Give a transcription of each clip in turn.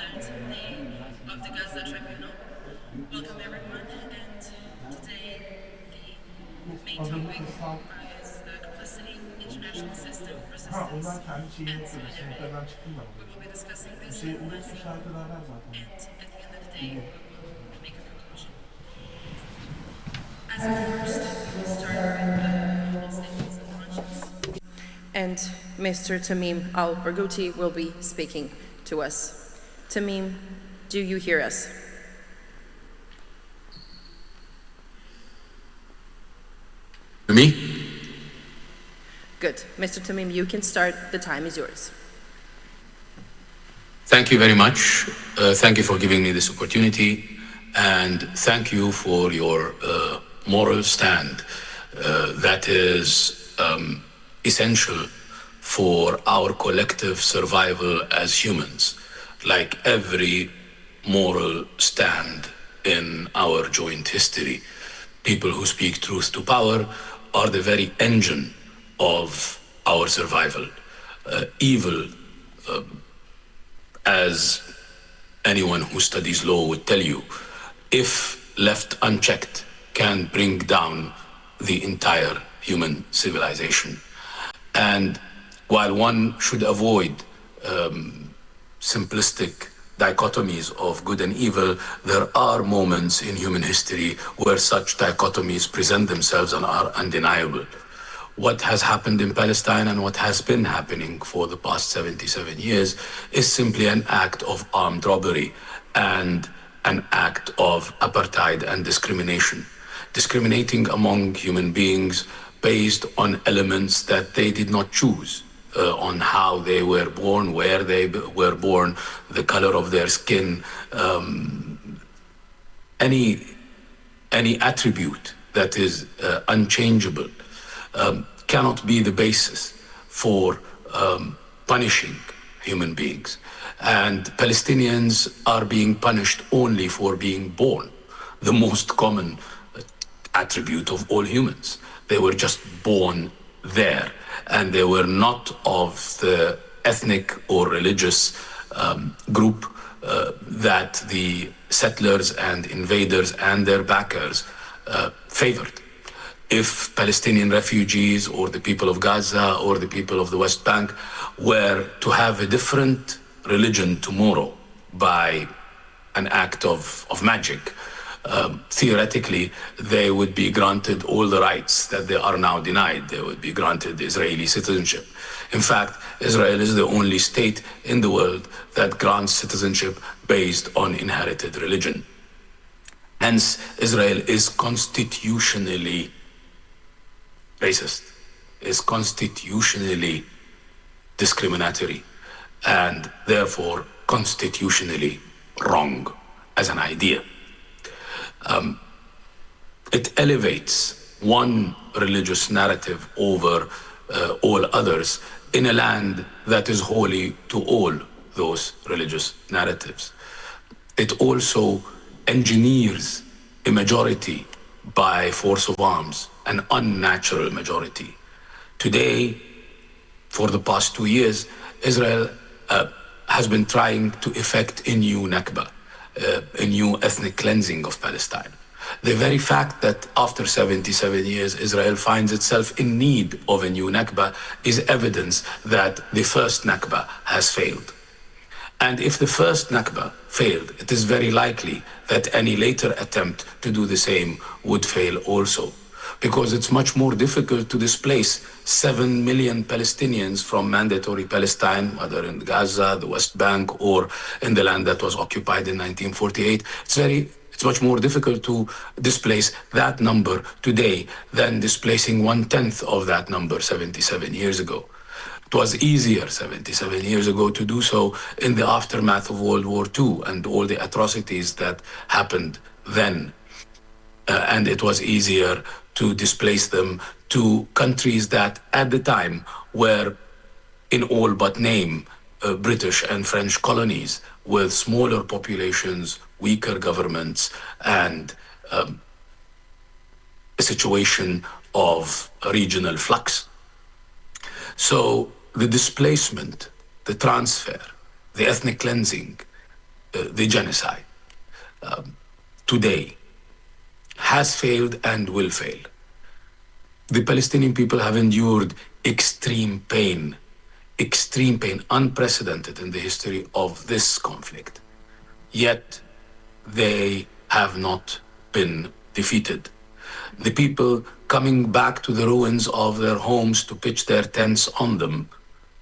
Day of the Gaza Tribunal. Welcome everyone, and today the main topic is complicity, international system, resistance, and solidarity. We will be discussing this in length, and at the end of the day, we will make a conclusion. As a first, we will start with opening statements of conscience. And Mr. Tamim Al-Barghouti will be speaking to us. Tamim, do you hear us? Me? Good. Mr. Tamim, you can start. The time is yours. Thank you very much. Thank you for giving me this opportunity, and thank you for your moral stand that is essential for our collective survival as humans, like every moral stand in our joint history. People who speak truth to power are the very engine of our survival. Evil, as anyone who studies law would tell you, if left unchecked, can bring down the entire human civilization. And while one should avoid simplistic dichotomies of good and evil, there are moments in human history where such dichotomies present themselves and are undeniable. What has happened in Palestine and what has been happening for the past 77 years is simply an act of armed robbery and an act of apartheid and discrimination. Discriminating among human beings based on elements that they did not choose. On how they were born, where they were born, the color of their skin, any attribute that is unchangeable cannot be the basis for punishing human beings. And Palestinians are being punished only for being born, the most common attribute of all humans. They were just born there, and they were not of the ethnic or religious group that the settlers and invaders and their backers favored. If Palestinian refugees or the people of Gaza or the people of the West Bank were to have a different religion tomorrow by an act of magic, theoretically, they would be granted all the rights that they are now denied. They would be granted Israeli citizenship. In fact, Israel is the only state in the world that grants citizenship based on inherited religion. Hence, Israel is constitutionally racist, is constitutionally discriminatory, and therefore constitutionally wrong as an idea. It elevates one religious narrative over all others in a land that is holy to all those religious narratives. It also engineers a majority by force of arms, an unnatural majority. Today, for the past 2 years, Israel has been trying to effect a new Nakba, a new ethnic cleansing of Palestine. The very fact that after 77 years Israel finds itself in need of a new Nakba is evidence that the first Nakba has failed. And if the first Nakba failed, it is very likely that any later attempt to do the same would fail also, because it's much more difficult to displace 7 million Palestinians from mandatory Palestine, whether in Gaza, the West Bank, or in the land that was occupied in 1948. It's much more difficult to displace that number today than displacing 1/10 of that number 77 years ago. It was easier 77 years ago to do so in the aftermath of World War II and all the atrocities that happened then. And it was easier to displace them to countries that at the time were in all but name British and French colonies with smaller populations, weaker governments, and a situation of regional flux. So the displacement, the transfer, the ethnic cleansing the genocide today has failed and will fail. The Palestinian people have endured extreme pain, unprecedented in the history of this conflict. Yet they have not been defeated. The people coming back to the ruins of their homes to pitch their tents on them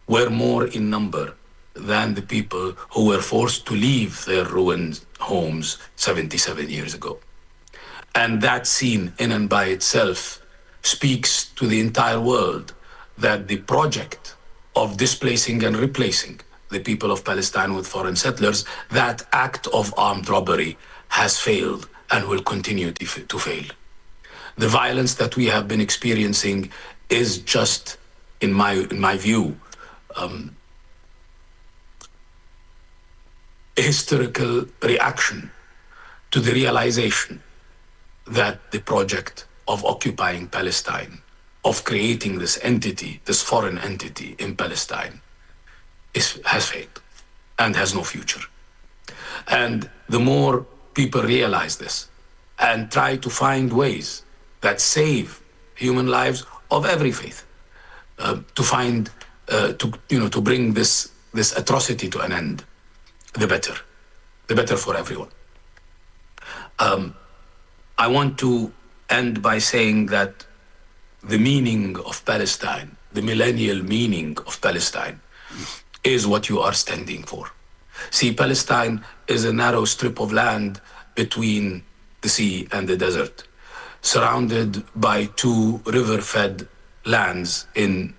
were more in number than the people who were forced to leave their ruined homes 77 years ago. And that scene in and by itself speaks to the entire world that the project of displacing and replacing the people of Palestine with foreign settlers, that act of armed robbery has failed and will continue to fail. The violence that we have been experiencing is just, in my view, a historical reaction to the realization that the project of occupying Palestine, of creating this entity, this foreign entity in Palestine, has failed and has no future. And the more people realize this and try to find ways that save human lives of every faith, to bring this atrocity to an end, the better for everyone. I want to end by saying that the meaning of Palestine, the millennial meaning of Palestine, is what you are standing for. See, Palestine is a narrow strip of land between the sea and the desert, surrounded by two river-fed lands in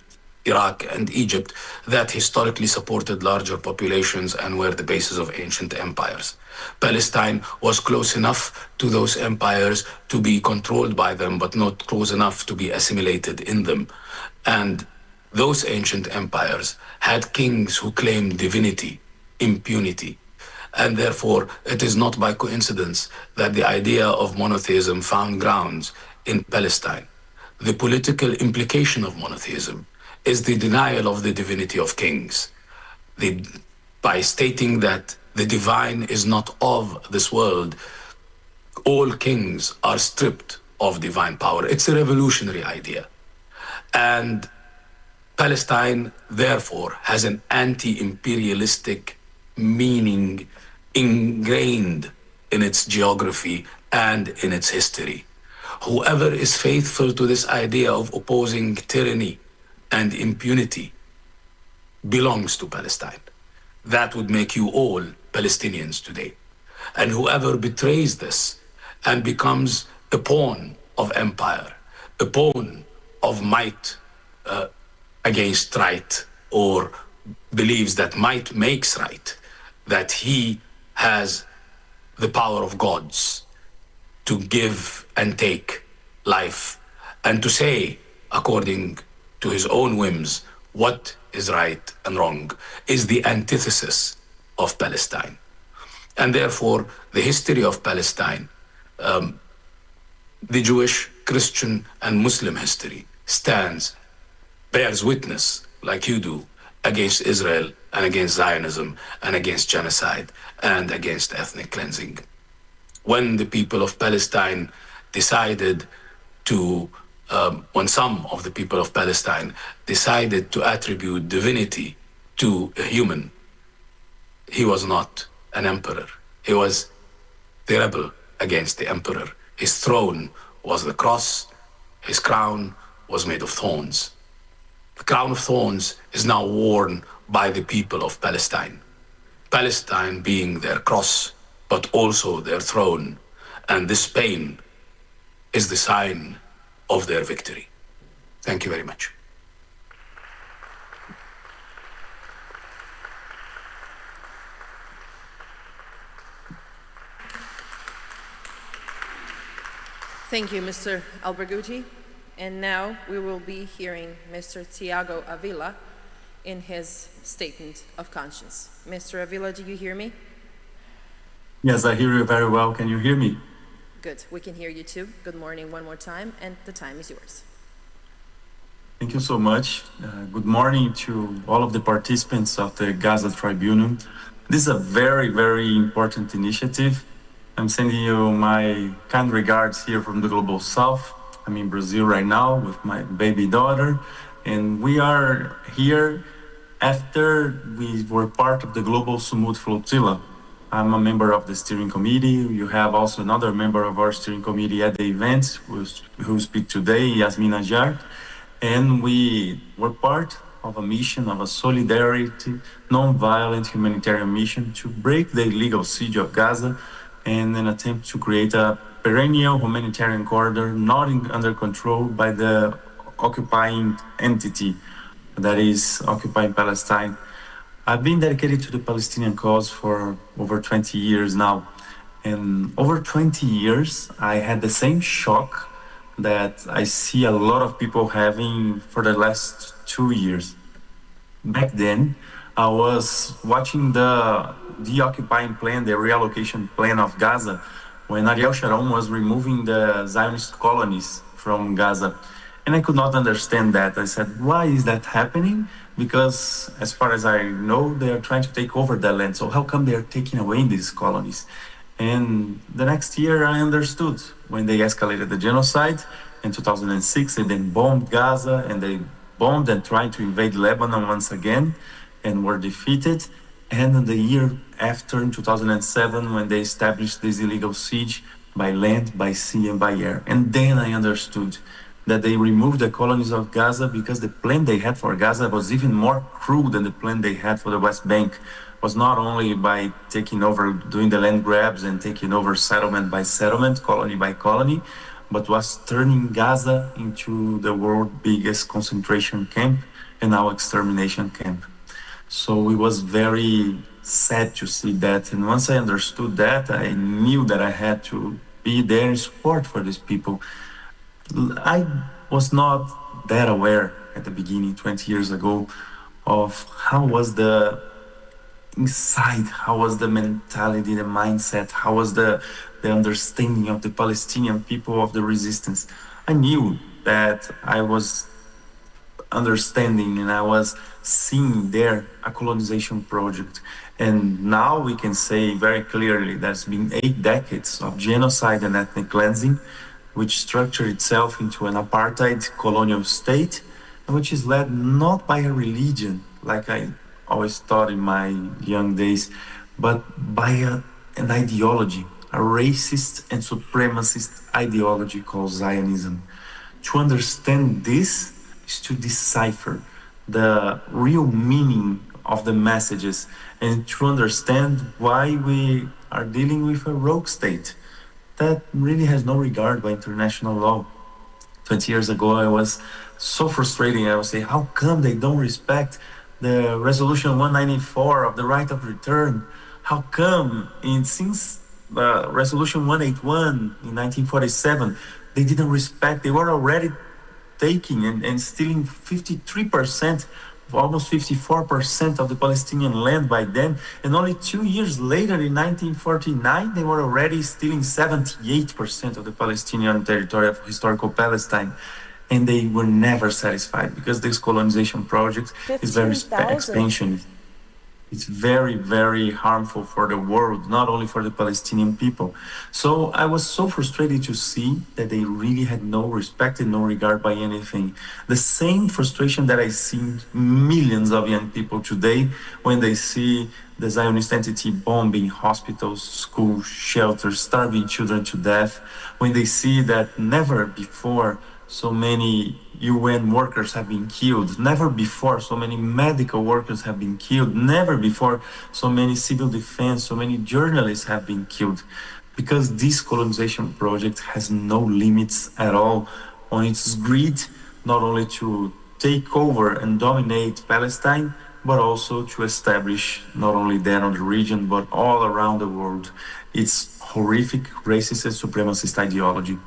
Iraq and Egypt that historically supported larger populations and were the bases of ancient empires. Palestine was close enough to those empires to be controlled by them, but not close enough to be assimilated in them. And those ancient empires had kings who claimed divinity, impunity. And therefore, it is not by coincidence that the idea of monotheism found grounds in Palestine. The political implication of monotheism is the denial of the divinity of kings. By stating that the divine is not of this world, all kings are stripped of divine power. It's a revolutionary idea. And Palestine, therefore, has an anti-imperialistic meaning ingrained in its geography and in its history. Whoever is faithful to this idea of opposing tyranny and impunity belongs to Palestine. That would make you all Palestinians today. And whoever betrays this and becomes a pawn of empire, a pawn of might against right, or believes that might makes right, that he has the power of gods to give and take life and to say, according to his own whims, what is right and wrong, is the antithesis of Palestine. And therefore, the history of Palestine, the Jewish, Christian, and Muslim history bears witness, like you do, against Israel and against Zionism and against genocide and against ethnic cleansing. When the people of Palestine decided to, when some of the people of Palestine decided to attribute divinity to a human, he was not an emperor. He was the rebel against the emperor. His throne was the cross. His crown was made of thorns. The crown of thorns is now worn by the people of Palestine. Palestine being their cross, but also their throne. And this pain is the sign of their victory. Thank you very much. Thank you, Mr. Alberguti. And now we will be hearing Mr. Tiago Avila in his statement of conscience. Mr. Avila, do you hear me? Yes, I hear you very well. Can you hear me? Good. We can hear you too. Good morning one more time, and the time is yours. Thank you so much. Good morning to all of the participants of the Gaza Tribunal. This is a very, very important initiative. I'm sending you my kind regards here from the Global South. I'm in Brazil right now with my baby daughter, and we are here after we were part of the Global Sumut Flotilla. I'm a member of the steering committee. You have also another member of our steering committee at the event who speak today, Yasmin Ajar. And we were part of a mission of a solidarity, non-violent humanitarian mission to break the illegal siege of Gaza and an attempt to create a perennial humanitarian corridor not under control by the occupying entity that is occupying Palestine. I've been dedicated to the Palestinian cause for over 20 years now. And over 20 years, I had the same shock that I see a lot of people having for the last 2 years. Back then, I was watching the deoccupying plan, the reallocation plan of Gaza, when Ariel Sharon was removing the Zionist colonies from Gaza. And I could not understand that. I said, why is that happening? Because as far as I know, they are trying to take over the land. So how come they are taking away these colonies? And the next year I understood when they escalated the genocide in 2006 and then bombed Gaza and they bombed and tried to invade Lebanon once again and were defeated. And in the year after, in 2007, when they established this illegal siege by land, by sea, and by air. And then I understood that they removed the colonies of Gaza because the plan they had for Gaza was even more cruel than the plan they had for the West Bank. Was not only by taking over, doing the land grabs and taking over settlement by settlement, colony by colony, but was turning Gaza into the world's biggest concentration camp and now extermination camp. So it was very sad to see that. And once I understood that, I knew that I had to be there in support for these people. I was not that aware at the beginning, 20 years ago, of how was the inside, how was the mentality, the mindset, how was the understanding of the Palestinian people of the resistance. I knew that I was understanding and I was seeing there a colonization project. And now we can say very clearly there's been 8 decades of genocide and ethnic cleansing, which structured itself into an apartheid colonial state, and which is led not by a religion, like I always thought in my young days, but by an ideology, a racist and supremacist ideology called Zionism. To understand this is to decipher the real meaning of the messages and to understand why we are dealing with a rogue state that really has no regard by international law. 20 years ago, I was so frustrating. I would say, how come they don't respect the Resolution 194 of the right of return? How come since Resolution 181 in 1947, they didn't respect, they were already taking and stealing 53%, almost 54% of the Palestinian land by then. And only 2 years later, in 1949, they were already stealing 78% of the Palestinian territory of historical Palestine. And they were never satisfied because this colonization project is very expansionist. It's very, very harmful for the world, not only for the Palestinian people. So I was so frustrated to see that they really had no respect and no regard by anything. The same frustration that I see in millions of young people today when they see the Zionist entity bombing hospitals, schools, shelters, starving children to death, when they see that never before so many UN workers have been killed. Never before so many medical workers have been killed. Never before so many civil defense, so many journalists have been killed. Because this colonization project has no limits at all on its greed, not only to take over and dominate Palestine, but also to establish not only there on the region, but all around the world, its horrific racist and supremacist ideology.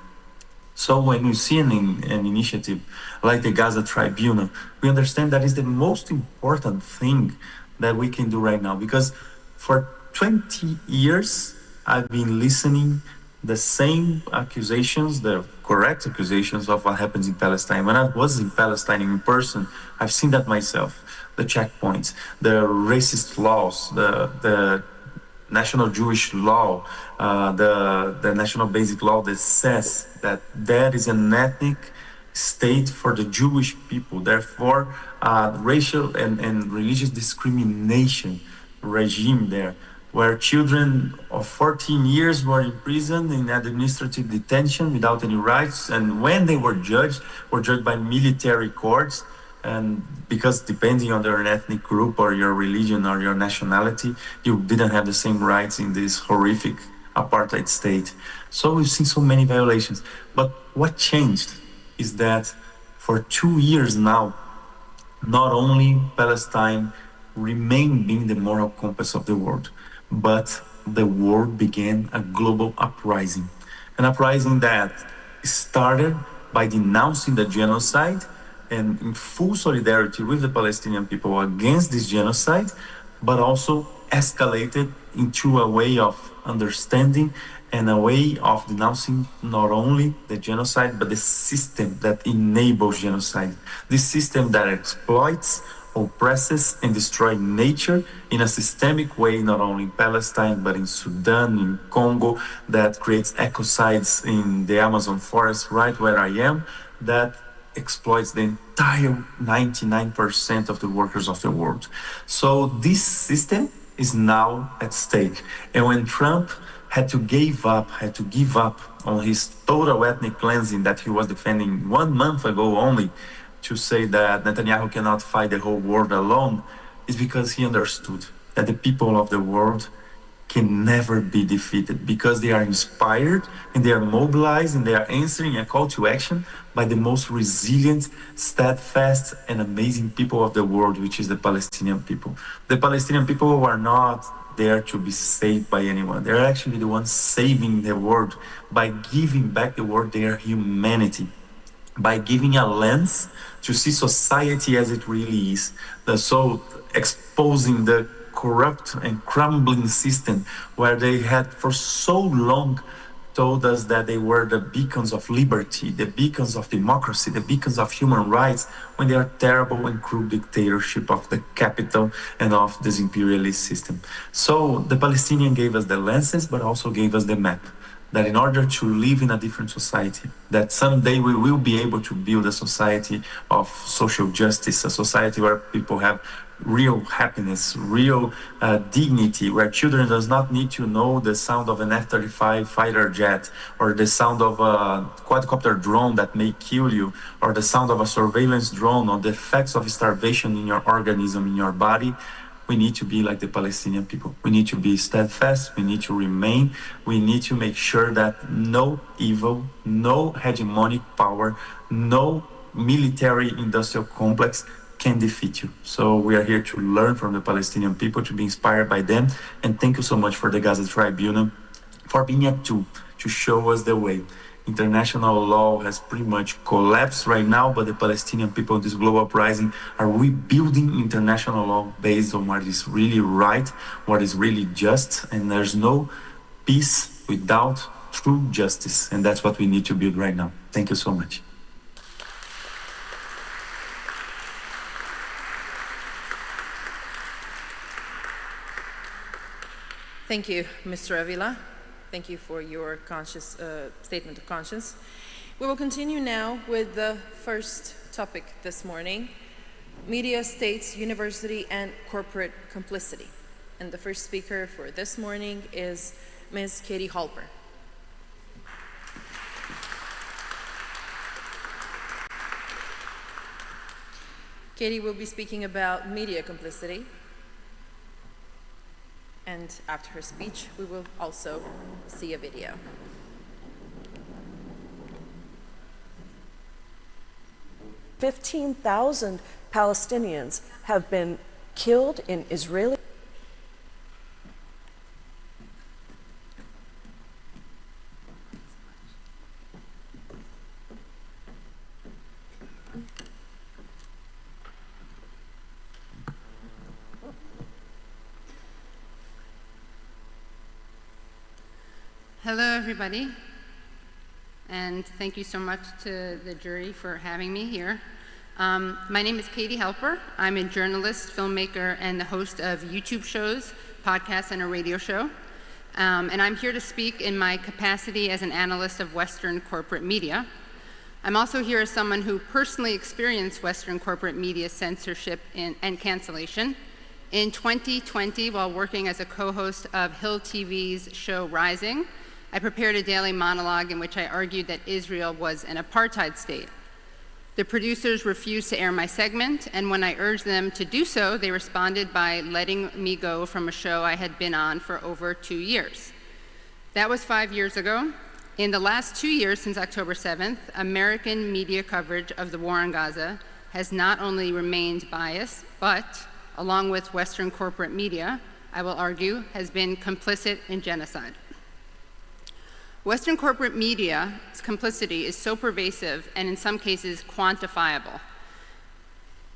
So when we see an initiative like the Gaza Tribunal, we understand that is the most important thing that we can do right now. Because for 20 years, I've been listening the same accusations, the correct accusations of what happens in Palestine. When I was in Palestine in person, I've seen that myself. The checkpoints, the racist laws, the national Jewish law, the national basic law that says that there is an ethnic state for the Jewish people. Therefore, racial and religious discrimination regime there, where children of 14 years were imprisoned in administrative detention without any rights, and when they were judged by military courts, and because depending on their ethnic group or your religion or your nationality, you didn't have the same rights in this horrific apartheid state. So we've seen so many violations. But what changed is that for 2 years now, not only Palestine remained being the moral compass of the world, but the world began a global uprising. An uprising that started by denouncing the genocide and in full solidarity with the Palestinian people against this genocide, but also escalated into a way of understanding and a way of denouncing not only the genocide, but the system that enables genocide. This system that exploits, oppresses, and destroys nature in a systemic way, not only in Palestine, but in Sudan, in Congo, that creates ecocides in the Amazon forest, right where I am, that exploits the entire 99% of the workers of the world. So this system is now at stake. And when Trump had to give up on his total ethnic cleansing that he was defending 1 month ago only, to say that Netanyahu cannot fight the whole world alone, is because he understood that the people of the world can never be defeated because they are inspired and they are mobilized and they are answering a call to action by the most resilient, steadfast, and amazing people of the world, which is the Palestinian people. The Palestinian people who are not there to be saved by anyone. They're actually the ones saving the world by giving back the world their humanity, by giving a lens to see society as it really is. So exposing the corrupt and crumbling system where they had for so long told us that they were the beacons of liberty, the beacons of democracy, the beacons of human rights, when they are terrible and cruel dictatorship of the capital and of this imperialist system. So the Palestinian gave us the lenses, but also gave us the map that in order to live in a different society, that someday we will be able to build a society of social justice, a society where people have real happiness, real dignity, where children does not need to know the sound of an F-35 fighter jet or the sound of a quadcopter drone that may kill you or the sound of a surveillance drone or the effects of starvation in your organism, in your body. We need to be like the Palestinian people. We need to be steadfast. We need to remain. We need to make sure that no evil, no hegemonic power, no military industrial complex can defeat you. So we are here to learn from the Palestinian people, to be inspired by them. And thank you so much for the Gaza Tribunal for being a tool to show us the way. International law has pretty much collapsed right now, but the Palestinian people, this global uprising, are rebuilding international law based on what is really right, what is really just, and there's no peace without true justice, and that's what we need to build right now. Thank you so much. Thank you, Mr. Avila. Thank you for your conscious statement of conscience. We will continue now with the first topic this morning, media, states, university, and corporate complicity. And the first speaker for this morning is Ms. Katie Halper. Katie will be speaking about media complicity. And after her speech, we will also see a video. "15,000 Palestinians have been killed in Israeli Hello, everybody. And thank you so much to the jury for having me here. My name is Katie Helper. I'm a journalist, filmmaker, and the host of YouTube shows, podcasts, and a radio show. And I'm here to speak in my capacity as an analyst of Western corporate media. I'm also here as someone who personally experienced Western corporate media censorship and cancellation. In 2020, while working as a co-host of Hill TV's show Rising, I prepared a daily monologue in which I argued that Israel was an apartheid state. The producers refused to air my segment, and when I urged them to do so, they responded by letting me go from a show I had been on for over 2 years. That was 5 years ago. In the last 2 years since October 7th, American media coverage of the war on Gaza has not only remained biased, but, along with Western corporate media, I will argue, has been complicit in genocide. Western corporate media's complicity is so pervasive and in some cases quantifiable.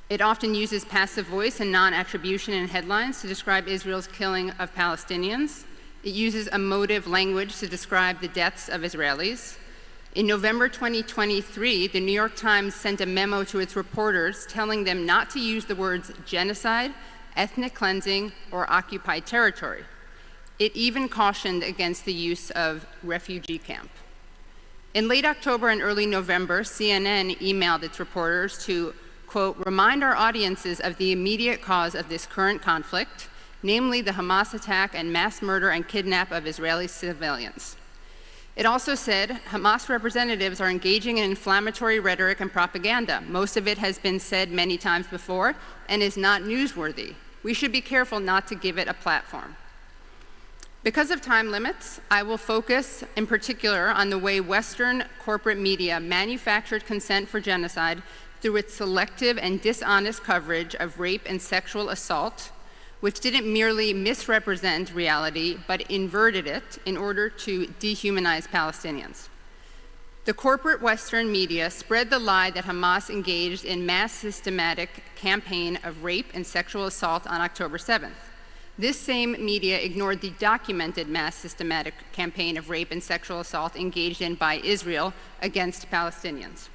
It often uses passive voice and non-attribution in headlines to describe Israel's killing of Palestinians. It uses emotive language to describe the deaths of Israelis. In November 2023, the New York Times sent a memo to its reporters telling them not to use the words genocide, ethnic cleansing, or occupied territory. It even cautioned against the use of refugee camp. In late October and early November, CNN emailed its reporters to, quote, remind our audiences of the immediate cause of this current conflict, namely the Hamas attack and mass murder and kidnap of Israeli civilians. It also said, Hamas representatives are engaging in inflammatory rhetoric and propaganda. Most of it has been said many times before and is not newsworthy. We should be careful not to give it a platform. Because of time limits, I will focus in particular on the way Western corporate media manufactured consent for genocide through its selective and dishonest coverage of rape and sexual assault, which didn't merely misrepresent reality, but inverted it in order to dehumanize Palestinians. The corporate Western media spread the lie that Hamas engaged in mass systematic campaign of rape and sexual assault on October 7th. This same media ignored the documented mass systematic campaign of rape and sexual assault engaged in by Israel against Palestinians.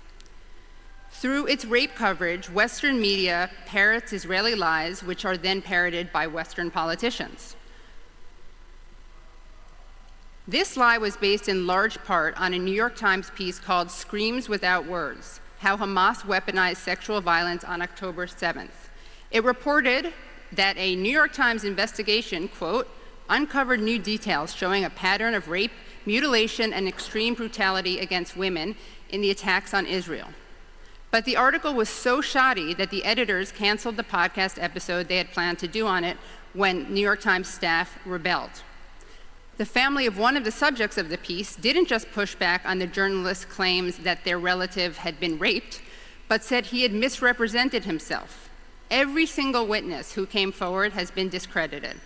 Through its rape coverage, Western media parrots Israeli lies, which are then parroted by Western politicians. This lie was based in large part on a New York Times piece called Screams Without Words: How Hamas Weaponized Sexual Violence on October 7th. It reported that a New York Times investigation, quote, uncovered new details showing a pattern of rape, mutilation, and extreme brutality against women in the attacks on Israel. But the article was so shoddy that the editors canceled the podcast episode they had planned to do on it when New York Times staff rebelled. The family of one of the subjects of the piece didn't just push back on the journalist's claims that their relative had been raped, but said he had misrepresented himself. Every single witness who came forward has been discredited.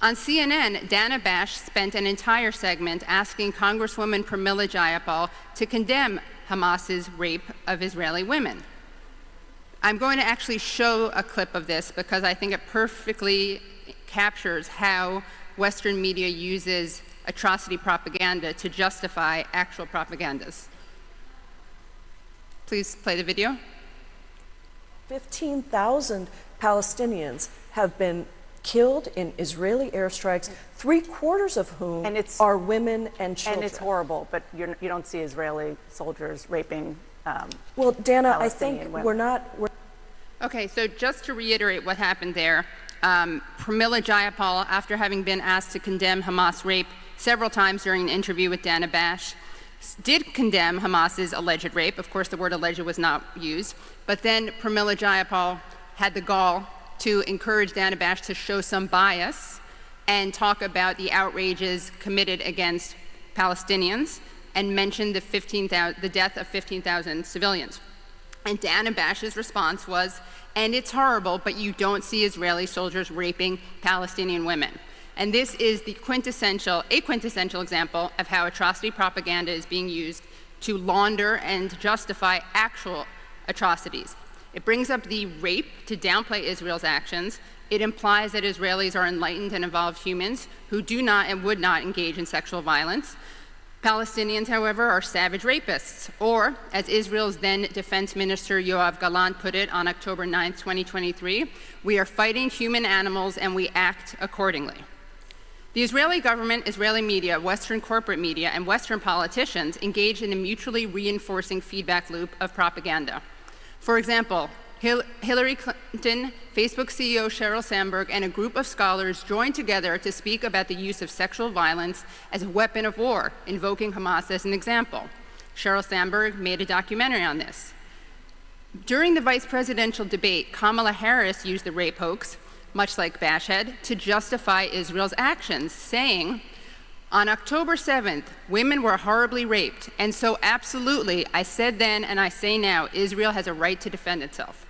On CNN, Dana Bash spent an entire segment asking Congresswoman Pramila Jayapal to condemn Hamas's rape of Israeli women. I'm going to actually show a clip of this because I think it perfectly captures how Western media uses atrocity propaganda to justify actual propagandas. Please play the video. 15,000 Palestinians have been killed in Israeli airstrikes, 3/4 of whom are women and children. And it's horrible, but you don't see Israeli soldiers raping well, Dana, I think women. we're not... Okay, so just to reiterate what happened there, Pramila Jayapal, after having been asked to condemn Hamas rape several times during an interview with Dana Bash, did condemn Hamas's alleged rape. Of course, the word alleged was not used. But then Pramila Jayapal had the gall to encourage Dana Bash to show some bias and talk about the outrages committed against Palestinians and mentioned the death of 15,000 civilians. And Dana Bash's response was, and it's horrible, but you don't see Israeli soldiers raping Palestinian women. And this is a quintessential example of how atrocity propaganda is being used to launder and justify actual atrocities. It brings up the rape to downplay Israel's actions. It implies that Israelis are enlightened and evolved humans who do not and would not engage in sexual violence. Palestinians, however, are savage rapists, or, as Israel's then Defense Minister Yoav Gallant put it on October 9, 2023, we are fighting human animals and we act accordingly. The Israeli government, Israeli media, Western corporate media, and Western politicians engage in a mutually reinforcing feedback loop of propaganda. For example, Hillary Clinton, Facebook CEO Sheryl Sandberg, and a group of scholars joined together to speak about the use of sexual violence as a weapon of war, invoking Hamas as an example. Sheryl Sandberg made a documentary on this. During the vice presidential debate, Kamala Harris used the rape hoax, much like Bashhead, to justify Israel's actions, saying, on October 7th, women were horribly raped, and so absolutely, I said then and I say now, Israel has a right to defend itself.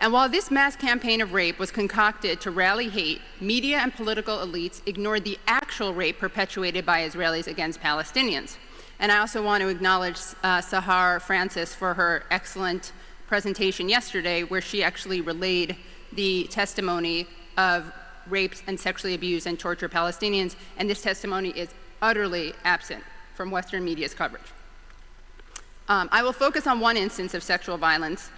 And while this mass campaign of rape was concocted to rally hate, media and political elites ignored the actual rape perpetuated by Israelis against Palestinians. And I also want to acknowledge Sahar Francis for her excellent presentation yesterday, where she actually relayed the testimony of raped and sexually abused and tortured Palestinians, and this testimony is utterly absent from Western media's coverage. I will focus on one instance of sexual violence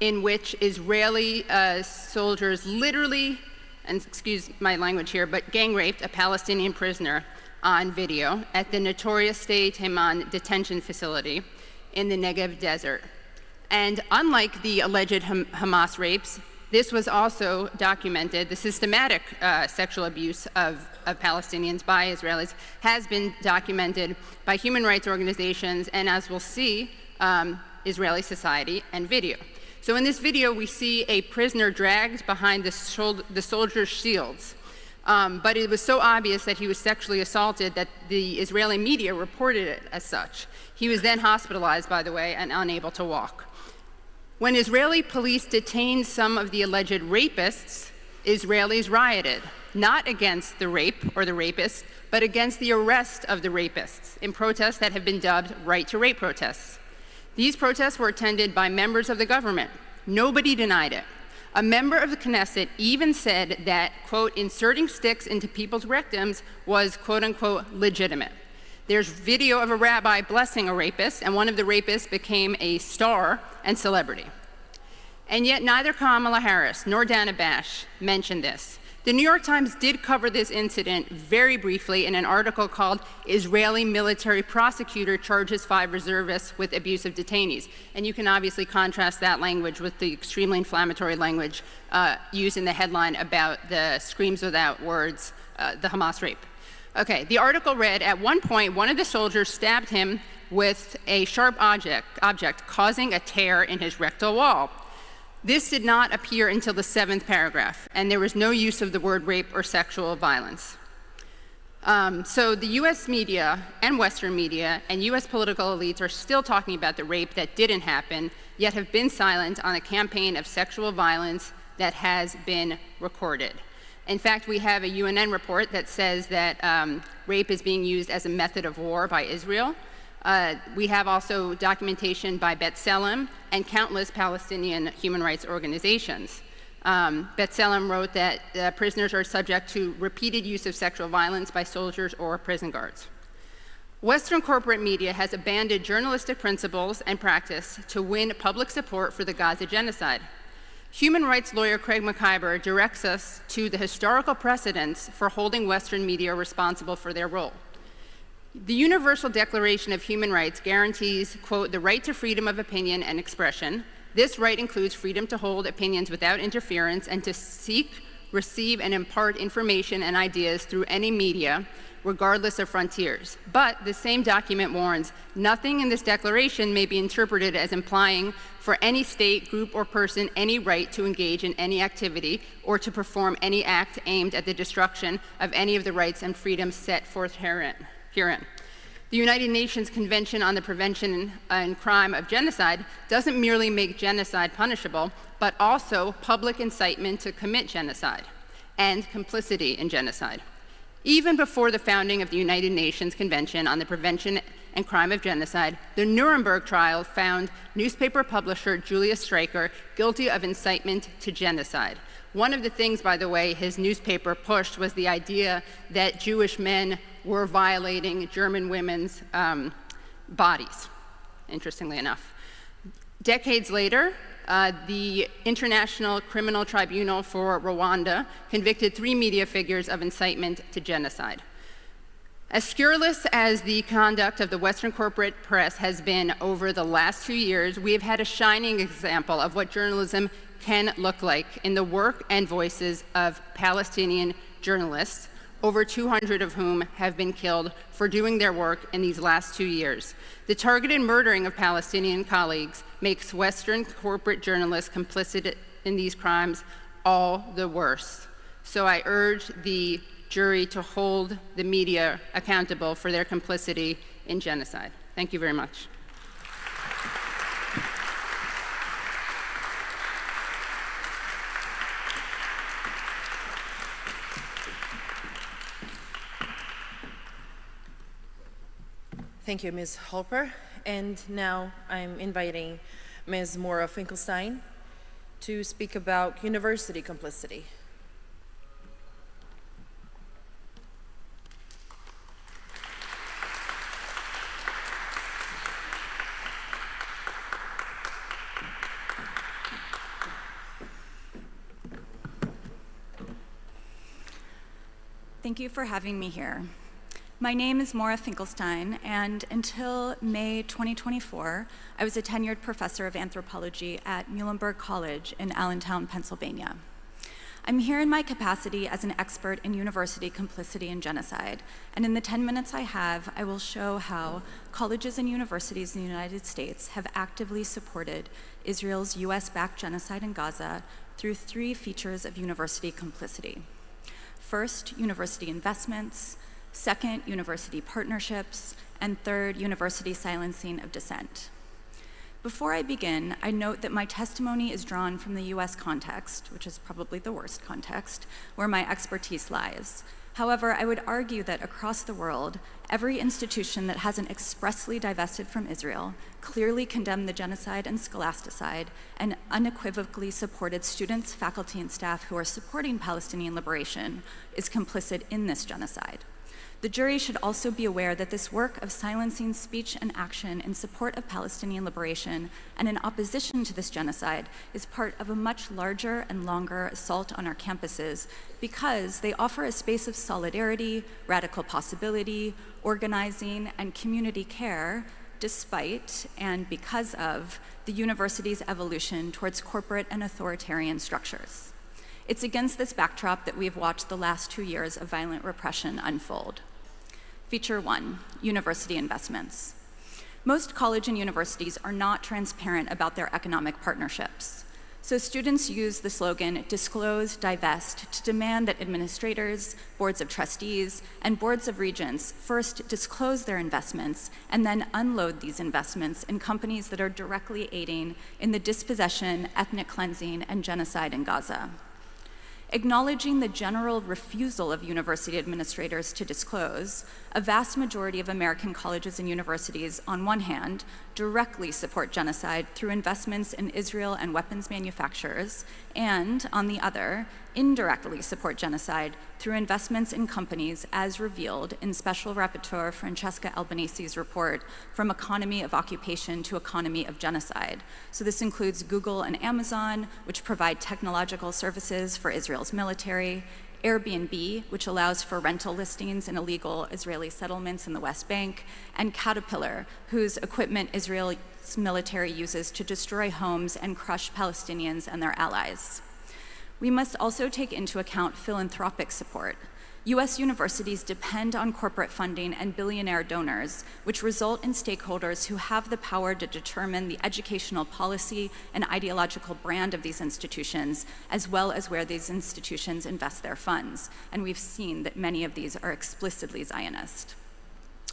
in which Israeli soldiers literally, and excuse my language here, but gang raped a Palestinian prisoner on video at the notorious Stay Teman detention facility in the Negev desert. And unlike the alleged Hamas rapes, this was also documented. The systematic sexual abuse of Palestinians by Israelis has been documented by human rights organizations and, as we'll see, Israeli society and video. So in this video, we see a prisoner dragged behind the soldier's shields. But it was so obvious that he was sexually assaulted that the Israeli media reported it as such. He was then hospitalized, by the way, and unable to walk. When Israeli police detained some of the alleged rapists, Israelis rioted, not against the rape or the rapist, but against the arrest of the rapists in protests that have been dubbed right to rape protests. These protests were attended by members of the government. Nobody denied it. A member of the Knesset even said that, quote, inserting sticks into people's rectums was, quote unquote, legitimate. There's video of a rabbi blessing a rapist, and one of the rapists became a star and celebrity. And yet neither Kamala Harris nor Dana Bash mentioned this. The New York Times did cover this incident very briefly in an article called Israeli Military Prosecutor Charges 5 Reservists with Abuse of Detainees. And you can obviously contrast that language with the extremely inflammatory language used in the headline about the screams without words, the Hamas rape. Okay, the article read, at one point, one of the soldiers stabbed him with a sharp object, causing a tear in his rectal wall. This did not appear until the 7th paragraph, and there was no use of the word rape or sexual violence. So the US media and Western media and US political elites are still talking about the rape that didn't happen, yet have been silent on a campaign of sexual violence that has been recorded. In fact, we have a UNN report that says that rape is being used as a method of war by Israel. We have also documentation by B'Tselem and countless Palestinian human rights organizations. B'Tselem wrote that prisoners are subject to repeated use of sexual violence by soldiers or prison guards. Western corporate media has abandoned journalistic principles and practice to win public support for the Gaza genocide. Human rights lawyer Craig McIver directs us to the historical precedents for holding Western media responsible for their role. The Universal Declaration of Human Rights guarantees, quote, the right to freedom of opinion and expression. This right includes freedom to hold opinions without interference and to seek, receive, and impart information and ideas through any media, regardless of frontiers. But the same document warns, nothing in this declaration may be interpreted as implying for any state, group, or person any right to engage in any activity or to perform any act aimed at the destruction of any of the rights and freedoms set forth herein. The United Nations Convention on the Prevention and Crime of Genocide doesn't merely make genocide punishable, but also public incitement to commit genocide and complicity in genocide. Even before the founding of the United Nations Convention on the Prevention and crime of genocide, the Nuremberg trial found newspaper publisher Julius Streicher guilty of incitement to genocide. One of the things, by the way, his newspaper pushed was the idea that Jewish men were violating German women's bodies, interestingly enough. Decades later, the International Criminal Tribunal for Rwanda convicted 3 media figures of incitement to genocide. As scurrilous as the conduct of the Western corporate press has been over the last 2 years, we have had a shining example of what journalism can look like in the work and voices of Palestinian journalists, over 200 of whom have been killed for doing their work in these last 2 years. The targeted murdering of Palestinian colleagues makes Western corporate journalists complicit in these crimes all the worse. So I urge the jury to hold the media accountable for their complicity in genocide. Thank you very much. Thank you, Ms. Halper. And now I'm inviting Ms. Maura Finkelstein to speak about university complicity. Thank you for having me here. My name is Maura Finkelstein, and until May 2024, I was a tenured professor of anthropology at Muhlenberg College in Allentown, Pennsylvania. I'm here in my capacity as an expert in university complicity and genocide, and in the 10 minutes I have, I will show how colleges and universities in the United States have actively supported Israel's US-backed genocide in Gaza through 3 features of university complicity. First, university investments. Second, university partnerships, and third, university silencing of dissent. Before I begin, I note that my testimony is drawn from the US context, which is probably the worst context, where my expertise lies. However, I would argue that across the world, every institution that hasn't expressly divested from Israel clearly condemned the genocide and scholasticide and unequivocally supported students, faculty, and staff who are supporting Palestinian liberation is complicit in this genocide. The jury should also be aware that this work of silencing speech and action in support of Palestinian liberation and in opposition to this genocide is part of a much larger and longer assault on our campuses because they offer a space of solidarity, radical possibility, organizing, and community care despite and because of the university's evolution towards corporate and authoritarian structures. It's against this backdrop that we have watched the last 2 years of violent repression unfold. Feature 1, university investments. Most colleges and universities are not transparent about their economic partnerships. So students use the slogan, disclose, divest, to demand that administrators, boards of trustees, and boards of regents first disclose their investments and then unload these investments in companies that are directly aiding in the dispossession, ethnic cleansing, and genocide in Gaza. Acknowledging the general refusal of university administrators to disclose, a vast majority of American colleges and universities, on one hand, directly support genocide through investments in Israel and weapons manufacturers, and, on the other, indirectly support genocide through investments in companies as revealed in Special Rapporteur Francesca Albanese's report, From Economy of Occupation to Economy of Genocide. So this includes Google and Amazon, which provide technological services for Israel's military, Airbnb, which allows for rental listings in illegal Israeli settlements in the West Bank, and Caterpillar, whose equipment Israel's military uses to destroy homes and crush Palestinians and their allies. We must also take into account philanthropic support. US universities depend on corporate funding and billionaire donors, which result in stakeholders who have the power to determine the educational policy and ideological brand of these institutions, as well as where these institutions invest their funds. And we've seen that many of these are explicitly Zionist.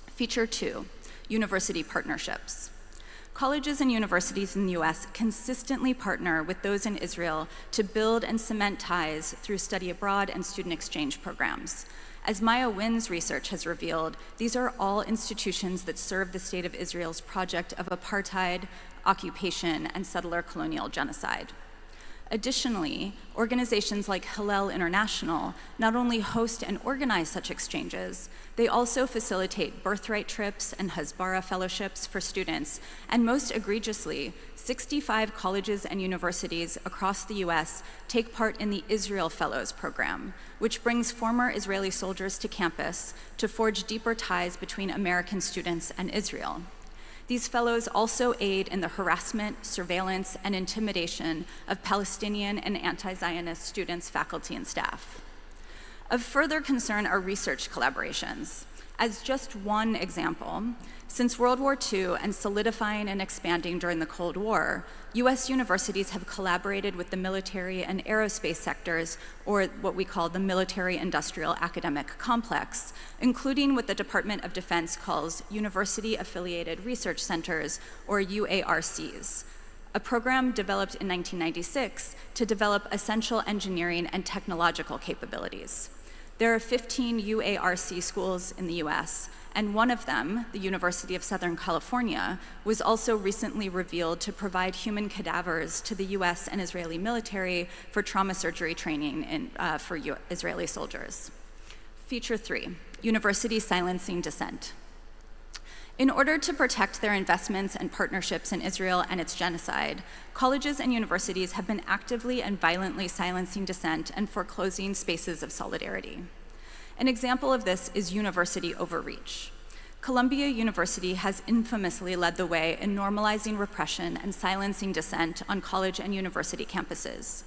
Feature 2, university partnerships. Colleges and universities in the US consistently partner with those in Israel to build and cement ties through study abroad and student exchange programs. As Maya Wynn's research has revealed, these are all institutions that serve the State of Israel's project of apartheid, occupation, and settler colonial genocide. Additionally, organizations like Hillel International not only host and organize such exchanges, they also facilitate birthright trips and Hasbara fellowships for students, and most egregiously, 65 colleges and universities across the US take part in the Israel Fellows program, which brings former Israeli soldiers to campus to forge deeper ties between American students and Israel. These fellows also aid in the harassment, surveillance, and intimidation of Palestinian and anti-Zionist students, faculty, and staff. Of further concern are research collaborations. As just one example, since World War II and solidifying and expanding during the Cold War, US universities have collaborated with the military and aerospace sectors, or what we call the military-industrial academic complex, including what the Department of Defense calls University-Affiliated Research Centers, or UARCs, a program developed in 1996 to develop essential engineering and technological capabilities. There are 15 UARC schools in the US, and one of them, the University of Southern California, was also recently revealed to provide human cadavers to the US and Israeli military for trauma surgery training for Israeli soldiers. Feature 3, University Silencing Dissent. In order to protect their investments and partnerships in Israel and its genocide, colleges and universities have been actively and violently silencing dissent and foreclosing spaces of solidarity. An example of this is university overreach. Columbia University has infamously led the way in normalizing repression and silencing dissent on college and university campuses.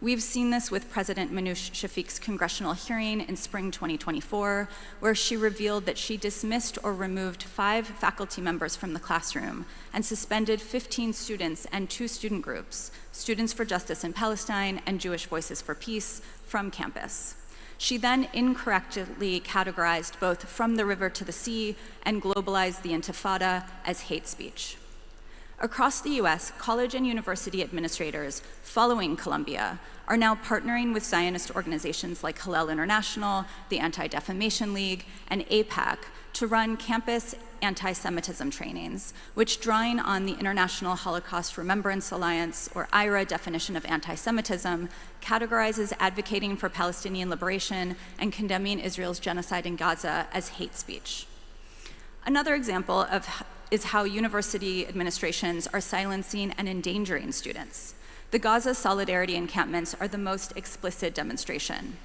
We've seen this with President Manoush Shafiq's congressional hearing in spring 2024, where she revealed that she dismissed or removed 5 faculty members from the classroom and suspended 15 students and 2 student groups, Students for Justice in Palestine and Jewish Voices for Peace, from campus. She then incorrectly categorized both From the River to the Sea and globalized the Intifada as hate speech. Across the US, college and university administrators following Columbia are now partnering with Zionist organizations like Hillel International, the Anti-Defamation League, and AIPAC to run campus anti-Semitism trainings, which, drawing on the International Holocaust Remembrance Alliance, or IRA, definition of anti-Semitism, categorizes advocating for Palestinian liberation and condemning Israel's genocide in Gaza as hate speech. Another example is how university administrations are silencing and endangering students. The Gaza Solidarity encampments are the most explicit demonstration.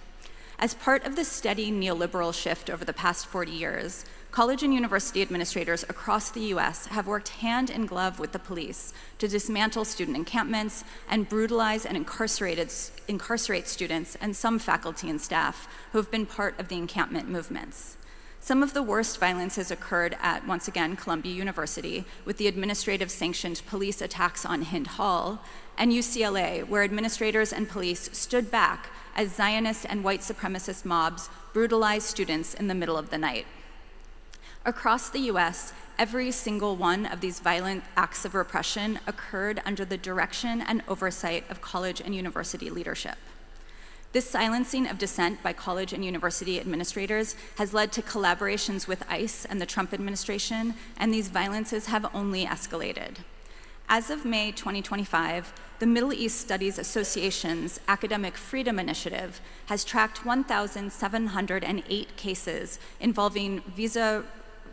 As part of the steady neoliberal shift over the past 40 years, college and university administrators across the US have worked hand in glove with the police to dismantle student encampments and brutalize and incarcerate students and some faculty and staff who have been part of the encampment movements. Some of the worst violence has occurred at, once again, Columbia University, with the administrative sanctioned police attacks on Hind Hall, and UCLA, where administrators and police stood back as Zionist and white supremacist mobs brutalized students in the middle of the night. Across the US, every single one of these violent acts of repression occurred under the direction and oversight of college and university leadership. This silencing of dissent by college and university administrators has led to collaborations with ICE and the Trump administration, and these violences have only escalated. As of May 2025, the Middle East Studies Association's Academic Freedom Initiative has tracked 1,708 cases involving visa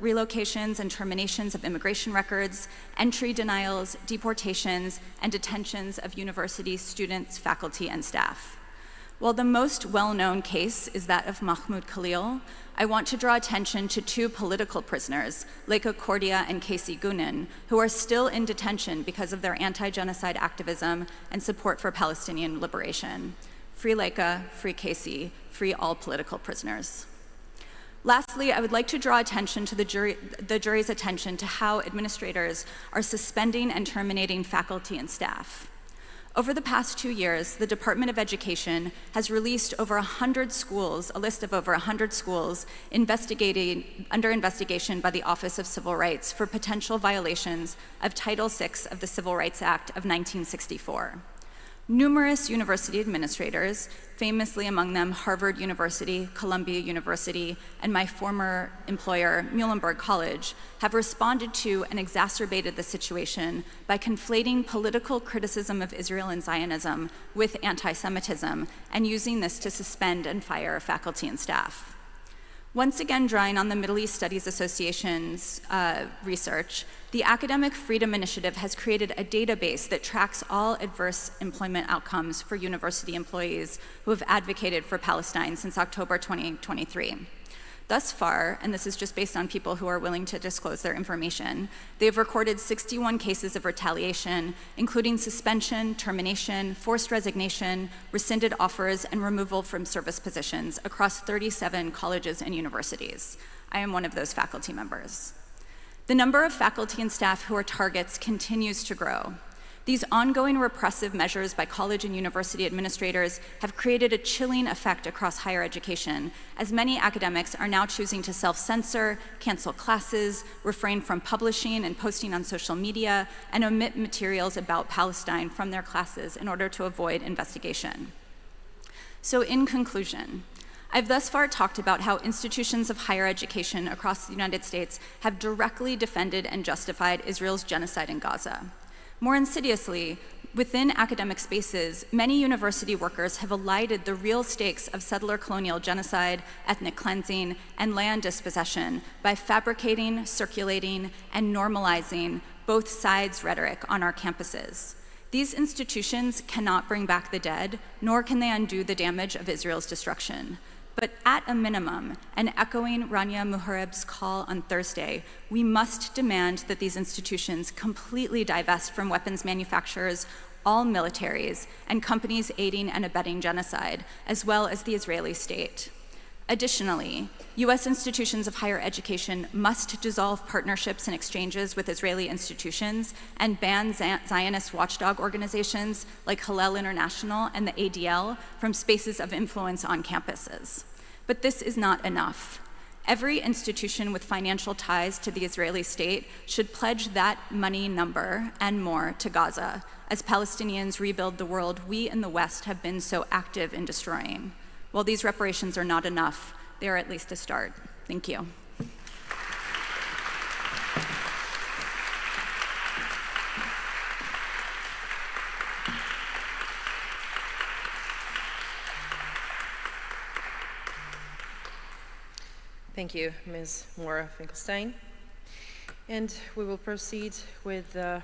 relocations and terminations of immigration records, entry denials, deportations, and detentions of university students, faculty, and staff. While the most well-known case is that of Mahmoud Khalil, I want to draw attention to 2 political prisoners, Leika Kordia and Casey Gunin, who are still in detention because of their anti-genocide activism and support for Palestinian liberation. Free Leika, free Casey, free all political prisoners. Lastly, I would like to draw attention to the jury's attention to how administrators are suspending and terminating faculty and staff. Over the past 2 years, the Department of Education has released over 100 schools, a list of over 100 schools under investigation by the Office of Civil Rights for potential violations of Title VI of the Civil Rights Act of 1964. Numerous university administrators, famously among them Harvard University, Columbia University, and my former employer, Muhlenberg College, have responded to and exacerbated the situation by conflating political criticism of Israel and Zionism with anti-Semitism and using this to suspend and fire faculty and staff. Once again, drawing on the Middle East Studies Association's research, the Academic Freedom Initiative has created a database that tracks all adverse employment outcomes for university employees who have advocated for Palestine since October 2023. Thus far, and this is just based on people who are willing to disclose their information, they have recorded 61 cases of retaliation, including suspension, termination, forced resignation, rescinded offers, and removal from service positions across 37 colleges and universities. I am one of those faculty members. The number of faculty and staff who are targets continues to grow. These ongoing repressive measures by college and university administrators have created a chilling effect across higher education, as many academics are now choosing to self-censor, cancel classes, refrain from publishing and posting on social media, and omit materials about Palestine from their classes in order to avoid investigation. So in conclusion, I've thus far talked about how institutions of higher education across the United States have directly defended and justified Israel's genocide in Gaza. More insidiously, within academic spaces, many university workers have elided the real stakes of settler colonial genocide, ethnic cleansing, and land dispossession by fabricating, circulating, and normalizing both sides' rhetoric on our campuses. These institutions cannot bring back the dead, nor can they undo the damage of Israel's destruction. But at a minimum, and echoing Rania Muhareb's call on Thursday, we must demand that these institutions completely divest from weapons manufacturers, all militaries, and companies aiding and abetting genocide, as well as the Israeli state. Additionally, U.S. institutions of higher education must dissolve partnerships and exchanges with Israeli institutions and ban Zionist watchdog organizations like Hillel International and the ADL from spaces of influence on campuses. But this is not enough. Every institution with financial ties to the Israeli state should pledge that money number and more to Gaza as Palestinians rebuild the world we in the West have been so active in destroying. While these reparations are not enough, they are at least a start. Thank you. Thank you, Ms. Maura Finkelstein. And we will proceed with the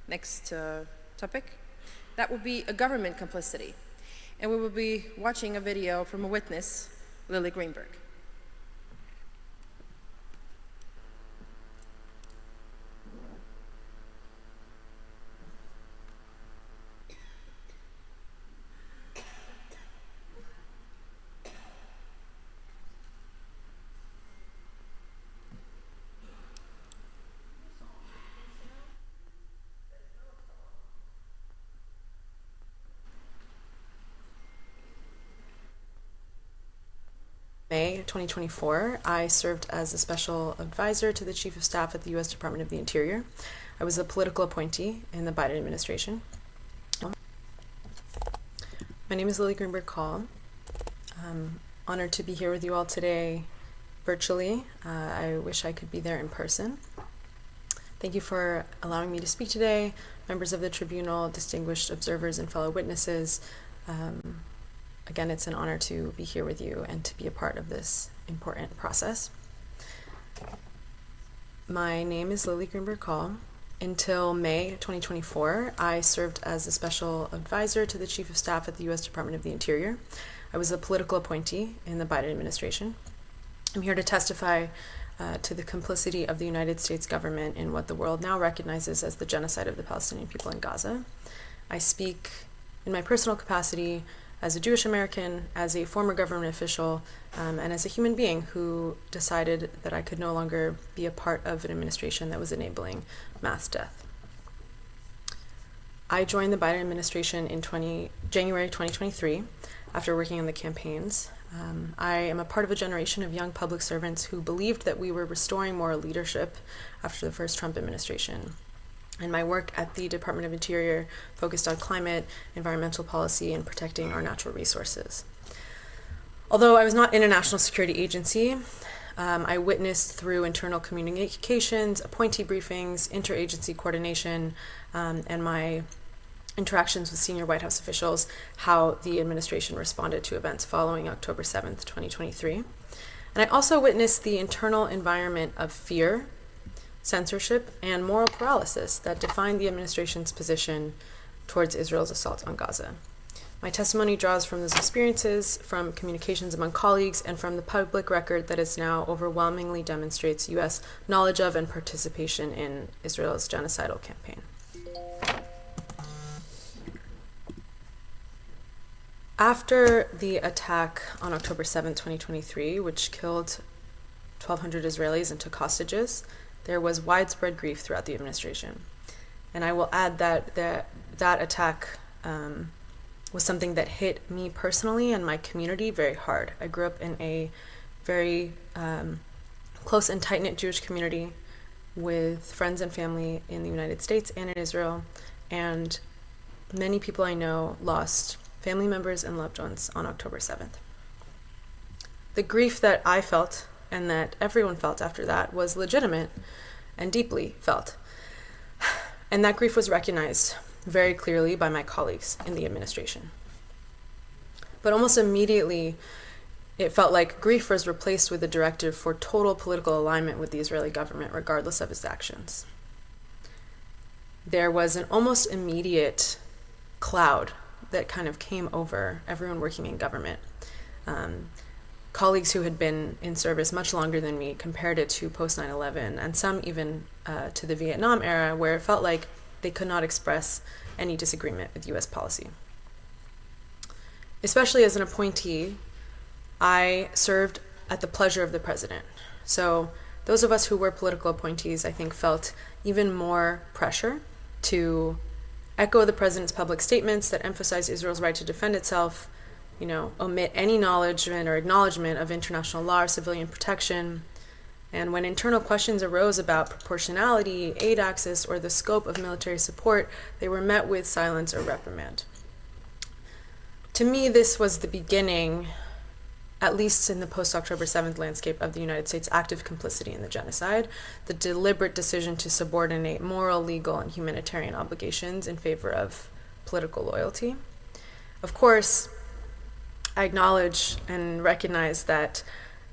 next topic. That will be a government complicity. And we will be watching a video from a witness, Lily Greenberg. May 2024, I served as a special advisor to the Chief of Staff at the U.S. Department of the Interior. I was a political appointee in the Biden administration. My name is Lily Greenberg Call. I'm honored to be here with you all today virtually. I wish I could be there in person. Thank you for allowing me to speak today, members of the Tribunal, distinguished observers, and fellow witnesses. Again, it's an honor to be here with you and to be a part of this important process. My name is Lily Greenberg Call. Until May 2024, I served as a special advisor to the Chief of Staff at the U.S. Department of the Interior. I was a political appointee in the Biden administration. I'm here to testify to the complicity of the United States government in what the world now recognizes as the genocide of the Palestinian people in Gaza. I speak in my personal capacity as a Jewish American, as a former government official, and as a human being who decided that I could no longer be a part of an administration that was enabling mass death. I joined the Biden administration in January 2023 after working on the campaigns. I am a part of a generation of young public servants who believed that we were restoring moral leadership after the first Trump administration. And my work at the Department of Interior focused on climate, environmental policy, and protecting our natural resources. Although I was not in a national security agency, I witnessed through internal communications, appointee briefings, interagency coordination, and my interactions with senior White House officials how the administration responded to events following October 7th, 2023. And I also witnessed the internal environment of fear, censorship, and moral paralysis that defined the administration's position towards Israel's assault on Gaza. My testimony draws from those experiences, from communications among colleagues, and from the public record that is now overwhelmingly demonstrates U.S. knowledge of and participation in Israel's genocidal campaign. After the attack on October 7, 2023, which killed 1,200 Israelis and took hostages, there was widespread grief throughout the administration. And I will add that that attack was something that hit me personally and my community very hard. I grew up in a very close and tight-knit Jewish community with friends and family in the United States and in Israel, and many people I know lost family members and loved ones on October 7th. The grief that I felt and that everyone felt after that was legitimate and deeply felt. And that grief was recognized very clearly by my colleagues in the administration. But almost immediately, it felt like grief was replaced with a directive for total political alignment with the Israeli government, regardless of its actions. There was an almost immediate cloud that kind of came over everyone working in government. Colleagues who had been in service much longer than me compared it to post 9/11, and some even to the Vietnam era, where it felt like they could not express any disagreement with U.S. policy. Especially as an appointee, I served at the pleasure of the president. So those of us who were political appointees, I think, felt even more pressure to echo the president's public statements that emphasize Israel's right to defend itself, omit any acknowledgement of international law or civilian protection. And when internal questions arose about proportionality, aid access, or the scope of military support, they were met with silence or reprimand. To me, this was the beginning, at least in the post-October 7th landscape, of the United States' active complicity in the genocide, the deliberate decision to subordinate moral, legal, and humanitarian obligations in favor of political loyalty. Of course, I acknowledge and recognize that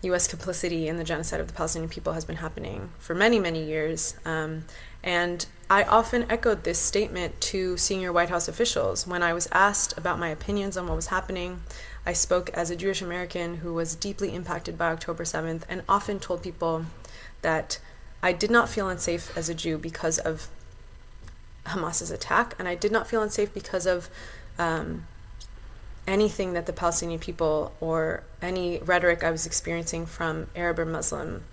U.S. complicity in the genocide of the Palestinian people has been happening for many, many years. And I often echoed this statement to senior White House officials. When I was asked about my opinions on what was happening, I spoke as a Jewish American who was deeply impacted by October 7th, and often told people that I did not feel unsafe as a Jew because of Hamas's attack, and I did not feel unsafe because of anything that the Palestinian people or any rhetoric I was experiencing from Arab or Muslim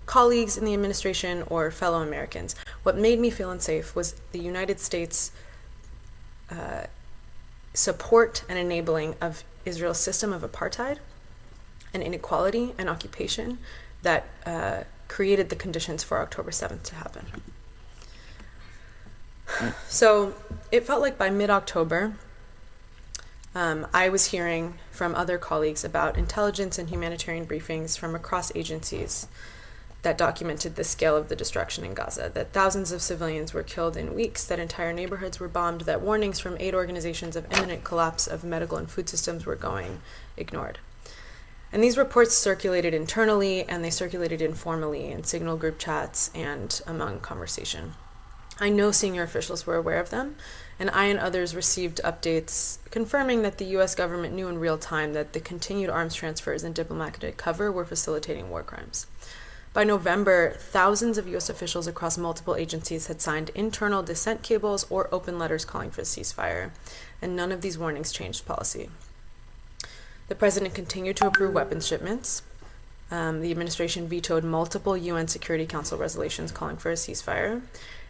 colleagues in the administration or fellow Americans. What made me feel unsafe was the United States' support and enabling of Israel's system of apartheid and inequality and occupation that created the conditions for October 7th to happen. So it felt like by mid-October, I was hearing from other colleagues about intelligence and humanitarian briefings from across agencies that documented the scale of the destruction in Gaza, that thousands of civilians were killed in weeks, that entire neighborhoods were bombed, that warnings from aid organizations of imminent collapse of medical and food systems were going ignored. And these reports circulated internally, and they circulated informally in signal group chats and among conversation. I know senior officials were aware of them, and I and others received updates confirming that the U.S. government knew in real time that the continued arms transfers and diplomatic cover were facilitating war crimes. By November, thousands of U.S. officials across multiple agencies had signed internal dissent cables or open letters calling for a ceasefire, and none of these warnings changed policy. The president continued to approve weapons shipments. The administration vetoed multiple UN Security Council resolutions calling for a ceasefire.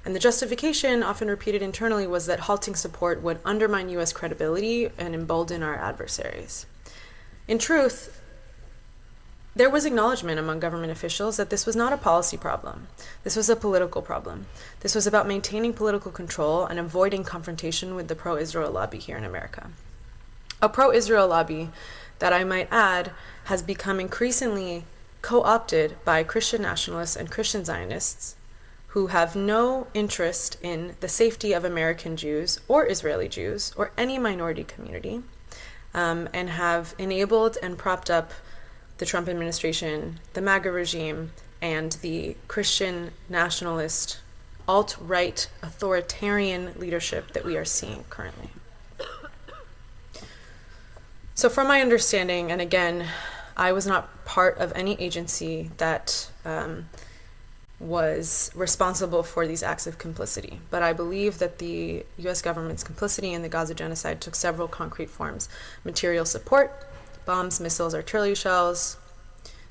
And the justification, often repeated internally, was that halting support would undermine U.S. credibility and embolden our adversaries. In truth, there was acknowledgement among government officials that this was not a policy problem. This was a political problem. This was about maintaining political control and avoiding confrontation with the pro-Israel lobby here in America. A pro-Israel lobby that, I might add, has become increasingly co-opted by Christian nationalists and Christian Zionists who have no interest in the safety of American Jews or Israeli Jews or any minority community, and have enabled and propped up the Trump administration, the MAGA regime, and the Christian nationalist, alt-right, authoritarian leadership that we are seeing currently. So from my understanding, and again, I was not part of any agency that was responsible for these acts of complicity, but I believe that the US government's complicity in the Gaza genocide took several concrete forms: material support, bombs, missiles, artillery shells,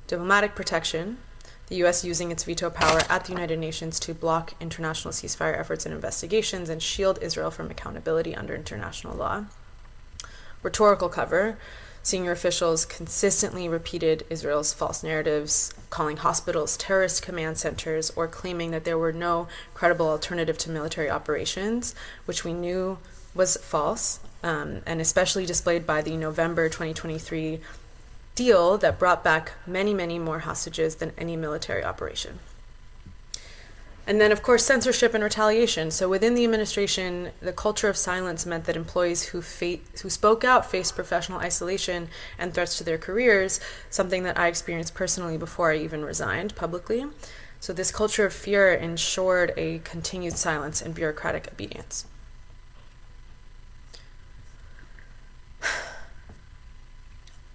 diplomatic protection, the US using its veto power at the United Nations to block international ceasefire efforts and investigations and shield Israel from accountability under international law, rhetorical cover. Senior officials consistently repeated Israel's false narratives, calling hospitals terrorist command centers or claiming that there were no credible alternative to military operations, which we knew was false, and especially displayed by the November 2023 deal that brought back many, many more hostages than any military operation. And then, of course, censorship and retaliation. So within the administration, the culture of silence meant that employees who spoke out faced professional isolation and threats to their careers, something that I experienced personally before I even resigned publicly. So this culture of fear ensured a continued silence and bureaucratic obedience.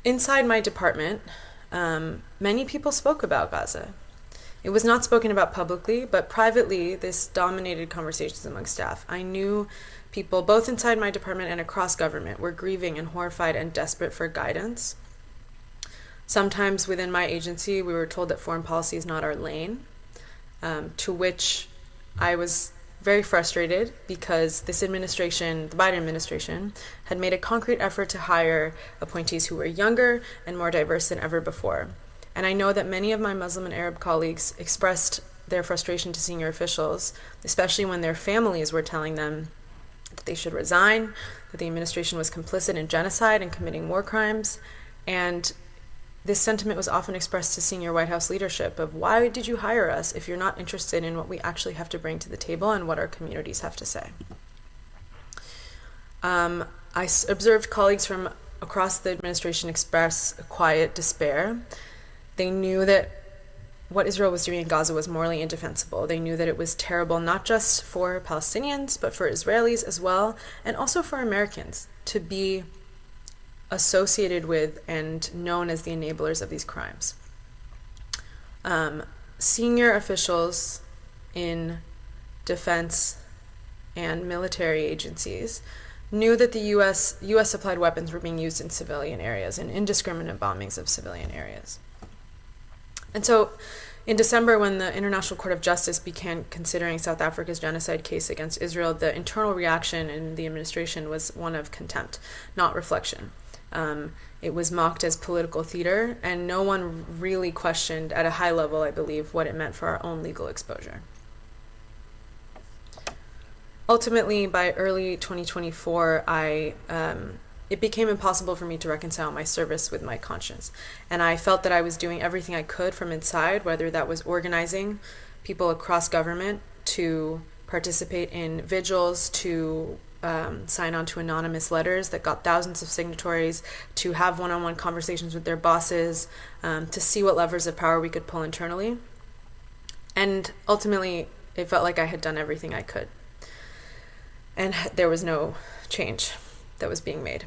Inside my department, many people spoke about Gaza. It was not spoken about publicly, but privately, this dominated conversations among staff. I knew people, both inside my department and across government, were grieving and horrified and desperate for guidance. Sometimes within my agency, we were told that foreign policy is not our lane, to which I was very frustrated because this administration, the Biden administration, had made a concrete effort to hire appointees who were younger and more diverse than ever before. And I know that many of my Muslim and Arab colleagues expressed their frustration to senior officials, especially when their families were telling them that they should resign, that the administration was complicit in genocide and committing war crimes. And this sentiment was often expressed to senior White House leadership of, why did you hire us if you're not interested in what we actually have to bring to the table and what our communities have to say? I observed colleagues from across the administration express a quiet despair. They knew that what Israel was doing in Gaza was morally indefensible. They knew that it was terrible not just for Palestinians, but for Israelis as well, and also for Americans to be associated with and known as the enablers of these crimes. Senior officials in defense and military agencies knew that the US supplied weapons were being used in civilian areas and indiscriminate bombings of civilian areas. And so in December, when the International Court of Justice began considering South Africa's genocide case against Israel, the internal reaction in the administration was one of contempt, not reflection. It was mocked as political theater, and no one really questioned at a high level, I believe, what it meant for our own legal exposure. Ultimately, by early 2024, it became impossible for me to reconcile my service with my conscience. And I felt that I was doing everything I could from inside, whether that was organizing people across government to participate in vigils, to sign on to anonymous letters that got thousands of signatories, to have one-on-one conversations with their bosses, to see what levers of power we could pull internally. And ultimately, it felt like I had done everything I could. And there was no change that was being made.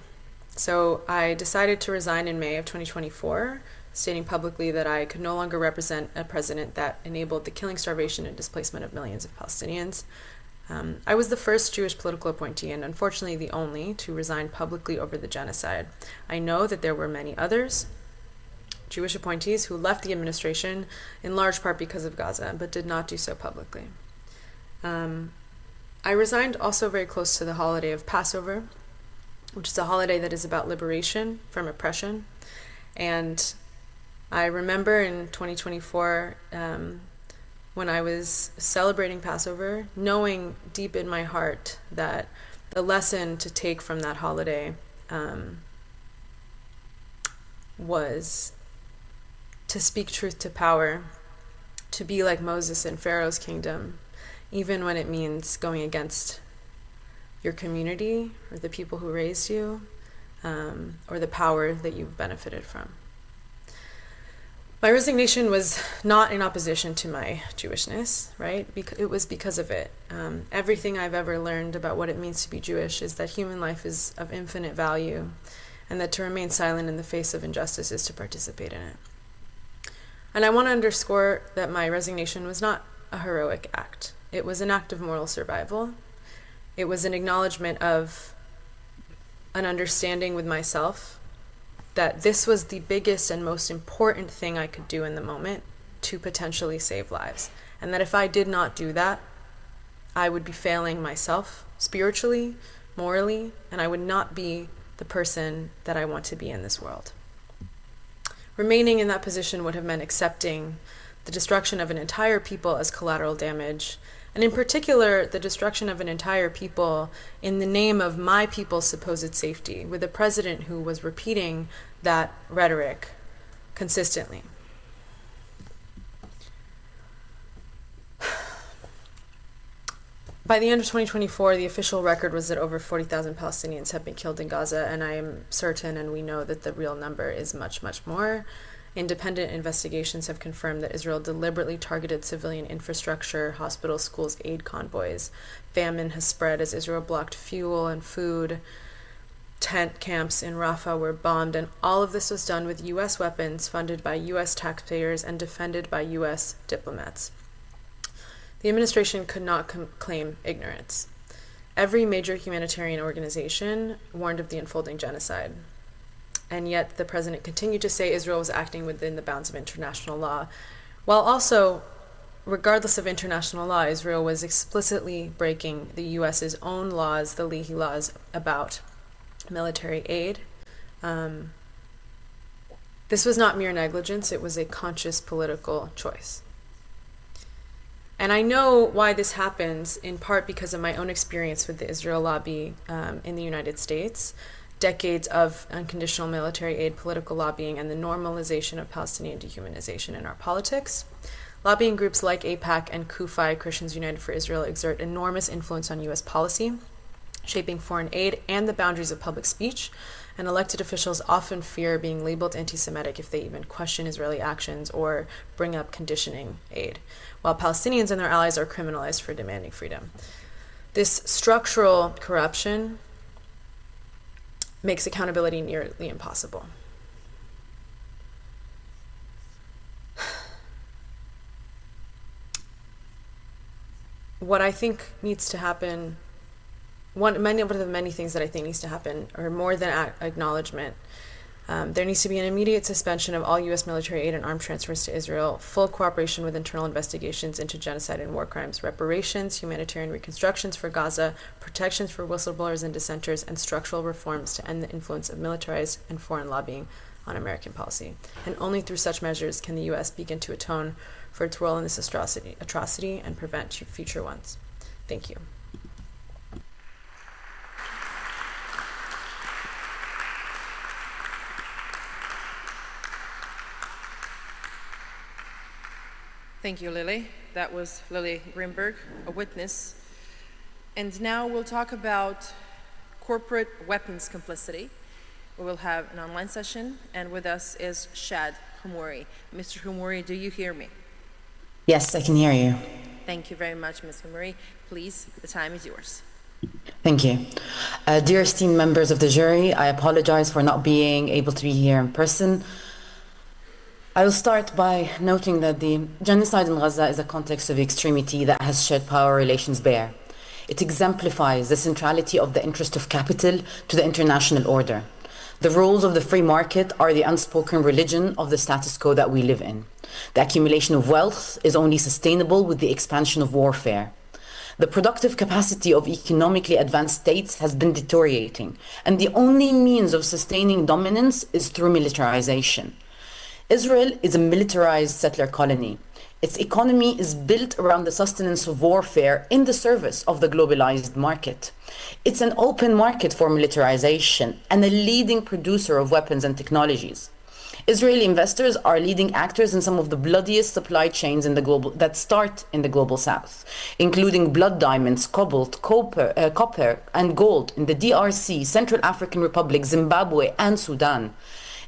So I decided to resign in May of 2024, stating publicly that I could no longer represent a president that enabled the killing, starvation, and displacement of millions of Palestinians. I was the first Jewish political appointee, and unfortunately the only, to resign publicly over the genocide. I know that there were many others, Jewish appointees, who left the administration in large part because of Gaza, but did not do so publicly. I resigned also very close to the holiday of Passover, which is a holiday that is about liberation from oppression. And I remember in 2024, when I was celebrating Passover, knowing deep in my heart that the lesson to take from that holiday was to speak truth to power, to be like Moses in Pharaoh's kingdom, even when it means going against your community or the people who raised you, or the power that you've benefited from. My resignation was not in opposition to my Jewishness, right? It was because of it. Everything I've ever learned about what it means to be Jewish is that human life is of infinite value, and that to remain silent in the face of injustice is to participate in it. And I want to underscore that my resignation was not a heroic act. It was an act of moral survival. It was an acknowledgement of an understanding with myself that this was the biggest and most important thing I could do in the moment to potentially save lives. And that if I did not do that, I would be failing myself spiritually, morally, and I would not be the person that I want to be in this world. Remaining in that position would have meant accepting the destruction of an entire people as collateral damage, and in particular, the destruction of an entire people in the name of my people's supposed safety, with a president who was repeating that rhetoric consistently. By the end of 2024, the official record was that over 40,000 Palestinians have been killed in Gaza, and I am certain, and we know, that the real number is much, much more. Independent investigations have confirmed that Israel deliberately targeted civilian infrastructure, hospitals, schools, aid convoys. Famine has spread as Israel blocked fuel and food. Tent camps in Rafah were bombed, and all of this was done with U.S. weapons funded by U.S. taxpayers and defended by U.S. diplomats. The administration could not claim ignorance. Every major humanitarian organization warned of the unfolding genocide. And yet the president continued to say Israel was acting within the bounds of international law, while also, regardless of international law, Israel was explicitly breaking the U.S.'s own laws, the Leahy laws, about military aid. This was not mere negligence, it was a conscious political choice. And I know why this happens, in part because of my own experience with the Israel lobby in the United States. Decades of unconditional military aid, political lobbying, and the normalization of Palestinian dehumanization in our politics. Lobbying groups like AIPAC and CUFI, Christians United for Israel, exert enormous influence on U.S. policy, shaping foreign aid and the boundaries of public speech, and elected officials often fear being labeled anti-Semitic if they even question Israeli actions or bring up conditioning aid, while Palestinians and their allies are criminalized for demanding freedom. This structural corruption makes accountability nearly impossible. What I think needs to happen, one of the many things that I think needs to happen, are more than acknowledgement. There needs to be an immediate suspension of all U.S. military aid and arm transfers to Israel, full cooperation with internal investigations into genocide and war crimes, reparations, humanitarian reconstructions for Gaza, protections for whistleblowers and dissenters, and structural reforms to end the influence of militarized and foreign lobbying on American policy. And only through such measures can the U.S. begin to atone for its role in this atrocity and prevent future ones. Thank you. Thank you, Lily. That was Lily Greenberg, a witness. And now we'll talk about corporate weapons complicity. We will have an online session, and with us is Shad Humuri. Mr. Humuri, do you hear me? Yes, I can hear you. Thank you very much, Ms. Humuri. Please, the time is yours. Thank you. Dear esteemed members of the jury, I apologize for not being able to be here in person. I will start by noting that the genocide in Gaza is a context of extremity that has shed power relations bare. It exemplifies the centrality of the interest of capital to the international order. The rules of the free market are the unspoken religion of the status quo that we live in. The accumulation of wealth is only sustainable with the expansion of warfare. The productive capacity of economically advanced states has been deteriorating, and the only means of sustaining dominance is through militarization. Israel is a militarized settler colony. Its economy is built around the sustenance of warfare in the service of the globalized market. It's an open market for militarization and a leading producer of weapons and technologies. Israeli investors are leading actors in some of the bloodiest supply chains that start in the global south, including blood diamonds, cobalt, copper, and gold in the DRC, Central African Republic, Zimbabwe, and Sudan.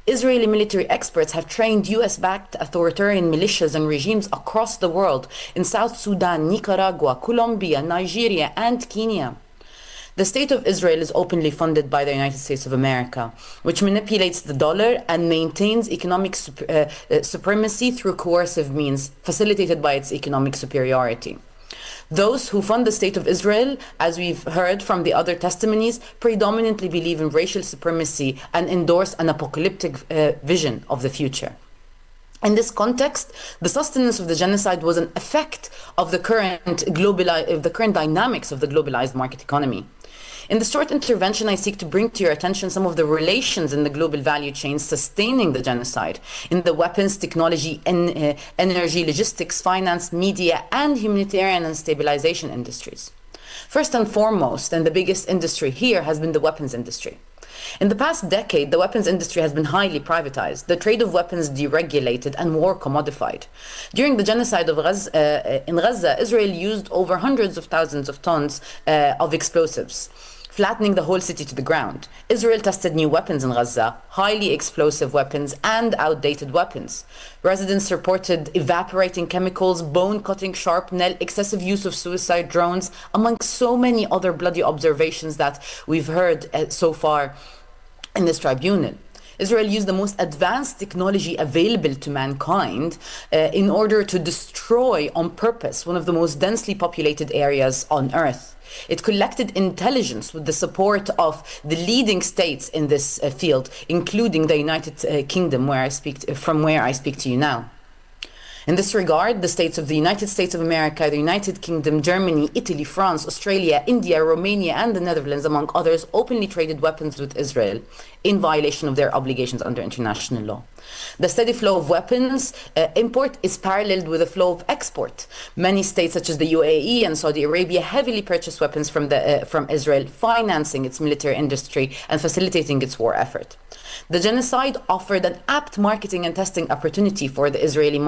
Israeli military experts have trained US-backed authoritarian militias and regimes across the world in South Sudan, Nicaragua, Colombia, Nigeria, and Kenya. The State of Israel is openly funded by the United States of America, which manipulates the dollar and maintains economic supremacy through coercive means, facilitated by its economic superiority. Those who fund the State of Israel, as we've heard from the other testimonies, predominantly believe in racial supremacy and endorse an apocalyptic vision of the future. In this context, the sustenance of the genocide was an effect of the current dynamics of the globalized market economy. In this short intervention, I seek to bring to your attention some of the relations in the global value chain sustaining the genocide in the weapons, technology, energy, logistics, finance, media, and humanitarian and stabilization industries. First and foremost, and the biggest industry here has been the weapons industry. In the past decade, the weapons industry has been highly privatized, the trade of weapons deregulated, and war commodified. During the genocide of in Gaza, Israel used over hundreds of thousands of tons of explosives, flattening the whole city to the ground. Israel tested new weapons in Gaza, highly explosive weapons and outdated weapons. Residents reported evaporating chemicals, bone-cutting shrapnel, excessive use of suicide drones, among so many other bloody observations that we've heard so far in this tribunal. Israel used the most advanced technology available to mankind in order to destroy on purpose one of the most densely populated areas on Earth. It collected intelligence with the support of the leading states in this field, including the United Kingdom, from where I speak to you now. In this regard, the states of the United States of America, the United Kingdom, Germany, Italy, France, Australia, India, Romania, and the Netherlands, among others, openly traded weapons with Israel in violation of their obligations under international law. The steady flow of weapons import is paralleled with the flow of export. Many states, such as the UAE and Saudi Arabia, heavily purchase weapons from Israel, financing its military industry and facilitating its war effort. The genocide offered an apt marketing and testing opportunity for the Israeli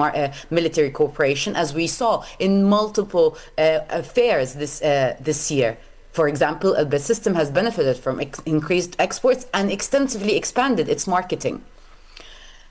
military corporation, as we saw in multiple affairs this year. For example, the system has benefited from increased exports and extensively expanded its marketing.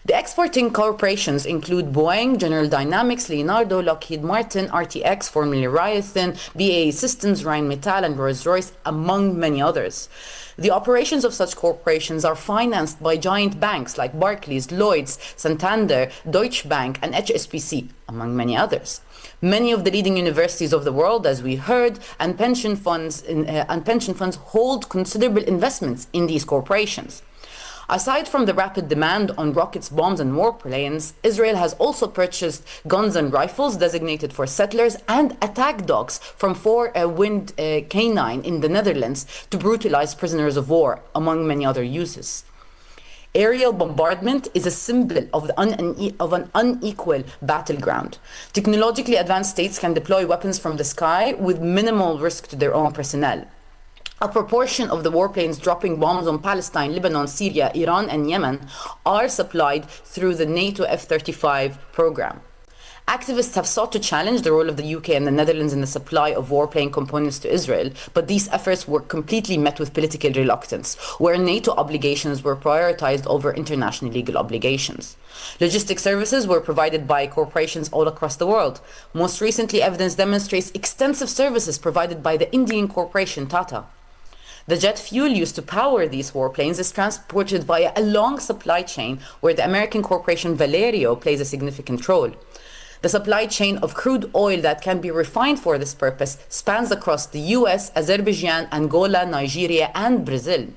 The exporting corporations include Boeing, General Dynamics, Leonardo, Lockheed Martin, RTX, formerly Raytheon, BAE Systems, Rheinmetall, and Rolls-Royce, among many others. The operations of such corporations are financed by giant banks like Barclays, Lloyds, Santander, Deutsche Bank, and HSBC, among many others. Many of the leading universities of the world, as we heard, and pension funds hold considerable investments in these corporations. Aside from the rapid demand on rockets, bombs, and warplanes, Israel has also purchased guns and rifles designated for settlers and attack dogs from 4 Wind K9 in the Netherlands to brutalize prisoners of war, among many other uses. Aerial bombardment is a symbol of an unequal battleground. Technologically advanced states can deploy weapons from the sky with minimal risk to their own personnel. A proportion of the warplanes dropping bombs on Palestine, Lebanon, Syria, Iran, and Yemen are supplied through the NATO F-35 program. Activists have sought to challenge the role of the UK and the Netherlands in the supply of warplane components to Israel, but these efforts were completely met with political reluctance, where NATO obligations were prioritized over international legal obligations. Logistic services were provided by corporations all across the world. Most recently, evidence demonstrates extensive services provided by the Indian corporation Tata. The jet fuel used to power these warplanes is transported via a long supply chain where the American corporation Valerio plays a significant role. The supply chain of crude oil that can be refined for this purpose spans across the US, Azerbaijan, Angola, Nigeria, and Brazil.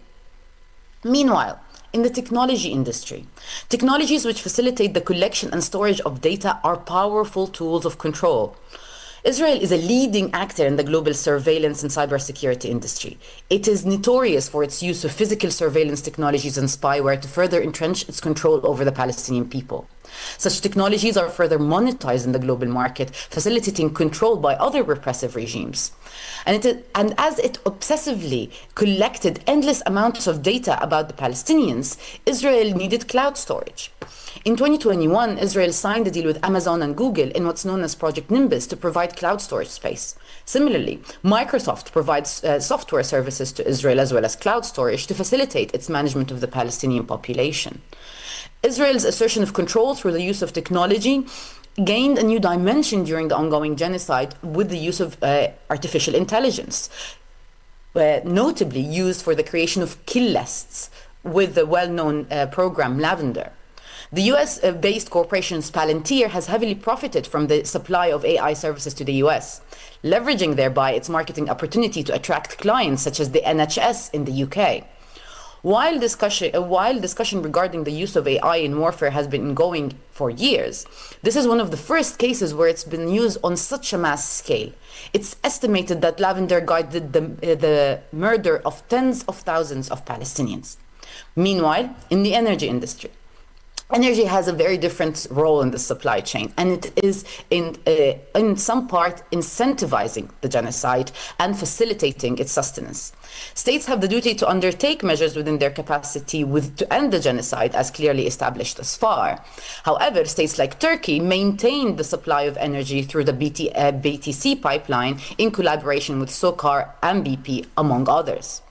Meanwhile, in the technology industry, technologies which facilitate the collection and storage of data are powerful tools of control. Israel is a leading actor in the global surveillance and cybersecurity industry. It is notorious for its use of physical surveillance technologies and spyware to further entrench its control over the Palestinian people. Such technologies are further monetized in the global market, facilitating control by other repressive regimes. And as it obsessively collected endless amounts of data about the Palestinians, Israel needed cloud storage. In 2021, Israel signed a deal with Amazon and Google in what's known as Project Nimbus to provide cloud storage space. Similarly, Microsoft provides software services to Israel as well as cloud storage to facilitate its management of the Palestinian population. Israel's assertion of control through the use of technology gained a new dimension during the ongoing genocide with the use of artificial intelligence, notably used for the creation of kill lists with the well-known program Lavender. The US-based corporation Palantir has heavily profited from the supply of AI services to the US, leveraging thereby its marketing opportunity to attract clients such as the NHS in the UK. While discussion regarding the use of AI in warfare has been ongoing for years, this is one of the first cases where it's been used on such a mass scale. It's estimated that Lavender guided the murder of tens of thousands of Palestinians. Meanwhile, in the energy industry, energy has a very different role in the supply chain, and it is in some part incentivizing the genocide and facilitating its sustenance. States have the duty to undertake measures within their capacity to end the genocide as clearly established thus far. However, states like Turkey maintain the supply of energy through the BTC pipeline in collaboration with SOCAR and BP, among others.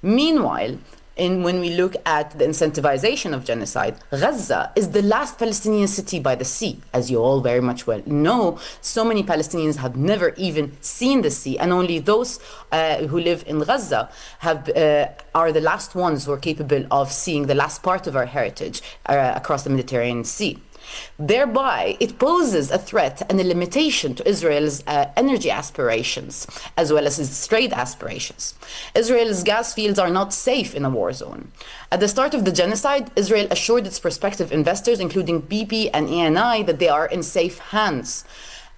Meanwhile, when we look at the incentivization of genocide, Gaza is the last Palestinian city by the sea. As you all very much well know, so many Palestinians have never even seen the sea, and only those who live in Gaza are the last ones who are capable of seeing the last part of our heritage across the Mediterranean Sea. Thereby, it poses a threat and a limitation to Israel's energy aspirations, as well as its trade aspirations. Israel's gas fields are not safe in a war zone. At the start of the genocide, Israel assured its prospective investors, including BP and ENI, that they are in safe hands.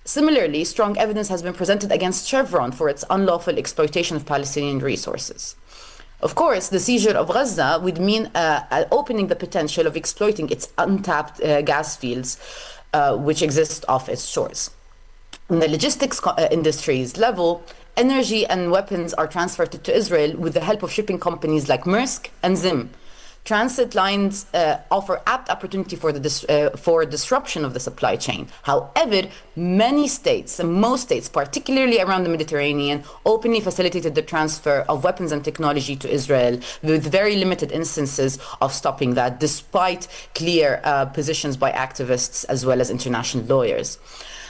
Similarly, strong evidence has been presented against Chevron for its unlawful exploitation of Palestinian resources. Of course, the seizure of Gaza would mean opening the potential of exploiting its untapped gas fields, which exist off its shores. On the logistics industry's level, energy and weapons are transferred to Israel with the help of shipping companies like Maersk and Zim. Transit lines offer apt opportunity for disruption of the supply chain. However, many states, and most states, particularly around the Mediterranean, openly facilitated the transfer of weapons and technology to Israel, with very limited instances of stopping that, despite clear positions by activists as well as international lawyers.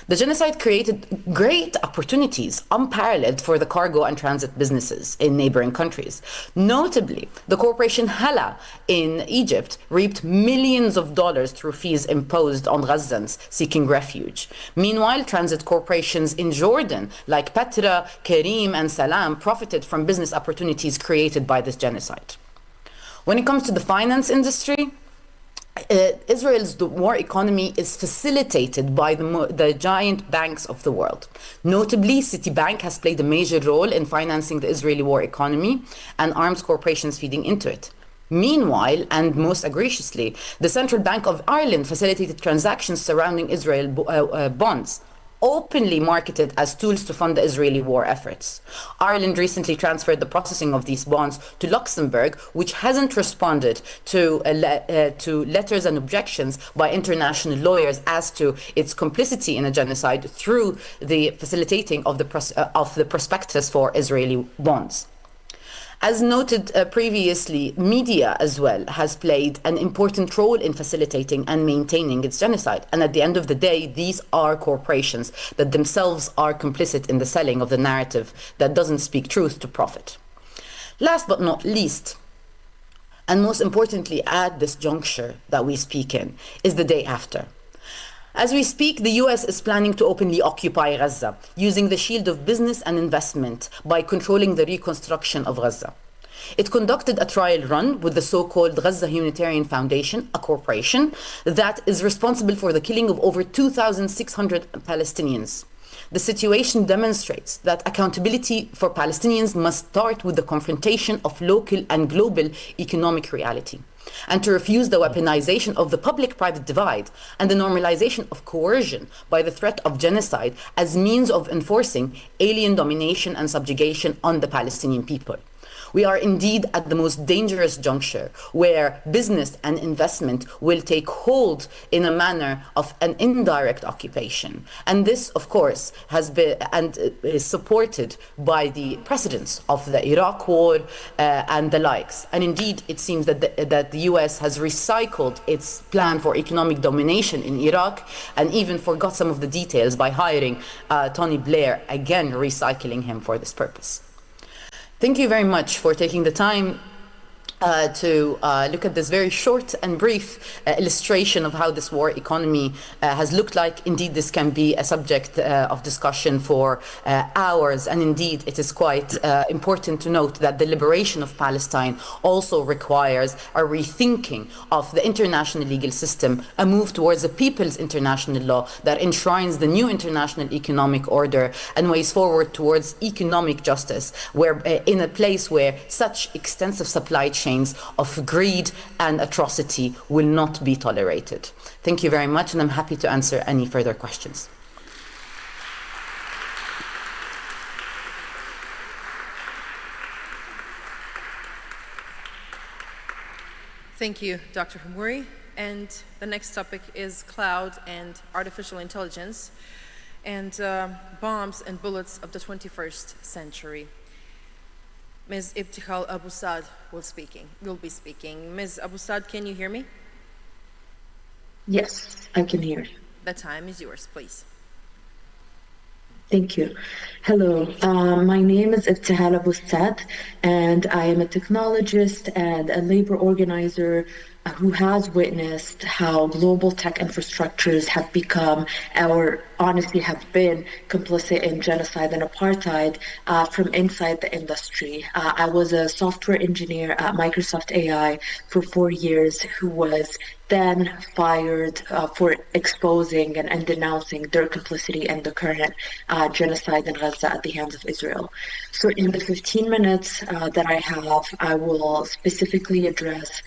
The genocide created great opportunities, unparalleled, for the cargo and transit businesses in neighboring countries. Notably, the corporation Hala in Egypt reaped millions of dollars through fees imposed on Gazans seeking refuge. Meanwhile, transit corporations in Jordan, like Petra, Karim, and Salam, profited from business opportunities created by this genocide. When it comes to the finance industry, Israel's war economy is facilitated by the giant banks of the world. Notably, Citibank has played a major role in financing the Israeli war economy and arms corporations feeding into it. Meanwhile, and most egregiously, the Central Bank of Ireland facilitated transactions surrounding Israel bonds, openly marketed as tools to fund the Israeli war efforts. Ireland recently transferred the processing of these bonds to Luxembourg, which hasn't responded to letters and objections by international lawyers as to its complicity in a genocide through the facilitating of the prospectus for Israeli bonds. As noted previously, media as well has played an important role in facilitating and maintaining its genocide. And at the end of the day, these are corporations that themselves are complicit in the selling of the narrative that doesn't speak truth to profit. Last but not least, and most importantly at this juncture that we speak in, is the day after. As we speak, the US is planning to openly occupy Gaza, using the shield of business and investment by controlling the reconstruction of Gaza. It conducted a trial run with the so-called Gaza Humanitarian Foundation, a corporation that is responsible for the killing of over 2,600 Palestinians. The situation demonstrates that accountability for Palestinians must start with the confrontation of local and global economic reality, and to refuse the weaponization of the public-private divide and the normalization of coercion by the threat of genocide as means of enforcing alien domination and subjugation on the Palestinian people. We are indeed at the most dangerous juncture where business and investment will take hold in a manner of an indirect occupation. And this, of course, has been and is supported by the precedents of the Iraq war and the likes. And indeed, it seems that the US has recycled its plan for economic domination in Iraq and even forgot some of the details by hiring Tony Blair, again recycling him for this purpose. Thank you very much for taking the time to look at this very short and brief illustration of how this war economy has looked like. Indeed, this can be a subject of discussion for hours, and indeed it is quite important to note that the liberation of Palestine also requires a rethinking of the international legal system, a move towards a people's international law that enshrines the new international economic order and ways forward towards economic justice, where in a place where such extensive supply chains of greed and atrocity will not be tolerated. Thank you very much, and I'm happy to answer any further questions. Thank you, Dr. Hammouri. And the next topic is cloud and artificial intelligence and bombs and bullets of the 21st century. Ms. Ibtihal Abu Saad will be speaking. Ms. Abu Saad, can you hear me? Yes, I can hear. The time is yours, please. Thank you. Hello, my name is Ibtihal Abu Saad, and I am a technologist and a labor organizer who has witnessed how global tech infrastructures have become, or honestly have been, complicit in genocide and apartheid from inside the industry. I was a software engineer at Microsoft AI for 4 years who was then fired for exposing and denouncing their complicity in the current genocide in Gaza at the hands of Israel. So in the 15 minutes that I have, I will specifically address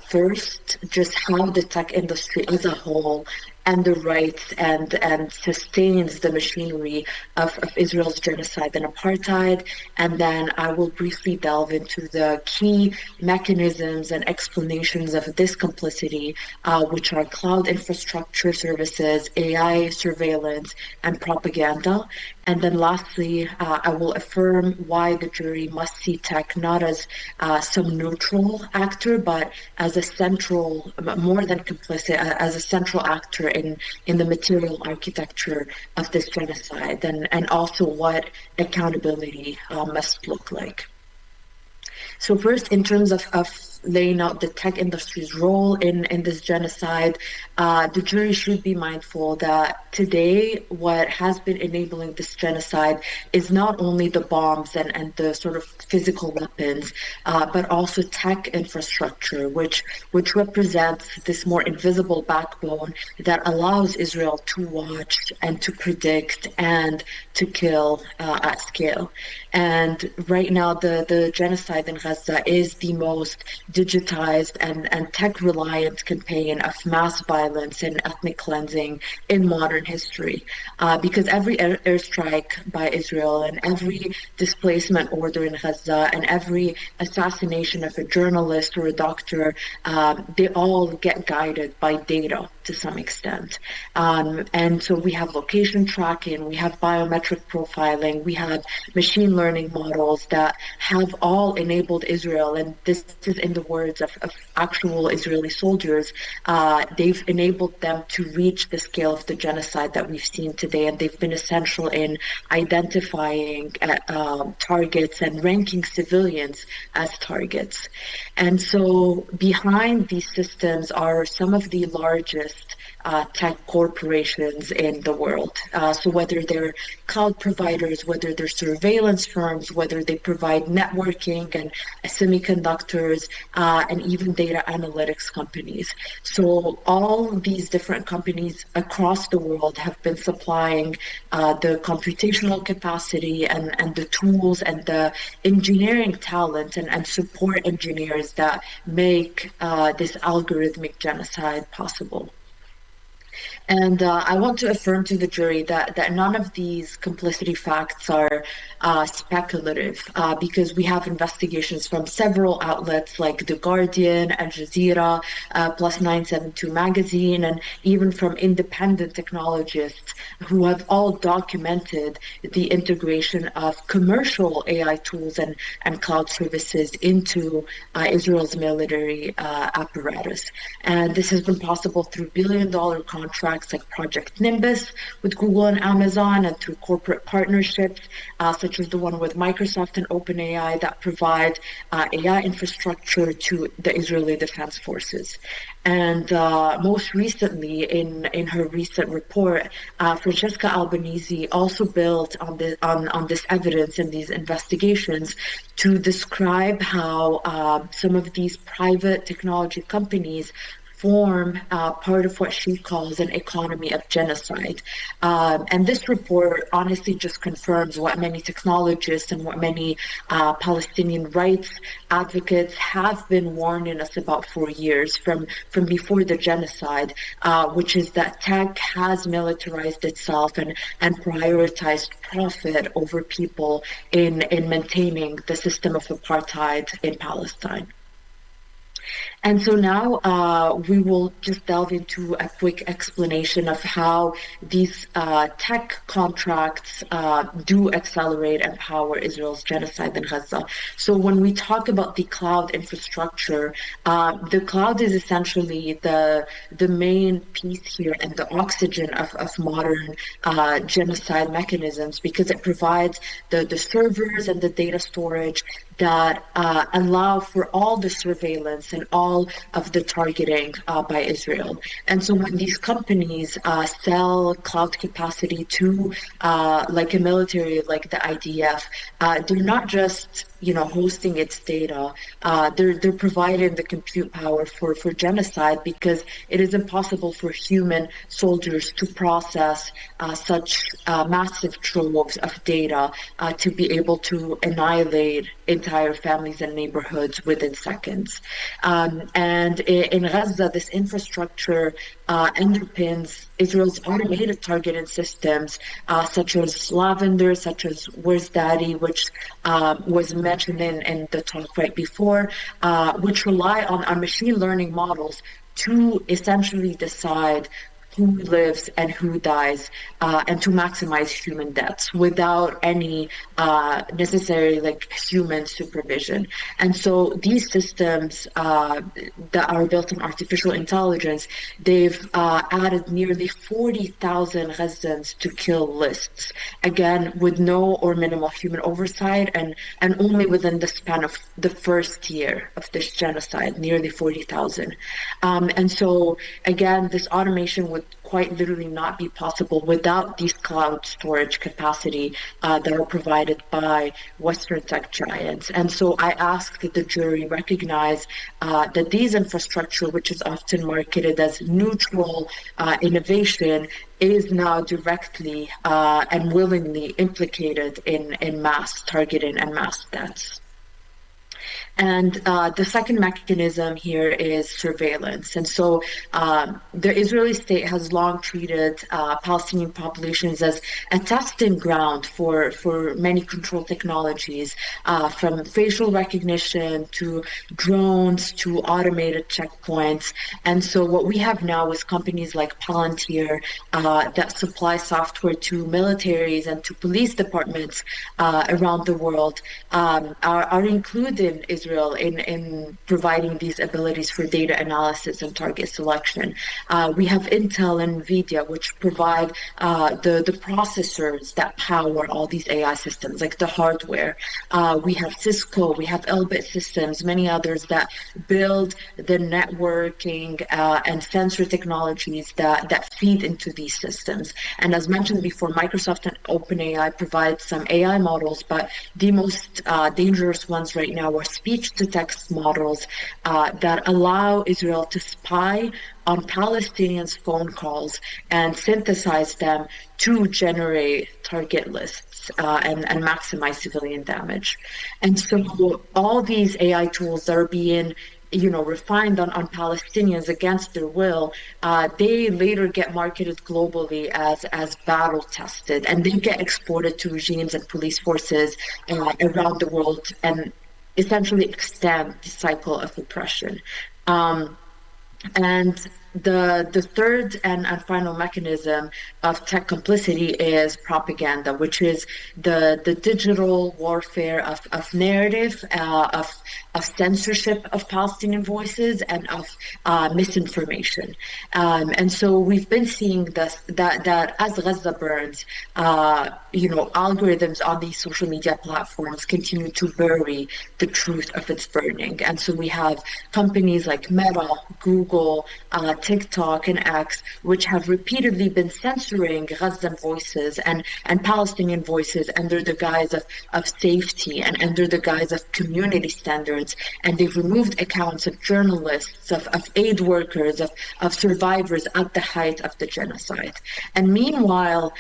first just how the tech industry as a whole underwrites and sustains the machinery of Israel's genocide and apartheid. And then I will briefly delve into the key mechanisms and explanations of this complicity, which are cloud infrastructure services, AI surveillance, and propaganda. And then lastly, I will affirm why the jury must see tech not as some neutral actor, but as a central, more than complicit, as a central actor in the material architecture of this genocide, and also what accountability must look like. So first, in terms of laying out the tech industry's role in this genocide, the jury should be mindful that today what has been enabling this genocide is not only the bombs and the sort of physical weapons, but also tech infrastructure, which represents this more invisible backbone that allows Israel to watch and to predict and to kill at scale. And right now, the genocide in Gaza is the most digitized and tech-reliant campaign of mass violence and ethnic cleansing in modern history. Because every airstrike by Israel and every displacement order in Gaza and every assassination of a journalist or a doctor, they all get guided by data to some extent. And so we have location tracking, we have biometric profiling, we have machine learning models that have all enabled Israel, and this is in the words of actual Israeli soldiers, they've enabled them to reach the scale of the genocide that we've seen today, and they've been essential in identifying targets and ranking civilians as targets. And so behind these systems are some of the largest tech corporations in the world. So whether they're cloud providers, whether they're surveillance firms, whether they provide networking and semiconductors, and even data analytics companies. So all these different companies across the world have been supplying the computational capacity and the tools and the engineering talent and support engineers that make this algorithmic genocide possible. And I want to affirm to the jury that none of these complicity facts are speculative, because we have investigations from several outlets like The Guardian, Al Jazeera, Plus 972 Magazine, and even from independent technologists who have all documented the integration of commercial AI tools and cloud services into Israel's military apparatus. And this has been possible through billion-dollar contracts like Project Nimbus with Google and Amazon, and through corporate partnerships such as the one with Microsoft and OpenAI that provide AI infrastructure to the Israeli Defense Forces. And most recently, in her recent report, Francesca Albanese also built on this evidence and these investigations to describe how some of these private technology companies form part of what she calls an economy of genocide. And this report honestly just confirms what many technologists and what many Palestinian rights advocates have been warning us about for years from before the genocide, which is that tech has militarized itself and prioritized profit over people in maintaining the system of apartheid in Palestine. And so now we will just delve into a quick explanation of how these tech contracts do accelerate and power Israel's genocide in Gaza. So when we talk about the cloud infrastructure, the cloud is essentially the main piece here and the oxygen of modern genocide mechanisms, because it provides the servers and the data storage that allow for all the surveillance and all of the targeting by Israel. And so when these companies sell cloud capacity to like a military like the IDF, they're not just hosting its data, they're providing the compute power for genocide, because it is impossible for human soldiers to process such massive troves of data to be able to annihilate entire families and neighborhoods within seconds. And in Gaza, this infrastructure underpins Israel's automated targeting systems, such as Lavender, such as Where's Daddy, which was mentioned in the talk right before, which rely on machine learning models to essentially decide who lives and who dies, and to maximize human deaths without any necessary human supervision. And so these systems that are built on artificial intelligence, they've added nearly 40,000 Gazans to kill lists, again with no or minimal human oversight, and only within the span of the first year of this genocide, nearly 40,000. And so again, this automation would quite literally not be possible without these cloud storage capacity that are provided by Western tech giants. And so I ask that the jury recognize that these infrastructure, which is often marketed as neutral innovation, is now directly and willingly implicated in mass targeting and mass deaths. And the second mechanism here is surveillance. And so the Israeli state has long treated Palestinian populations as a testing ground for many control technologies, from facial recognition to drones to automated checkpoints. And so what we have now is companies like Palantir that supply software to militaries and to police departments around the world are included in Israel in providing these abilities for data analysis and target selection. We have Intel and NVIDIA, which provide the processors that power all these AI systems, like the hardware. We have Cisco, we have Elbit Systems, many others that build the networking and sensor technologies that feed into these systems. And as mentioned before, Microsoft and OpenAI provide some AI models, but the most dangerous ones right now are speech-to-text models that allow Israel to spy on Palestinians' phone calls and synthesize them to generate target lists and maximize civilian damage. And so all these AI tools that are being refined on Palestinians against their will, they later get marketed globally as battle tested, and they get exported to regimes and police forces around the world and essentially extend the cycle of oppression. And the third and final mechanism of tech complicity is propaganda, which is the digital warfare of narrative, of censorship of Palestinian voices, and of misinformation. And so we've been seeing that as Gaza burns, algorithms on these social media platforms continue to bury the truth of its burning. And so we have companies like Meta, Google, TikTok, and X, which have repeatedly been censoring Gazan voices and Palestinian voices under the guise of safety and under the guise of community standards. And they've removed accounts of journalists, of aid workers, of survivors at the height of the genocide. And meanwhile,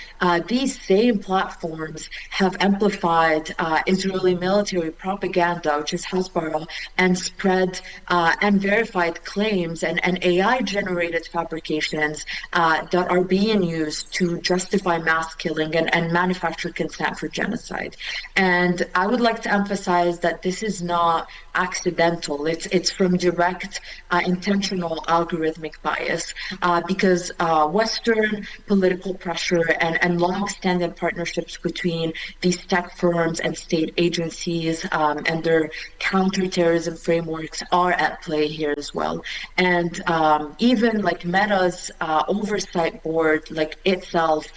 these same platforms have amplified Israeli military propaganda, which is Hasbara, and spread and verified claims and AI-generated fabrications that are being used to justify mass killing and manufacture consent for genocide. And I would like to emphasize that this is not accidental. It's from direct, intentional algorithmic bias because Western political pressure and long-standing partnerships between these tech firms and state agencies and their counterterrorism frameworks are at play here as well. And even like Meta's oversight board, like itself,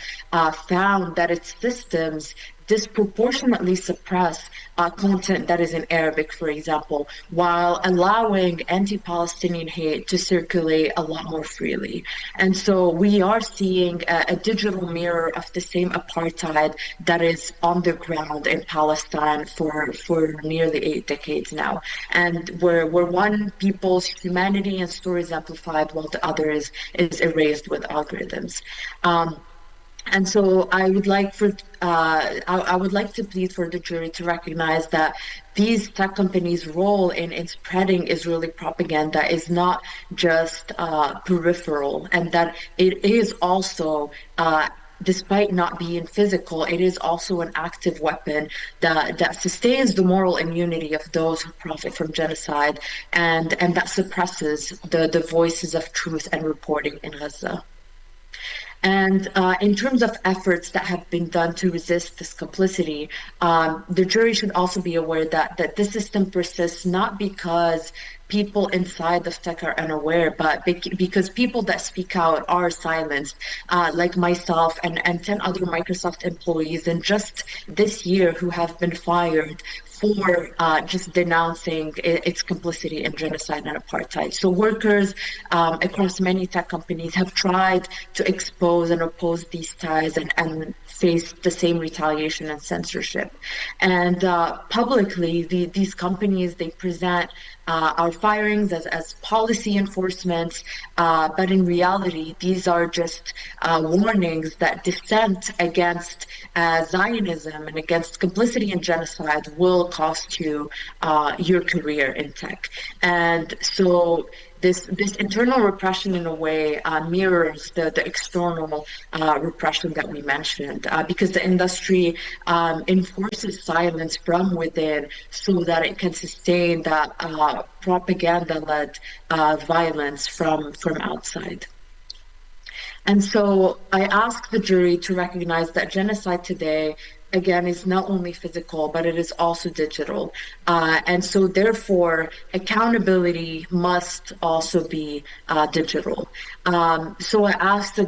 found that its systems disproportionately suppress content that is in Arabic, for example, while allowing anti-Palestinian hate to circulate a lot more freely. And so we are seeing a digital mirror of the same apartheid that is on the ground in Palestine for nearly 8 decades now. And where one people's humanity and story is amplified while the other is erased with algorithms. And so I would like to plead for the jury to recognize that these tech companies' role in spreading Israeli propaganda is not just peripheral, and that it is also, despite not being physical, it is also an active weapon that sustains the moral immunity of those who profit from genocide, and that suppresses the voices of truth and reporting in Gaza. And in terms of efforts that have been done to resist this complicity, the jury should also be aware that this system persists not because people inside of tech are unaware, but because people that speak out are silenced, like myself and 10 other Microsoft employees in just this year who have been fired for just denouncing its complicity in genocide and apartheid. So workers across many tech companies have tried to expose and oppose these ties and face the same retaliation and censorship. And publicly, these companies, they present our firings as policy enforcements, but in reality, these are just warnings that dissent against Zionism and against complicity in genocide will cost you your career in tech. And so this internal repression, in a way, mirrors the external repression that we mentioned, because the industry enforces silence from within so that it can sustain that propaganda-led violence from outside. And so I ask the jury to recognize that genocide today again, is not only physical, but it is also digital. And so therefore, accountability must also be digital. So I asked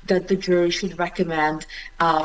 that the jury should recommend,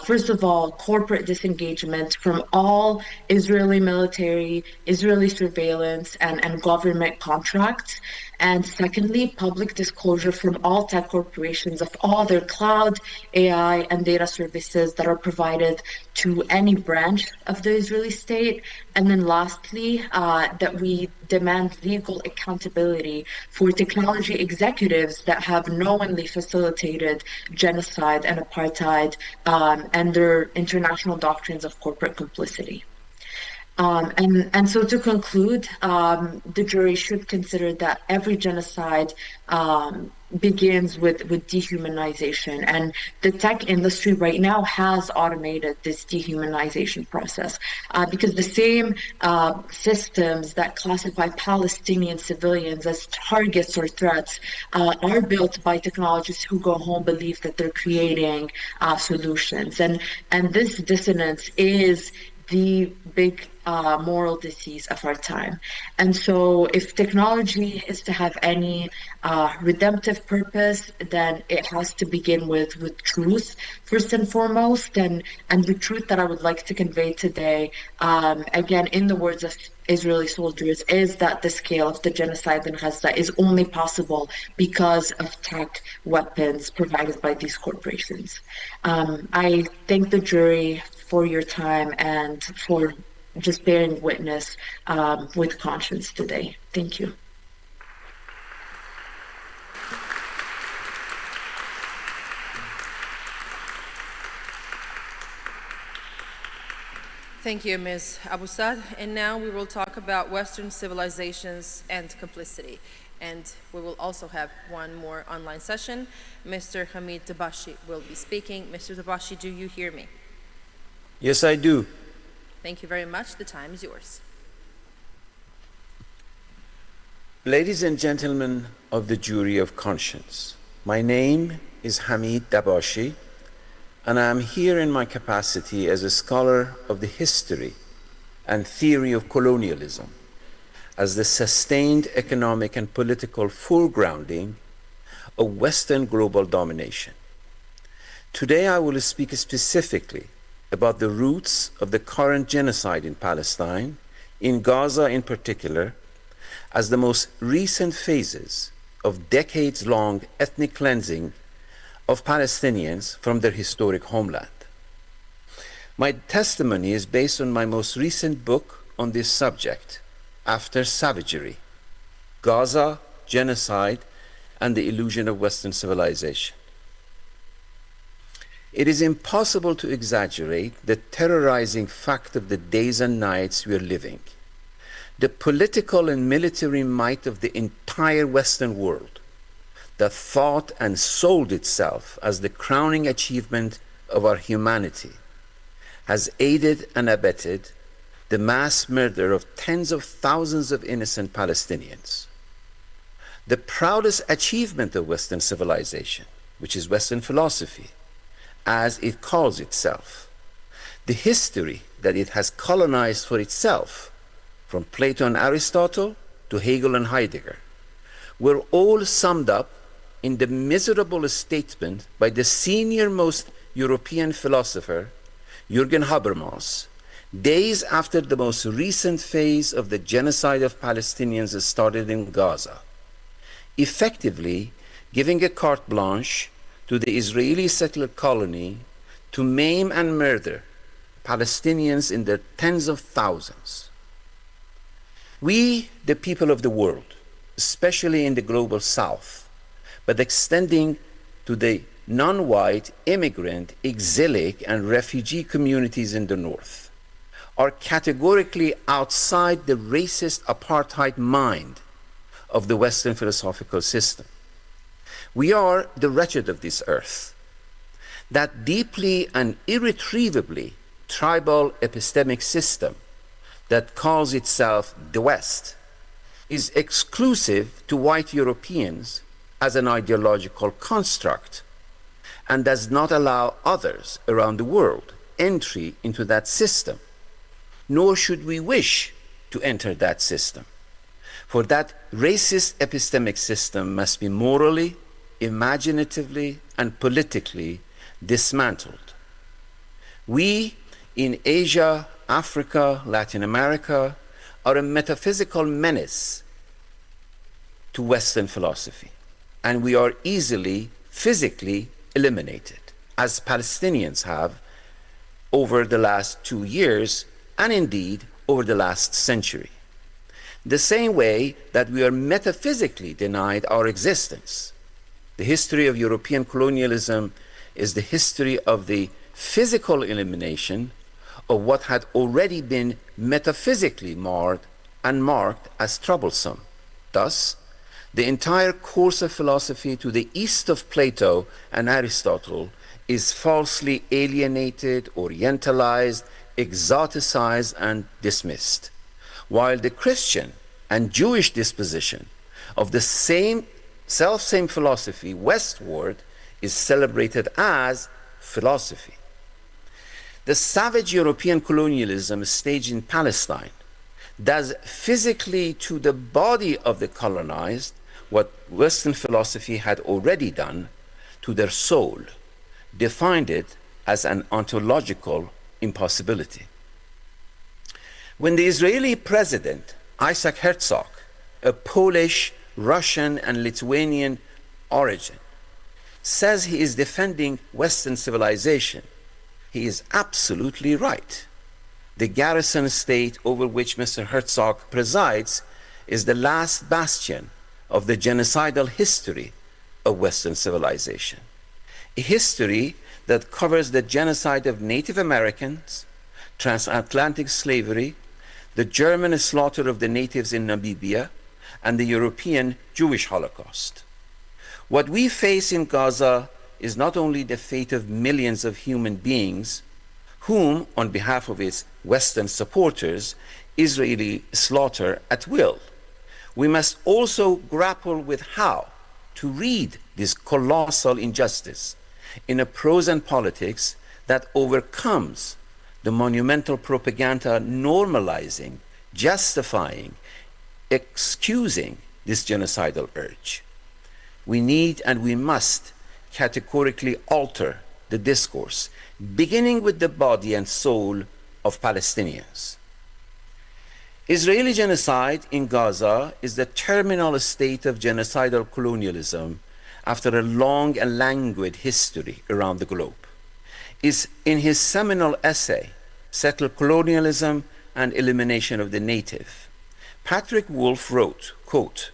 first of all, corporate disengagement from all Israeli military, Israeli surveillance, and government contracts. And secondly, public disclosure from all tech corporations of all their cloud, AI, and data services that are provided to any branch of the Israeli state. And then lastly, that we demand legal accountability for technology executives that have knowingly facilitated genocide and apartheid and their international doctrines of corporate complicity. And so to conclude, the jury should consider that every genocide begins with dehumanization, and the tech industry right now has automated this dehumanization process because the same systems that classify Palestinian civilians as targets or threats are built by technologists who go home believe that they're creating solutions, and this dissonance is the big moral disease of our time. And so if technology is to have any redemptive purpose, then it has to begin with truth, first and foremost. And the truth that I would like to convey today, again, in the words of Israeli soldiers, is that the scale of the genocide in Gaza is only possible because of tech weapons provided by these corporations. I thank the jury for your time and for just bearing witness with conscience today. Thank you. Thank you, Ms. Abusad. And now we will talk about Western civilizations and complicity. And we will also have one more online session. Mr. Hamid Dabashi will be speaking. Mr. Dabashi, do you hear me? Yes, I do. Thank you very much. The time is yours. Ladies and gentlemen of the jury of conscience, my name is Hamid Dabashi, and I am here in my capacity as a scholar of the history and theory of colonialism, as the sustained economic and political foregrounding of Western global domination. Today I will speak specifically about the roots of the current genocide in Palestine, in Gaza in particular, as the most recent phases of decades-long ethnic cleansing of Palestinians from their historic homeland. My testimony is based on my most recent book on this subject, After Savagery: Gaza, Genocide, and the Illusion of Western Civilization. It is impossible to exaggerate the terrorizing fact of the days and nights we are living. The political and military might of the entire Western world that thought and sold itself as the crowning achievement of our humanity has aided and abetted the mass murder of tens of thousands of innocent Palestinians. The proudest achievement of Western civilization, which is Western philosophy, as it calls itself, the history that it has colonized for itself, from Plato and Aristotle to Hegel and Heidegger, were all summed up in the miserable statement by the senior-most European philosopher, Jürgen Habermas, days after the most recent phase of the genocide of Palestinians started in Gaza, effectively giving a carte blanche to the Israeli settler colony to maim and murder Palestinians in their tens of thousands. We, the people of the world, especially in the global south, but extending to the non-white immigrant, exilic, and refugee communities in the north, are categorically outside the racist apartheid mind of the Western philosophical system. We are the wretched of this earth. That deeply and irretrievably tribal epistemic system that calls itself the West is exclusive to white Europeans as an ideological construct and does not allow others around the world, entry into that system, nor should we wish to enter that system. For that racist epistemic system must be morally, imaginatively, and politically dismantled. We in Asia, Africa, Latin America are a metaphysical menace to Western philosophy, and we are easily physically eliminated, as Palestinians have over the last 2 years, and indeed over the last century. The same way that we are metaphysically denied our existence. The history of European colonialism is the history of the physical elimination of what had already been metaphysically marred and marked as troublesome. Thus, the entire course of philosophy to the east of Plato and Aristotle is falsely alienated, orientalized, exoticized, and dismissed, while the Christian and Jewish disposition of the same philosophy westward is celebrated as philosophy. The savage European colonialism staged in Palestine does physically to the body of the colonized what Western philosophy had already done to their soul, defined it as an ontological impossibility. When the Israeli president, Isaac Herzog, a Polish, Russian, and Lithuanian origin, says he is defending Western civilization, he is absolutely right. The garrison state over which Mr. Herzog presides is the last bastion of the genocidal history of Western civilization. A history that covers the genocide of Native Americans, transatlantic slavery, the German slaughter of the natives in Namibia, and the European Jewish Holocaust. What we face in Gaza is not only the fate of millions of human beings, whom, on behalf of its Western supporters, Israeli slaughter at will. We must also grapple with how to read this colossal injustice in a prose and politics that overcomes the monumental propaganda normalizing, justifying, excusing this genocidal urge. We need and we must categorically alter the discourse, beginning with the body and soul of Palestinians. Israeli genocide in Gaza is the terminal state of genocidal colonialism after a long and languid history around the globe. Is in his seminal essay, Settler Colonialism and Elimination of the Native, Patrick Wolf wrote, quote,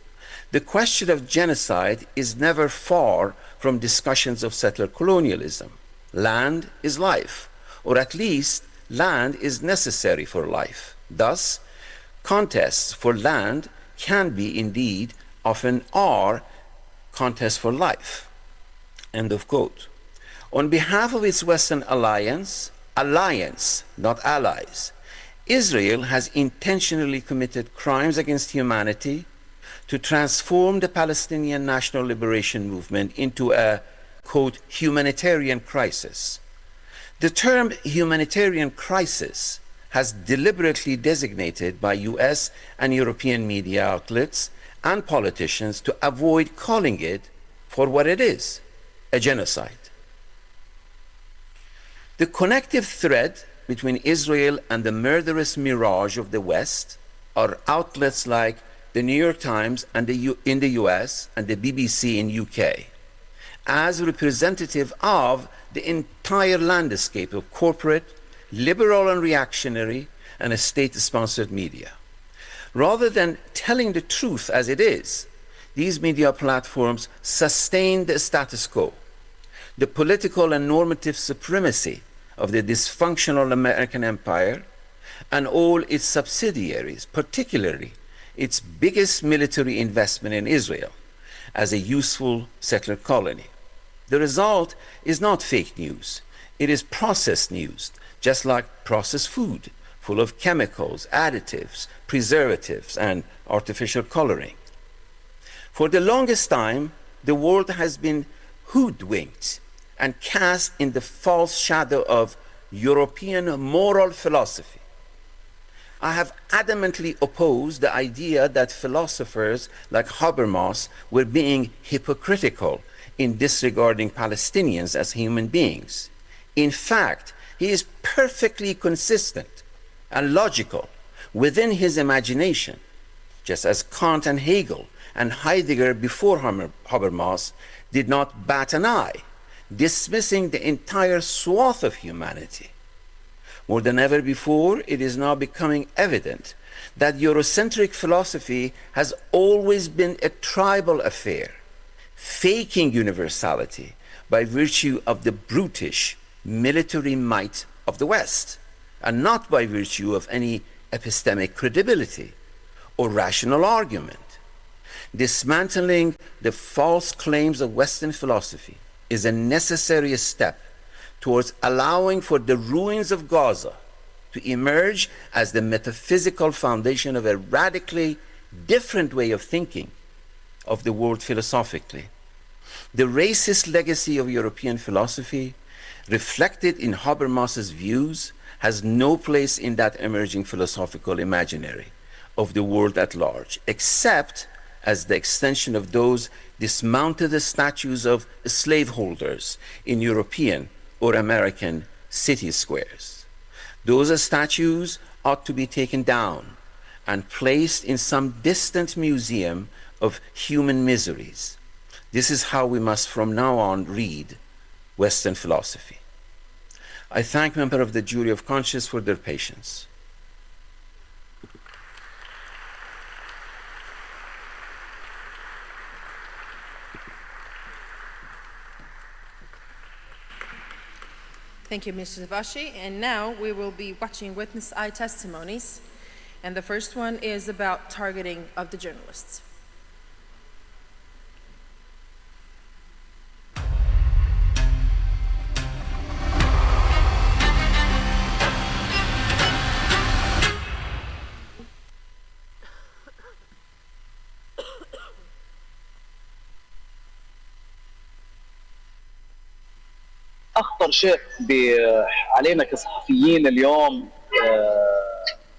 "The question of genocide is never far from discussions of settler colonialism. Land is life, or at least land is necessary for life. Thus, contests for land can be, indeed, often are, contests for life." End of quote. On behalf of its Western alliance, not allies, Israel has intentionally committed crimes against humanity to transform the Palestinian National Liberation Movement into a, quote, humanitarian crisis. The term humanitarian crisis has deliberately designated by US and European media outlets and politicians to avoid calling it for what it is, a genocide. The connective thread between Israel and the murderous mirage of the West are outlets like the New York Times and in the US and the BBC in UK, as representative of the entire landscape of corporate, liberal and reactionary, and state-sponsored media. Rather than telling the truth as it is, these media platforms sustain the status quo, the political and normative supremacy of the dysfunctional American empire and all its subsidiaries, particularly its biggest military investment in Israel as a useful settler colony. The result is not fake news. It is processed news, just like processed food, full of chemicals, additives, preservatives, and artificial coloring. For the longest time, the world has been hoodwinked and cast in the false shadow of European moral philosophy. I have adamantly opposed the idea that philosophers like Habermas were being hypocritical in disregarding Palestinians as human beings. In fact, he is perfectly consistent and logical within his imagination, just as Kant and Hegel and Heidegger before Habermas did not bat an eye, dismissing the entire swath of humanity. More than ever before, it is now becoming evident that Eurocentric philosophy has always been a tribal affair, faking universality by virtue of the brutish military might of the West, and not by virtue of any epistemic credibility or rational argument. Dismantling the false claims of Western philosophy is a necessary step towards allowing for the ruins of Gaza to emerge as the metaphysical foundation of a radically different way of thinking of the world philosophically. The racist legacy of European philosophy, reflected in Habermas's views, has no place in that emerging philosophical imaginary of the world at large, except as the extension of those dismounted statues of slaveholders in European or American city squares. Those statues ought to be taken down and placed in some distant museum of human miseries. This is how we must from now on read Western philosophy. I thank members of the jury of conscience for their patience. Thank you, Mr. Zavashi. And now we will be watching witness eye testimonies. And the first one is about targeting of the journalists. أخطر شيء علينا كصحفيين اليوم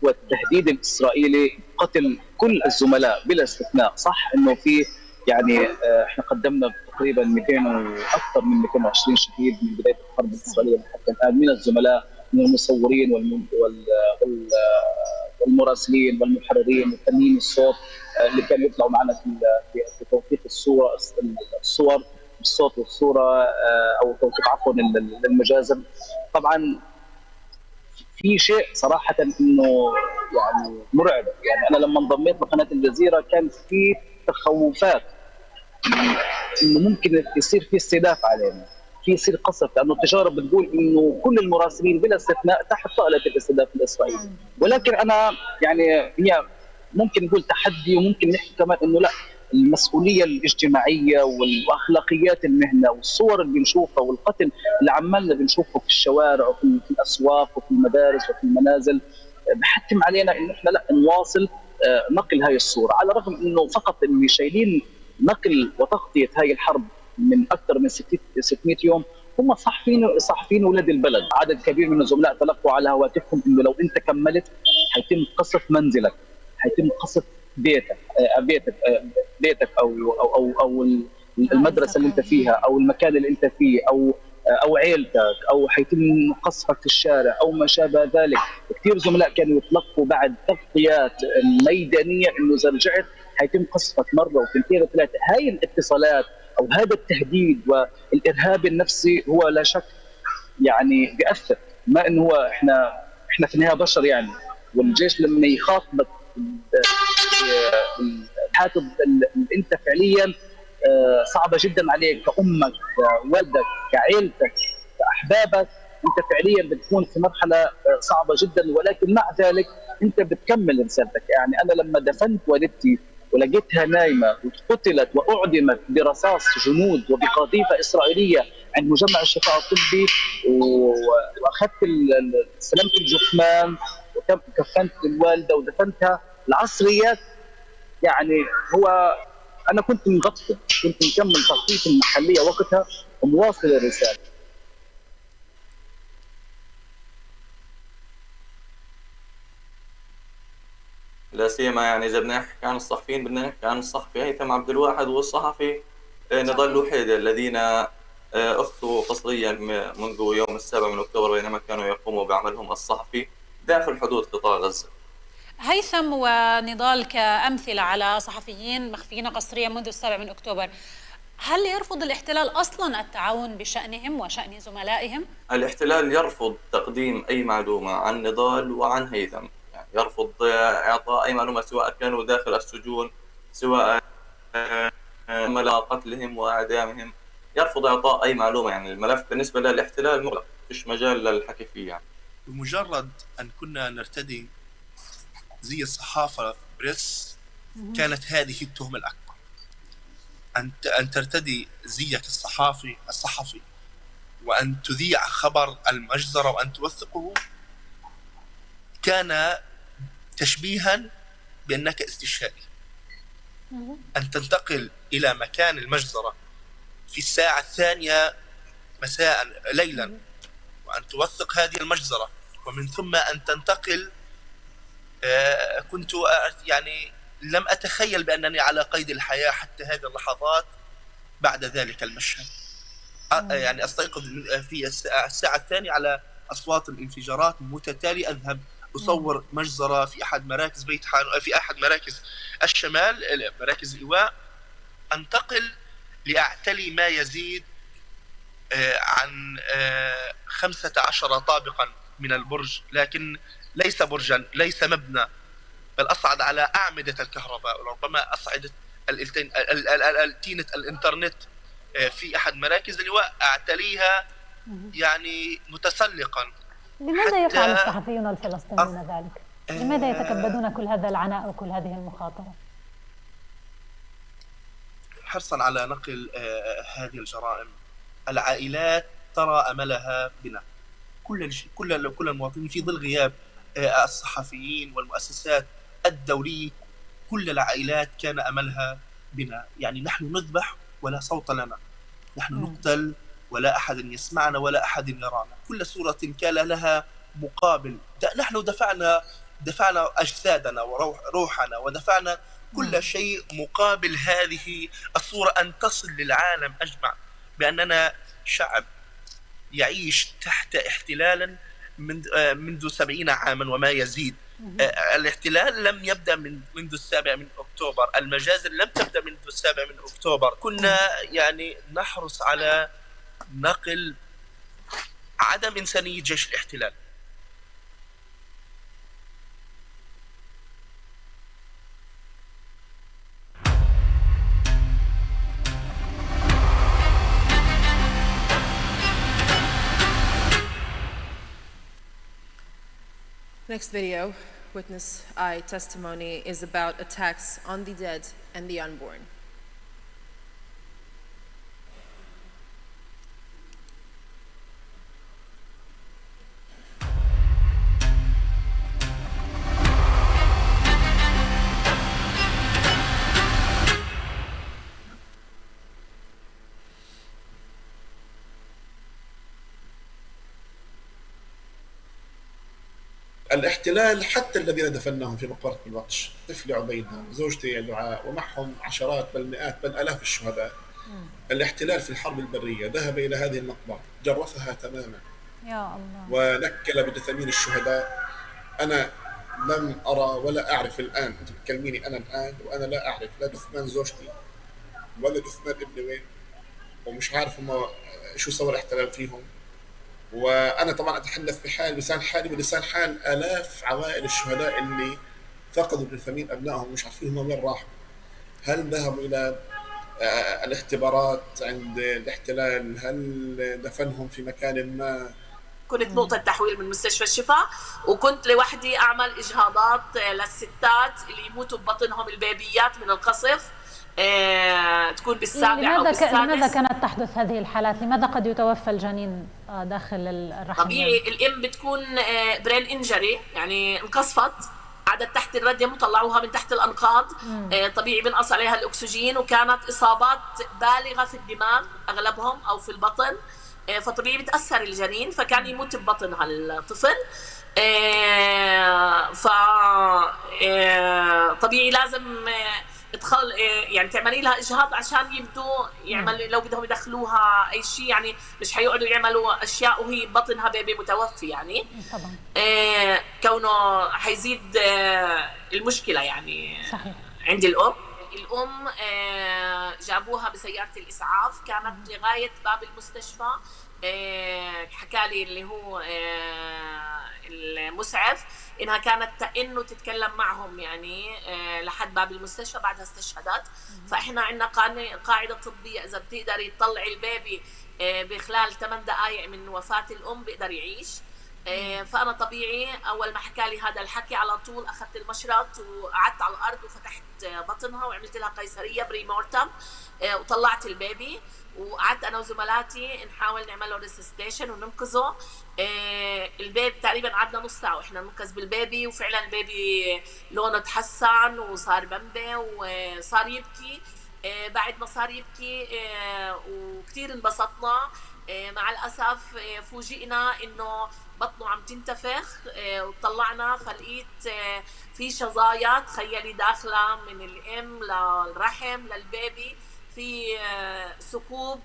هو التهديد الإسرائيلي قتل كل الزملاء بلا استثناء. صح إنه في يعني إحنا قدمنا تقريبا 200 وأكثر من 220 شهيد من بداية الحرب الإسرائيلية حتى الآن من الزملاء، من المصورين والمراسلين والمحررين وفنيين الصوت اللي كانوا يطلعوا معنا في توثيق الصور بالصوت والصورة أو توثيق عفوا المجازر. طبعا في شيء صراحة إنه يعني مرعب. يعني أنا لما انضميت لقناة الجزيرة كان في تخوفات إنه ممكن يصير في استهداف علينا، في يصير قصف، لأنه التجارب بتقول إنه كل المراسلين بلا استثناء تحت طائلة الاستهداف الإسرائيلي. ولكن أنا يعني هي ممكن نقول تحدي، وممكن نحكي كمان إنه لا، المسؤوليه الاجتماعيه واخلاقيات المهنه والصور اللي بنشوفها والقتل اللي عمالنا بنشوفه في الشوارع وفي الاسواق وفي المدارس وفي المنازل بحتم علينا انه احنا لا نواصل نقل هاي الصوره، على الرغم انه فقط اللي شايلين نقل وتغطيه هاي الحرب من اكثر من 600 يوم هم صحفيين ولاد البلد. عدد كبير من الزملاء تلقوا على هواتفهم انه لو انت كملت حيتم قصف منزلك، حيتم قصف بيتك او المدرسه اللي انت فيها او المكان اللي انت فيه او عيلتك، او حيتم قصفك في الشارع او ما شابه ذلك. كثير زملاء كانوا يتلقوا بعد تغطيات ميدانيه انه اذا رجعت حيتم قصفك مره واثنتين وثلاثه. هاي الاتصالات او هذا التهديد والارهاب النفسي هو لا شك يعني بيأثر، ما انه هو احنا في النهايه بشر يعني، والجيش لما يخاطبك الحاطب انت فعليا صعبه جدا عليك كامك كوالدك كعيلتك كاحبابك، انت فعليا بتكون في مرحله صعبه جدا، ولكن مع ذلك انت بتكمل رسالتك. يعني انا لما دفنت والدتي ولقيتها نايمه وقتلت واعدمت برصاص جنود وبقذيفه اسرائيليه عند مجمع الشفاء الطبي، واخذت استلمت الجثمان وكفنت الوالده ودفنتها، العصريات يعني هو انا كنت مغطي، كنت مكمل تغطيتي المحليه وقتها ومواصل الرساله. لا سيما يعني إذا بدنا نحكي عن الصحفيين بدنا نحكي عن الصحفي هيثم عبد الواحد والصحفي نضال الوحيدة الذين أخذوا قسريا منذ يوم 7 أكتوبر بينما كانوا يقوموا بعملهم الصحفي داخل حدود قطاع غزة. هيثم ونضال كأمثلة على صحفيين مخفيين قسريا منذ 7 أكتوبر، هل يرفض الاحتلال أصلا التعاون بشأنهم وشأن زملائهم؟ الاحتلال يرفض تقديم أي معلومة عن نضال وعن هيثم، يعني يرفض إعطاء أي معلومة سواء كانوا داخل السجون سواء قتلهم وإعدامهم، يرفض إعطاء أي معلومة. يعني الملف بالنسبة للاحتلال مغلق، فيش مجال للحكي فيه. يعني بمجرد أن كنا نرتدي زي الصحافة بريس كانت هذه التهمة الأكبر. أن ترتدي زيك الصحفي وأن تذيع خبر المجزرة وأن توثقه كان تشبيها بأنك استشهادي. أن تنتقل إلى مكان المجزرة في الساعة 2 مساء ليلا وأن توثق هذه المجزرة ومن ثم أن تنتقل، كنت يعني لم أتخيل بأنني على قيد الحياة حتى هذه اللحظات بعد ذلك المشهد. يعني أستيقظ في الساعة 2 على أصوات الانفجارات متتالية، أذهب أصور مجزرة في أحد مراكز بيت حانوت، في أحد مراكز الشمال، مراكز الإيواء، أنتقل لأعتلي ما يزيد عن 15 طابقا من البرج، لكن ليس برجا، ليس مبنى، بل أصعد على أعمدة الكهرباء، وربما أصعد تينة الإنترنت في أحد مراكز اللواء، أعتليها يعني متسلقا. لماذا يفعل الصحفيون الفلسطينيون ذلك؟ لماذا يتكبدون كل هذا العناء وكل هذه المخاطرة؟ حرصا على نقل هذه الجرائم. العائلات ترى أملها بنا، كل المواطنين في ظل غياب الصحفيين والمؤسسات الدولية، كل العائلات كان أملها بنا. يعني نحن نذبح ولا صوت لنا، نحن نقتل ولا أحد يسمعنا ولا أحد يرانا، كل صورة كان لها مقابل. نحن دفعنا أجسادنا وروحنا ودفعنا كل شيء مقابل هذه الصورة أن تصل للعالم أجمع بأننا شعب يعيش تحت احتلال منذ 70 عاما وما يزيد. الاحتلال لم يبدأ منذ 7 أكتوبر، المجازر لم تبدأ منذ 7 أكتوبر. كنا يعني نحرص على نقل عدم إنسانية جيش الاحتلال. Next video, witness eye testimony, is about attacks on the dead and the unborn. الاحتلال حتى الذين دفناهم في مقبرة البطش، طفلي عبيدة، زوجتي دعاء، ومعهم عشرات بل مئات بل آلاف الشهداء. الاحتلال في الحرب البرية ذهب إلى هذه المقبرة، جرفها تماما يا الله، ونكل بدثامين الشهداء. أنا لم أرى ولا أعرف الآن، أنت بتكلميني أنا الآن وأنا لا أعرف لا دثمان زوجتي ولا دثمان ابني وين، ومش عارف هم شو سوى الاحتلال فيهم. وأنا طبعا أتحدث بلسان حالي ولسان حال آلاف عوائل الشهداء اللي فقدوا دثامين أبنائهم مش عارفين هم وين راحوا. هل ذهبوا إلى الاختبارات عند الاحتلال؟ هل دفنهم في مكان ما؟ كنت نقطة تحويل من مستشفى الشفاء، وكنت لوحدي أعمل إجهاضات للستات اللي يموتوا ببطنهم البيبيات من القصف، تكون بالسابع أو بالسادس. لماذا كانت تحدث هذه الحالات؟ لماذا قد يتوفى الجنين داخل الرحم؟ طبيعي الأم بتكون برين إنجري، يعني انقصفت، قعدت تحت الردم وطلعوها من تحت الأنقاض. طبيعي بنقص عليها الأكسجين، وكانت إصابات بالغة في الدماغ أغلبهم أو في البطن، فطبيعي بتأثر الجنين، فكان يموت ببطنها الطفل. ف طبيعي لازم يعني تعملي لها اجهاض عشان يبدوا يعملوا لو بدهم يدخلوها اي شيء، يعني مش حيقعدوا يعملوا اشياء وهي ببطنها بيبي متوفي يعني. طبعا. كونه حيزيد المشكله يعني. صحيح. عند الام جابوها بسياره الاسعاف، كانت لغايه باب المستشفى. حكالي اللي هو المسعف انها كانت انه تتكلم معهم يعني لحد باب المستشفى، بعدها استشهدت. فاحنا عندنا قاعده طبيه اذا بتقدري تطلعي البيبي بخلال 8 دقائق من وفاه الام بيقدر يعيش. فانا طبيعي اول ما حكالي هذا الحكي على طول اخذت المشرط وقعدت على الارض وفتحت بطنها وعملت لها قيصريه بري مورتم، وطلعت البيبي، وقعدت انا وزملاتي نحاول نعمل له ريسستيشن وننقذه. البيبي تقريبا قعدنا نص ساعه واحنا ننقذ بالبيبي، وفعلا البيبي لونه تحسن وصار بمبي وصار يبكي. بعد ما صار يبكي وكثير انبسطنا. مع الاسف فوجئنا انه بطنه عم تنتفخ، وطلعنا فلقيت في شظايا تخيلي داخله من الام للرحم للبيبي، في ثقوب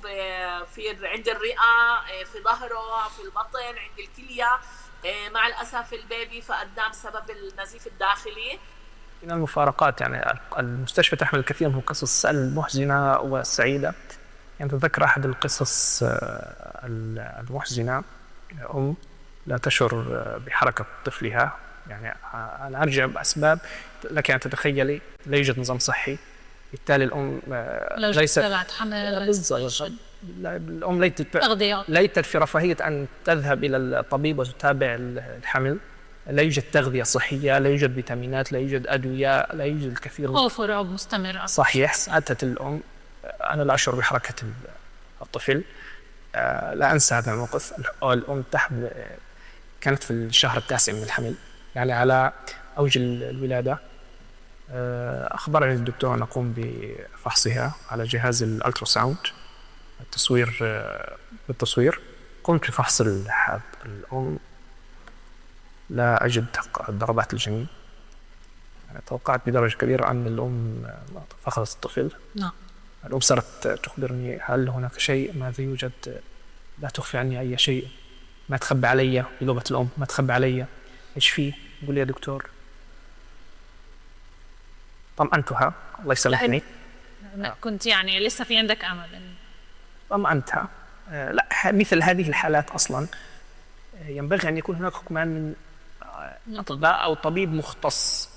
في عند الرئه، في ظهره، في البطن، عند الكليه. مع الاسف البيبي فقدنا بسبب النزيف الداخلي. من المفارقات يعني المستشفى تحمل الكثير من القصص المحزنه والسعيده. يعني تذكر احد القصص المحزنه، ام لا تشعر بحركه طفلها، يعني انا ارجع باسباب لك ان تتخيلي لا يوجد نظام صحي، بالتالي الام ليست حمل الام ليست في رفاهيه ان تذهب الى الطبيب وتتابع الحمل. لا يوجد تغذيه صحيه، لا يوجد فيتامينات، لا يوجد ادويه، لا يوجد الكثير. خوف ورعب مستمر. صحيح. اتت الام، انا لا اشعر بحركه الطفل. لا انسى هذا الموقف. الام كانت في الشهر التاسع من الحمل، يعني على اوج الولاده. اخبرني الدكتور ان اقوم بفحصها على جهاز الالتراساوند، بالتصوير. قمت بفحص الام، لا اجد ضربات الجنين. يعني توقعت بدرجه كبيره ان الام فقدت الطفل. نعم. الام صارت تخبرني هل هناك شيء، ماذا يوجد، لا تخفي عني اي شيء، ما تخبي علي، بلغه الام ما تخبي علي، ايش فيه؟ قول يا دكتور. طمأنتها، الله يسلمني. كنت يعني لسه في عندك امل؟ طمأنتها. لا، مثل هذه الحالات اصلا ينبغي ان يكون هناك حكمان من اطباء او طبيب مختص،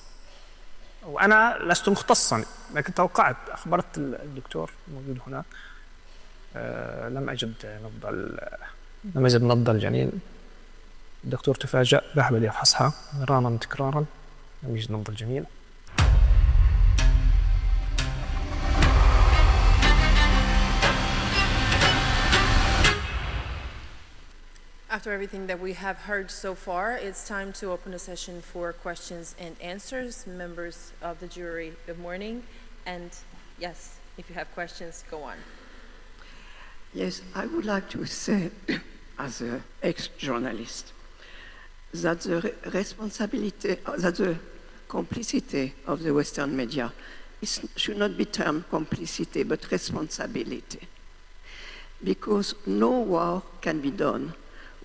وانا لست مختصا، لكن توقعت، اخبرت الدكتور الموجود هنا. لم اجد نبض الجنين. الدكتور تفاجأ، ذهب ليفحصها مرارا تكرارا، لم يجد نبض الجنين. After everything that we have heard so far, it's time to open a session for questions and answers. Members of the jury, good morning. And yes, if you have questions, go on. Yes, I would like to say, as an ex-journalist, that the responsibility, that the complicity of the Western media should not be termed complicity, but responsibility. Because no war can be done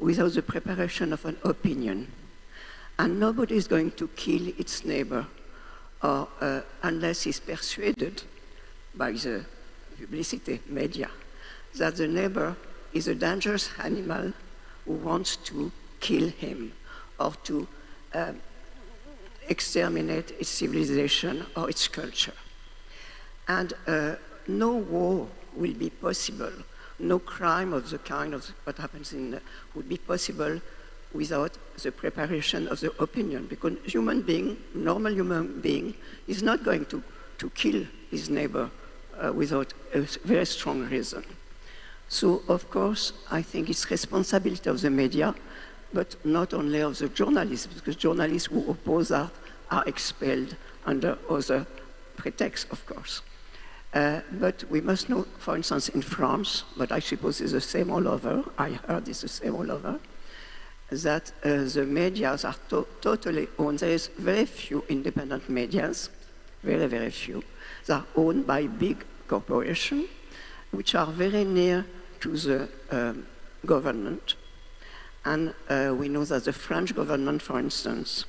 without the preparation of an opinion. And nobody is going to kill its neighbor or, unless he's persuaded by the publicity media that the neighbor is a dangerous animal who wants to kill him or to exterminate its civilization or its culture. And no war will be possible, no crime of the kind of what happens would be possible without the preparation of the opinion, because normal human being is not going to kill his neighbor without a very strong reason. So, of course, I think it's responsibility of the media, but not only of the journalists, because journalists who oppose that are expelled under other pretexts, of course. But we must know, for instance, in France, but I suppose it's the same all over, I heard it's the same all over, that the medias are totally owned. There is very few independent medias, very, very few. They are owned by big corporations, which are very near to the government. And we know that the French government, for instance,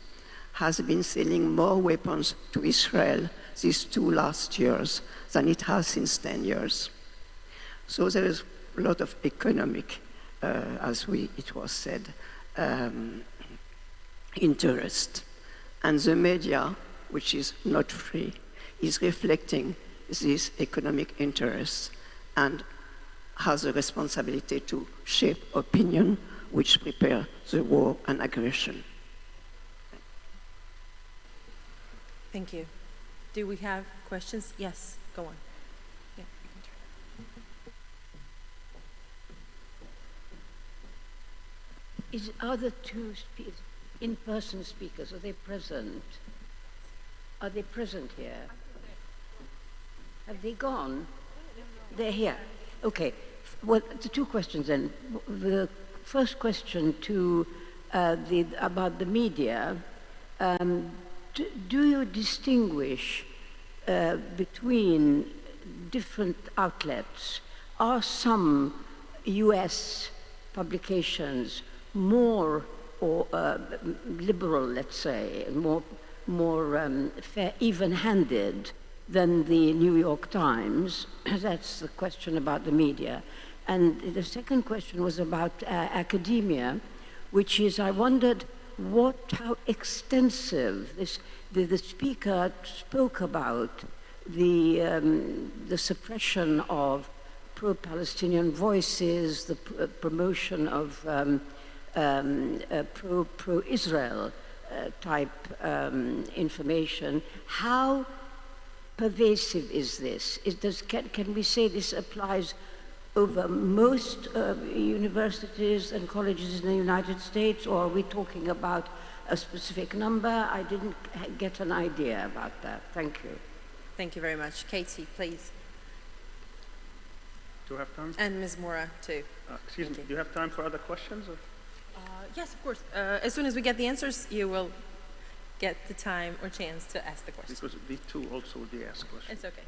has been selling more weapons to Israel these 2 last years than it has since 10 years. So there is a lot of economic, as it was said, interest. And the media, which is not free, is reflecting this economic interest and has a responsibility to shape opinion which prepare the war and aggression. Thank you. Do we have questions? Yes, go on. Yeah. Are the two in-person speakers, are they present? Are they present here? Have they gone? They're here. Okay. Well, the 2 questions then. The first question to about the media. Do you distinguish between different outlets? Are some U.S. publications more or liberal, let's say, more fair, even-handed than the New York Times? That's the question about the media. And the second question was about academia, which is, I wondered how extensive the speaker spoke about the suppression of pro-Palestinian voices, the promotion of pro-Israel type information. How pervasive is this? Can we say this applies over most universities and colleges in the United States, or are we talking about a specific number? I didn't get an idea about that. Thank you. Thank you very much. Katie, please. Do you have time? And Ms. Mora, too. Excuse me, do you have time for other questions? Or? Yes, of course. As soon as we get the answers, you will get the time or chance to ask the question. Because these 2 also will be asked questions. It's okay.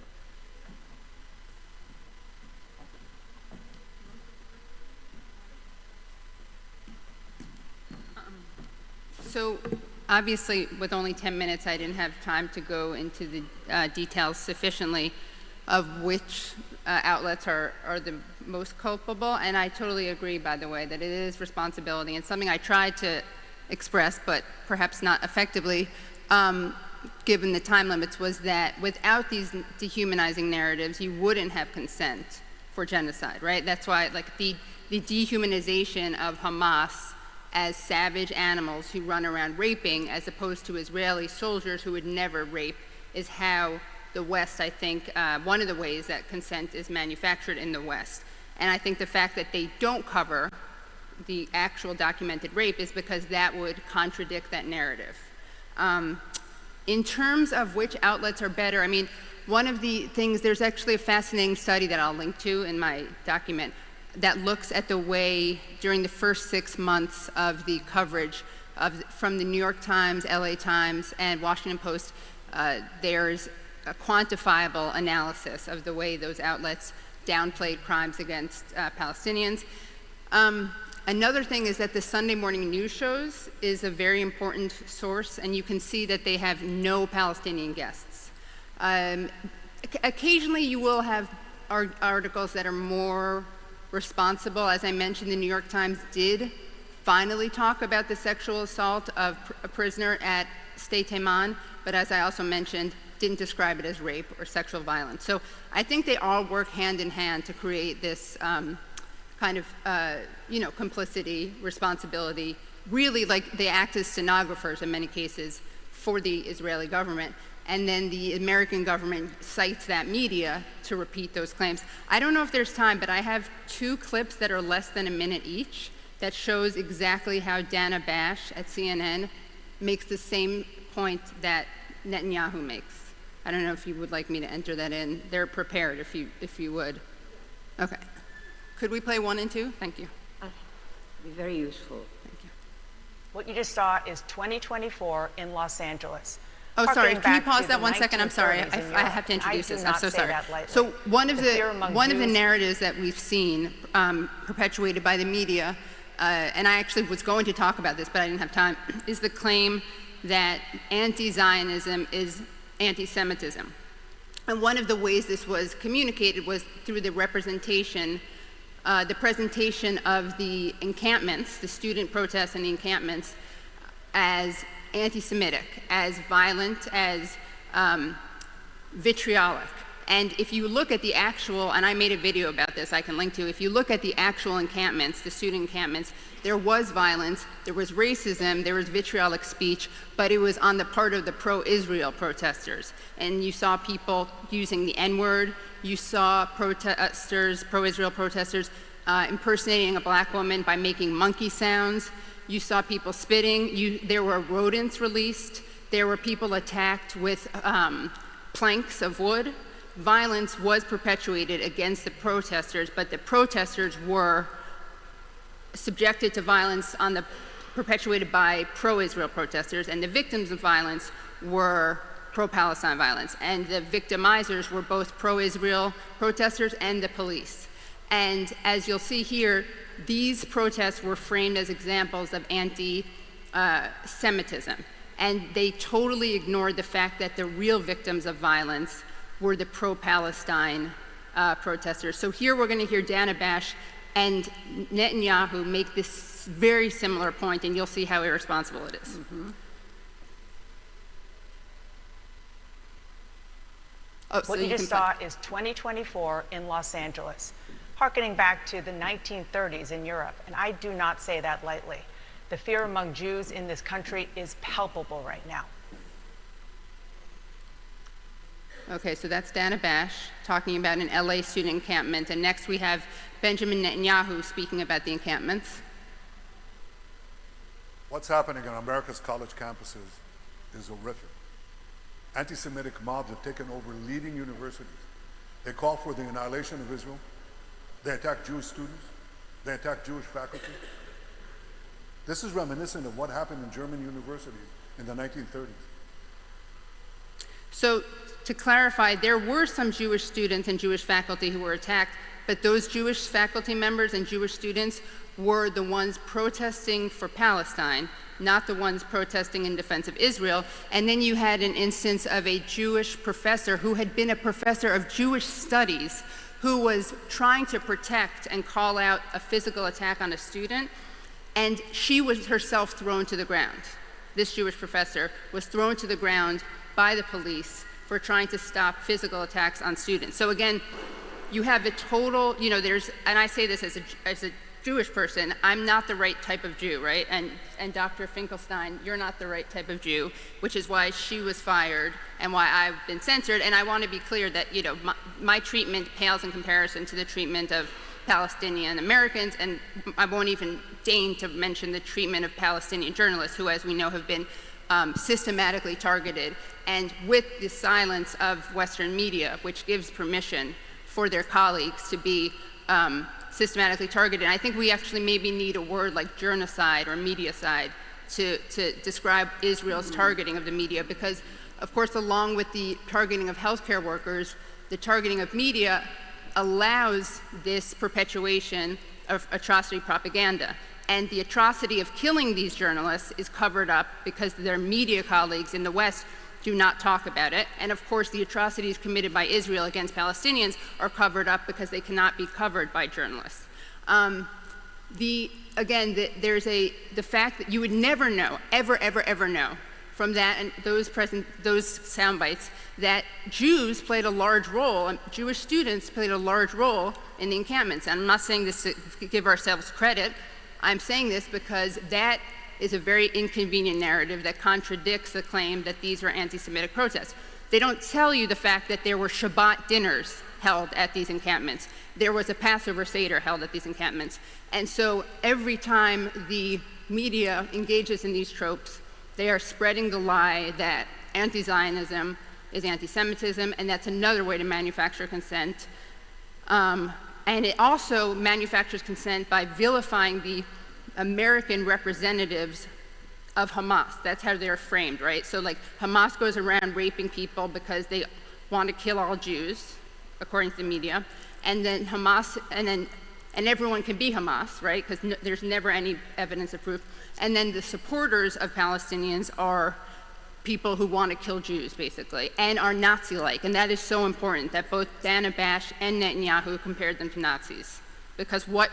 So obviously, with only 10 minutes, I didn't have time to go into the details sufficiently of which outlets are the most culpable. And I totally agree, by the way, that it is responsibility, and something I tried to express, but perhaps not effectively, given the time limits, was that without these dehumanizing narratives, you wouldn't have consent for genocide, right? That's why, like, the dehumanization of Hamas as savage animals who run around raping, as opposed to Israeli soldiers who would never rape, is how the West, I think, one of the ways that consent is manufactured in the West. And I think the fact that they don't cover the actual documented rape is because that would contradict that narrative. In terms of which outlets are better, I mean, one of the things, there's actually a fascinating study that I'll link to in my document that looks at the way during the first 6 months of the coverage from the New York Times, LA Times, and Washington Post, there's a quantifiable analysis of the way those outlets downplayed crimes against Palestinians. Another thing is that the Sunday morning news shows is a very important source, and you can see that they have no Palestinian guests. Occasionally you will have articles that are more responsible. As I mentioned, the New York Times did finally talk about the sexual assault of a prisoner at State Teman, but as I also mentioned, didn't describe it as rape or sexual violence. So I think they all work hand in hand to create this kind of, complicity, responsibility. Really, like, they act as stenographers in many cases for the Israeli government, and then the American government cites that media to repeat those claims. I don't know if there's time, but I have 2 clips that are less than a minute each that shows exactly how Dana Bash at CNN makes the same point that Netanyahu makes. I don't know if you would like me to enter that in. They're prepared if you would. Okay. Could we play 1 and 2? Thank you. Be very useful. Thank you. What you just saw is 2024 in Los Angeles. Oh, sorry. Harkening Can you back pause to that the 1 second? I'm sorry. 1930s in I Europe. have to introduce I do this. I'm not so say sorry. that lightly. So one of fear among the Jews- narratives that we've seen perpetuated by the media, and I actually was going to talk about this, but I didn't have time, is the claim that anti-Zionism is anti-Semitism. And one of the ways this was communicated was through the representation, the presentation of the encampments, the student protests and the encampments, as anti-Semitic, as violent, as vitriolic. And if you look at the actual, and I made a video about this I can link to, if you look at the actual encampments, the student encampments, there was violence, there was racism, there was vitriolic speech, but it was on the part of the pro-Israel protesters. And you saw people using the N-word, you saw protesters, pro-Israel protesters, impersonating a black woman by making monkey sounds. You saw people spitting. There were rodents released. There were people attacked with planks of wood. Violence was perpetuated against the protesters, but the protesters were subjected to violence perpetuated by pro-Israel protesters, and the victims of violence were pro-Palestine violence. And the victimizers were both pro-Israel protesters and the police. And as you'll see here, these protests were framed as examples of anti-Semitism. And they totally ignored the fact that the real victims of violence were the pro-Palestine protesters. So here we're going to hear Dana Bash and Netanyahu make this very similar point, and you'll see how irresponsible it is. Mm-hmm. What you just saw is 2024 in Los Angeles, harkening back to the 1930s in Europe, and I do not say that lightly. The fear among Jews in this country is palpable right now. Okay, so that's Dana Bash talking about an LA student encampment, and next we have Benjamin Netanyahu speaking about the encampments. What's happening on America's college campuses is horrific. Anti-Semitic mobs have taken over leading universities. They call for the annihilation of Israel. They attack Jewish students. They attack Jewish faculty. This is reminiscent of what happened in German universities in the 1930s. So to clarify, there were some Jewish students and Jewish faculty who were attacked, but those Jewish faculty members and Jewish students were the ones protesting for Palestine, not the ones protesting in defense of Israel. And then you had an instance of a Jewish professor who had been a professor of Jewish studies who was trying to protect and call out a physical attack on a student, and she was herself thrown to the ground. This Jewish professor was thrown to the ground by the police for trying to stop physical attacks on students. So again, you have a total, and I say this as a Jewish person, I'm not the right type of Jew, right? And Dr. Finkelstein, you're not the right type of Jew, which is why she was fired and why I've been censored. And I want to be clear that, my treatment pales in comparison to the treatment of Palestinian Americans, and I won't even deign to mention the treatment of Palestinian journalists who, as we know, have been systematically targeted. And with the silence of Western media, which gives permission for their colleagues to be systematically targeted. I think we actually maybe need a word like journocide or mediacide to describe Israel's targeting of the media, because, of course, along with the targeting of healthcare workers, the targeting of media allows this perpetuation of atrocity propaganda. And the atrocity of killing these journalists is covered up because their media colleagues in the West do not talk about it. And of course, the atrocities committed by Israel against Palestinians are covered up because they cannot be covered by journalists. The fact that you would never know, ever know, from that and those sound bites, that Jews played a large role, and Jewish students played a large role in the encampments. And I'm not saying this to give ourselves credit. I'm saying this because that is a very inconvenient narrative that contradicts the claim that these were anti-Semitic protests. They don't tell you the fact that there were Shabbat dinners held at these encampments. There was a Passover Seder held at these encampments. And so every time the media engages in these tropes, they are spreading the lie that anti-Zionism is anti-Semitism, and that's another way to manufacture consent. And it also manufactures consent by vilifying the American representatives of Hamas. That's how they're framed, right? So like Hamas goes around raping people because they want to kill all Jews, according to the media, and then Hamas, and everyone can be Hamas, right? Because there's never any evidence of proof. And then the supporters of Palestinians are people who want to kill Jews, basically, and are Nazi-like. And that is so important that both Dana Bash and Netanyahu compared them to Nazis. Because what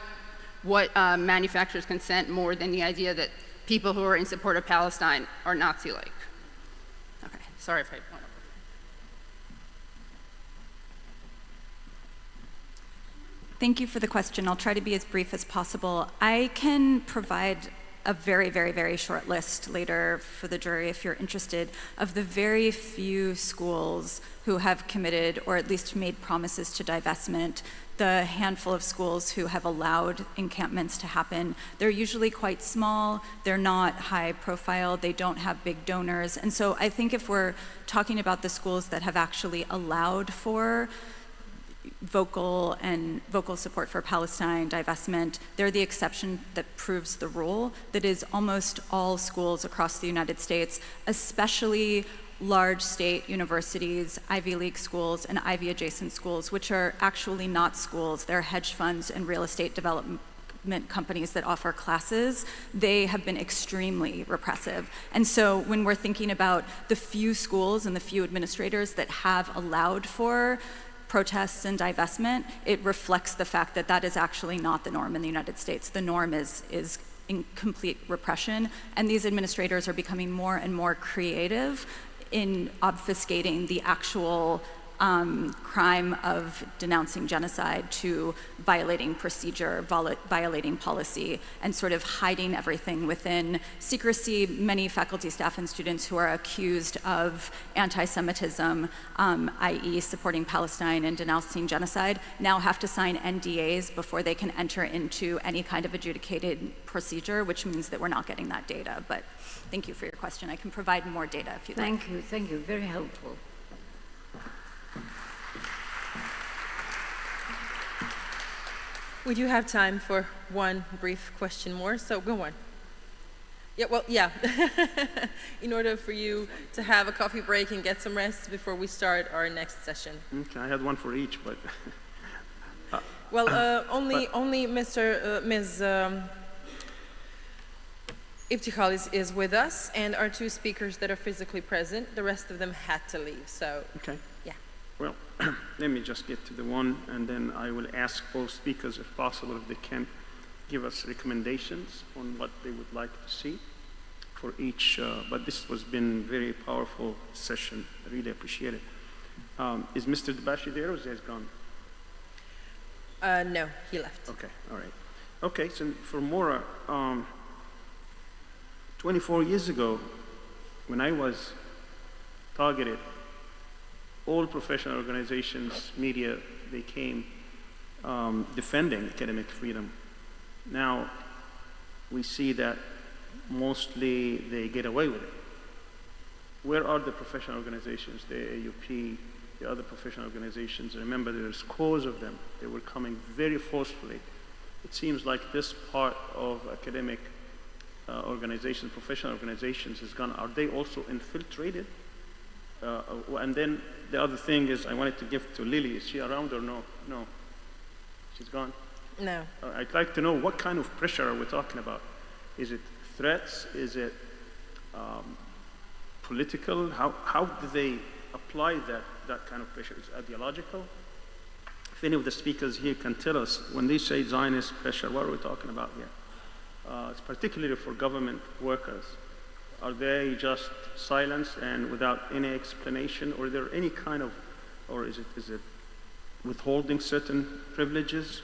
manufactures consent more than the idea that people who are in support of Palestine are Nazi-like? Okay, sorry if I went over. Thank you for the question. I'll try to be as brief as possible. I can provide a very, very, very short list later for the jury, if you're interested, of the very few schools who have committed or at least made promises to divestment, the handful of schools who have allowed encampments to happen. They're usually quite small, they're not high profile, they don't have big donors. And so I think if we're talking about the schools that have actually allowed for vocal support for Palestine divestment, they're the exception that proves the rule. That is almost all schools across the United States, especially large state universities, Ivy League schools, and Ivy adjacent schools, which are actually not schools, they're hedge funds and real estate development companies that offer classes. They have been extremely repressive. And so when we're thinking about the few schools and the few administrators that have allowed for protests and divestment, it reflects the fact that that is actually not the norm in the United States. The norm is in complete repression, and these administrators are becoming more and more creative in obfuscating the actual crime of denouncing genocide to violating procedure, violating policy, and sort of hiding everything within secrecy. Many faculty, staff, and students who are accused of anti-Semitism, i.e. supporting Palestine and denouncing genocide, now have to sign NDAs before they can enter into any kind of adjudicated procedure, which means that we're not getting that data. But thank you for your question. I can provide more data if you'd like. Thank you, very helpful. We do have time for one brief question more, so go on. Yeah, well, yeah. In order for you to have a coffee break and get some rest before we start our next session. Okay, I had one for each, but... only Ms. Ibtikhal is with us, and our two speakers that are physically present, the rest of them had to leave, so... Okay. Yeah. Well, let me just get to the one, and then I will ask both speakers, if possible, if they can give us recommendations on what they would like to see for each. But this has been a very powerful session. I really appreciate it. Is Mr. Dabashi there, or is he gone? No, he left. Okay, all right. Okay, so for Mora, 24 years ago, when I was targeted, all professional organizations, media, they came defending academic freedom. Now, we see that mostly they get away with it. Where are the professional organizations, the AUP, the other professional organizations? Remember, there's scores of them. They were coming very forcefully. It seems like this part of academic organizations, professional organizations is gone. Are they also infiltrated? And then the other thing is I wanted to give to Lily. Is she around or no? No. She's gone? No. I'd like to know what kind of pressure are we talking about? Is it threats? Is it political? How do they apply that kind of pressure? Is it ideological? If any of the speakers here can tell us, when they say Zionist pressure, what are we talking about here? It's particularly for government workers. Are they just silenced and without any explanation, or is there any kind of, or is it withholding certain privileges?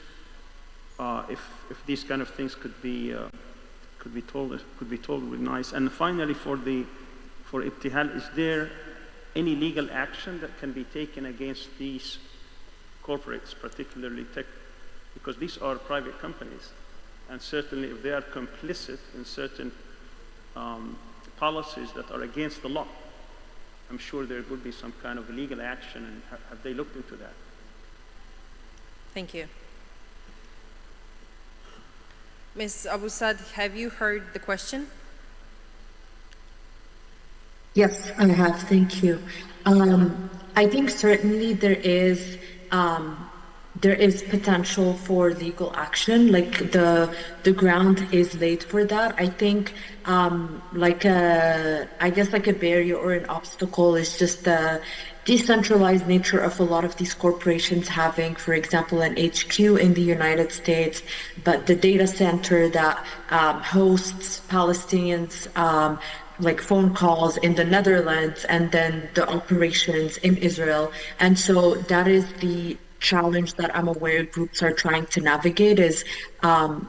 If these kind of things could be told, would be nice. And finally, for Ibtihal, is there any legal action that can be taken against these corporates, particularly tech, because these are private companies, and certainly if they are complicit in certain policies that are against the law, I'm sure there would be some kind of legal action, and have they looked into that? Thank you. Ms. Abu Saad, have you heard the question? Yes, I have. Thank you. I think certainly there is potential for legal action. Like the ground is laid for that. I think I guess like a barrier or an obstacle is just the decentralized nature of a lot of these corporations having, for example, an HQ in the United States, but the data center that hosts Palestinians. Like phone calls in the Netherlands and then the operations in Israel. And so that is the challenge that I'm aware groups are trying to navigate is the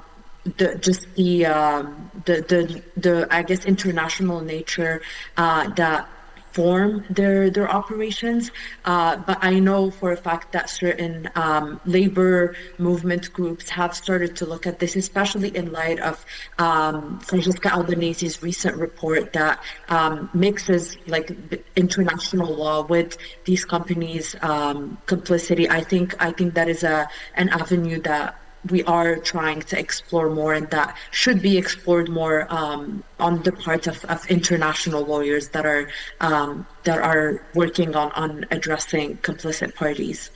I guess international nature that form their operations. But I know for a fact that certain labor movement groups have started to look at this, especially in light of Francesca Albanese's recent report that mixes like international law with these companies' complicity. I think that is an avenue that we are trying to explore more and that should be explored more on the part of international lawyers that are working on addressing complicit parties.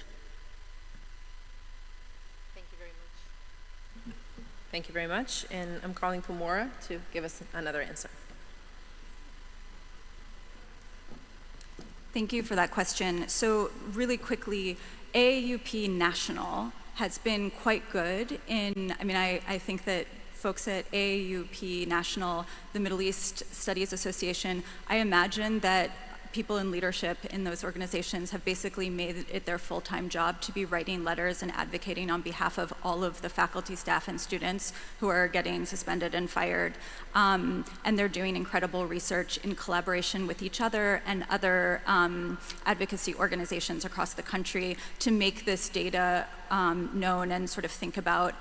Thank you very much. And I'm calling for Maura to give us another answer. Thank you for that question. So really quickly, AAUP National has been quite good in, I think that folks at AAUP National, the Middle East Studies Association, I imagine that people in leadership in those organizations have basically made it their full-time job to be writing letters and advocating on behalf of all of the faculty, staff, and students who are getting suspended and fired. And they're doing incredible research in collaboration with each other and other advocacy organizations across the country to make this data known and sort of think about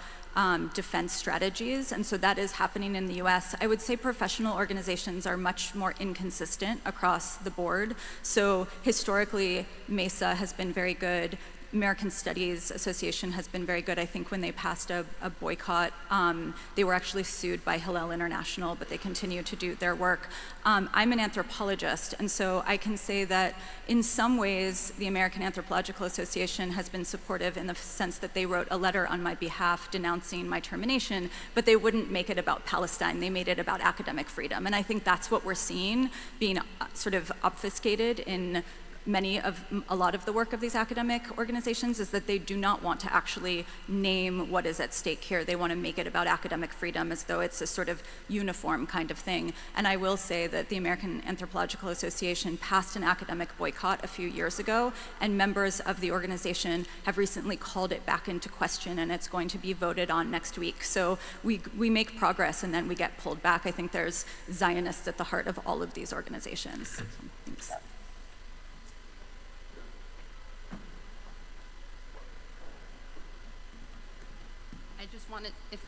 defense strategies, and so that is happening in the US. I would say professional organizations are much more inconsistent across the board. So historically, MESA has been very good. American Studies Association has been very good. I think when they passed a boycott, they were actually sued by Hillel International, but they continue to do their work. I'm an anthropologist, and so I can say that in some ways, the American Anthropological Association has been supportive in the sense that they wrote a letter on my behalf denouncing my termination, but they wouldn't make it about Palestine. They made it about academic freedom. And I think that's what we're seeing being sort of obfuscated in a lot of the work of these academic organizations, is that they do not want to actually name what is at stake here. They want to make it about academic freedom as though it's a sort of uniform kind of thing. And I will say that the American Anthropological Association passed an academic boycott a few years ago, and members of the organization have recently called it back into question, and it's going to be voted on next week. So we make progress and then we get pulled back. I think there's Zionists at the heart of all of these organizations. So, thanks.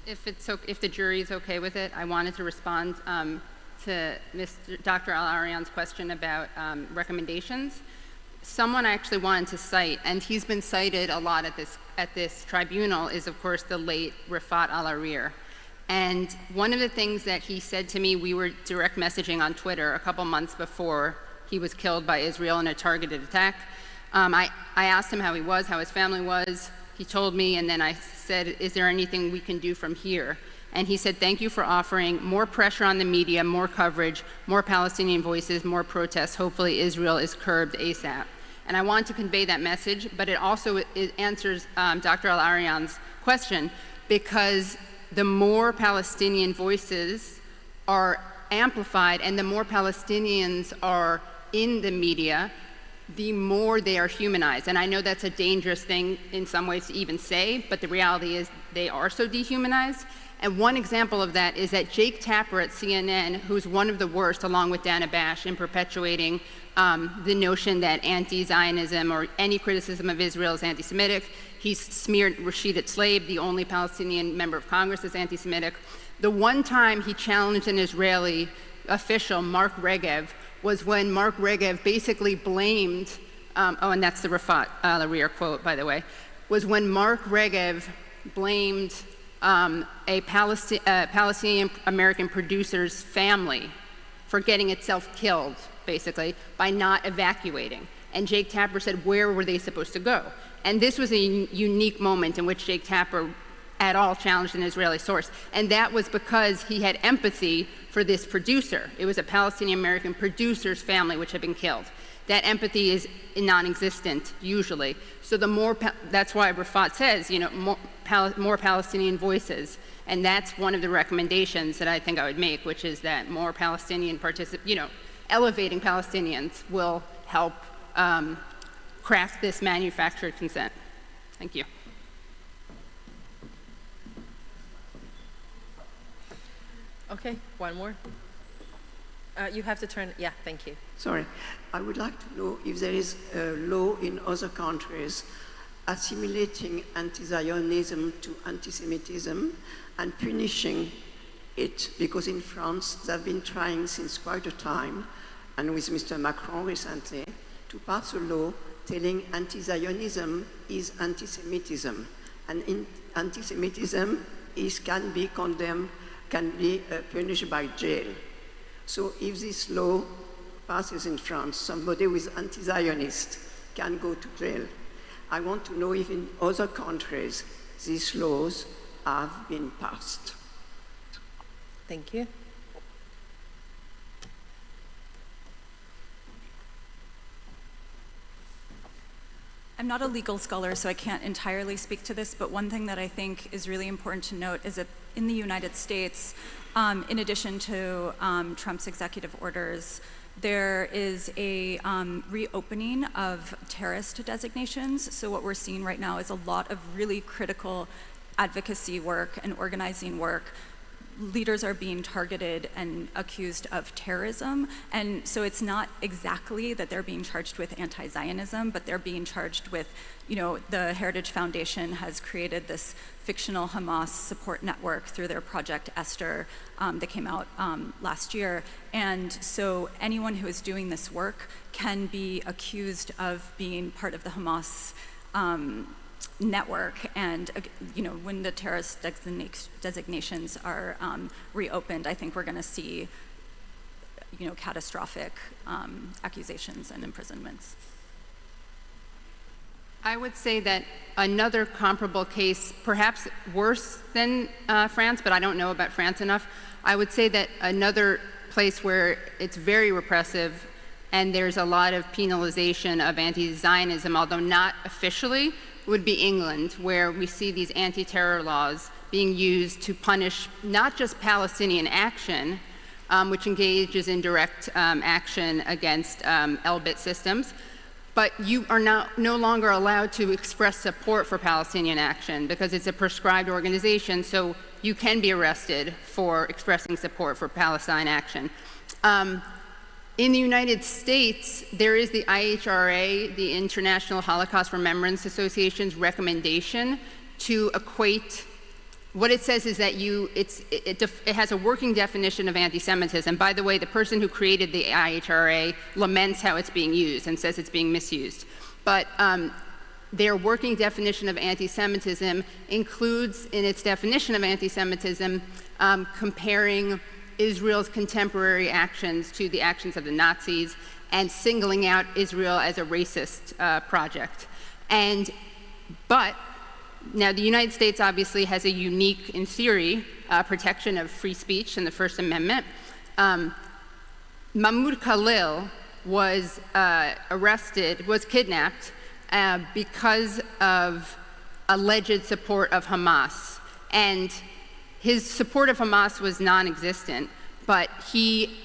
If the jury is okay with it, I wanted to respond to Dr. Al-Arian's question about recommendations. Someone I actually wanted to cite, and he's been cited a lot at this tribunal, is of course the late Rafat Al-Arir. And one of the things that he said to me, we were direct messaging on Twitter a couple months before he was killed by Israel in a targeted attack. I asked him how he was, how his family was. He told me, and then I said, is there anything we can do from here? And he said, thank you for offering more pressure on the media, more coverage, more Palestinian voices, more protests. Hopefully Israel is curbed ASAP. And I want to convey that message, but it also answers Dr. Al-Arian's question, because the more Palestinian voices are amplified and the more Palestinians are in the media, the more they are humanized. And I know that's a dangerous thing in some ways to even say, but the reality is they are so dehumanized. And one example of that is that Jake Tapper at CNN, who's one of the worst, along with Dana Bash, in perpetuating the notion that anti-Zionism or any criticism of Israel is anti-Semitic. He's smeared Rashida Tlaib, the only Palestinian member of Congress, as anti-Semitic. The one time he challenged an Israeli official, Mark Regev, was when Mark Regev basically blamed, and that's the Rafat Al-Arir quote, by the way, was when Mark Regev blamed a Palestinian American producer's family for getting itself killed, basically, by not evacuating. And Jake Tapper said, where were they supposed to go? And this was a unique moment in which Jake Tapper at all challenged an Israeli source. And that was because he had empathy for this producer. It was a Palestinian-American producer's family which had been killed. That empathy is non-existent, usually. So the more, that's why Rafat says, you know, more Palestinian voices. And that's one of the recommendations that I think I would make, which is that more Palestinian elevating Palestinians will help craft this manufactured consent. Thank you. Okay, one more. You have to turn, yeah, thank you. Sorry, I would like to know if there is a law in other countries assimilating anti-Zionism to anti-Semitism and punishing it, because in France they've been trying since quite a time, and with Mr. Macron recently, to pass a law telling anti-Zionism is anti-Semitism, and anti-Semitism can be condemned, can be punished by jail. So if this law passes in France, somebody who is anti-Zionist can go to jail. I want to know if in other countries these laws have been passed. Thank you. I'm not a legal scholar, so I can't entirely speak to this, but one thing that I think is really important to note is that in the United States, in addition to Trump's executive orders, there is a reopening of terrorist designations. So what we're seeing right now is a lot of really critical advocacy work and organizing work. Leaders are being targeted and accused of terrorism. And so it's not exactly that they're being charged with anti-Zionism, but they're being charged with, you know, the Heritage Foundation has created this fictional Hamas support network through their Project Esther that came out last year. And so anyone who is doing this work can be accused of being part of the Hamas network, and you know, when the terrorist designations are reopened, I think we're going to see, you know, catastrophic accusations and imprisonments. I would say that another comparable case, perhaps worse than France, but I don't know about France enough, I would say that another place where it's very repressive and there's a lot of penalization of anti-Zionism, although not officially, would be England, where we see these anti-terror laws being used to punish not just Palestinian action, which engages in direct action against Elbit systems, but you are no longer allowed to express support for Palestinian action because it's a proscribed organization, so you can be arrested for expressing support for Palestine action. In the United States, there is the IHRA, the International Holocaust Remembrance Association's recommendation to equate. What it says is that it has a working definition of anti-Semitism. By the way, the person who created the IHRA laments how it's being used and says it's being misused. But their working definition of anti-Semitism includes in its definition of anti-Semitism comparing Israel's contemporary actions to the actions of the Nazis and singling out Israel as a racist project. But now the United States obviously has a unique, in theory, protection of free speech in the First Amendment. Mahmoud Khalil was kidnapped because of alleged support of Hamas. And his support of Hamas was non-existent, but he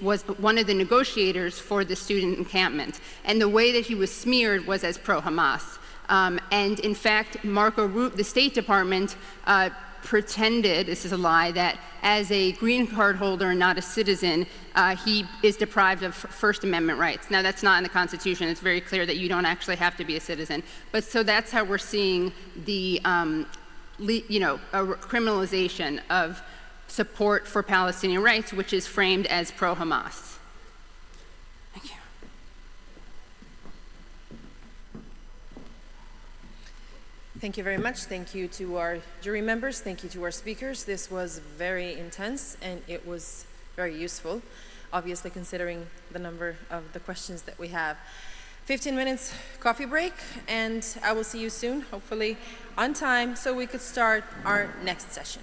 was one of the negotiators for the student encampment. And the way that he was smeared was as pro-Hamas. And in fact, Marco Rubio, the State Department, pretended, this is a lie, that as a green card holder and not a citizen, he is deprived of First Amendment rights. Now, that's not in the Constitution. It's very clear that you don't actually have to be a citizen. But so that's how we're seeing the a criminalization of support for Palestinian rights, which is framed as pro-Hamas. Thank you. Thank you very much. Thank you to our jury members. Thank you to our speakers. This was very intense and it was very useful. obviously considering the number of the questions that we have. 15 minutes coffee break, and I will see you soon, hopefully on time, so we could start our next session.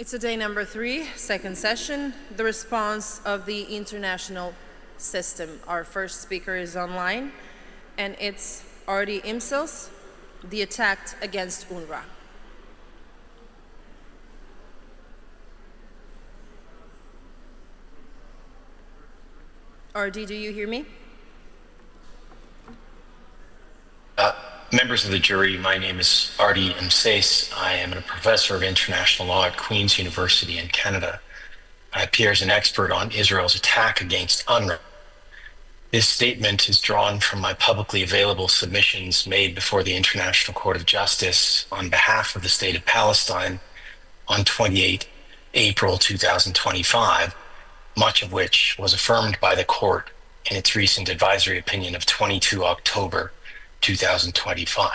It's a day number 3, second session, the response of the international system. Our first speaker is online, and it's Ardi Imsils, the attack against UNRWA. Ardi, do you hear me? Members of the jury, my name is Ardi Imsils. I am a professor of international law at Queen's University in Canada. I appear as an expert on Israel's attack against UNRWA. This statement is drawn from my publicly available submissions made before the International Court of Justice on behalf of the State of Palestine on 28 April 2025, much of which was affirmed by the court in its recent advisory opinion of 22 October 2025.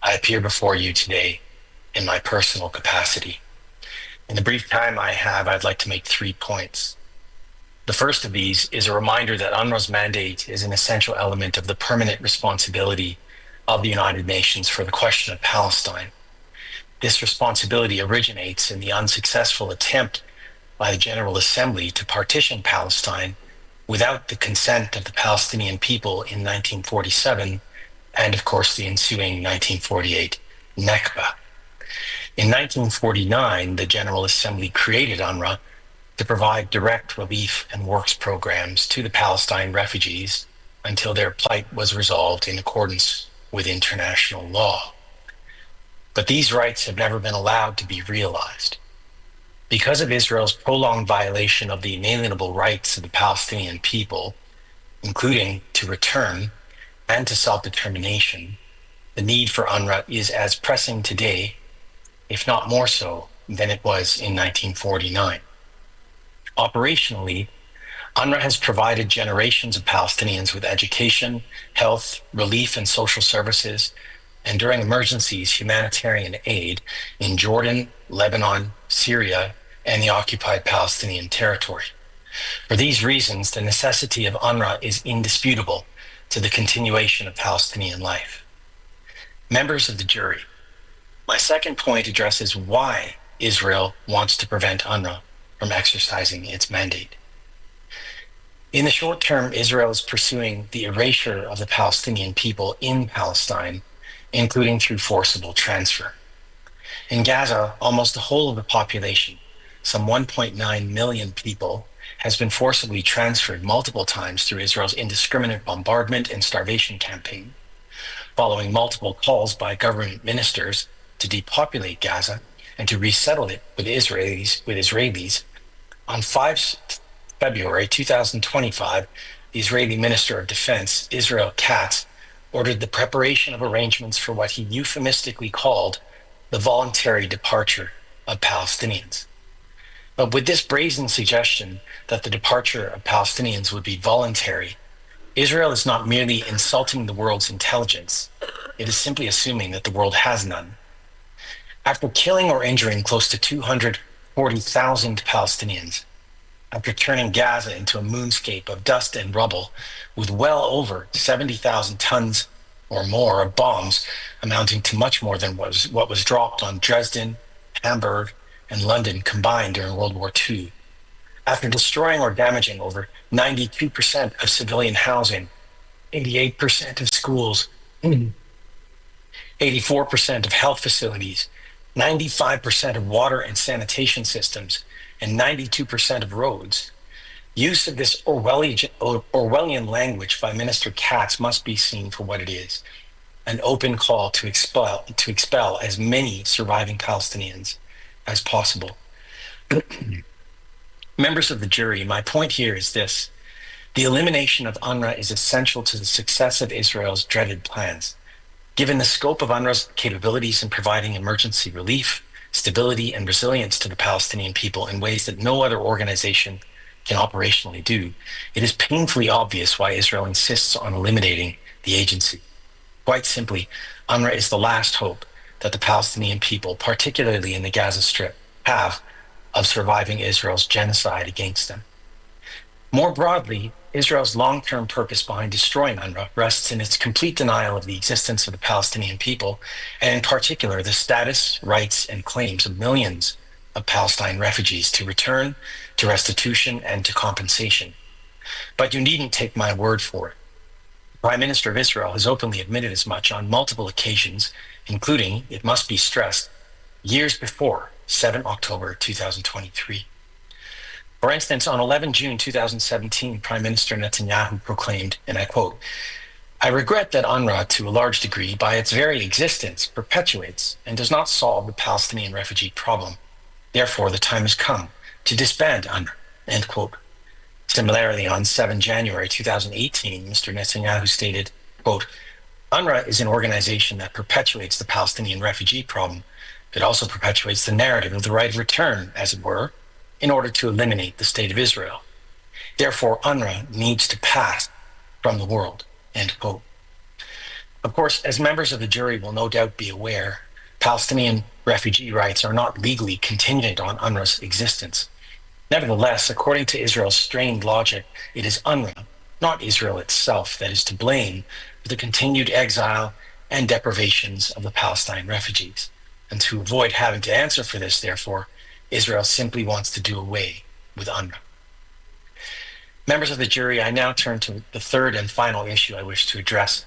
I appear before you today in my personal capacity. In the brief time I have, I'd like to make 3 points. The first of these is a reminder that UNRWA's mandate is an essential element of the permanent responsibility of the United Nations for the question of Palestine. This responsibility originates in the unsuccessful attempt by the General Assembly to partition Palestine without the consent of the Palestinian people in 1947, and of course the ensuing 1948 Nakba. In 1949, the General Assembly created UNRWA to provide direct relief and works programs to the Palestine refugees until their plight was resolved in accordance with international law. But these rights have never been allowed to be realized. Because of Israel's prolonged violation of the inalienable rights of the Palestinian people, including to return and to self-determination, the need for UNRWA is as pressing today, if not more so, than it was in 1949. Operationally, UNRWA has provided generations of Palestinians with education, health, relief, and social services, and during emergencies, humanitarian aid in Jordan, Lebanon, Syria, and the occupied Palestinian territory. For these reasons, the necessity of UNRWA is indisputable to the continuation of Palestinian life. Members of the jury, my second point addresses why Israel wants to prevent UNRWA from exercising its mandate. In the short term, Israel is pursuing the erasure of the Palestinian people in Palestine, including through forcible transfer. In Gaza, almost the whole of the population, some 1.9 million people, has been forcibly transferred multiple times through Israel's indiscriminate bombardment and starvation campaign. Following multiple calls by government ministers to depopulate Gaza and to resettle it with Israelis, on 5 February 2025, the Israeli Minister of Defense, Israel Katz, ordered the preparation of arrangements for what he euphemistically called the voluntary departure of Palestinians. But with this brazen suggestion that the departure of Palestinians would be voluntary, Israel is not merely insulting the world's intelligence, it is simply assuming that the world has none. After killing or injuring close to 240,000 Palestinians, after turning Gaza into a moonscape of dust and rubble with well over 70,000 tons or more of bombs, amounting to much more than what was dropped on Dresden, Hamburg, and London combined during World War II, after destroying or damaging over 92% of civilian housing, 88% of schools, 84% of health facilities, 95% of water and sanitation systems, and 92% of roads. Use of this Orwellian language by Minister Katz must be seen for what it is, an open call to expel as many surviving Palestinians as possible. Members of the jury, my point here is this. The elimination of UNRWA is essential to the success of Israel's dreaded plans. Given the scope of UNRWA's capabilities in providing emergency relief, stability, and resilience to the Palestinian people in ways that no other organization can operationally do, it is painfully obvious why Israel insists on eliminating the agency. Quite simply, UNRWA is the last hope that the Palestinian people, particularly in the Gaza Strip, have of surviving Israel's genocide against them. More broadly, Israel's long-term purpose behind destroying UNRWA rests in its complete denial of the existence of the Palestinian people, and in particular, the status, rights, and claims of millions of Palestine refugees to return, to restitution, and to compensation. But you needn't take my word for it. The Prime Minister of Israel has openly admitted as much on multiple occasions, including, it must be stressed, years before 7 October 2023. For instance, on 11 June 2017, Prime Minister Netanyahu proclaimed, and I quote, "I regret that UNRWA, to a large degree, by its very existence, perpetuates and does not solve the Palestinian refugee problem. Therefore, the time has come to disband UNRWA," end quote. Similarly, on 7 January 2018, Mr. Netanyahu stated, quote, "UNRWA is an organization that perpetuates the Palestinian refugee problem. It also perpetuates the narrative of the right of return, as it were, in order to eliminate the state of Israel. Therefore, UNRWA needs to pass from the world," end quote. Of course, as members of the jury will no doubt be aware, Palestinian refugee rights are not legally contingent on UNRWA's existence. Nevertheless, according to Israel's strained logic, it is UNRWA, not Israel itself, that is to blame for the continued exile and deprivations of the Palestine refugees. And to avoid having to answer for this, therefore, Israel simply wants to do away with UNRWA. Members of the jury, I now turn to the third and final issue I wish to address,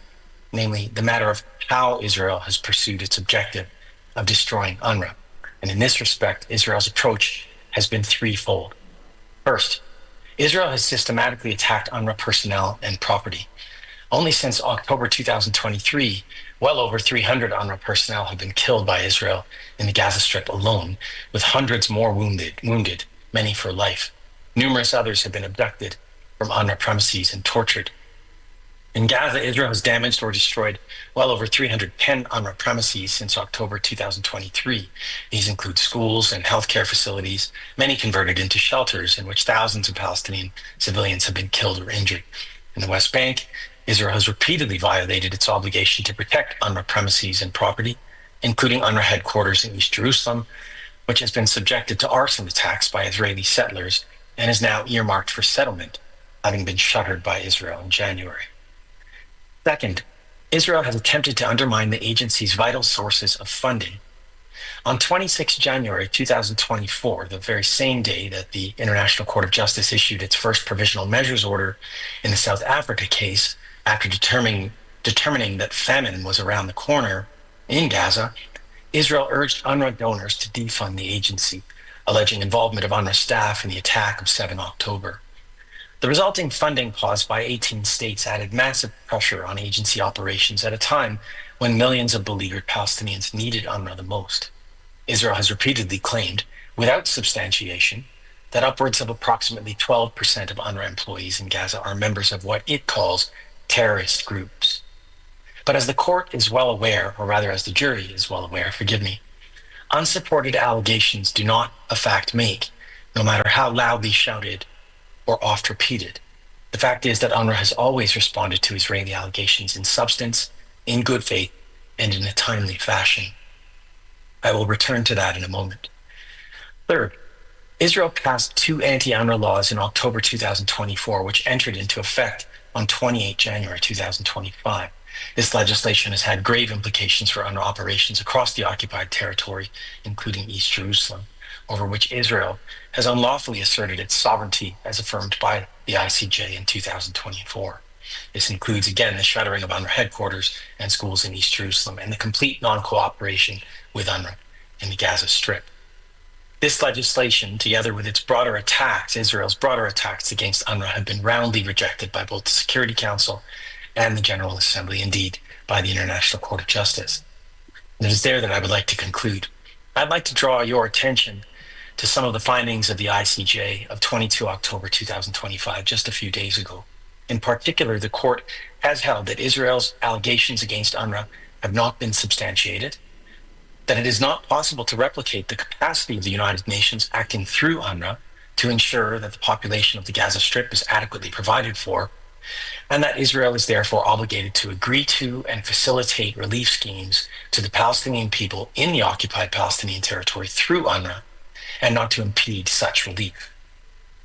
namely the matter of how Israel has pursued its objective of destroying UNRWA. And in this respect, Israel's approach has been threefold. First, Israel has systematically attacked UNRWA personnel and property. Only since October 2023, well over 300 UNRWA personnel have been killed by Israel in the Gaza Strip alone, with hundreds more wounded, many for life. Numerous others have been abducted from UNRWA premises and tortured. In Gaza, Israel has damaged or destroyed well over 310 UNRWA premises since October 2023. These include schools and healthcare facilities, many converted into shelters in which thousands of Palestinian civilians have been killed or injured. In the West Bank, Israel has repeatedly violated its obligation to protect UNRWA premises and property, including UNRWA headquarters in East Jerusalem, which has been subjected to arson attacks by Israeli settlers and is now earmarked for settlement, having been shuttered by Israel in January. Second, Israel has attempted to undermine the agency's vital sources of funding. On 26 January 2024, the very same day that the International Court of Justice issued its first provisional measures order in the South Africa case, after determining that famine was around the corner in Gaza, Israel urged UNRWA donors to defund the agency, alleging involvement of UNRWA staff in the attack of 7 October. The resulting funding pause by 18 states added massive pressure on agency operations at a time when millions of beleaguered Palestinians needed UNRWA the most. Israel has repeatedly claimed, without substantiation, that upwards of approximately 12% of UNRWA employees in Gaza are members of what it calls terrorist groups. But as the court is well aware, or rather as the jury is well aware, forgive me, unsupported allegations do not a fact make, no matter how loudly shouted or oft repeated. The fact is that UNRWA has always responded to Israeli allegations in substance, in good faith, and in a timely fashion. I will return to that in a moment. Third, Israel passed 2 anti-UNRWA laws in October 2024, which entered into effect on 28 January 2025. This legislation has had grave implications for UNRWA operations across the occupied territory, including East Jerusalem, over which Israel has unlawfully asserted its sovereignty as affirmed by the ICJ in 2024. This includes, again, the shuttering of UNRWA headquarters and schools in East Jerusalem and the complete non-cooperation with UNRWA in the Gaza Strip. This legislation, together with its broader attacks, Israel's broader attacks against UNRWA, have been roundly rejected by both the Security Council and the General Assembly, indeed, by the International Court of Justice. And it is there that I would like to conclude. I'd like to draw your attention to some of the findings of the ICJ of 22 October 2025, just a few days ago. In particular, the court has held that Israel's allegations against UNRWA have not been substantiated, that it is not possible to replicate the capacity of the United Nations acting through UNRWA to ensure that the population of the Gaza Strip is adequately provided for, and that Israel is therefore obligated to agree to and facilitate relief schemes to the Palestinian people in the occupied Palestinian territory through UNRWA, and not to impede such relief.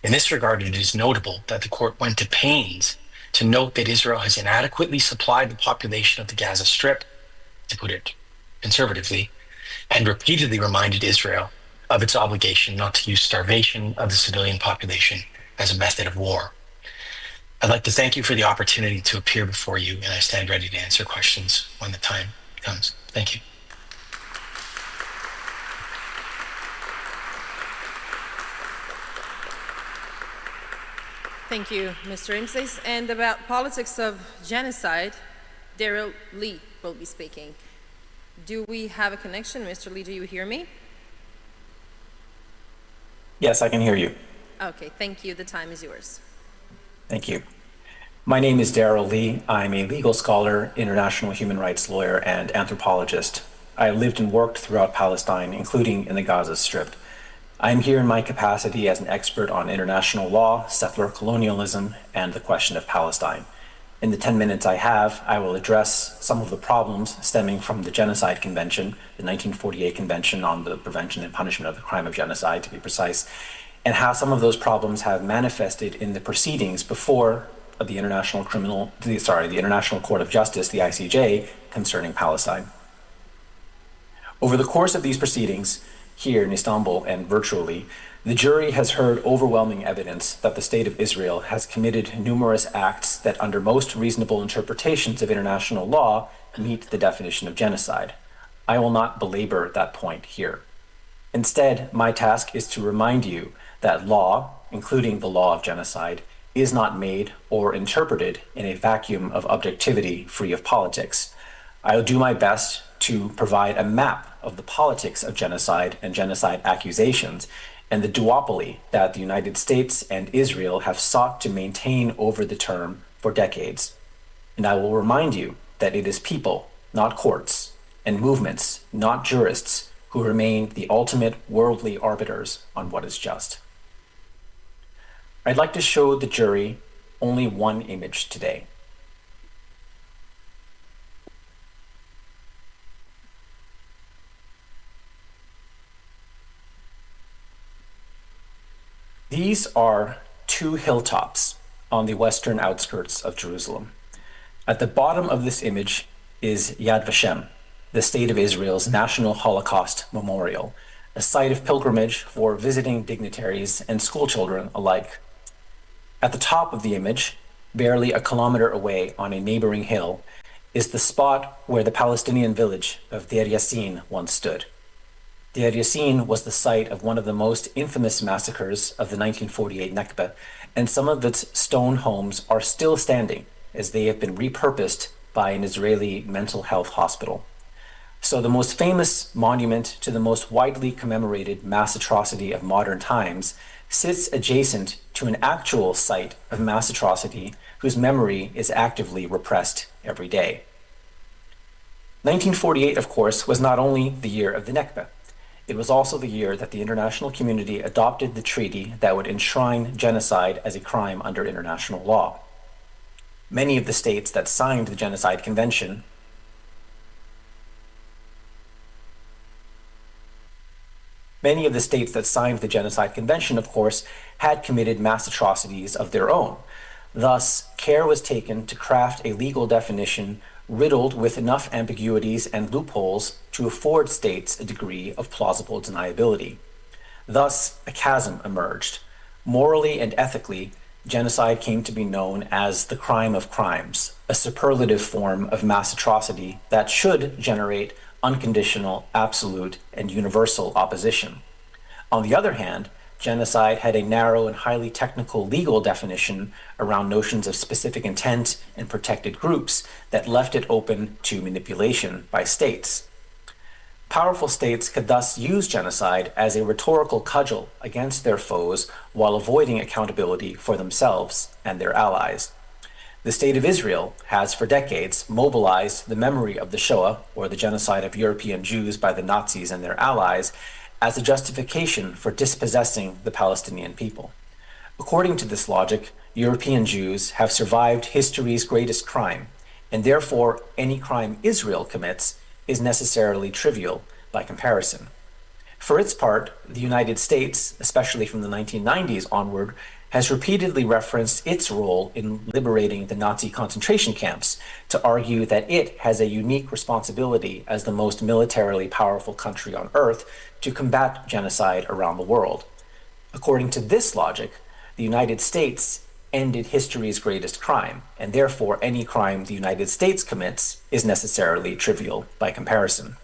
In this regard, it is notable that the court went to pains to note that Israel has inadequately supplied the population of the Gaza Strip, to put it conservatively, and repeatedly reminded Israel of its obligation not to use starvation of the civilian population as a method of war. I'd like to thank you for the opportunity to appear before you, and I stand ready to answer questions when the time comes. Thank you. Thank you, Mr. Imses. And about politics of genocide, Daryl Lee will be speaking. Do we have a connection? Mr. Lee, do you hear me? Yes, I can hear you. Okay, thank you. The time is yours. Thank you. My name is Daryl Lee. I'm a legal scholar, international human rights lawyer, and anthropologist. I lived and worked throughout Palestine, including in the Gaza Strip. I'm here in my capacity as an expert on international law, settler colonialism, and the question of Palestine. In the 10 minutes I have, I will address some of the problems stemming from the Genocide Convention, the 1948 Convention on the Prevention and Punishment of the Crime of Genocide, to be precise, and how some of those problems have manifested in the proceedings before the International Court of Justice, the ICJ, concerning Palestine. Over the course of these proceedings, here in Istanbul and virtually, the jury has heard overwhelming evidence that the State of Israel has committed numerous acts that, under most reasonable interpretations of international law, meet the definition of genocide. I will not belabor that point here. Instead, my task is to remind you that law, including the law of genocide, is not made or interpreted in a vacuum of objectivity free of politics. I'll do my best to provide a map of the politics of genocide and genocide accusations and the duopoly that the United States and Israel have sought to maintain over the term for decades. And I will remind you that it is people, not courts, and movements, not jurists, who remain the ultimate worldly arbiters on what is just. I'd like to show the jury only one image today. These are two hilltops on the western outskirts of Jerusalem. At the bottom of this image is Yad Vashem, the State of Israel's National Holocaust Memorial, a site of pilgrimage for visiting dignitaries and schoolchildren alike. At the top of the image, barely a kilometer away on a neighboring hill, is the spot where the Palestinian village of Deir Yassin once stood. Deir Yassin was the site of one of the most infamous massacres of the 1948 Nakba, and some of its stone homes are still standing as they have been repurposed by an Israeli mental health hospital. So the most famous monument to the most widely commemorated mass atrocity of modern times sits adjacent to an actual site of mass atrocity whose memory is actively repressed every day. 1948, of course, was not only the year of the Nakba. It was also the year that the international community adopted the treaty that would enshrine genocide as a crime under international law. Many of the states that signed the Genocide Convention of course, had committed mass atrocities of their own. Thus, care was taken to craft a legal definition riddled with enough ambiguities and loopholes to afford states a degree of plausible deniability. Thus, a chasm emerged. Morally and ethically, genocide came to be known as the crime of crimes, a superlative form of mass atrocity that should generate unconditional, absolute, and universal opposition. On the other hand, genocide had a narrow and highly technical legal definition around notions of specific intent and protected groups that left it open to manipulation by states. Powerful states could thus use genocide as a rhetorical cudgel against their foes while avoiding accountability for themselves and their allies. The State of Israel has for decades mobilized the memory of the Shoah, or the genocide of European Jews by the Nazis and their allies, as a justification for dispossessing the Palestinian people. According to this logic, European Jews have survived history's greatest crime, and therefore any crime Israel commits is necessarily trivial by comparison. For its part, the United States, especially from the 1990s onward, has repeatedly referenced its role in liberating the Nazi concentration camps to argue that it has a unique responsibility as the most militarily powerful country on earth to combat genocide around the world. According to this logic, the United States ended history's greatest crime, and therefore any crime the United States commits is necessarily trivial by comparison.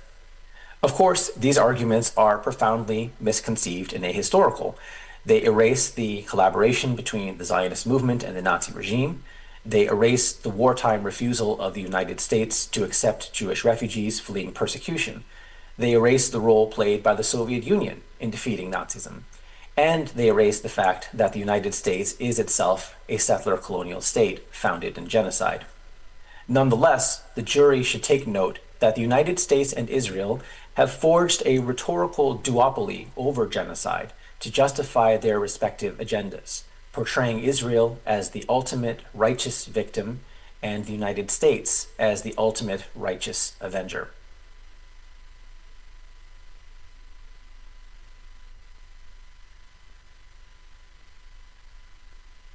Of course, these arguments are profoundly misconceived and ahistorical. They erase the collaboration between the Zionist movement and the Nazi regime. They erase the wartime refusal of the United States to accept Jewish refugees fleeing persecution. They erase the role played by the Soviet Union in defeating Nazism. And they erase the fact that the United States is itself a settler colonial state founded in genocide. Nonetheless, the jury should take note that the United States and Israel have forged a rhetorical duopoly over genocide to justify their respective agendas, portraying Israel as the ultimate righteous victim and the United States as the ultimate righteous avenger.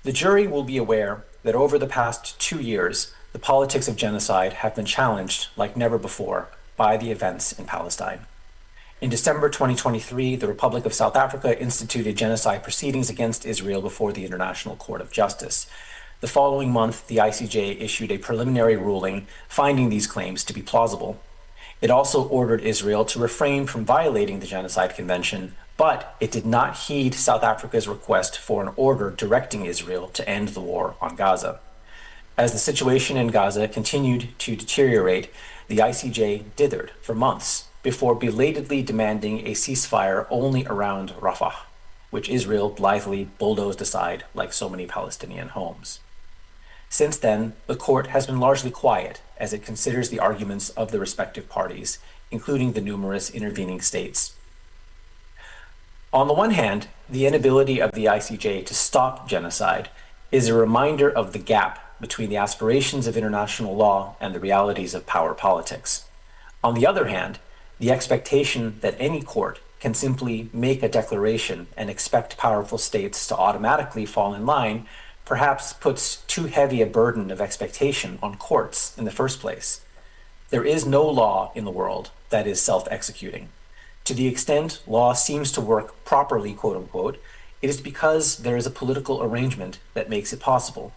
The jury will be aware that over the past 2 years, the politics of genocide have been challenged like never before by the events in Palestine. In December 2023, the Republic of South Africa instituted genocide proceedings against Israel before the International Court of Justice. The following month, the ICJ issued a preliminary ruling finding these claims to be plausible. It also ordered Israel to refrain from violating the Genocide Convention, but it did not heed South Africa's request for an order directing Israel to end the war on Gaza. As the situation in Gaza continued to deteriorate, the ICJ dithered for months before belatedly demanding a ceasefire only around Rafah, which Israel blithely bulldozed aside like so many Palestinian homes. Since then, the court has been largely quiet as it considers the arguments of the respective parties, including the numerous intervening states. On the one hand, the inability of the ICJ to stop genocide is a reminder of the gap between the aspirations of international law and the realities of power politics. On the other hand, the expectation that any court can simply make a declaration and expect powerful states to automatically fall in line perhaps puts too heavy a burden of expectation on courts in the first place. There is no law in the world that is self-executing. To the extent law seems to work properly, quote unquote, it is because there is a political arrangement that makes it possible.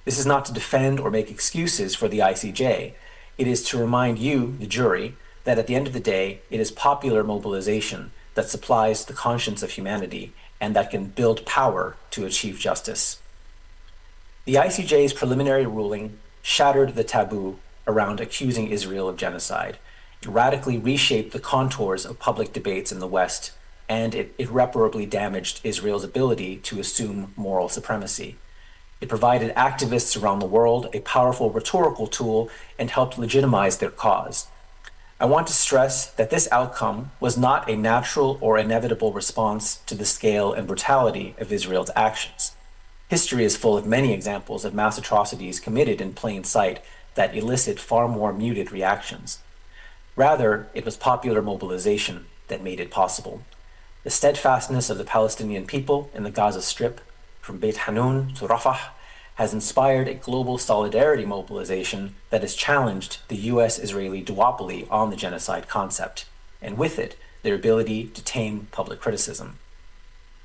This is not to defend or make excuses for the ICJ. It is to remind you, the jury, that at the end of the day, it is popular mobilization that supplies the conscience of humanity and that can build power to achieve justice. The ICJ's preliminary ruling shattered the taboo around accusing Israel of genocide. It radically reshaped the contours of public debates in the West, and it irreparably damaged Israel's ability to assume moral supremacy. It provided activists around the world a powerful rhetorical tool and helped legitimize their cause. I want to stress that this outcome was not a natural or inevitable response to the scale and brutality of Israel's actions. History is full of many examples of mass atrocities committed in plain sight that elicit far more muted reactions. Rather, it was popular mobilization that made it possible. The steadfastness of the Palestinian people in the Gaza Strip, from Beit Hanun to Rafah, has inspired a global solidarity mobilization that has challenged the US-Israeli duopoly on the genocide concept, and with it, their ability to tame public criticism.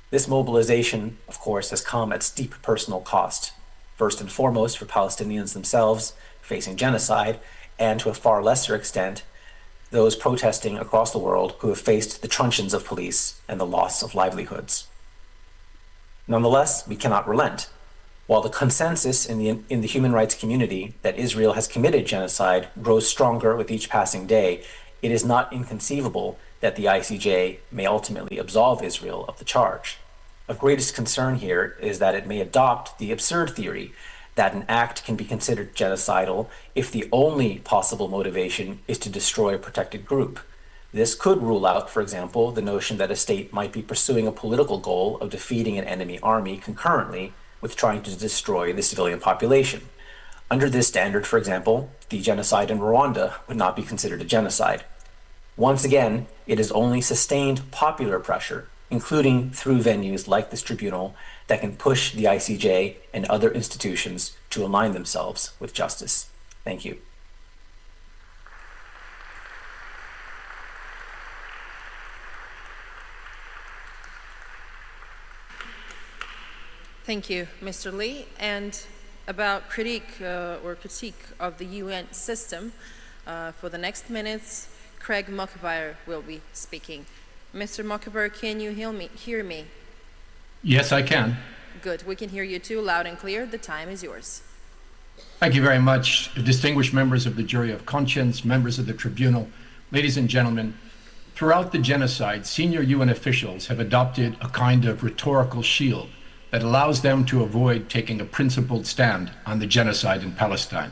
This mobilization, of course, has come at steep personal cost, first and foremost for Palestinians themselves facing genocide, and to a far lesser extent, those protesting across the world who have faced the truncheons of police and the loss of livelihoods. Nonetheless, we cannot relent. While the consensus in the human rights community that Israel has committed genocide grows stronger with each passing day, it is not inconceivable that the ICJ may ultimately absolve Israel of the charge. Of greatest concern here is that it may adopt the absurd theory that an act can be considered genocidal if the only possible motivation is to destroy a protected group. This could rule out, for example, the notion that a state might be pursuing a political goal of defeating an enemy army concurrently with trying to destroy the civilian population. Under this standard, for example, the genocide in Rwanda would not be considered a genocide. Once again, it is only sustained popular pressure, including through venues like this tribunal, that can push the ICJ and other institutions to align themselves with justice. Thank you. Thank you, Mr. Lee. And about critique of the UN system, for the next minutes, Craig Mokhiber will be speaking. Mr. Mokhiber, can you hear me? Yes, I can. Good. We can hear you too, loud and clear. The time is yours. Thank you very much, distinguished members of the Jury of Conscience, members of the Tribunal, ladies and gentlemen. Throughout the genocide, senior UN officials have adopted a kind of rhetorical shield that allows them to avoid taking a principled stand on the genocide in Palestine.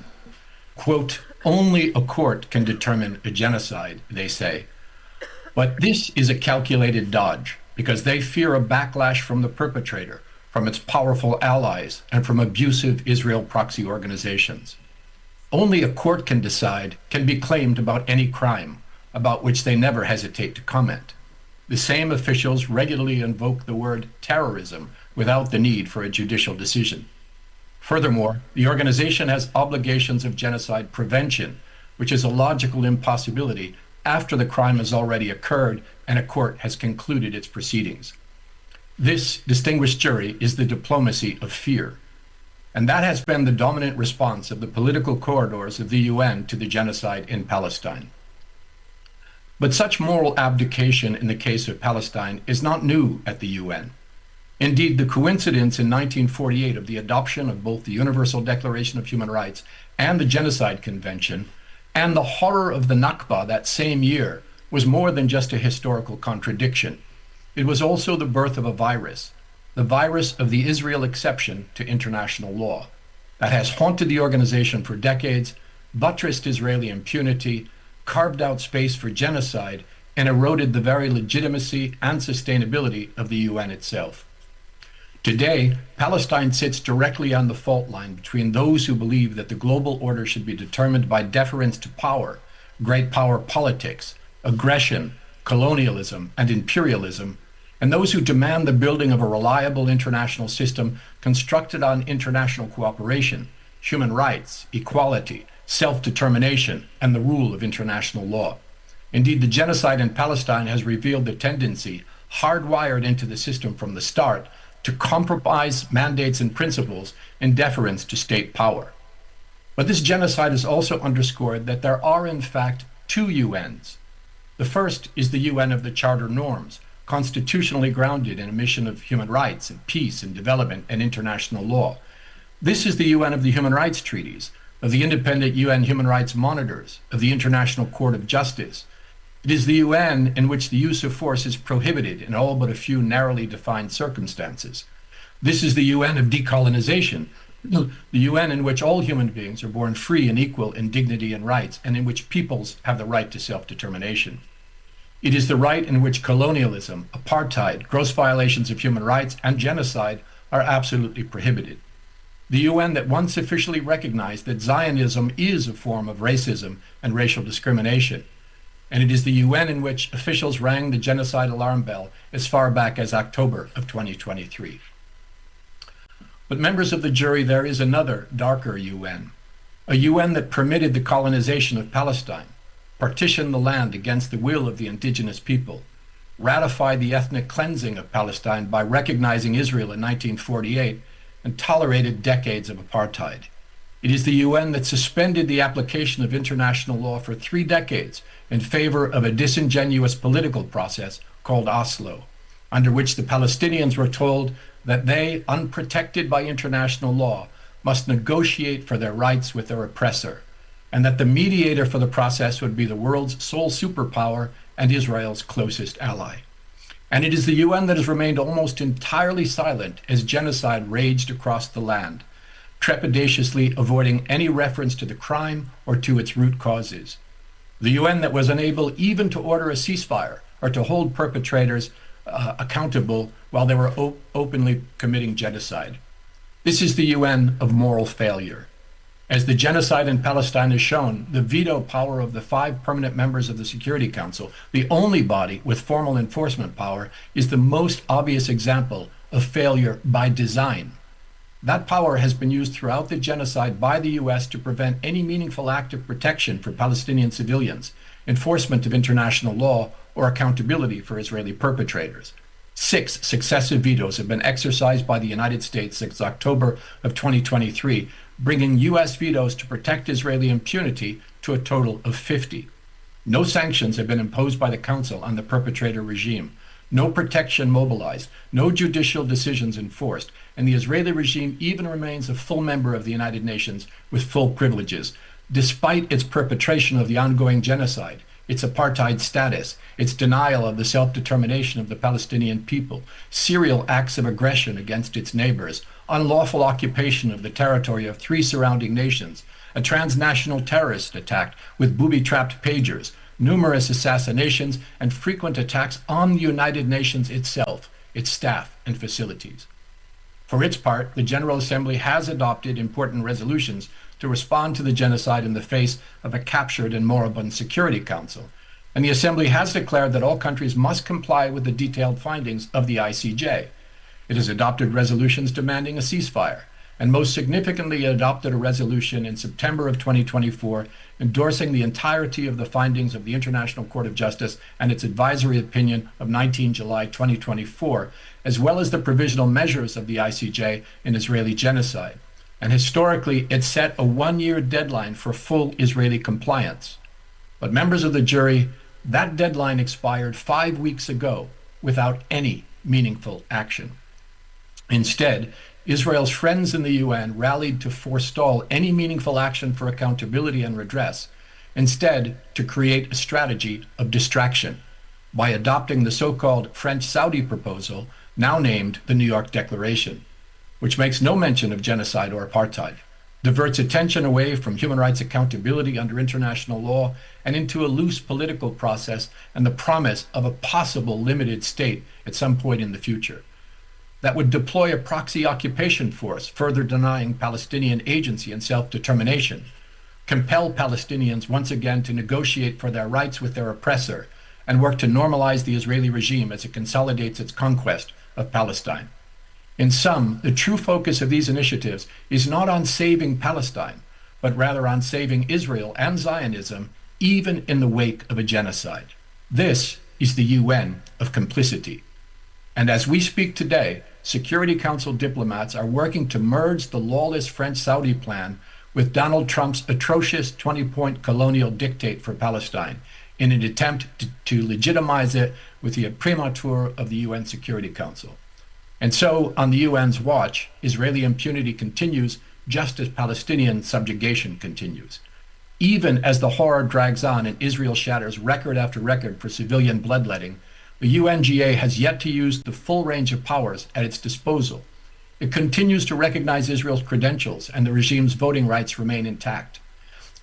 Quote, only a court can determine a genocide, they say. But this is a calculated dodge because they fear a backlash from the perpetrator, from its powerful allies, and from abusive Israel proxy organizations. Only a court can decide, can be claimed about any crime, about which they never hesitate to comment. The same officials regularly invoke the word terrorism without the need for a judicial decision. Furthermore, the organization has obligations of genocide prevention, which is a logical impossibility after the crime has already occurred and a court has concluded its proceedings. This distinguished jury is the diplomacy of fear. And that has been the dominant response of the political corridors of the UN to the genocide in Palestine. But such moral abdication in the case of Palestine is not new at the UN. Indeed, the coincidence in 1948 of the adoption of both the Universal Declaration of Human Rights and the Genocide Convention, and the horror of the Nakba that same year, was more than just a historical contradiction. It was also the birth of a virus, the virus of the Israel exception to international law, that has haunted the organization for decades, buttressed Israeli impunity, carved out space for genocide, and eroded the very legitimacy and sustainability of the UN itself. Today, Palestine sits directly on the fault line between those who believe that the global order should be determined by deference to power, great power politics, aggression, colonialism, and imperialism, and those who demand the building of a reliable international system constructed on international cooperation, human rights, equality, self-determination, and the rule of international law. Indeed, the genocide in Palestine has revealed the tendency, hardwired into the system from the start, to compromise mandates and principles in deference to state power. But this genocide has also underscored that there are, in fact, two UNs. The first is the UN of the Charter norms, constitutionally grounded in a mission of human rights and peace and development and international law. This is the UN of the human rights treaties, of the independent UN human rights monitors, of the International Court of Justice. It is the UN in which the use of force is prohibited in all but a few narrowly defined circumstances. This is the UN of decolonization, the UN in which all human beings are born free and equal in dignity and rights, and in which peoples have the right to self-determination. It is the right in which colonialism, apartheid, gross violations of human rights, and genocide are absolutely prohibited. The UN that once officially recognized that Zionism is a form of racism and racial discrimination. And it is the UN in which officials rang the genocide alarm bell as far back as October of 2023. But members of the jury, there is another, darker UN, a UN that permitted the colonization of Palestine, partitioned the land against the will of the indigenous people, ratified the ethnic cleansing of Palestine by recognizing Israel in 1948, and tolerated decades of apartheid. It is the UN that suspended the application of international law for 3 decades in favor of a disingenuous political process called Oslo, under which the Palestinians were told that they, unprotected by international law, must negotiate for their rights with their oppressor, and that the mediator for the process would be the world's sole superpower and Israel's closest ally. And it is the UN that has remained almost entirely silent as genocide raged across the land, trepidatiously avoiding any reference to the crime or to its root causes. The UN that was unable even to order a ceasefire or to hold perpetrators accountable while they were openly committing genocide. This is the UN of moral failure. As the genocide in Palestine has shown, the veto power of the 5 permanent members of the Security Council, the only body with formal enforcement power, is the most obvious example of failure by design. That power has been used throughout the genocide by the US to prevent any meaningful act of protection for Palestinian civilians, enforcement of international law, or accountability for Israeli perpetrators. 6 successive vetoes have been exercised by the United States since October of 2023, bringing US vetoes to protect Israeli impunity to a total of 50. No sanctions have been imposed by the Council on the perpetrator regime, no protection mobilized, no judicial decisions enforced, and the Israeli regime even remains a full member of the United Nations with full privileges, despite its perpetration of the ongoing genocide, its apartheid status, its denial of the self-determination of the Palestinian people, serial acts of aggression against its neighbors, unlawful occupation of the territory of 3 surrounding nations, a transnational terrorist attack with booby-trapped pagers, numerous assassinations, and frequent attacks on the United Nations itself, its staff and facilities. For its part, the General Assembly has adopted important resolutions to respond to the genocide in the face of a captured and moribund Security Council, and the Assembly has declared that all countries must comply with the detailed findings of the ICJ. It has adopted resolutions demanding a ceasefire, and most significantly adopted a resolution in September of 2024 endorsing the entirety of the findings of the International Court of Justice and its advisory opinion of 19 July 2024, as well as the provisional measures of the ICJ in Israeli genocide. And historically, it set a 1-year deadline for full Israeli compliance. But members of the jury, that deadline expired 5 weeks ago without any meaningful action. Instead, Israel's friends in the UN rallied to forestall any meaningful action for accountability and redress, instead to create a strategy of distraction by adopting the so-called French-Saudi proposal, now named the New York Declaration, which makes no mention of genocide or apartheid, diverts attention away from human rights accountability under international law and into a loose political process and the promise of a possible limited state at some point in the future. That would deploy a proxy occupation force, further denying Palestinian agency and self-determination, compel Palestinians once again to negotiate for their rights with their oppressor, and work to normalize the Israeli regime as it consolidates its conquest of Palestine. In sum, the true focus of these initiatives is not on saving Palestine, but rather on saving Israel and Zionism, even in the wake of a genocide. This is the UN of complicity. And as we speak today, Security Council diplomats are working to merge the lawless French-Saudi plan with Donald Trump's atrocious 20-point colonial dictate for Palestine in an attempt to legitimize it with the imprimatur of the UN Security Council. And so, on the UN's watch, Israeli impunity continues just as Palestinian subjugation continues. Even as the horror drags on and Israel shatters record after record for civilian bloodletting, the UNGA has yet to use the full range of powers at its disposal. It continues to recognize Israel's credentials, and the regime's voting rights remain intact.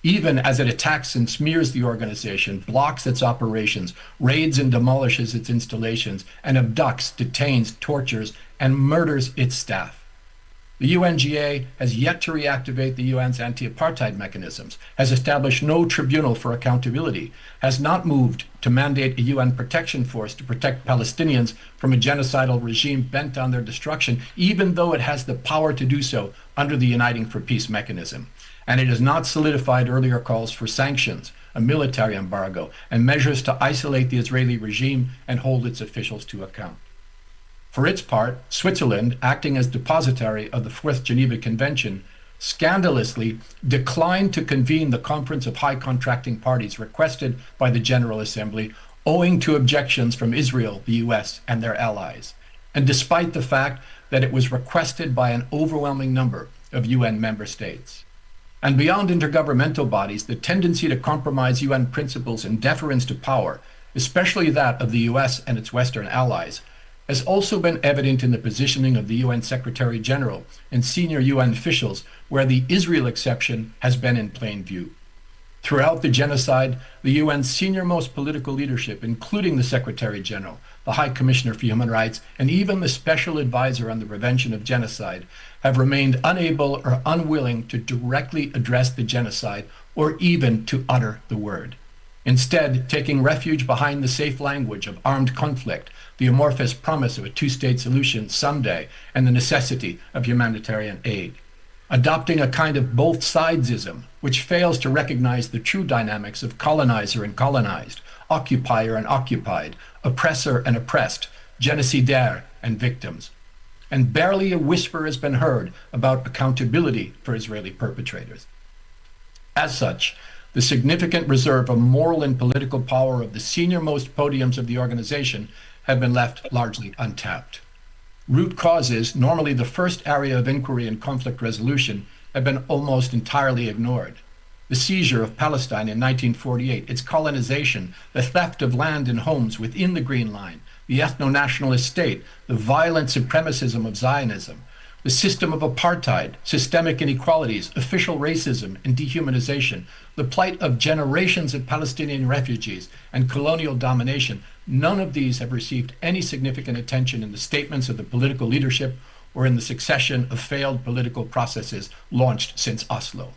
Even as it attacks and smears the organization, blocks its operations, raids and demolishes its installations, and abducts, detains, tortures, and murders its staff. The UNGA has yet to reactivate the UN's anti-apartheid mechanisms, has established no tribunal for accountability, has not moved to mandate a UN protection force to protect Palestinians from a genocidal regime bent on their destruction, even though it has the power to do so under the Uniting for Peace mechanism. And it has not solidified earlier calls for sanctions, a military embargo, and measures to isolate the Israeli regime and hold its officials to account. For its part, Switzerland, acting as depositary of the Fourth Geneva Convention, scandalously declined to convene the Conference of High Contracting Parties requested by the General Assembly, owing to objections from Israel, the US, and their allies, and despite the fact that it was requested by an overwhelming number of UN member states. And beyond intergovernmental bodies, the tendency to compromise UN principles in deference to power, especially that of the US and its Western allies, has also been evident in the positioning of the UN Secretary General and senior UN officials, where the Israel exception has been in plain view. Throughout the genocide, the UN's senior-most political leadership, including the Secretary General, the High Commissioner for Human Rights, and even the Special Advisor on the Prevention of Genocide have remained unable or unwilling to directly address the genocide or even to utter the word. Instead, taking refuge behind the safe language of armed conflict, the amorphous promise of a two-state solution someday, and the necessity of humanitarian aid. Adopting a kind of both-sidesism, which fails to recognize the true dynamics of colonizer and colonized, occupier and occupied, oppressor and oppressed, genocidaire and victims. And barely a whisper has been heard about accountability for Israeli perpetrators. As such, the significant reserve of moral and political power of the senior-most podiums of the organization have been left largely untapped. Root causes, normally the first area of inquiry and conflict resolution, have been almost entirely ignored. The seizure of Palestine in 1948, its colonization, the theft of land and homes within the Green Line, the ethno-nationalist state, the violent supremacism of Zionism, the system of apartheid, systemic inequalities, official racism and dehumanization, the plight of generations of Palestinian refugees, and colonial domination, none of these have received any significant attention in the statements of the political leadership or in the succession of failed political processes launched since Oslo.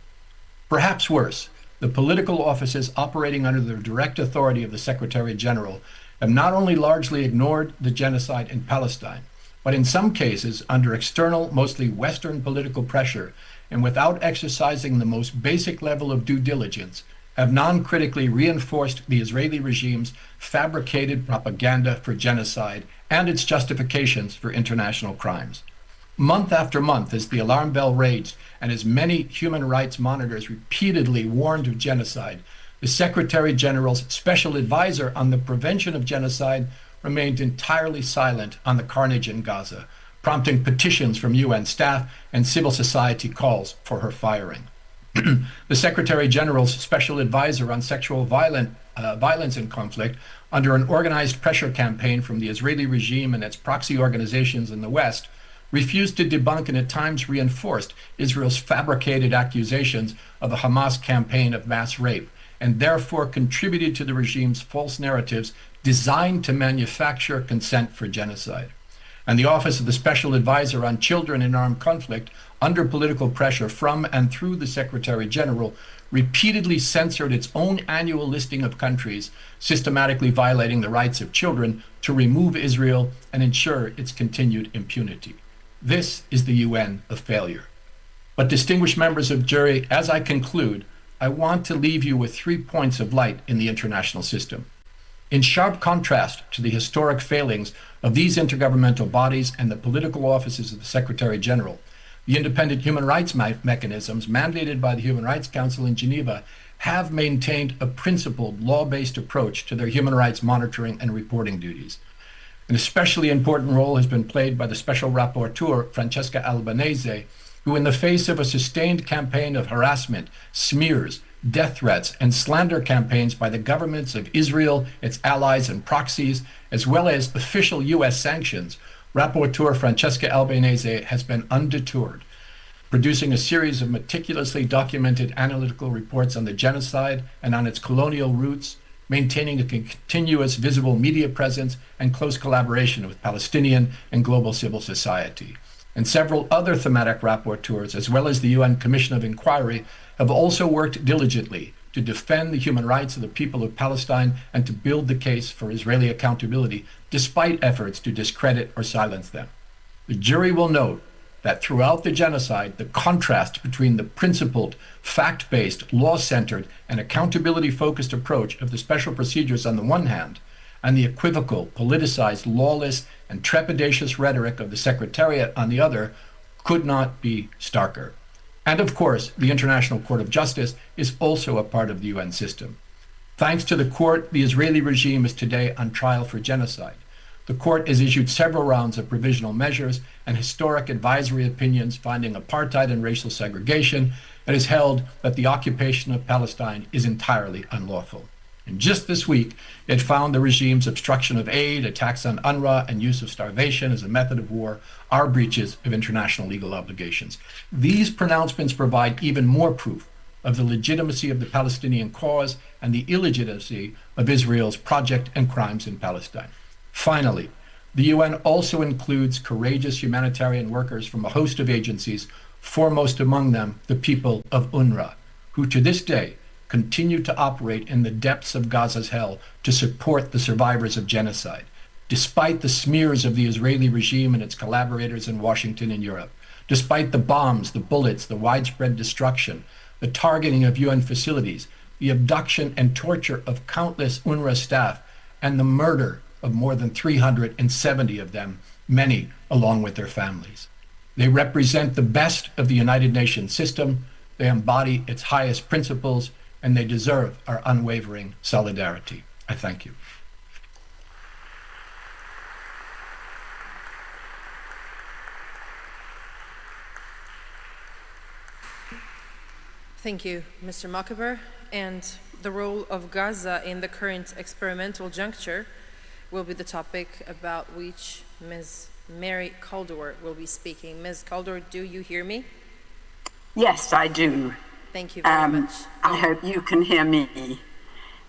Perhaps worse, the political offices operating under the direct authority of the Secretary General have not only largely ignored the genocide in Palestine, but in some cases, under external, mostly Western political pressure, and without exercising the most basic level of due diligence, have non-critically reinforced the Israeli regime's fabricated propaganda for genocide and its justifications for international crimes. Month after month, as the alarm bell raged and as many human rights monitors repeatedly warned of genocide, the Secretary General's special advisor on the prevention of genocide remained entirely silent on the carnage in Gaza, prompting petitions from UN staff and civil society calls for her firing. The Secretary General's special advisor on sexual violence in conflict, under an organized pressure campaign from the Israeli regime and its proxy organizations in the West, refused to debunk and at times reinforced Israel's fabricated accusations of a Hamas campaign of mass rape, and therefore contributed to the regime's false narratives designed to manufacture consent for genocide. And the Office of the Special Advisor on Children in Armed Conflict, under political pressure from and through the Secretary General, repeatedly censored its own annual listing of countries systematically violating the rights of children to remove Israel and ensure its continued impunity. This is the UN of failure. But distinguished members of jury, as I conclude, I want to leave you with 3 points of light in the international system. In sharp contrast to the historic failings of these intergovernmental bodies and the political offices of the Secretary General, the independent human rights mechanisms mandated by the Human Rights Council in Geneva have maintained a principled, law-based approach to their human rights monitoring and reporting duties. An especially important role has been played by the Special Rapporteur, Francesca Albanese, who in the face of a sustained campaign of harassment, smears, death threats, and slander campaigns by the governments of Israel, its allies and proxies, as well as official U.S. sanctions, Rapporteur Francesca Albanese has been undeterred, producing a series of meticulously documented analytical reports on the genocide and on its colonial roots, maintaining a continuous visible media presence and close collaboration with Palestinian and global civil society. And several other thematic rapporteurs, as well as the UN Commission of Inquiry, have also worked diligently to defend the human rights of the people of Palestine and to build the case for Israeli accountability, despite efforts to discredit or silence them. The jury will note that throughout the genocide, the contrast between the principled, fact-based, law-centered, and accountability-focused approach of the special procedures on the one hand, and the equivocal, politicized, lawless, and trepidatious rhetoric of the Secretariat on the other, could not be starker. And of course, the International Court of Justice is also a part of the UN system. Thanks to the court, the Israeli regime is today on trial for genocide. The court has issued several rounds of provisional measures and historic advisory opinions finding apartheid and racial segregation, and has held that the occupation of Palestine is entirely unlawful. And just this week, it found the regime's obstruction of aid, attacks on UNRWA, and use of starvation as a method of war are breaches of international legal obligations. These pronouncements provide even more proof of the legitimacy of the Palestinian cause and the illegitimacy of Israel's project and crimes in Palestine. Finally, the UN also includes courageous humanitarian workers from a host of agencies, foremost among them the people of UNRWA, who to this day continue to operate in the depths of Gaza's hell to support the survivors of genocide, despite the smears of the Israeli regime and its collaborators in Washington and Europe, despite the bombs, the bullets, the widespread destruction, the targeting of UN facilities, the abduction and torture of countless UNRWA staff, and the murder of more than 370 of them, many along with their families. They represent the best of the United Nations system, they embody its highest principles, and they deserve our unwavering solidarity. I thank you. Thank you, Mr. Makaber. And the role of Gaza in the current experimental juncture will be the topic about which Ms. Mary Kaldor will be speaking. Ms. Kaldor, do you hear me? Yes, I do. Thank you very much. I hope you can hear me.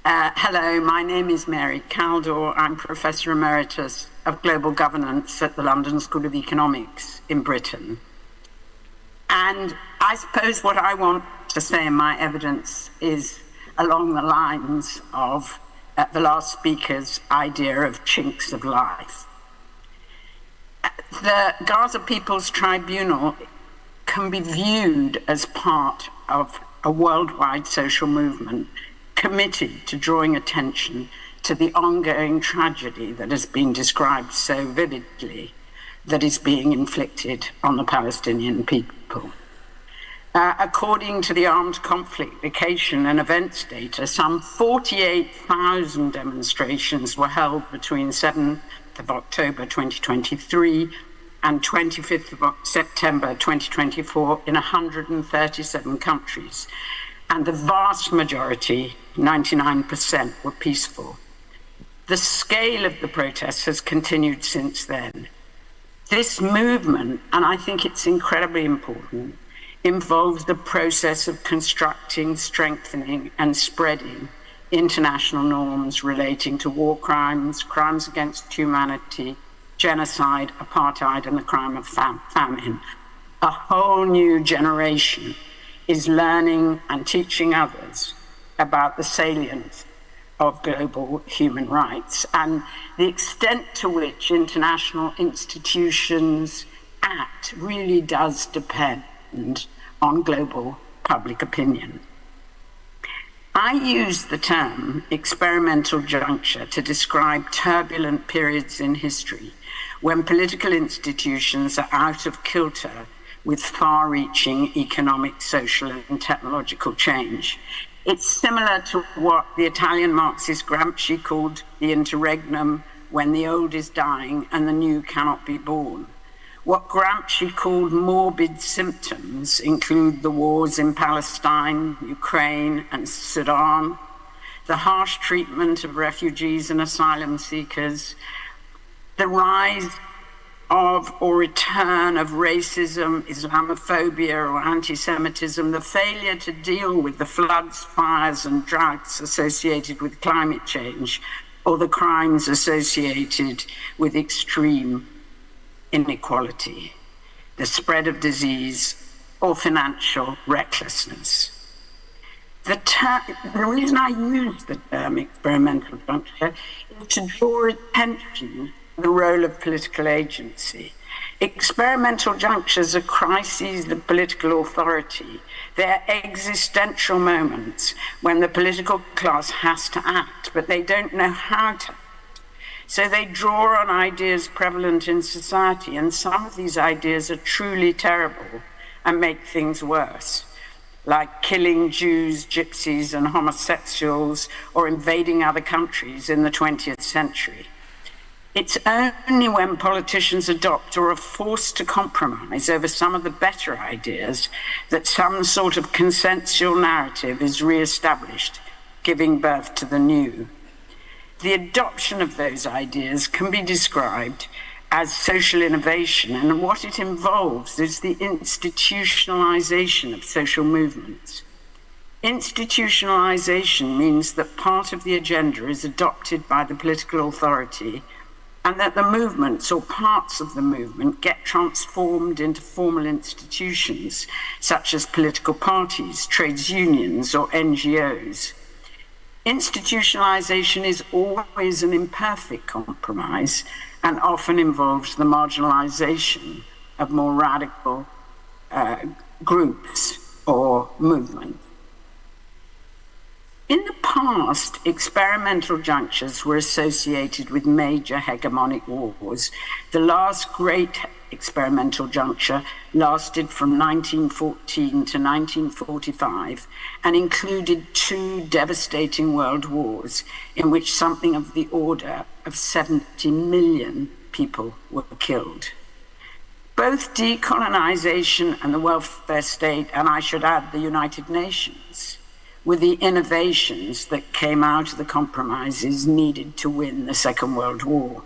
Hello, my name is Mary Kaldor. I'm Professor Emeritus of Global Governance at the London School of Economics in Britain. And I suppose what I want to say in my evidence is along the lines of the last speaker's idea of chinks of life. The Gaza People's Tribunal can be viewed as part of a worldwide social movement committed to drawing attention to the ongoing tragedy that has been described so vividly that is being inflicted on the Palestinian people. According to the Armed Conflict Vacation and Events data, some 48,000 demonstrations were held between 7th of October 2023 and 25th of September 2024 in 137 countries, and the vast majority, 99%, were peaceful. The scale of the protests has continued since then. This movement, and I think it's incredibly important, involves the process of constructing, strengthening, and spreading international norms relating to war crimes, crimes against humanity, genocide, apartheid, and the crime of famine. A whole new generation is learning and teaching others about the salience of global human rights and the extent to which international institutions act really does depend on global public opinion. I use the term experimental juncture to describe turbulent periods in history when political institutions are out of kilter with far-reaching economic, social, and technological change. It's similar to what the Italian Marxist Gramsci called the interregnum, when the old is dying and the new cannot be born. What Gramsci called morbid symptoms include the wars in Palestine, Ukraine, and Sudan, the harsh treatment of refugees and asylum seekers, the rise of or return of racism, Islamophobia, or anti-Semitism, the failure to deal with the floods, fires, and droughts associated with climate change, or the crimes associated with extreme inequality, the spread of disease, or financial recklessness. The reason I use the term experimental juncture is to draw attention to the role of political agency. Experimental junctures are crises of political authority. They're existential moments when the political class has to act, but they don't know how to. So they draw on ideas prevalent in society, and some of these ideas are truly terrible and make things worse, like killing Jews, gypsies, and homosexuals, or invading other countries in the 20th century. It's only when politicians adopt or are forced to compromise over some of the better ideas that some sort of consensual narrative is re-established, giving birth to the new. The adoption of those ideas can be described as social innovation, and what it involves is the institutionalization of social movements. Institutionalization means that part of the agenda is adopted by the political authority and that the movements or parts of the movement get transformed into formal institutions, such as political parties, trades unions, or NGOs. Institutionalization is always an imperfect compromise and often involves the marginalization of more radical groups or movements. In the past, experimental junctures were associated with major hegemonic wars. The last great experimental juncture lasted from 1914 to 1945 and included 2 devastating world wars in which something of the order of 70 million people were killed. Both decolonization and the welfare state, and I should add the United Nations, were the innovations that came out of the compromises needed to win the Second World War.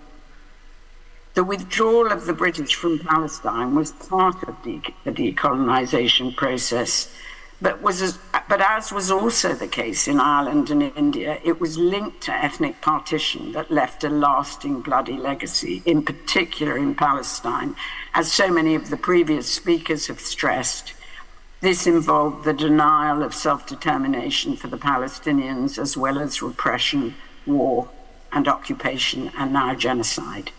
The withdrawal of the British from Palestine was part of the decolonization process, but as was also the case in Ireland and India, it was linked to ethnic partition that left a lasting bloody legacy, in particular in Palestine. As so many of the previous speakers have stressed, this involved the denial of self-determination for the Palestinians, as well as repression, war, and occupation, and now genocide.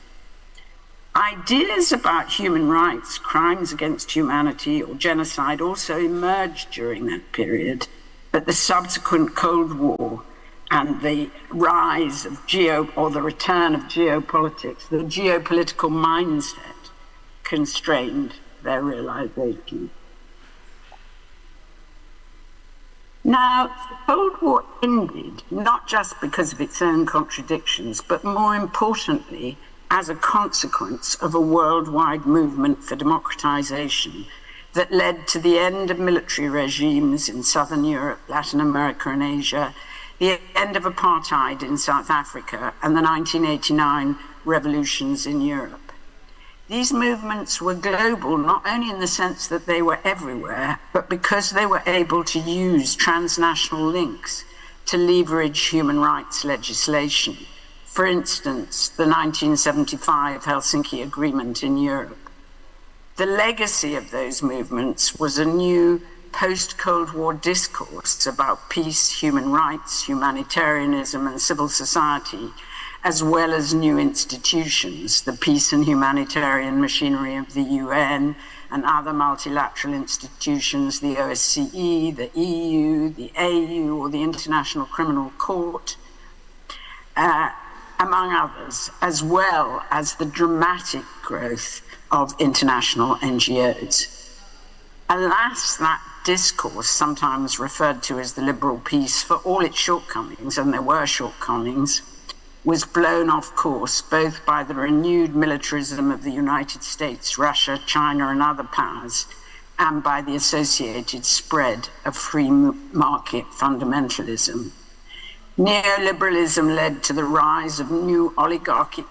Ideas about human rights, crimes against humanity, or genocide also emerged during that period, but the subsequent Cold War and the rise of the return of geopolitics, the geopolitical mindset constrained their realization. Now, the Cold War ended not just because of its own contradictions, but more importantly, as a consequence of a worldwide movement for democratization that led to the end of military regimes in Southern Europe, Latin America, and Asia, the end of apartheid in South Africa, and the 1989 revolutions in Europe. These movements were global, not only in the sense that they were everywhere, but because they were able to use transnational links to leverage human rights legislation. For instance, the 1975 Helsinki Agreement in Europe. The legacy of those movements was a new post-Cold War discourse about peace, human rights, humanitarianism, and civil society, as well as new institutions, the peace and humanitarian machinery of the UN and other multilateral institutions, the OSCE, the EU, the AU, or the International Criminal Court, among others, as well as the dramatic growth of international NGOs. Alas, that discourse, sometimes referred to as the liberal peace, for all its shortcomings, and there were shortcomings, was blown off course both by the renewed militarism of the United States, Russia, China, and other powers, and by the associated spread of free market fundamentalism. Neoliberalism led to the rise of new oligarchic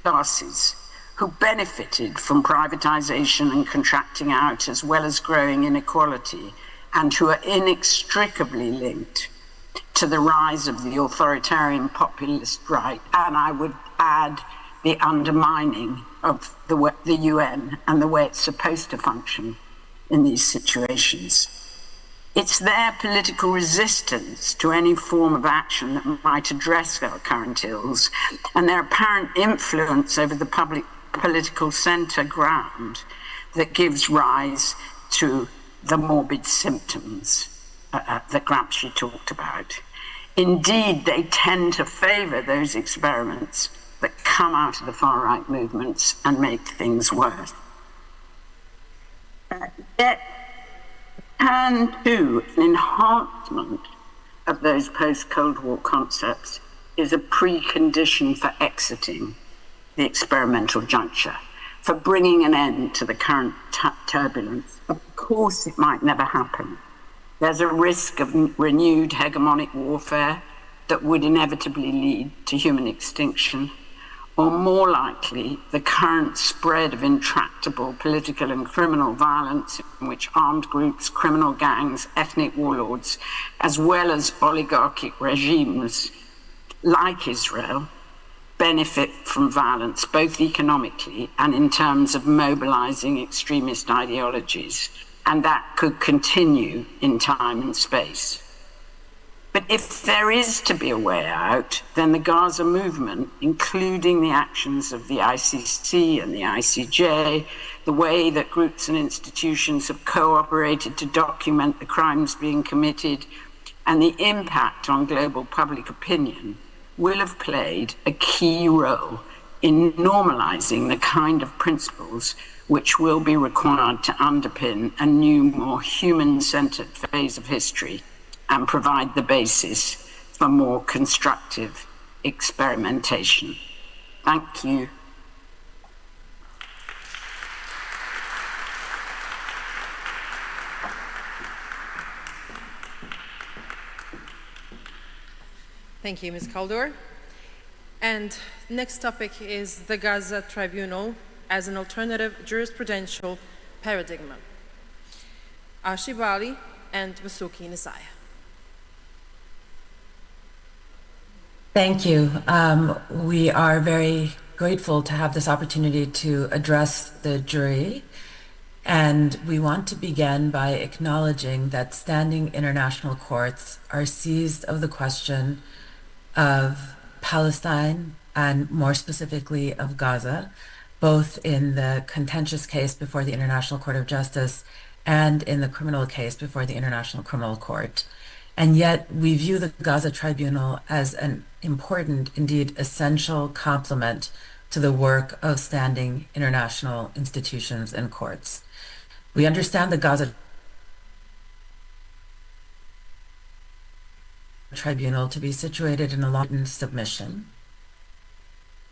classes who benefited from privatization and contracting out, as well as growing inequality, and who are inextricably linked to the rise of the authoritarian populist right, and I would add the undermining of the UN and the way it's supposed to function in these situations. It's their political resistance to any form of action that might address our current ills, and their apparent influence over the public political center ground that gives rise to the morbid symptoms that Gramsci talked about. Indeed, they tend to favor those experiments that come out of the far-right movements and make things worse. Yet, turn to an enhancement of those post-Cold War concepts is a precondition for exiting the experimental juncture, for bringing an end to the current turbulence. Of course, it might never happen. There's a risk of renewed hegemonic warfare that would inevitably lead to human extinction, or more likely, the current spread of intractable political and criminal violence in which armed groups, criminal gangs, ethnic warlords, as well as oligarchic regimes like Israel, benefit from violence, both economically and in terms of mobilizing extremist ideologies. And that could continue in time and space. But if there is to be a way out, then the Gaza movement, including the actions of the ICC and the ICJ, the way that groups and institutions have cooperated to document the crimes being committed, and the impact on global public opinion, will have played a key role in normalizing the kind of principles which will be required to underpin a new, more human-centered phase of history and provide the basis for more constructive experimentation. Thank you. Thank you, Ms. Kaldor. And next topic is the Gaza Tribunal as an alternative jurisprudential paradigm. Ashibali and Vasuki Nisaya. Thank you. We are very grateful to have this opportunity to address the jury. And we want to begin by acknowledging that standing international courts are seized of the question of Palestine and more specifically of Gaza, both in the contentious case before the International Court of Justice and in the criminal case before the International Criminal Court. And yet we view the Gaza Tribunal as an important, indeed essential complement to the work of standing international institutions and courts. We understand the Gaza Tribunal to be situated in a long submission.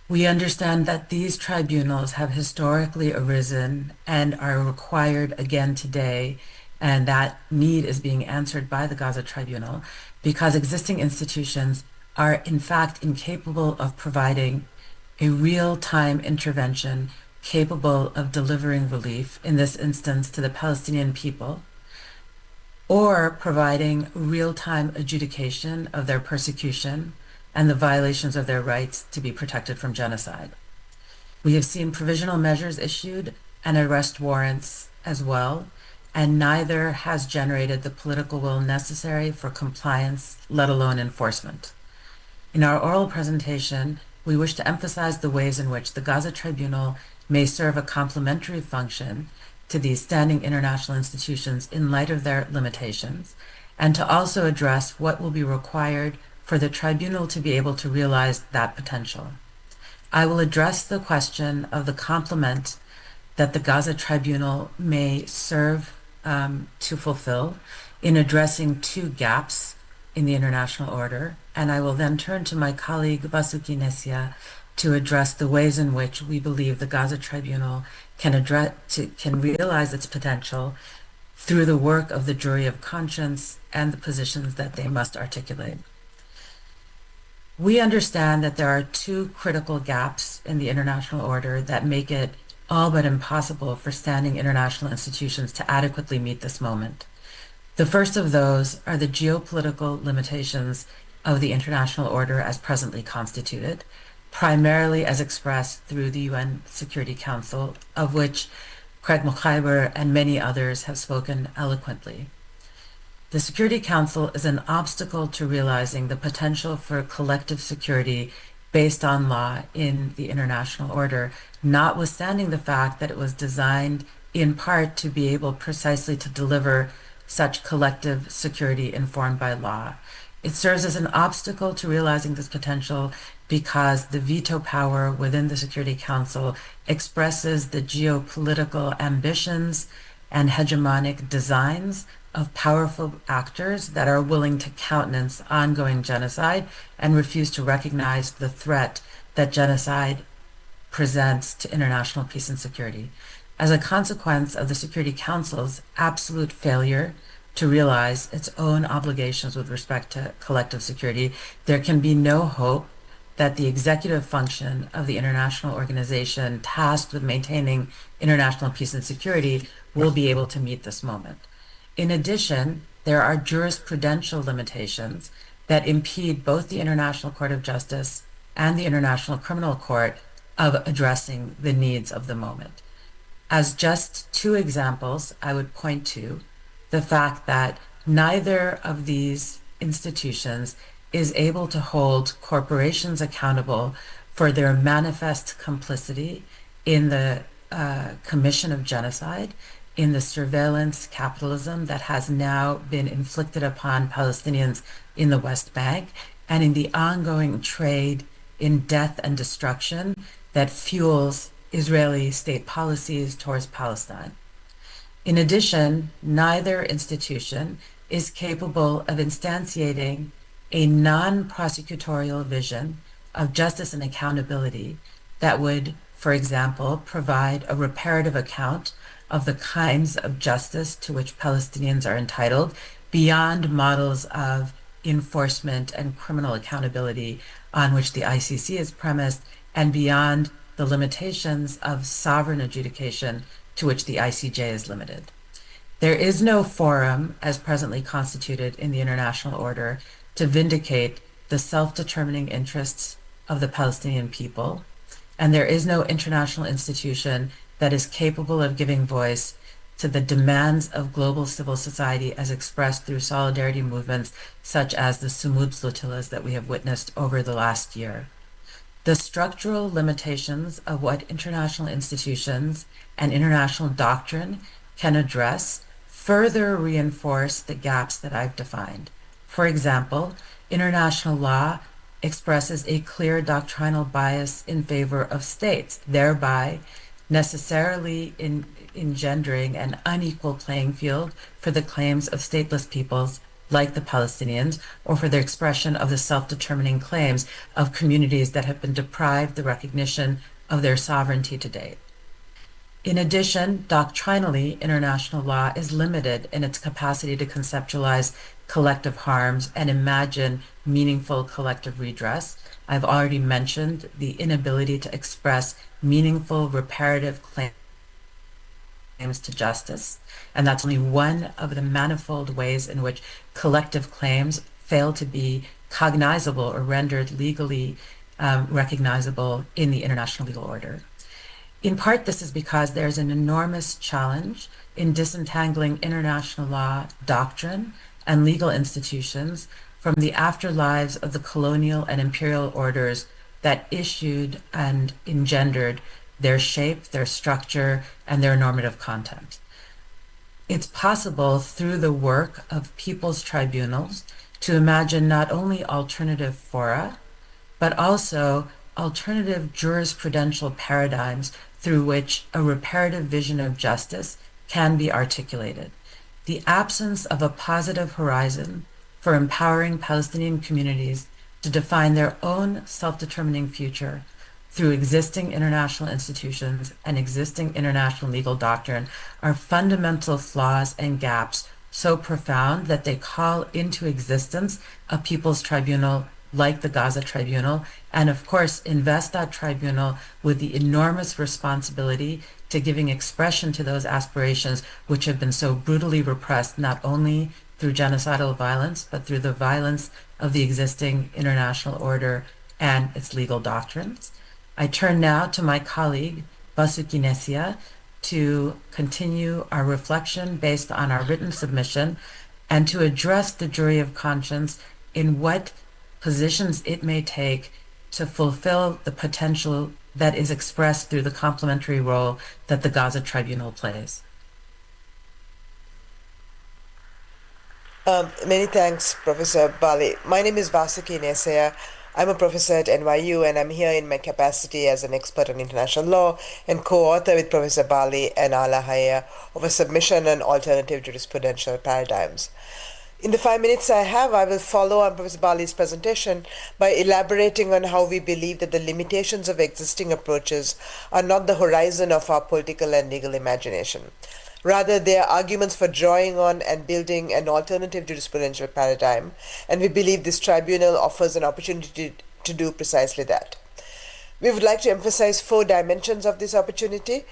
We understand that these tribunals have historically arisen and are required again today, and that need is being answered by the Gaza Tribunal because existing institutions are in fact incapable of providing a real-time intervention capable of delivering relief, in this instance to the Palestinian people, or providing real-time adjudication of their persecution and the violations of their rights to be protected from genocide. We have seen provisional measures issued and arrest warrants as well, and neither has generated the political will necessary for compliance, let alone enforcement. In our oral presentation, we wish to emphasize the ways in which the Gaza Tribunal may serve a complementary function to these standing international institutions in light of their limitations, and to also address what will be required for the tribunal to be able to realize that potential. I will address the question of the complement that the Gaza Tribunal may serve to fulfill in addressing two gaps in the international order, and I will then turn to my colleague Vasuki Nisaya to address the ways in which we believe the Gaza Tribunal can realize its potential through the work of the jury of conscience and the positions that they must articulate. We understand that there are two critical gaps in the international order that make it all but impossible for standing international institutions to adequately meet this moment. The first of those are the geopolitical limitations of the international order as presently constituted, primarily as expressed through the UN Security Council, of which Craig Mokhiber and many others have spoken eloquently. The Security Council is an obstacle to realizing the potential for collective security based on law in the international order, notwithstanding the fact that it was designed in part to be able precisely to deliver such collective security informed by law. It serves as an obstacle to realizing this potential because the veto power within the Security Council expresses the geopolitical ambitions and hegemonic designs of powerful actors that are willing to countenance ongoing genocide and refuse to recognize the threat that genocide presents to international peace and security. As a consequence of the Security Council's absolute failure to realize its own obligations with respect to collective security, there can be no hope that the executive function of the international organization tasked with maintaining international peace and security will be able to meet this moment. In addition, there are jurisprudential limitations that impede both the International Court of Justice and the International Criminal Court of addressing the needs of the moment. As just two examples, I would point to the fact that neither of these institutions is able to hold corporations accountable for their manifest complicity in the commission of genocide, in the surveillance capitalism that has now been inflicted upon Palestinians in the West Bank, and in the ongoing trade in death and destruction that fuels Israeli state policies towards Palestine. In addition, neither institution is capable of instantiating a non-prosecutorial vision of justice and accountability that would, for example, provide a reparative account of the kinds of justice to which Palestinians are entitled beyond models of enforcement and criminal accountability on which the ICC is premised, and beyond the limitations of sovereign adjudication to which the ICJ is limited. There is no forum, as presently constituted in the international order, to vindicate the self-determining interests of the Palestinian people, and there is no international institution that is capable of giving voice to the demands of global civil society as expressed through solidarity movements such as the Sumud flotillas that we have witnessed over the last year. The structural limitations of what international institutions and international doctrine can address further reinforce the gaps that I've defined. For example, international law expresses a clear doctrinal bias in favor of states, thereby necessarily engendering an unequal playing field for the claims of stateless peoples like the Palestinians, or for the expression of the self-determining claims of communities that have been deprived the recognition of their sovereignty to date. In addition, doctrinally, international law is limited in its capacity to conceptualize collective harms and imagine meaningful collective redress. I've already mentioned the inability to express meaningful reparative claims to justice, and that's only one of the manifold ways in which collective claims fail to be cognizable or rendered legally recognizable in the international legal order. In part, this is because there's an enormous challenge in disentangling international law doctrine and legal institutions from the afterlives of the colonial and imperial orders that issued and engendered their shape, their structure, and their normative content. It's possible through the work of people's tribunals to imagine not only alternative fora, but also alternative jurisprudential paradigms through which a reparative vision of justice can be articulated. The absence of a positive horizon for empowering Palestinian communities to define their own self-determining future through existing international institutions and existing international legal doctrine are fundamental flaws and gaps so profound that they call into existence a people's tribunal like the Gaza Tribunal, and of course invest that tribunal with the enormous responsibility to giving expression to those aspirations which have been so brutally repressed, not only through genocidal violence, but through the violence of the existing international order and its legal doctrines. I turn now to my colleague, Basuki Nesia, to continue our reflection based on our written submission and to address the jury of conscience in what positions it may take to fulfill the potential that is expressed through the complementary role that the Gaza Tribunal plays. Many thanks, Professor Bali. My name is Vasuki Nesia. I'm a professor at NYU, and I'm here in my capacity as an expert on international law and co-author with Professor Bali and Ala Haya of a submission on alternative jurisprudential paradigms. In the 5 minutes I have, I will follow on Professor Bali's presentation by elaborating on how we believe that the limitations of existing approaches are not the horizon of our political and legal imagination. Rather, they are arguments for drawing on and building an alternative jurisprudential paradigm, and we believe this tribunal offers an opportunity to do precisely that. We would like to emphasize 4 dimensions of this opportunity.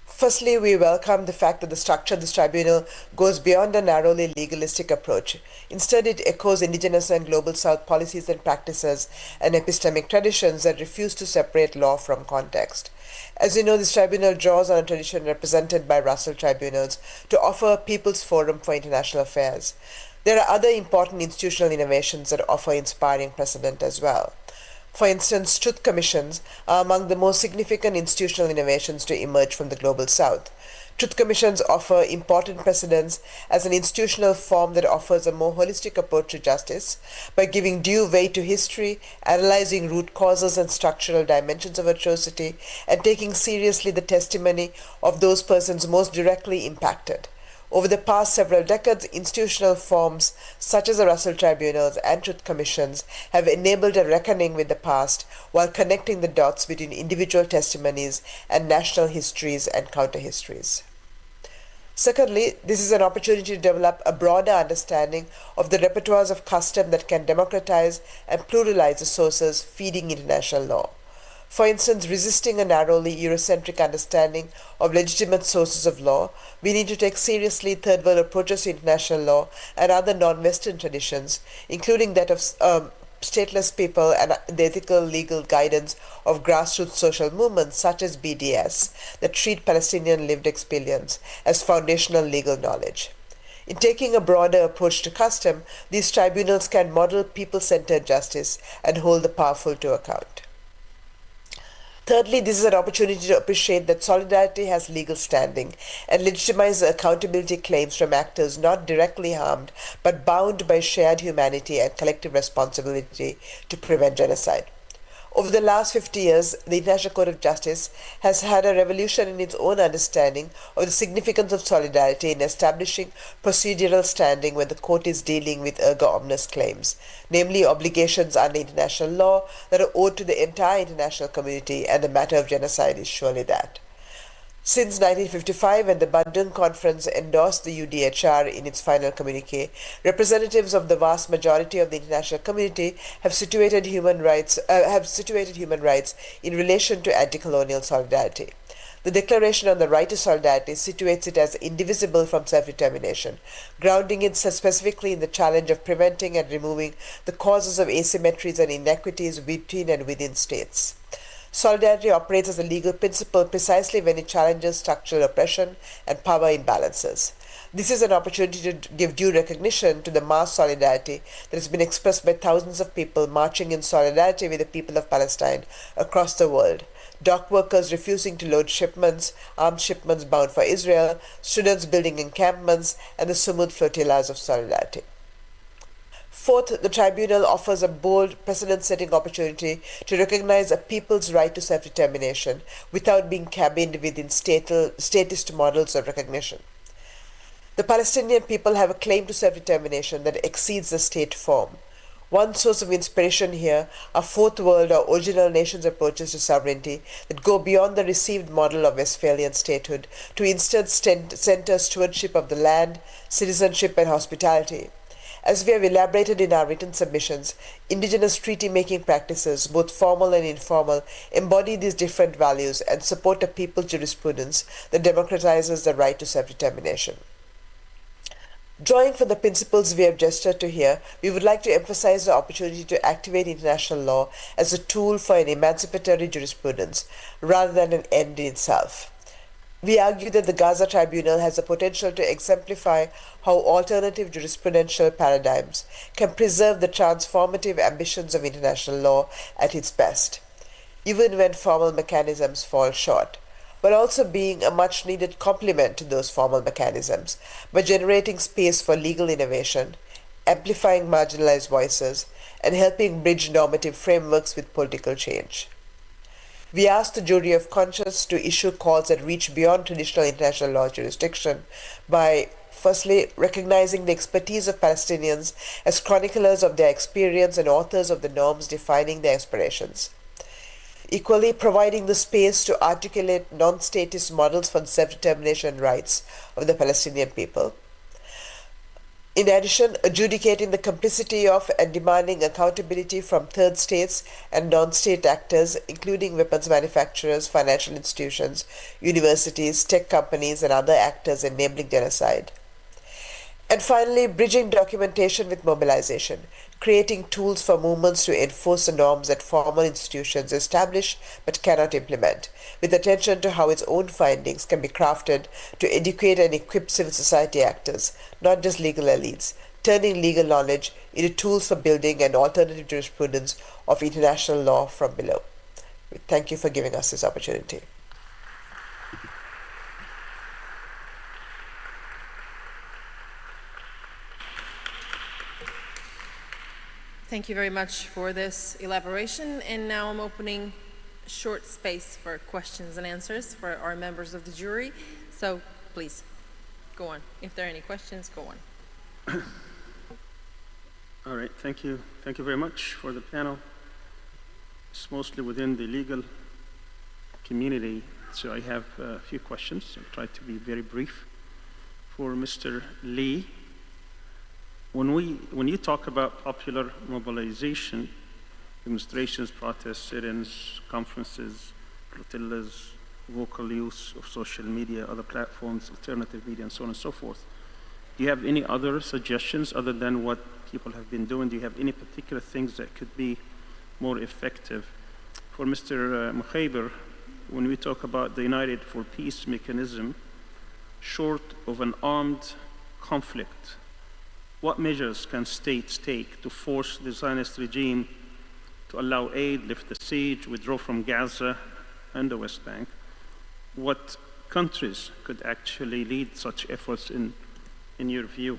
Firstly, we welcome the fact that the structure of this tribunal goes beyond a narrowly legalistic approach. Instead, it echoes indigenous and global South policies and practices and epistemic traditions that refuse to separate law from context. As you know, this tribunal draws on a tradition represented by Russell tribunals to offer a people's forum for international affairs. There are other important institutional innovations that offer inspiring precedent as well. For instance, truth commissions are among the most significant institutional innovations to emerge from the global south. Truth commissions offer important precedents as an institutional form that offers a more holistic approach to justice by giving due weight to history, analyzing root causes and structural dimensions of atrocity, and taking seriously the testimony of those persons most directly impacted. Over the past several decades, institutional forms such as the Russell Tribunals and Truth Commissions have enabled a reckoning with the past while connecting the dots between individual testimonies and national histories and counter-histories. Secondly, this is an opportunity to develop a broader understanding of the repertoires of custom that can democratize and pluralize the sources feeding international law. For instance, resisting a narrowly Eurocentric understanding of legitimate sources of law, we need to take seriously third world approaches to international law and other non-Western traditions, including that of stateless people and the ethical legal guidance of grassroots social movements such as BDS that treat Palestinian lived experience as foundational legal knowledge. In taking a broader approach to custom, these tribunals can model people-centered justice and hold the powerful to account. Thirdly, this is an opportunity to appreciate that solidarity has legal standing and legitimize the accountability claims from actors not directly harmed but bound by shared humanity and collective responsibility to prevent genocide. Over the last 50 years, the International Court of Justice has had a revolution in its own understanding of the significance of solidarity in establishing procedural standing when the court is dealing with erga omnes claims, namely obligations under international law that are owed to the entire international community, and the matter of genocide is surely that. Since 1955, when the Bandung Conference endorsed the UDHR in its final communique, representatives of the vast majority of the international community have situated human rights in relation to anti-colonial solidarity. The Declaration on the Right to Solidarity situates it as indivisible from self-determination, grounding it specifically in the challenge of preventing and removing the causes of asymmetries and inequities between and within states. Solidarity operates as a legal principle precisely when it challenges structural oppression and power imbalances. This is an opportunity to give due recognition to the mass solidarity that has been expressed by thousands of people marching in solidarity with the people of Palestine across the world. Dock workers refusing to load shipments, armed shipments bound for Israel, students building encampments, and the Sumud flotillas of solidarity. Fourth, the tribunal offers a bold, precedent-setting opportunity to recognize a people's right to self-determination without being cabined within statist models of recognition. The Palestinian people have a claim to self-determination that exceeds the state form. One source of inspiration here are Fourth World or original nations approaches to sovereignty that go beyond the received model of Westphalian statehood to instead center stewardship of the land, citizenship, and hospitality. As we have elaborated in our written submissions, indigenous treaty-making practices, both formal and informal, embody these different values and support a people's jurisprudence that democratizes the right to self-determination. Drawing from the principles we have gestured to here, we would like to emphasize the opportunity to activate international law as a tool for an emancipatory jurisprudence rather than an end in itself. We argue that the Gaza Tribunal has the potential to exemplify how alternative jurisprudential paradigms can preserve the transformative ambitions of international law at its best, even when formal mechanisms fall short, but also being a much-needed complement to those formal mechanisms by generating space for legal innovation, amplifying marginalized voices, and helping bridge normative frameworks with political change. We ask the jury of conscience to issue calls that reach beyond traditional international law jurisdiction by, firstly, recognizing the expertise of Palestinians as chroniclers of their experience and authors of the norms defining their aspirations. Equally, providing the space to articulate non-statist models for the self-determination rights of the Palestinian people. In addition, adjudicating the complicity of and demanding accountability from third states and non-state actors, including weapons manufacturers, financial institutions, universities, tech companies, and other actors enabling genocide. And finally, bridging documentation with mobilization, creating tools for movements to enforce the norms that formal institutions establish but cannot implement, with attention to how its own findings can be crafted to educate and equip civil society actors, not just legal elites, turning legal knowledge into tools for building an alternative jurisprudence of international law from below. Thank you for giving us this opportunity. Thank you very much for this elaboration, and now I'm opening a short space for questions and answers for our members of the jury. So please, go on. If there are any questions, go on. All right, thank you. Thank you very much for the panel. It's mostly within the legal community, so I have a few questions. I'll try to be very brief. For Mr. Lee, when you talk about popular mobilization, demonstrations, protests, sit-ins, conferences, flotillas, vocal use of social media, other platforms, alternative media, and so on and so forth, do you have any other suggestions other than what people have been doing? Do you have any particular things that could be more effective? For Mr. Mukhaber, when we talk about the United for Peace mechanism, short of an armed conflict, what measures can states take to force the Zionist regime to allow aid, lift the siege, withdraw from Gaza and the West Bank? What countries could actually lead such efforts in your view?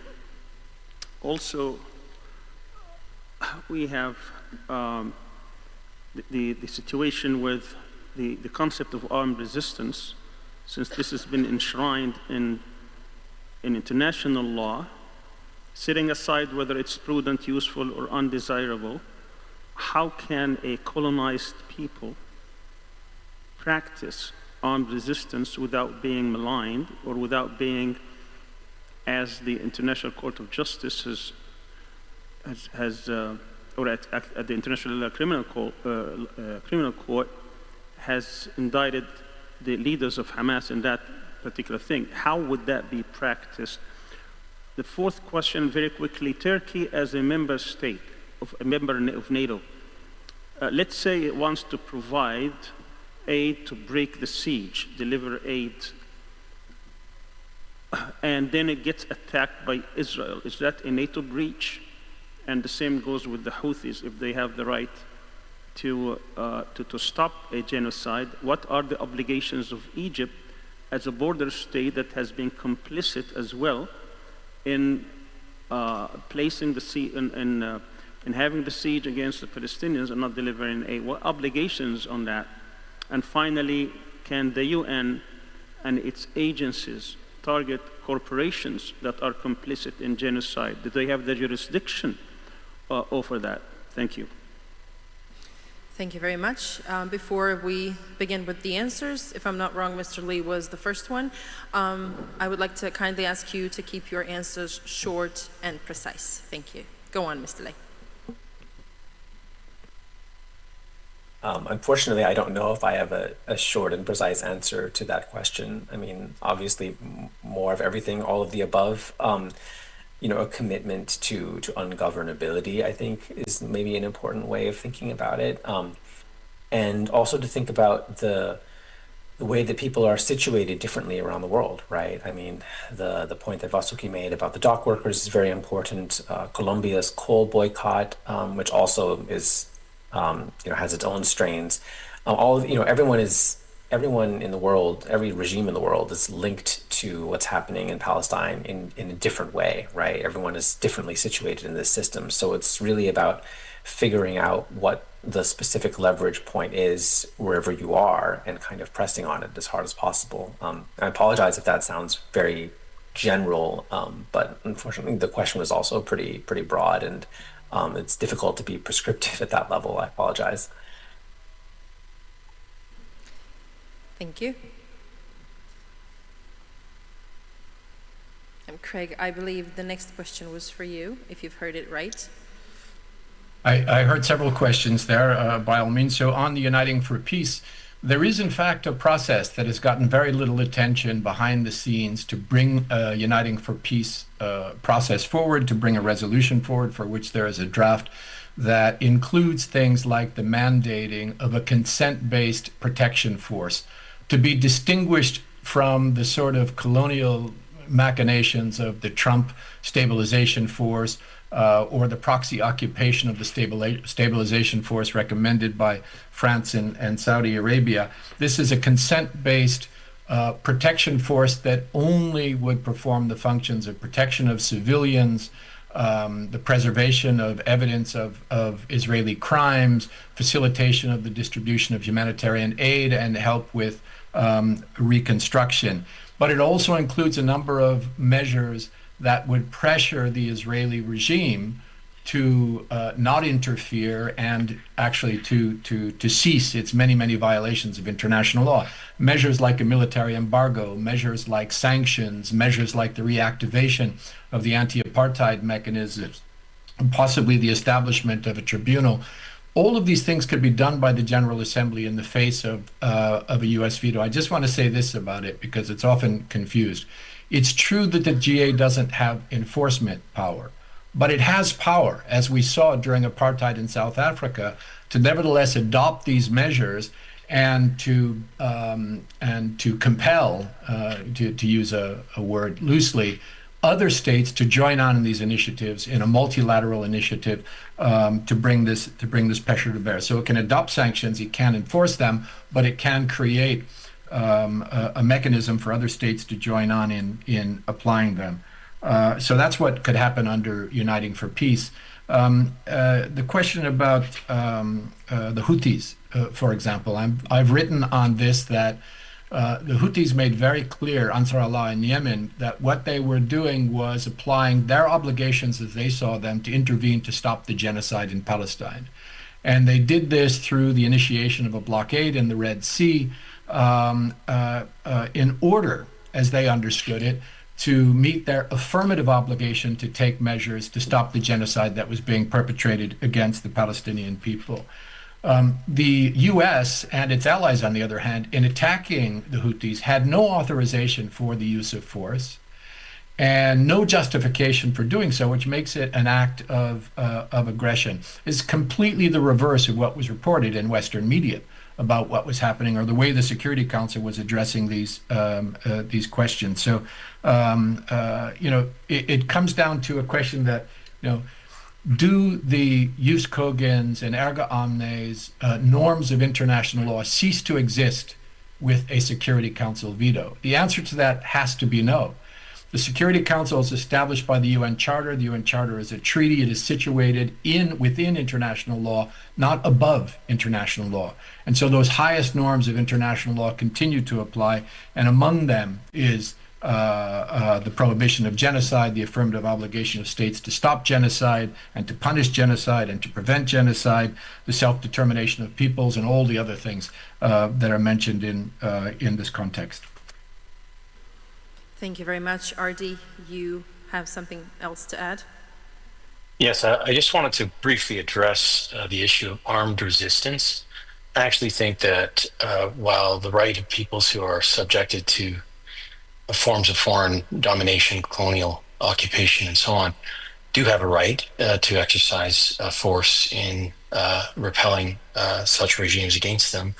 Also, we have the situation with the concept of armed resistance, since this has been enshrined in international law. Setting aside whether it's prudent, useful, or undesirable, how can a colonized people practice armed resistance without being maligned or without being, as the International Court of Justice or at the International Criminal Court has indicted the leaders of Hamas in that particular thing? How would that be practiced? The fourth question, very quickly, Turkey as a member state, a member of NATO, let's say it wants to provide aid to break the siege, deliver aid, and then it gets attacked by Israel. Is that a NATO breach? And the same goes with the Houthis, if they have the right to stop a genocide. What are the obligations of Egypt as a border state that has been complicit as well in placing the in having the siege against the Palestinians and not delivering aid? What obligations on that? And finally, can the UN and its agencies target corporations that are complicit in genocide? Do they have the jurisdiction over that? Thank you. Thank you very much. Before we begin with the answers, if I'm not wrong, Mr. Lee was the first one. I would like to kindly ask you to keep your answers short and precise. Thank you. Go on, Mr. Lee. Unfortunately, I don't know if I have a short and precise answer to that question. I mean, obviously, more of everything, all of the above. A commitment to ungovernability, I think, is maybe an important way of thinking about it. And also to think about the way that people are situated differently around the world, right? I mean, the point that Vasuki made about the dock workers is very important. Colombia's coal boycott, which also is, has its own strains. Everyone in the world, every regime in the world is linked to what's happening in Palestine in a different way, right? Everyone is differently situated in this system. So it's really about figuring out what the specific leverage point is wherever you are and kind of pressing on it as hard as possible. I apologize if that sounds very general, but unfortunately the question was also pretty broad, and it's difficult to be prescriptive at that level. I apologize. Thank you. Craig, I believe the next question was for you, if you've heard it right. I heard several questions there, by all means. So on the Uniting for Peace, there is in fact a process that has gotten very little attention behind the scenes to bring a Uniting for Peace process forward, to bring a resolution forward for which there is a draft that includes things like the mandating of a consent-based protection force to be distinguished from the sort of colonial machinations of the Trump stabilization force or the proxy occupation of the stabilization force recommended by France and Saudi Arabia. This is a consent-based protection force that only would perform the functions of protection of civilians, the preservation of evidence of Israeli crimes, facilitation of the distribution of humanitarian aid, and help with reconstruction. But it also includes a number of measures that would pressure the Israeli regime to not interfere and actually to cease its many violations of international law. Measures like a military embargo, measures like sanctions, measures like the reactivation of the anti-apartheid mechanisms, and possibly the establishment of a tribunal. All of these things could be done by the General Assembly in the face of a US veto. I just want to say this about it because it's often confused. It's true that the GA doesn't have enforcement power, but it has power, as we saw during apartheid in South Africa, to nevertheless adopt these measures and to compel, to use a word loosely, other states to join on in these initiatives in a multilateral initiative to bring this pressure to bear. So it can adopt sanctions, it can enforce them, but it can create a mechanism for other states to join on in applying them. So that's what could happen under Uniting for Peace. The question about the Houthis, for example, I've written on this that the Houthis made very clear, Ansar Allah in Yemen, that what they were doing was applying their obligations as they saw them to intervene to stop the genocide in Palestine. And they did this through the initiation of a blockade in the Red Sea in order, as they understood it, to meet their affirmative obligation to take measures to stop the genocide that was being perpetrated against the Palestinian people. The US and its allies, on the other hand, in attacking the Houthis, had no authorization for the use of force and no justification for doing so, which makes it an act of aggression. It's completely the reverse of what was reported in Western media about what was happening or the way the Security Council was addressing these questions. So, it comes down to a question that, do the jus cogens and erga omnes norms of international law cease to exist with a Security Council veto? The answer to that has to be no. The Security Council is established by the UN Charter. The UN Charter is a treaty. It is situated within international law, not above international law. And so those highest norms of international law continue to apply, and among them is the prohibition of genocide, the affirmative obligation of states to stop genocide and to punish genocide and to prevent genocide, the self-determination of peoples, and all the other things that are mentioned in this context. Thank you very much. RD, you have something else to add? Yes, I just wanted to briefly address the issue of armed resistance. I actually think that while the right of peoples who are subjected to forms of foreign domination, colonial occupation, and so on, do have a right to exercise force in repelling such regimes against them.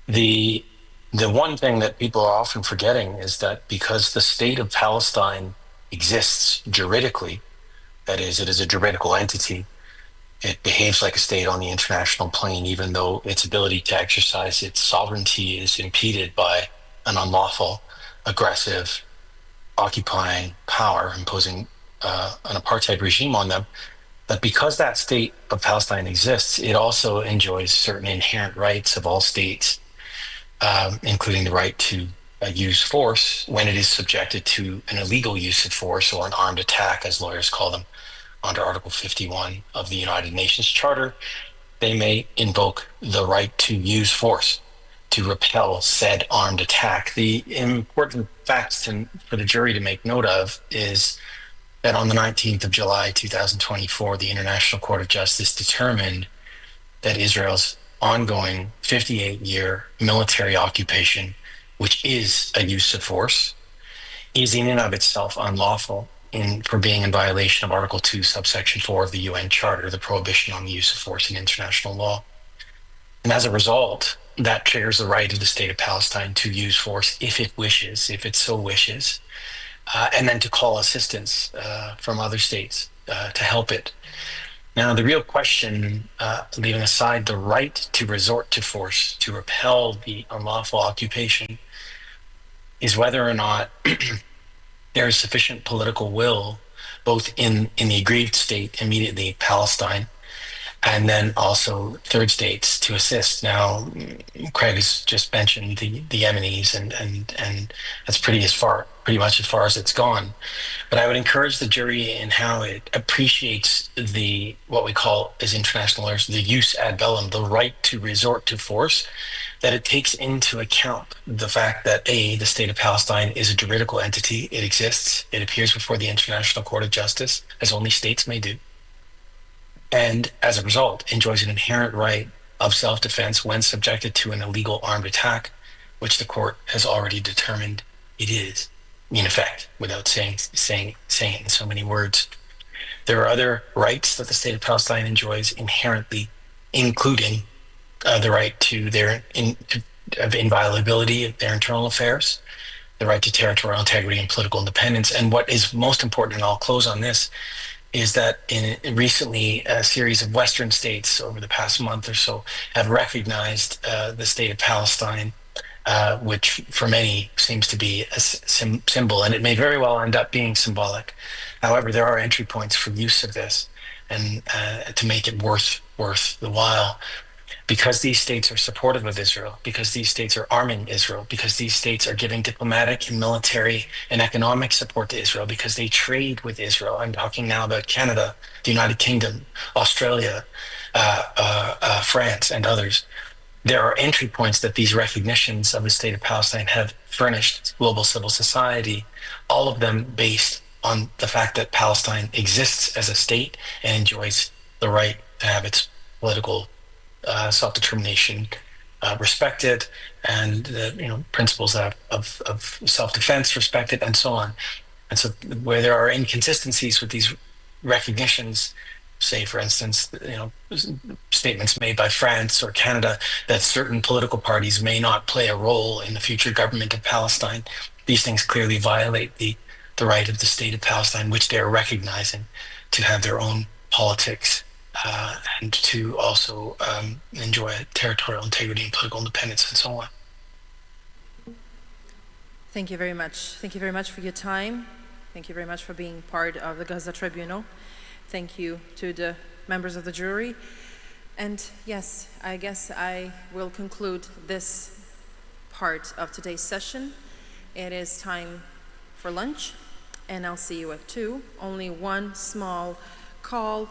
The one thing that people are often forgetting is that because the state of Palestine exists juridically, that is, it is a juridical entity, it behaves like a state on the international plane, even though its ability to exercise its sovereignty is impeded by an unlawful, aggressive, occupying power, imposing an apartheid regime on them. But because that state of Palestine exists, it also enjoys certain inherent rights of all states, including the right to use force when it is subjected to an illegal use of force or an armed attack, as lawyers call them, under Article 51 of the United Nations Charter. They may invoke the right to use force to repel said armed attack. The important facts for the jury to make note of is that on the 19th of July, 2024, the International Court of Justice determined that Israel's ongoing 58-year military occupation, which is a use of force, is in and of itself unlawful for being in violation of Article 2, subsection 4 of the UN Charter, the prohibition on the use of force in international law. And as a result, that triggers the right of the state of Palestine to use force if it wishes, if it so wishes, and then to call assistance from other states to help it. Now, the real question, leaving aside the right to resort to force to repel the unlawful occupation, is whether or not there is sufficient political will, both in the aggrieved state, immediately Palestine, and then also third states to assist. Now, Craig has just mentioned the Yemenis, and that's pretty much as far as it's gone. But I would encourage the jury in how it appreciates what we call as international lawyers, the jus ad bellum, the right to resort to force, that it takes into account the fact that the state of Palestine is a juridical entity. It exists. It appears before the International Court of Justice, as only states may do, and as a result enjoys an inherent right of self-defense when subjected to an illegal armed attack, which the court has already determined it is, in effect, without saying it in so many words. There are other rights that the state of Palestine enjoys inherently, including the right to of inviolability of their internal affairs, the right to territorial integrity and political independence. And what is most important, and I'll close on this, is that recently a series of Western states over the past month or so have recognized the state of Palestine, which for many seems to be a symbol, and it may very well end up being symbolic. However, there are entry points for use of this, and to make it worth the while. Because these states are supportive of Israel, because these states are arming Israel, because these states are giving diplomatic and military and economic support to Israel, because they trade with Israel. I'm talking now about Canada, the United Kingdom, Australia, France, and others. There are entry points that these recognitions of the state of Palestine have furnished global civil society, all of them based on the fact that Palestine exists as a state and enjoys the right to have its political self-determination respected, and principles of self-defense respected, and so on. And so where there are inconsistencies with these recognitions, say for instance, statements made by France or Canada that certain political parties may not play a role in the future government of Palestine, these things clearly violate the right of the state of Palestine, which they're recognizing, to have their own politics and to also enjoy territorial integrity and political independence and so on. Thank you very much. Thank you very much for your time. Thank you very much for being part of the Gaza Tribunal. Thank you to the members of the jury. And yes, I guess I will conclude this part of today's session. It is time for lunch, and I'll see you at 2. Only one small call.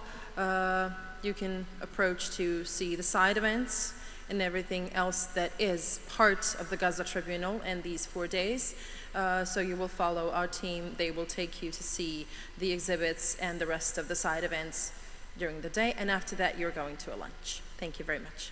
You can approach to see the side events and everything else that is part of the Gaza Tribunal in these 4 days. So you will follow our team. They will take you to see the exhibits and the rest of the side events during the day. And after that, you're going to a lunch. Thank you very much.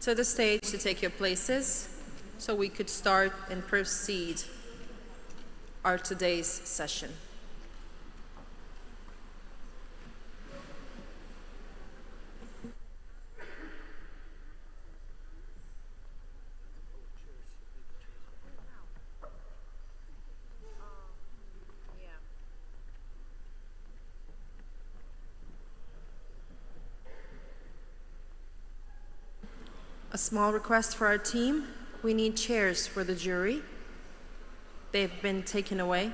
to the stage to take your places so we could start and proceed our today's session. A small request for our team. We need chairs for the jury. They've been taken away.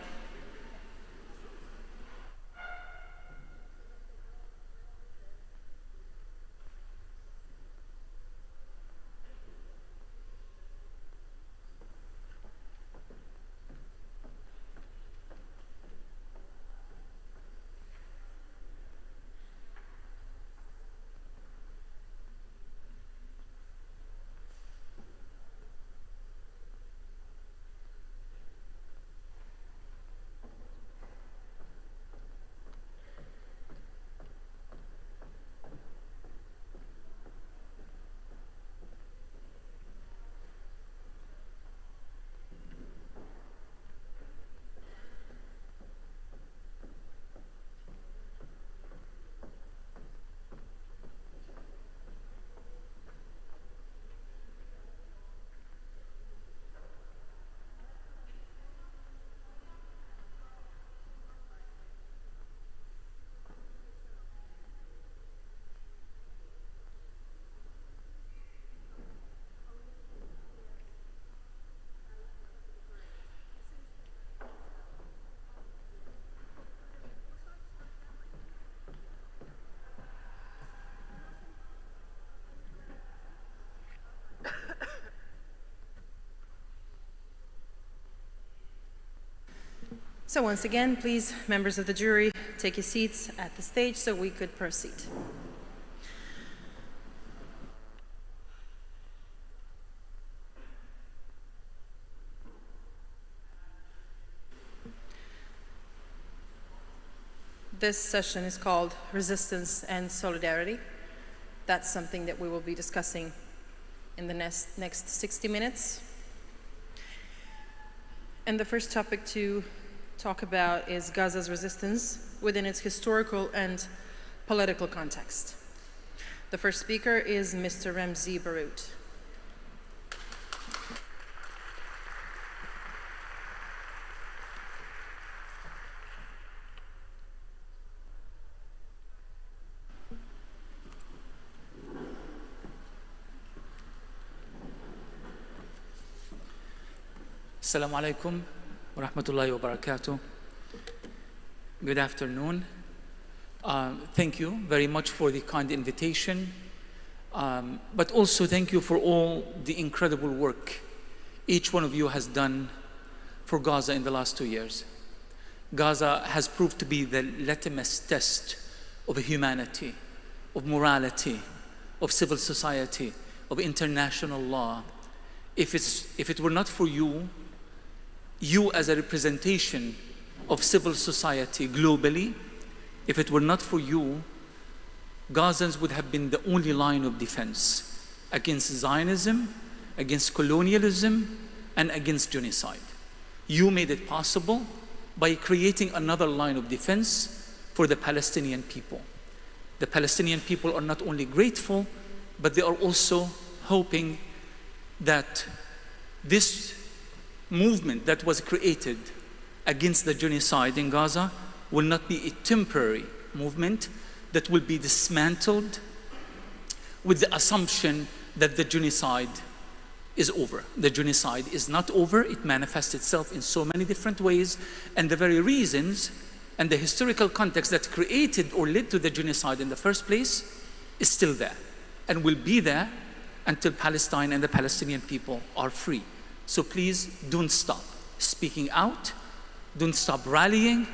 So once again, please, members of the jury, take your seats at the stage so we could proceed. This session is called Resistance and Solidarity. That's something that we will be discussing in the next 60 minutes. And the first topic to talk about is Gaza's resistance within its historical and political context. The first speaker is Mr. Ramzi Baroud. Assalamu alaikum wa rahmatullahi wa barakatuh. Good afternoon. Thank you very much for the kind invitation, but also thank you for all the incredible work each one of you has done for Gaza in the last 2 years. Gaza has proved to be the litmus test of humanity, of morality, of civil society, of international law. If it were not for you as a representation of civil society globally, if it were not for you, Gazans would have been the only line of defense against Zionism, against colonialism, and against genocide. You made it possible by creating another line of defense for the Palestinian people. The Palestinian people are not only grateful, but they are also hoping that this movement that was created against the genocide in Gaza will not be a temporary movement that will be dismantled with the assumption that the genocide is over. The genocide is not over. It manifests itself in so many different ways, and the very reasons and the historical context that created or led to the genocide in the first place is still there and will be there until Palestine and the Palestinian people are free. So please don't stop speaking out, don't stop rallying,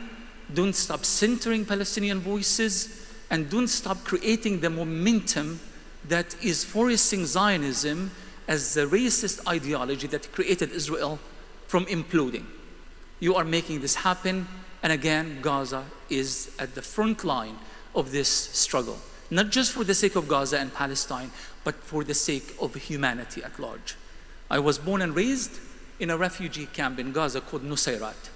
don't stop centering Palestinian voices, and don't stop creating the momentum that is foisting Zionism as the racist ideology that created Israel from imploding. You are making this happen, and again, Gaza is at the front line of this struggle. not just for the sake of Gaza and Palestine, but for the sake of humanity at large. I was born and raised in a refugee camp in Gaza called Nusayrat.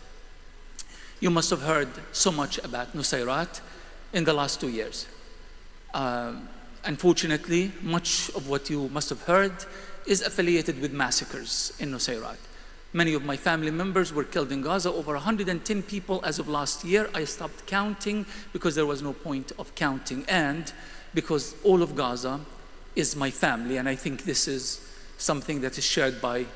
You must have heard so much about Nusayrat in the last 2 years. Unfortunately, much of what you must have heard is affiliated with massacres in Nusayrat. Many of my family members were killed in Gaza, over 110 people as of last year. I stopped counting because there was no point of counting, and because all of Gaza is my family, and I think this is something that is shared by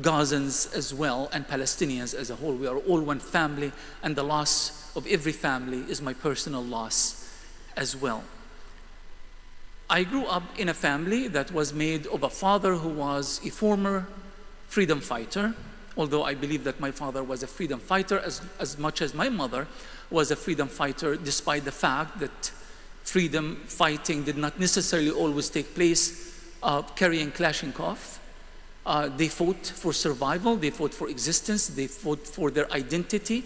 Gazans as well and Palestinians as a whole. We are all one family, and the loss of every family is my personal loss as well. I grew up in a family that was made of a father who was a former freedom fighter, although I believe that my father was a freedom fighter as much as my mother was a freedom fighter, despite the fact that freedom fighting did not necessarily always take place carrying Kalashnikov. They fought for survival, they fought for existence, they fought for their identity,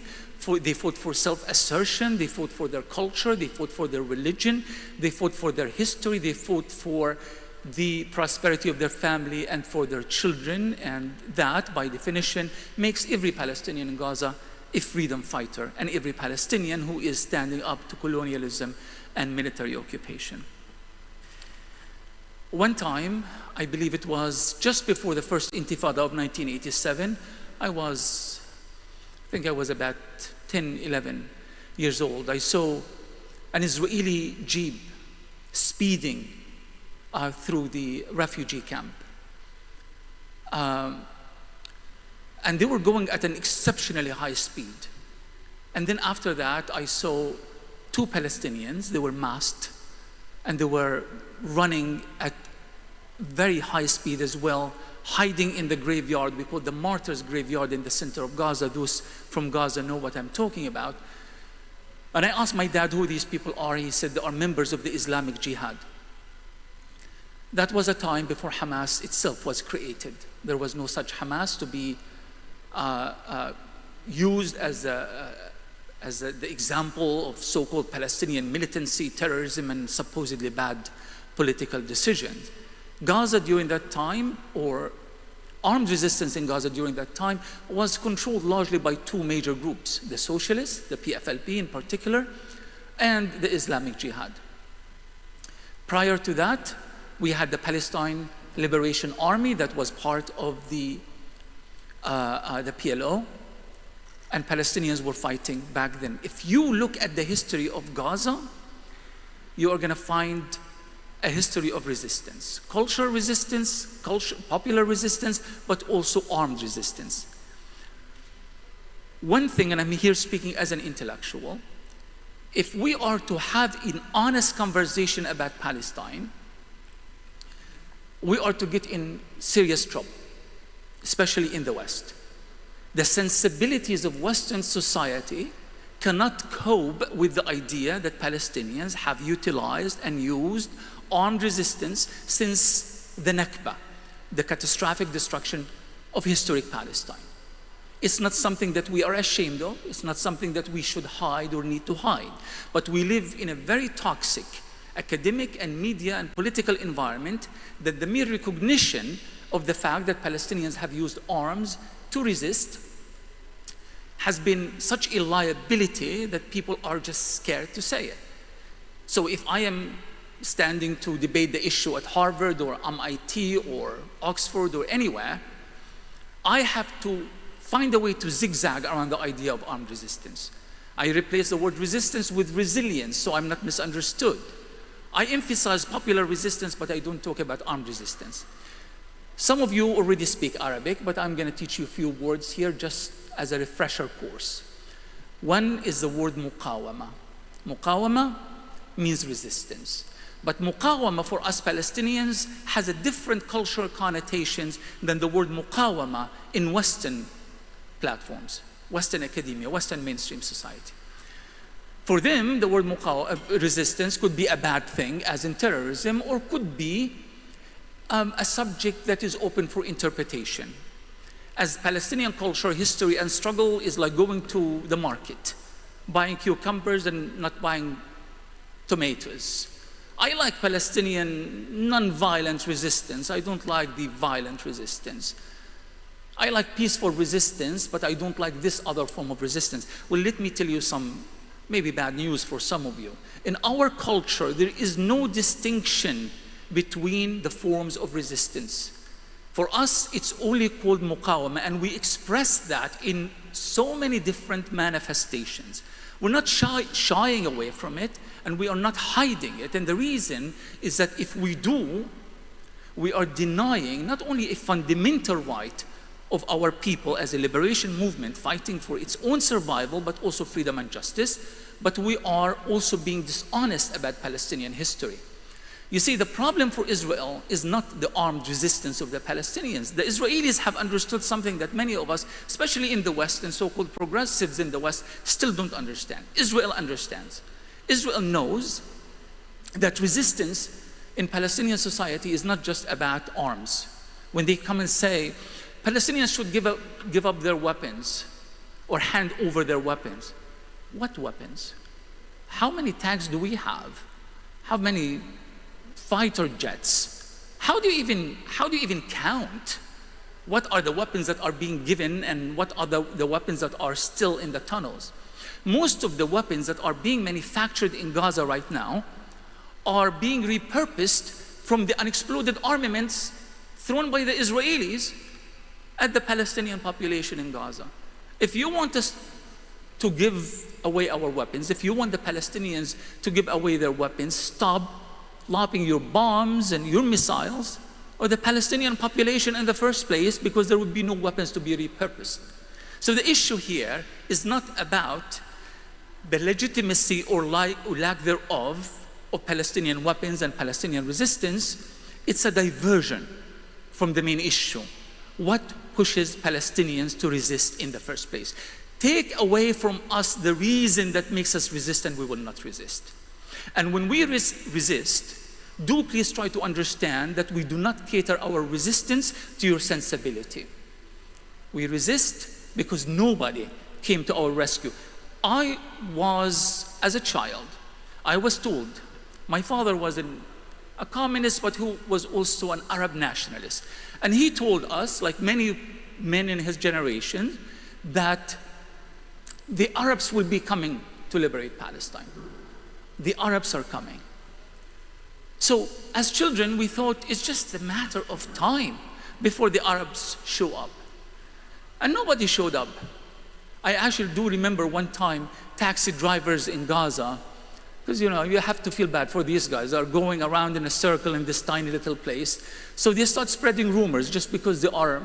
they fought for self-assertion, they fought for their culture, they fought for their religion, they fought for their history, they fought for the prosperity of their family and for their children, and that, by definition, makes every Palestinian in Gaza a freedom fighter, and every Palestinian who is standing up to colonialism and military occupation. One time, I believe it was just before the first Intifada of 1987, I think I was about 10, 11 years old. I saw an Israeli jeep speeding through the refugee camp. And they were going at an exceptionally high speed. And then after that, I saw two Palestinians. They were masked, and they were running at very high speed as well, hiding in the graveyard. We call the Martyrs' Graveyard in the center of Gaza. Those from Gaza know what I'm talking about. And I asked my dad who these people are. He said they are members of the Islamic Jihad. That was a time before Hamas itself was created. There was no such Hamas to be used as the example of so-called Palestinian militancy, terrorism, and supposedly bad political decisions. Gaza during that time, or armed resistance in Gaza during that time, was controlled largely by two major groups: the socialists, the PFLP in particular, and the Islamic Jihad. Prior to that, we had the Palestine Liberation Army that was part of the PLO, and Palestinians were fighting back then. If you look at the history of Gaza, you are going to find a history of resistance, cultural resistance, popular resistance, but also armed resistance. One thing, and I'm here speaking as an intellectual, if we are to have an honest conversation about Palestine, we are to get in serious trouble, especially in the West. The sensibilities of Western society cannot cope with the idea that Palestinians have utilized and used armed resistance since the Nakba, the catastrophic destruction of historic Palestine. It's not something that we are ashamed of. It's not something that we should hide or need to hide. But we live in a very toxic academic and media and political environment that the mere recognition of the fact that Palestinians have used arms to resist has been such a liability that people are just scared to say it. So if I am standing to debate the issue at Harvard or MIT or Oxford or anywhere, I have to find a way to zigzag around the idea of armed resistance. I replace the word resistance with resilience so I'm not misunderstood. I emphasize popular resistance, but I don't talk about armed resistance. Some of you already speak Arabic, but I'm going to teach you a few words here just as a refresher course. One is the word muqawama. Muqawama means resistance. But muqawama for us Palestinians has a different cultural connotations than the word muqawama in Western platforms, Western academia, Western mainstream society. For them, the word resistance could be a bad thing, as in terrorism, or could be a subject that is open for interpretation. As Palestinian culture, history, and struggle is like going to the market, buying cucumbers and not buying tomatoes, I like Palestinian non-violent resistance. I don't like the violent resistance. I like peaceful resistance, but I don't like this other form of resistance. Well, let me tell you some maybe bad news for some of you. In our culture, there is no distinction between the forms of resistance. For us, it's only called muqawama, and we express that in so many different manifestations. We're not shying away from it, and we are not hiding it. And the reason is that if we do, we are denying not only a fundamental right of our people as a liberation movement fighting for its own survival, but also freedom and justice, but we are also being dishonest about Palestinian history. You see, the problem for Israel is not the armed resistance of the Palestinians. The Israelis have understood something that many of us, especially in the West and so-called progressives in the West, still don't understand. Israel understands. Israel knows that resistance in Palestinian society is not just about arms. When they come and say, Palestinians should give up their weapons or hand over their weapons. What weapons? How many tanks do we have? How many fighter jets? How do you even count? What are the weapons that are being given and what are the weapons that are still in the tunnels? Most of the weapons that are being manufactured in Gaza right now are being repurposed from the unexploded armaments thrown by the Israelis at the Palestinian population in Gaza. If you want us to give away our weapons, if you want the Palestinians to give away their weapons, stop lobbing your bombs and your missiles or the Palestinian population in the first place, because there would be no weapons to be repurposed. So the issue here is not about the legitimacy or lack thereof of Palestinian weapons and Palestinian resistance. It's a diversion from the main issue. What pushes Palestinians to resist in the first place? Take away from us the reason that makes us resist, and we will not resist. And when we resist, do please try to understand that we do not cater our resistance to your sensibility. We resist because nobody came to our rescue. I was, as a child, I was told, my father was a communist, but who was also an Arab nationalist. And he told us, like many men in his generation, that the Arabs will be coming to liberate Palestine. The Arabs are coming. So as children, we thought it's just a matter of time before the Arabs show up. And nobody showed up. I actually do remember one time taxi drivers in Gaza, because you have to feel bad for these guys. They are going around in a circle in this tiny little place. So they start spreading rumors just because they are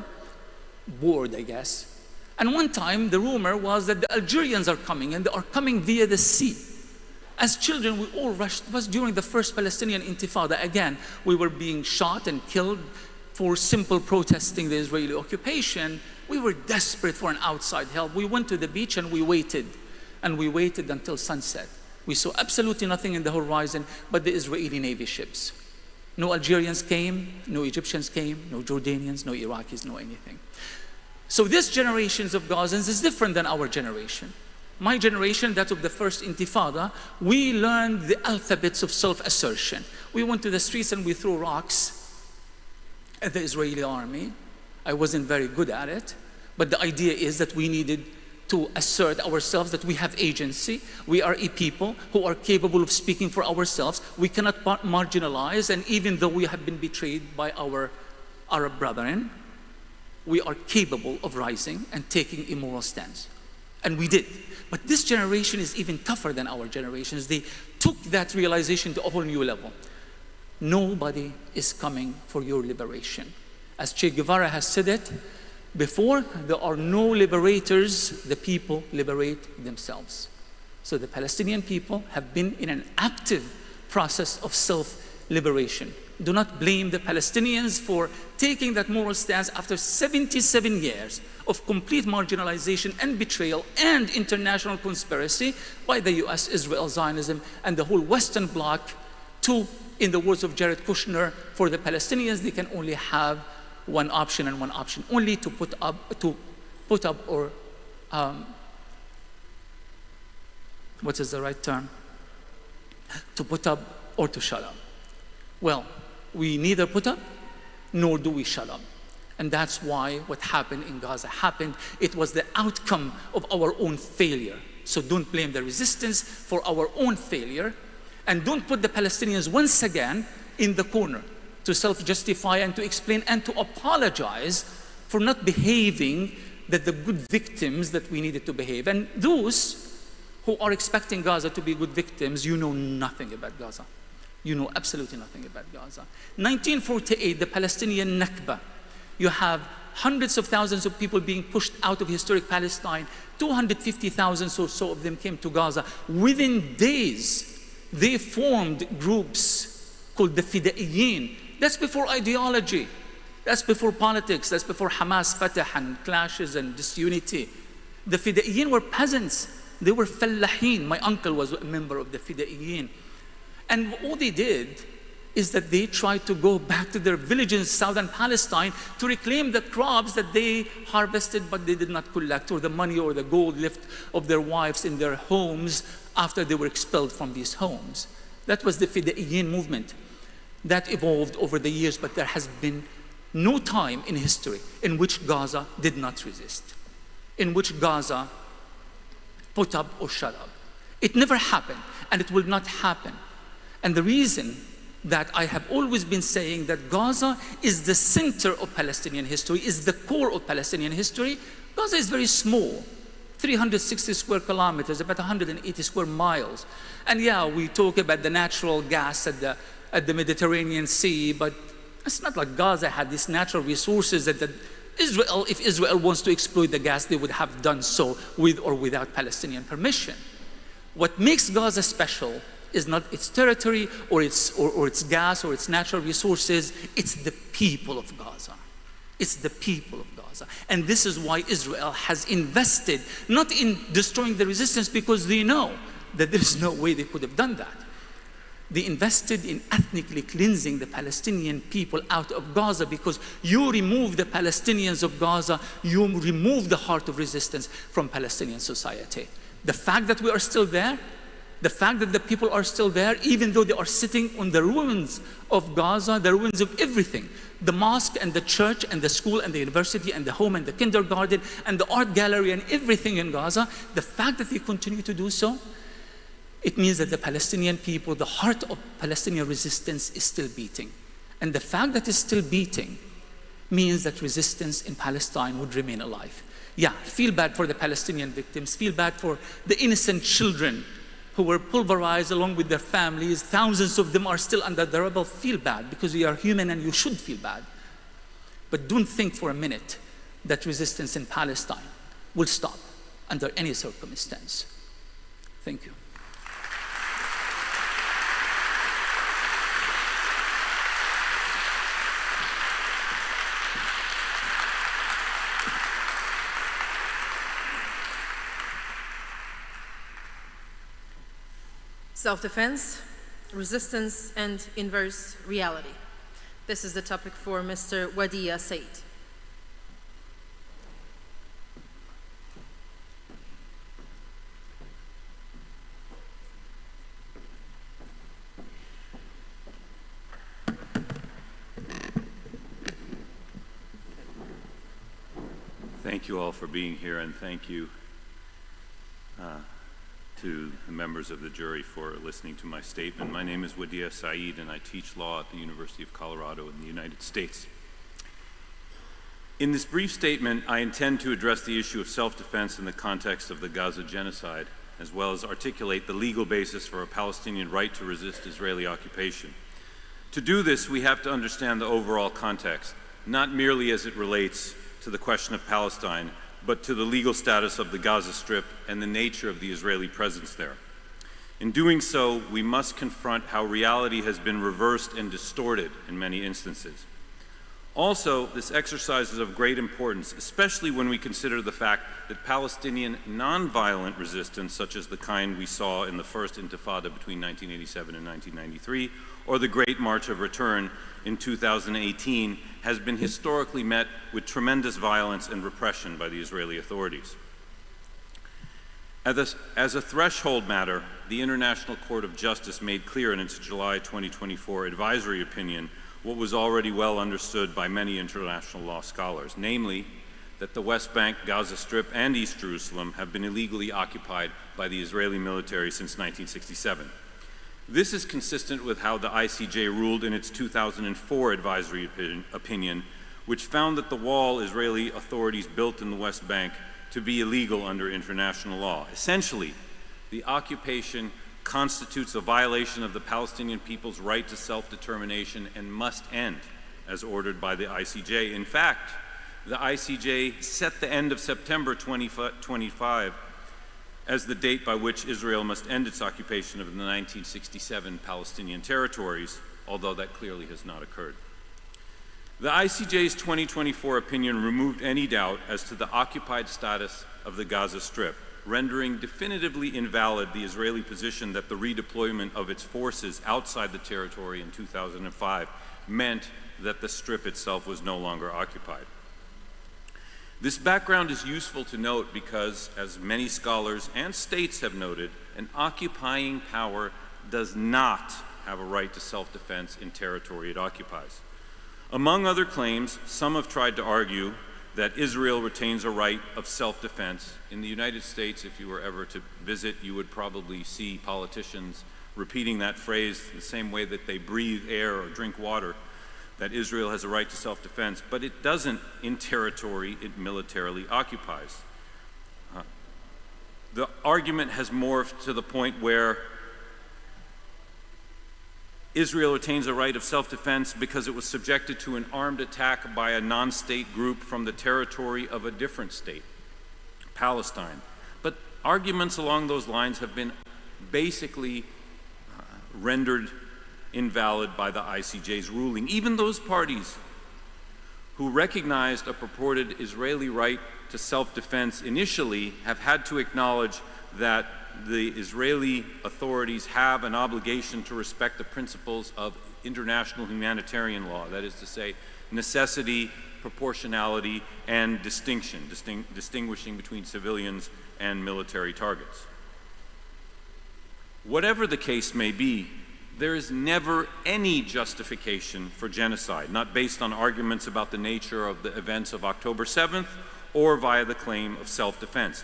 bored, I guess. And one time the rumor was that the Algerians are coming, and they are coming via the sea. As children, we all rushed. It was during the first Palestinian Intifada. Again, we were being shot and killed for simple protesting the Israeli occupation. We were desperate for an outside help. We went to the beach and we waited. And we waited until sunset. We saw absolutely nothing in the horizon but the Israeli Navy ships. No Algerians came, no Egyptians came, no Jordanians, no Iraqis, no anything. So this generation of Gazans is different than our generation. My generation, that of the first Intifada, we learned the alphabets of self-assertion. We went to the streets and we threw rocks at the Israeli army. I wasn't very good at it, but the idea is that we needed to assert ourselves that we have agency. We are a people who are capable of speaking for ourselves. We cannot marginalize, and even though we have been betrayed by our Arab brethren, we are capable of rising and taking a moral stance. And we did. But this generation is even tougher than our generations. They took that realization to a whole new level. Nobody is coming for your liberation. As Che Guevara has said it, before there are no liberators, the people liberate themselves. So the Palestinian people have been in an active process of self-liberation. Do not blame the Palestinians for taking that moral stance after 77 years of complete marginalization and betrayal and international conspiracy by the US, Israel, Zionism, and the whole Western bloc to, in the words of Jared Kushner, for the Palestinians, they can only have one option and one option only: to put up or what is the right term? To put up or to shut up. Well, we neither put up nor do we shut up. And that's why what happened in Gaza happened. It was the outcome of our own failure. So don't blame the resistance for our own failure, and don't put the Palestinians once again in the corner to self-justify and to explain and to apologize for not behaving that the good victims that we needed to behave. And those who are expecting Gaza to be good victims, you know nothing about Gaza. You know absolutely nothing about Gaza. 1948, the Palestinian Nakba. You have hundreds of thousands of people being pushed out of historic Palestine. 250,000 or so of them came to Gaza. Within days, they formed groups called the Fidaiyin. That's before ideology. That's before politics. That's before Hamas, Fatah, and clashes and disunity. The Fidaiyin were peasants. They were fallahin. My uncle was a member of the Fidaiyin. And all they did is that they tried to go back to their villages in southern Palestine to reclaim the crops that they harvested but they did not collect, or the money or the gold left of their wives in their homes after they were expelled from these homes. That was the Fidaiyin movement. That evolved over the years, but there has been no time in history in which Gaza did not resist, in which Gaza put up or shut up. It never happened, and it will not happen. And the reason that I have always been saying that Gaza is the center of Palestinian history, is the core of Palestinian history. Gaza is very small, 360 square kilometers, about 180 square miles. And yeah, we talk about the natural gas at the Mediterranean Sea, but it's not like Gaza had these natural resources that Israel, if Israel wants to exploit the gas, they would have done so with or without Palestinian permission. What makes Gaza special is not its territory or its gas or its natural resources, it's the people of Gaza. It's the people of Gaza. And this is why Israel has invested, not in destroying the resistance, because they know that there is no way they could have done that. They invested in ethnically cleansing the Palestinian people out of Gaza, because you remove the Palestinians of Gaza, you remove the heart of resistance from Palestinian society. The fact that we are still there, the fact that the people are still there, even though they are sitting on the ruins of Gaza, the ruins of everything, the mosque and the church and the school and the university and the home and the kindergarten and the art gallery and everything in Gaza, the fact that they continue to do so, it means that the Palestinian people, the heart of Palestinian resistance is still beating. And the fact that it's still beating means that resistance in Palestine would remain alive. Yeah, feel bad for the Palestinian victims, feel bad for the innocent children who were pulverized along with their families. Thousands of them are still under the rubble. Feel bad, because we are human and you should feel bad. But don't think for a minute that resistance in Palestine will stop under any circumstance. Thank you. Self-defense, resistance, and inverse reality. This is the topic for Mr. Wadia Said. Thank you all for being here, and thank you to the members of the jury for listening to my statement. My name is Wadia Said, and I teach law at the University of Colorado in the United States. In this brief statement, I intend to address the issue of self-defense in the context of the Gaza genocide, as well as articulate the legal basis for a Palestinian right to resist Israeli occupation. To do this, we have to understand the overall context, not merely as it relates to the question of Palestine, but to the legal status of the Gaza Strip and the nature of the Israeli presence there. In doing so, we must confront how reality has been reversed and distorted in many instances. Also, this exercise is of great importance, especially when we consider the fact that Palestinian nonviolent resistance, such as the kind we saw in the First Intifada between 1987 and 1993, or the Great March of Return in 2018, has been historically met with tremendous violence and repression by the Israeli authorities. As a threshold matter, the International Court of Justice made clear in its July 2024 advisory opinion what was already well understood by many international law scholars, namely that the West Bank, Gaza Strip, and East Jerusalem have been illegally occupied by the Israeli military since 1967. This is consistent with how the ICJ ruled in its 2004 advisory opinion, which found that the wall Israeli authorities built in the West Bank to be illegal under international law. Essentially, the occupation constitutes a violation of the Palestinian people's right to self-determination and must end, as ordered by the ICJ. In fact, the ICJ set the end of September 2025 as the date by which Israel must end its occupation of the 1967 Palestinian territories, although that clearly has not occurred. The ICJ's 2024 opinion removed any doubt as to the occupied status of the Gaza Strip, rendering definitively invalid the Israeli position that the redeployment of its forces outside the territory in 2005 meant that the Strip itself was no longer occupied. This background is useful to note because, as many scholars and states have noted, an occupying power does not have a right to self-defense in territory it occupies. Among other claims, some have tried to argue that Israel retains a right of self-defense. In the United States, if you were ever to visit, you would probably see politicians repeating that phrase the same way that they breathe air or drink water, that Israel has a right to self-defense, but it doesn't in territory it militarily occupies. The argument has morphed to the point where Israel retains a right of self-defense because it was subjected to an armed attack by a non-state group from the territory of a different state, Palestine. But arguments along those lines have been basically rendered invalid by the ICJ's ruling. Even those parties who recognized a purported Israeli right to self-defense initially have had to acknowledge that the Israeli authorities have an obligation to respect the principles of international humanitarian law, that is to say, necessity, proportionality, and distinguishing between civilians and military targets. Whatever the case may be, there is never any justification for genocide, not based on arguments about the nature of the events of October 7th or via the claim of self-defense.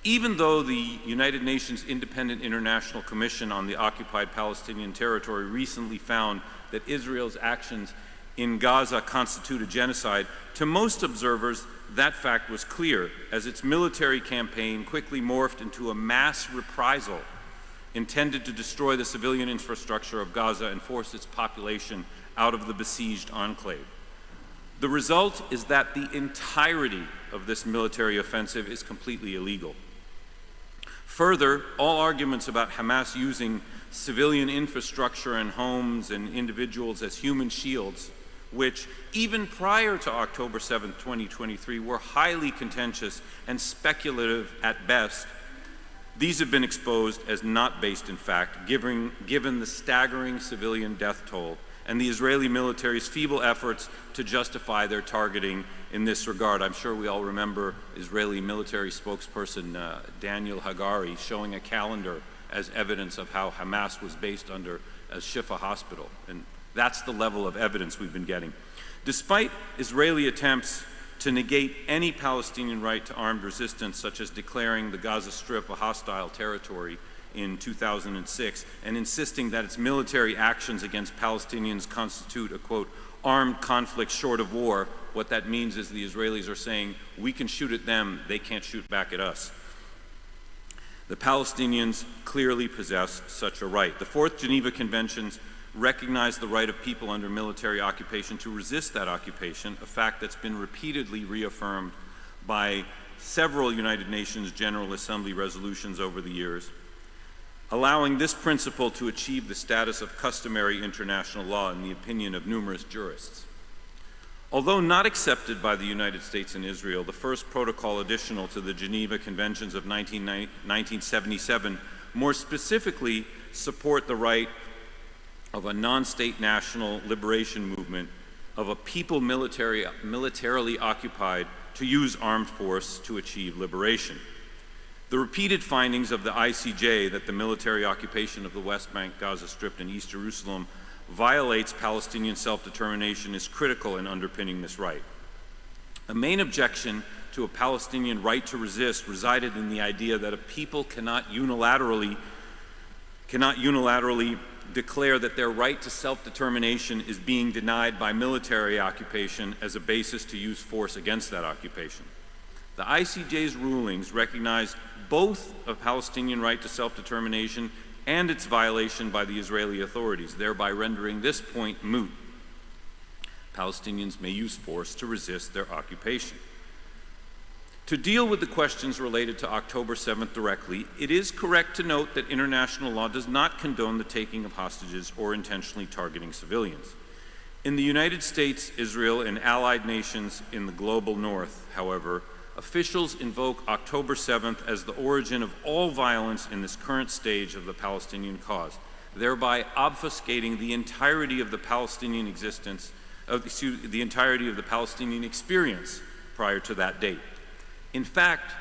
Even though the United Nations Independent International Commission on the Occupied Palestinian Territory recently found that Israel's actions in Gaza constitute a genocide, to most observers that fact was clear, as its military campaign quickly morphed into a mass reprisal intended to destroy the civilian infrastructure of Gaza and force its population out of the besieged enclave. The result is that the entirety of this military offensive is completely illegal. Further, all arguments about Hamas using civilian infrastructure and homes and individuals as human shields, which even prior to October 7, 2023, were highly contentious and speculative at best, these have been exposed as not based in fact, given the staggering civilian death toll and the Israeli military's feeble efforts to justify their targeting in this regard. I'm sure we all remember Israeli military spokesperson Daniel Hagari showing a calendar as evidence of how Hamas was based under a Shifa hospital. And that's the level of evidence we've been getting. Despite Israeli attempts to negate any Palestinian right to armed resistance, such as declaring the Gaza Strip a hostile territory in 2006 and insisting that its military actions against Palestinians constitute a, quote, armed conflict short of war, what that means is the Israelis are saying, we can shoot at them, they can't shoot back at us. The Palestinians clearly possess such a right. The Fourth Geneva Conventions recognize the right of people under military occupation to resist that occupation, a fact that's been repeatedly reaffirmed by several United Nations General Assembly resolutions over the years, allowing this principle to achieve the status of customary international law in the opinion of numerous jurists. Although not accepted by the United States and Israel, the first protocol additional to the Geneva Conventions of 1977 more specifically support the right of a non-state national liberation movement of a people militarily occupied to use armed force to achieve liberation. The repeated findings of the ICJ that the military occupation of the West Bank, Gaza Strip, and East Jerusalem violates Palestinian self-determination is critical in underpinning this right. A main objection to a Palestinian right to resist resided in the idea that a people cannot unilaterally declare that their right to self-determination is being denied by military occupation as a basis to use force against that occupation. The ICJ's rulings recognized both a Palestinian right to self-determination and its violation by the Israeli authorities, thereby rendering this point moot. Palestinians may use force to resist their occupation. To deal with the questions related to October 7th directly, it is correct to note that international law does not condone the taking of hostages or intentionally targeting civilians. In the United States, Israel, and allied nations in the global north, however, officials invoke October 7th as the origin of all violence in this current stage of the Palestinian cause, thereby obfuscating the entirety of the Palestinian experience prior to that date. In fact,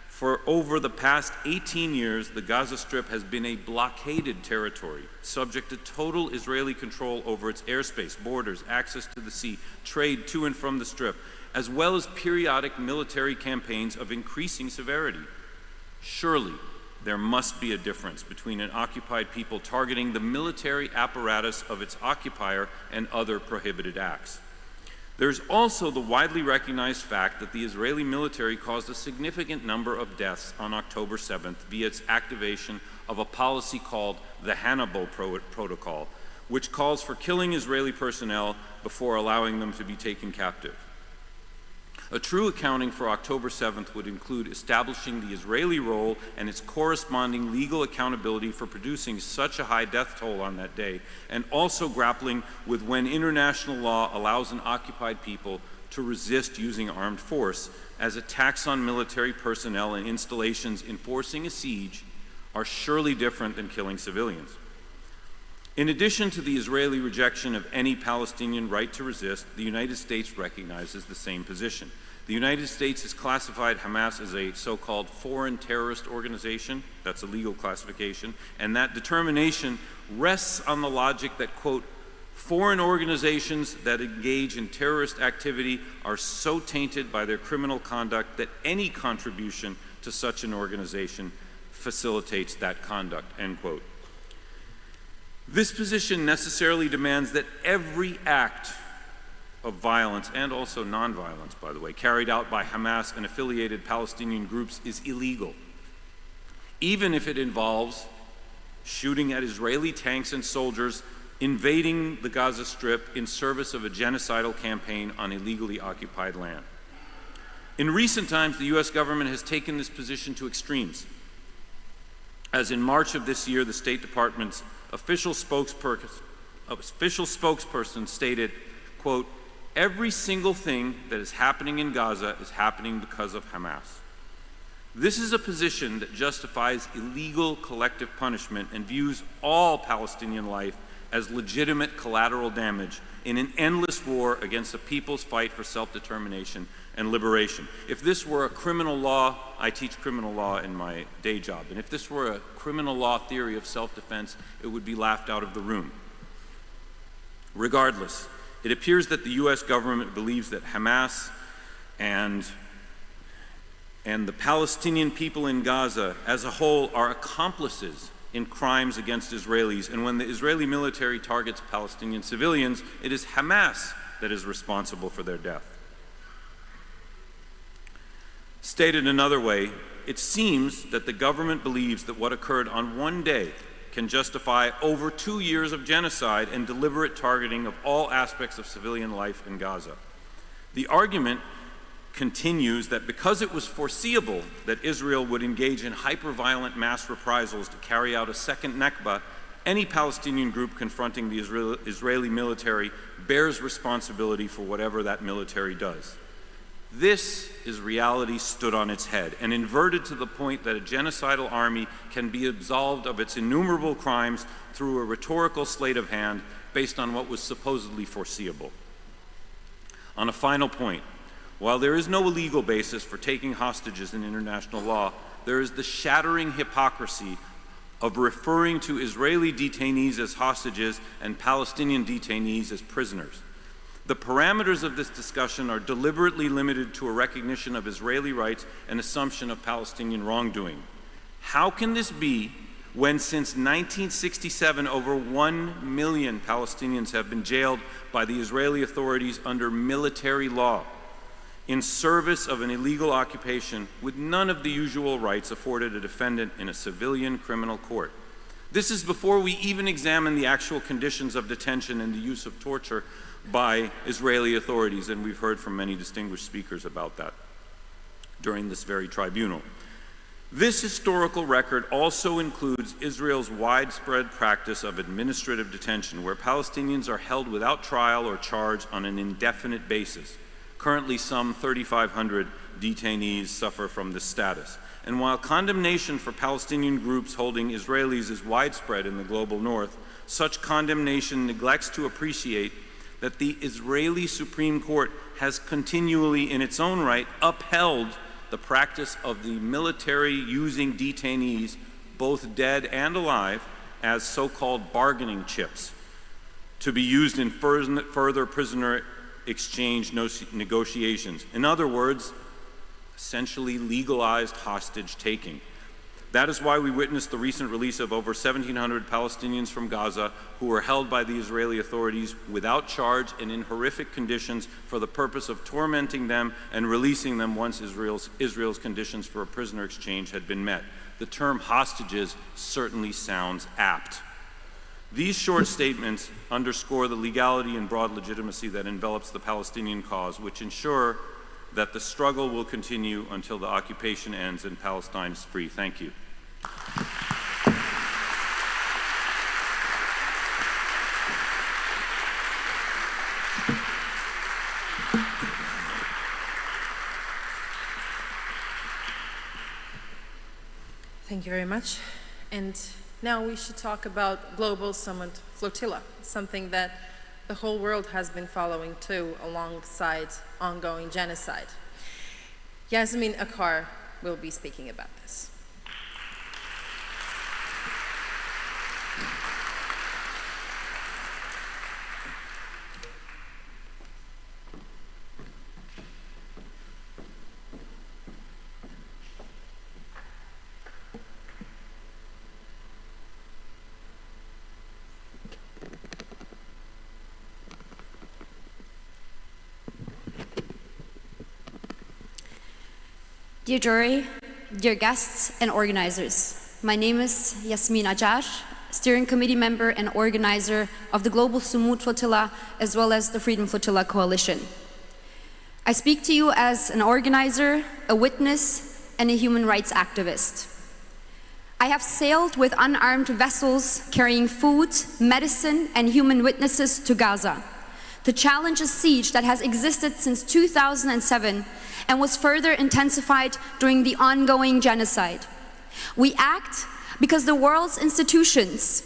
for over the past 18 years, the Gaza Strip has been a blockaded territory, subject to total Israeli control over its airspace, borders, access to the sea, trade to and from the Strip, as well as periodic military campaigns of increasing severity. Surely, there must be a difference between an occupied people targeting the military apparatus of its occupier and other prohibited acts. There's also the widely recognized fact that the Israeli military caused a significant number of deaths on October 7th via its activation of a policy called the Hannibal Protocol, which calls for killing Israeli personnel before allowing them to be taken captive. A true accounting for October 7th would include establishing the Israeli role and its corresponding legal accountability for producing such a high death toll on that day, and also grappling with when international law allows an occupied people to resist using armed force, as attacks on military personnel and installations enforcing a siege are surely different than killing civilians. In addition to the Israeli rejection of any Palestinian right to resist, the United States recognizes the same position. The United States has classified Hamas as a so-called foreign terrorist organization. That's a legal classification. And that determination rests on the logic that, quote, foreign organizations that engage in terrorist activity are so tainted by their criminal conduct that any contribution to such an organization facilitates that conduct, end quote. This position necessarily demands that every act of violence, and also nonviolence, by the way, carried out by Hamas and affiliated Palestinian groups is illegal, even if it involves shooting at Israeli tanks and soldiers invading the Gaza Strip in service of a genocidal campaign on illegally occupied land. In recent times, the U.S. government has taken this position to extremes. As in March of this year, the State Department's official spokesperson stated, quote, every single thing that is happening in Gaza is happening because of Hamas. This is a position that justifies illegal collective punishment and views all Palestinian life as legitimate collateral damage in an endless war against a people's fight for self-determination and liberation. If this were a criminal law, I teach criminal law in my day job, and if this were a criminal law theory of self-defense, it would be laughed out of the room. Regardless, it appears that the U.S. government believes that Hamas and the Palestinian people in Gaza as a whole are accomplices in crimes against Israelis, and when the Israeli military targets Palestinian civilians, it is Hamas that is responsible for their death. Stated another way, it seems that the government believes that what occurred on one day can justify over 2 years of genocide and deliberate targeting of all aspects of civilian life in Gaza. The argument continues that because it was foreseeable that Israel would engage in hyper-violent mass reprisals to carry out a second Nakba, any Palestinian group confronting the Israeli military bears responsibility for whatever that military does. This is reality stood on its head and inverted to the point that a genocidal army can be absolved of its innumerable crimes through a rhetorical sleight of hand based on what was supposedly foreseeable. On a final point, while there is no legal basis for taking hostages in international law, there is the shattering hypocrisy of referring to Israeli detainees as hostages and Palestinian detainees as prisoners. The parameters of this discussion are deliberately limited to a recognition of Israeli rights and assumption of Palestinian wrongdoing. How can this be when since 1967 over 1 million Palestinians have been jailed by the Israeli authorities under military law in service of an illegal occupation with none of the usual rights afforded a defendant in a civilian criminal court? This is before we even examine the actual conditions of detention and the use of torture by Israeli authorities, and we've heard from many distinguished speakers about that during this very tribunal. This historical record also includes Israel's widespread practice of administrative detention, where Palestinians are held without trial or charge on an indefinite basis. Currently, some 3,500 detainees suffer from this status. And while condemnation for Palestinian groups holding Israelis is widespread in the global north, such condemnation neglects to appreciate that the Israeli Supreme Court has continually, in its own right, upheld the practice of the military using detainees, both dead and alive, as so-called bargaining chips to be used in further prisoner exchange negotiations. In other words, essentially legalized hostage taking. That is why we witnessed the recent release of over 1,700 Palestinians from Gaza who were held by the Israeli authorities without charge and in horrific conditions for the purpose of tormenting them and releasing them once Israel's conditions for a prisoner exchange had been met. The term hostages certainly sounds apt. These short statements underscore the legality and broad legitimacy that envelops the Palestinian cause, which ensure that the struggle will continue until the occupation ends and Palestine is free. Thank you. Thank you very much. And now we should talk about Global Summit Flotilla, something that the whole world has been following too, alongside ongoing genocide. Yasmin Akar will be speaking about this. Dear jury, dear guests and organizers, my name is Yasmin Ajar, steering committee member and organizer of the Global Summit Flotilla as well as the Freedom Flotilla Coalition. I speak to you as an organizer, a witness, and a human rights activist. I have sailed with unarmed vessels carrying food, medicine, and human witnesses to Gaza to challenge a siege that has existed since 2007 and was further intensified during the ongoing genocide. We act because the world's institutions,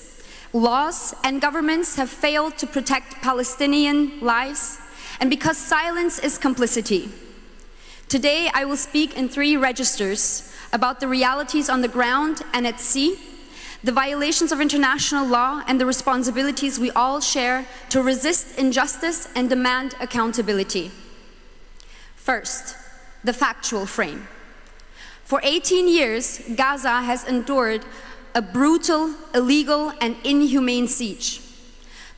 laws, and governments have failed to protect Palestinian lives, and because silence is complicity. Today, I will speak in 3 registers about the realities on the ground and at sea, the violations of international law, and the responsibilities we all share to resist injustice and demand accountability. First, the factual frame. For 18 years, Gaza has endured a brutal, illegal, and inhumane siege.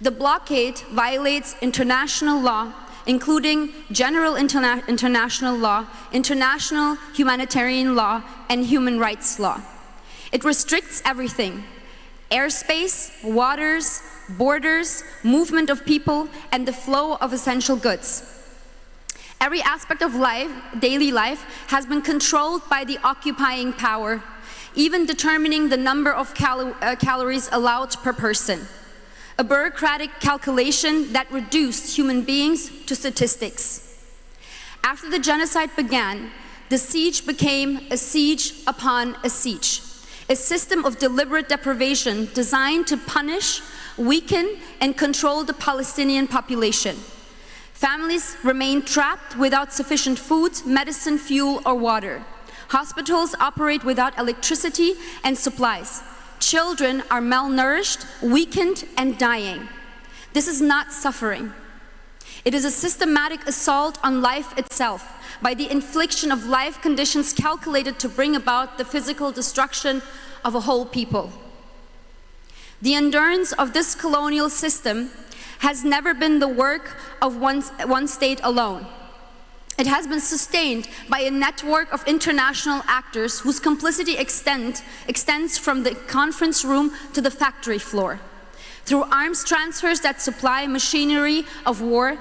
The blockade violates international law, including general international law, international humanitarian law, and human rights law. It restricts everything: airspace, waters, borders, movement of people, and the flow of essential goods. Every aspect of life, daily life, has been controlled by the occupying power, even determining the number of calories allowed per person. A bureaucratic calculation that reduced human beings to statistics. After the genocide began, the siege became a siege upon a siege, a system of deliberate deprivation designed to punish, weaken, and control the Palestinian population. Families remained trapped without sufficient food, medicine, fuel, or water. Hospitals operate without electricity and supplies. Children are malnourished, weakened, and dying. This is not suffering. It is a systematic assault on life itself by the infliction of life conditions calculated to bring about the physical destruction of a whole people. The endurance of this colonial system has never been the work of one state alone. It has been sustained by a network of international actors whose complicity extends from the conference room to the factory floor. Through arms transfers that supply machinery of war,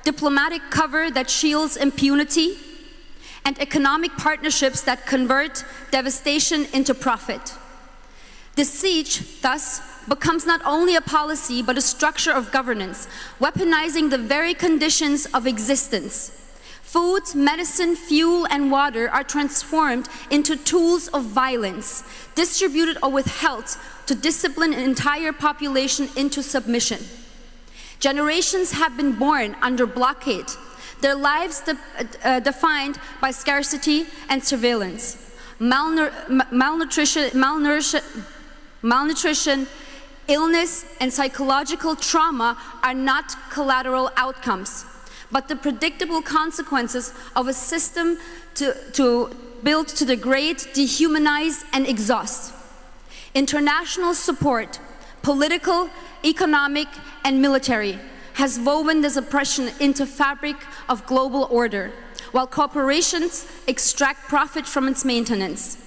diplomatic cover that shields impunity, and economic partnerships that convert devastation into profit. The siege, thus, becomes not only a policy but a structure of governance, weaponizing the very conditions of existence. Food, medicine, fuel, and water are transformed into tools of violence, distributed or withheld to discipline an entire population into submission. Generations have been born under blockade, their lives defined by scarcity and surveillance. Malnutrition, illness, and psychological trauma are not collateral outcomes, but the predictable consequences of a system built to degrade, dehumanize, and exhaust. International support, political, economic, and military, has woven this oppression into fabric of global order, while corporations extract profit from its maintenance.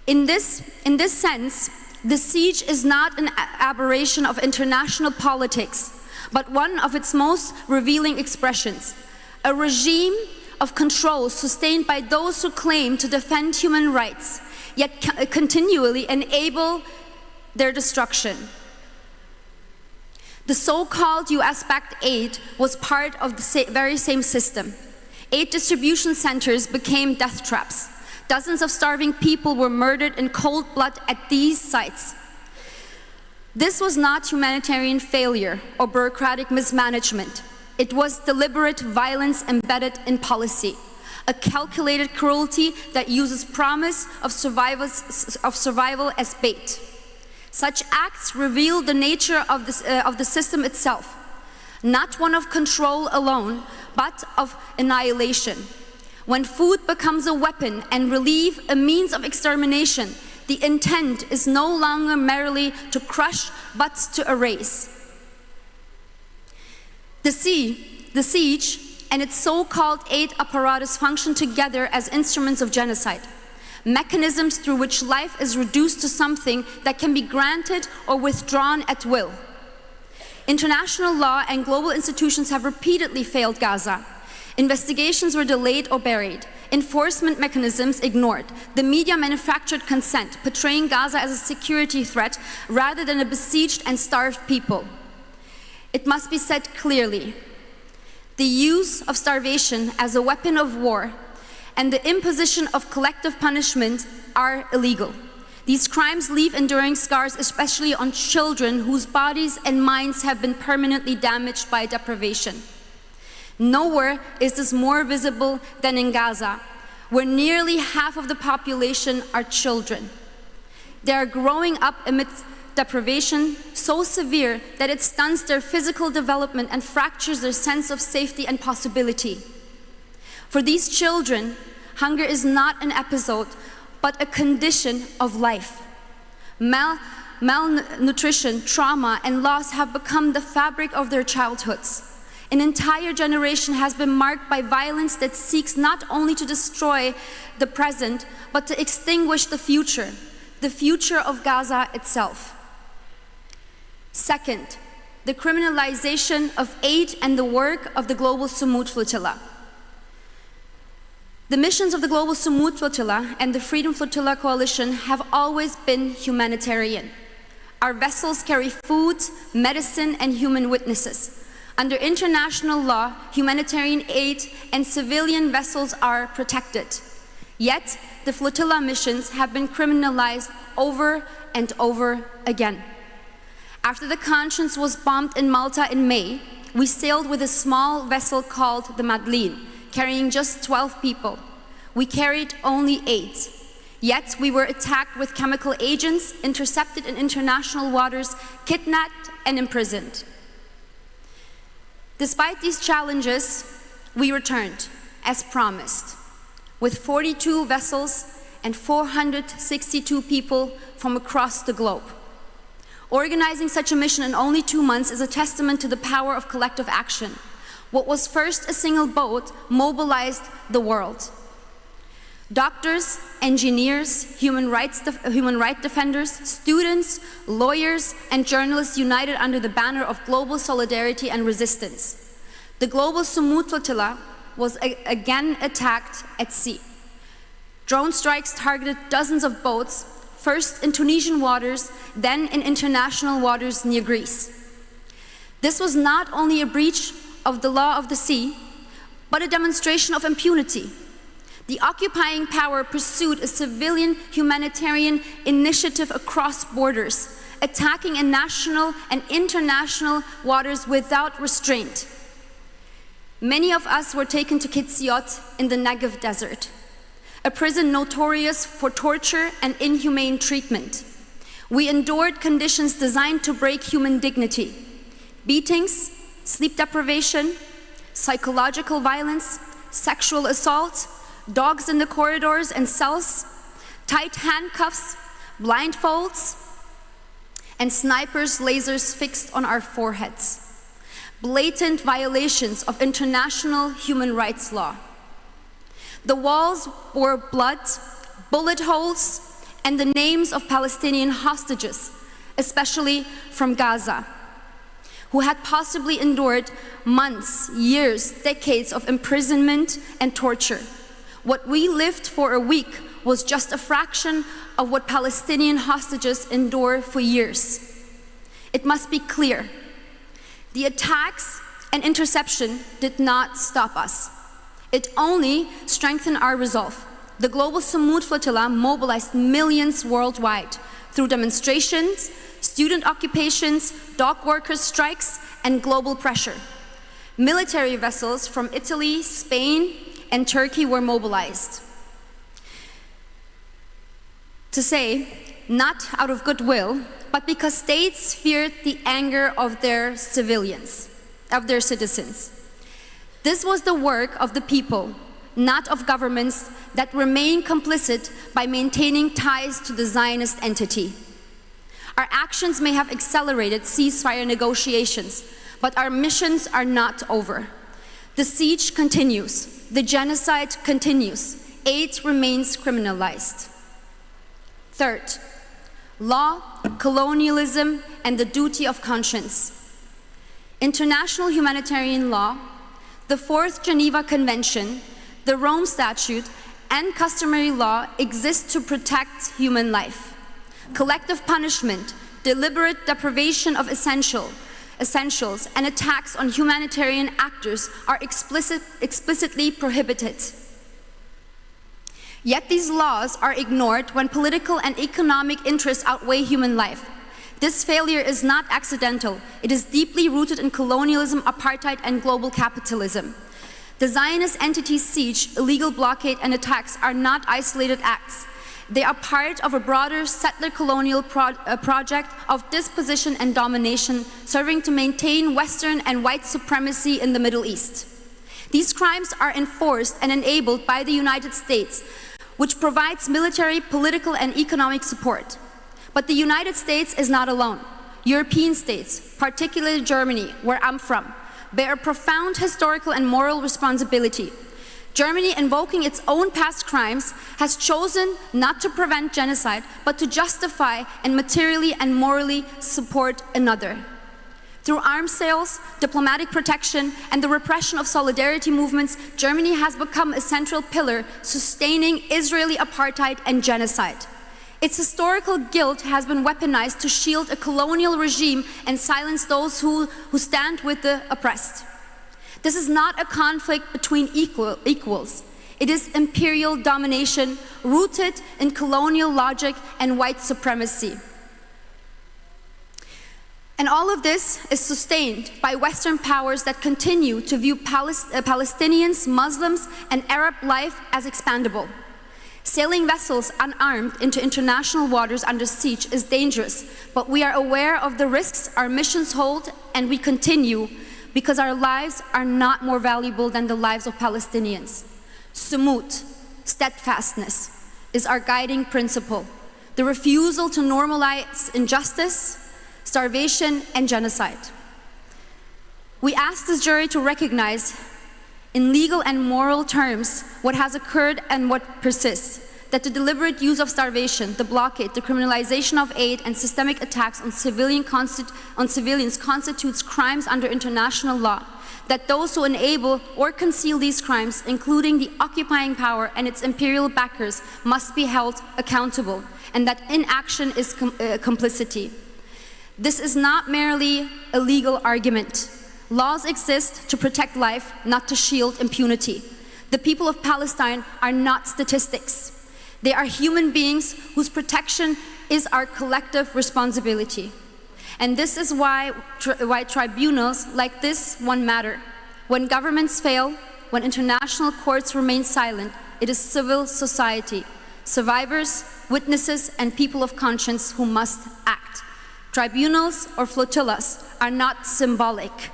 In this sense, the siege is not an aberration of international politics, but one of its most revealing expressions, a regime of control sustained by those who claim to defend human rights, yet continually enable their destruction. The so-called US-backed aid was part of the very same system. Aid distribution centers became death traps. Dozens of starving people were murdered in cold blood at these sites. This was not humanitarian failure or bureaucratic mismanagement. It was deliberate violence embedded in policy, a calculated cruelty that uses promise of survival as bait. Such acts reveal the nature of the system itself, not one of control alone, but of annihilation. When food becomes a weapon and relief a means of extermination, the intent is no longer merely to crush, but to erase. The siege and its so-called aid apparatus function together as instruments of genocide, mechanisms through which life is reduced to something that can be granted or withdrawn at will. International law and global institutions have repeatedly failed Gaza. Investigations were delayed or buried. Enforcement mechanisms ignored. The media manufactured consent, portraying Gaza as a security threat rather than a besieged and starved people. It must be said clearly, the use of starvation as a weapon of war and the imposition of collective punishment are illegal. These crimes leave enduring scars, especially on children whose bodies and minds have been permanently damaged by deprivation. Nowhere is this more visible than in Gaza, where nearly half of the population are children. They are growing up amidst deprivation so severe that it stunts their physical development and fractures their sense of safety and possibility. For these children, hunger is not an episode, but a condition of life. Malnutrition, trauma, and loss have become the fabric of their childhoods. An entire generation has been marked by violence that seeks not only to destroy the present, but to extinguish the future of Gaza itself. Second, the criminalization of aid and the work of the Global Sumud Flotilla. The missions of the Global Sumud Flotilla and the Freedom Flotilla Coalition have always been humanitarian. Our vessels carry food, medicine, and human witnesses. Under international law, humanitarian aid and civilian vessels are protected. Yet, the flotilla missions have been criminalized over and over again. After the Conscience was bombed in Malta in May, we sailed with a small vessel called the Madeleine, carrying just 12 people. We carried only 8. Yet we were attacked with chemical agents, intercepted in international waters, kidnapped and imprisoned. Despite these challenges, we returned, as promised, with 42 vessels and 462 people from across the globe. Organizing such a mission in only 2 months is a testament to the power of collective action. What was first a single boat mobilized the world. Doctors, engineers, human rights defenders, students, lawyers, and journalists united under the banner of global solidarity and resistance. The global Sumud flotilla was again attacked at sea. Drone strikes targeted dozens of boats, first in Tunisian waters, then in international waters near Greece. This was not only a breach of the law of the sea, but a demonstration of impunity. The occupying power pursued a civilian humanitarian initiative across borders, attacking in national and international waters without restraint. Many of us were taken to Kitsiot in the Negev desert, a prison notorious for torture and inhumane treatment. We endured conditions designed to break human dignity: beatings, sleep deprivation, psychological violence, sexual assault, dogs in the corridors and cells, tight handcuffs, blindfolds, and snipers' lasers fixed on our foreheads. Blatant violations of international human rights law. The walls bore blood, bullet holes, and the names of Palestinian hostages, especially from Gaza, who had possibly endured months, years, decades of imprisonment and torture. What we lived for a week was just a fraction of what Palestinian hostages endure for years. It must be clear, the attacks and interception did not stop us. It only strengthened our resolve. The global Sumud flotilla mobilized millions worldwide through demonstrations, student occupations, dock workers' strikes, and global pressure. Military vessels from Italy, Spain, and Turkey were mobilized. To say, not out of goodwill, but because states feared the anger of their citizens. This was the work of the people, not of governments that remain complicit by maintaining ties to the Zionist entity. Our actions may have accelerated ceasefire negotiations, but our missions are not over. The siege continues. The genocide continues. Aid remains criminalized. Third, law, colonialism, and the duty of conscience. International humanitarian law, the Fourth Geneva Convention, the Rome Statute, and customary law exist to protect human life. Collective punishment, deliberate deprivation of essentials, and attacks on humanitarian actors are explicitly prohibited. Yet these laws are ignored when political and economic interests outweigh human life. This failure is not accidental. It is deeply rooted in colonialism, apartheid, and global capitalism. The Zionist entity's siege, illegal blockade, and attacks are not isolated acts. They are part of a broader settler colonial project of dispossession and domination, serving to maintain Western and white supremacy in the Middle East. These crimes are enforced and enabled by the United States, which provides military, political, and economic support. But the United States is not alone. European states, particularly Germany, where I'm from, bear a profound historical and moral responsibility. Germany, invoking its own past crimes, has chosen not to prevent genocide, but to justify and materially and morally support another. Through arms sales, diplomatic protection, and the repression of solidarity movements, Germany has become a central pillar sustaining Israeli apartheid and genocide. Its historical guilt has been weaponized to shield a colonial regime and silence those who stand with the oppressed. This is not a conflict between equals. It is imperial domination rooted in colonial logic and white supremacy. And all of this is sustained by Western powers that continue to view Palestinians, Muslims, and Arab life as expandable. Sailing vessels unarmed into international waters under siege is dangerous, but we are aware of the risks our missions hold, and we continue because our lives are not more valuable than the lives of Palestinians. Sumut, steadfastness, is our guiding principle. The refusal to normalize injustice, starvation, and genocide. We ask this jury to recognize in legal and moral terms what has occurred and what persists, that the deliberate use of starvation, the blockade, the criminalization of aid, and systemic attacks on civilians constitutes crimes under international law, that those who enable or conceal these crimes, including the occupying power and its imperial backers, must be held accountable, and that inaction is complicity. This is not merely a legal argument. Laws exist to protect life, not to shield impunity. The people of Palestine are not statistics. They are human beings whose protection is our collective responsibility. And this is why tribunals like this one matter. When governments fail, when international courts remain silent, it is civil society, survivors, witnesses, and people of conscience who must act. Tribunals or flotillas are not symbolic.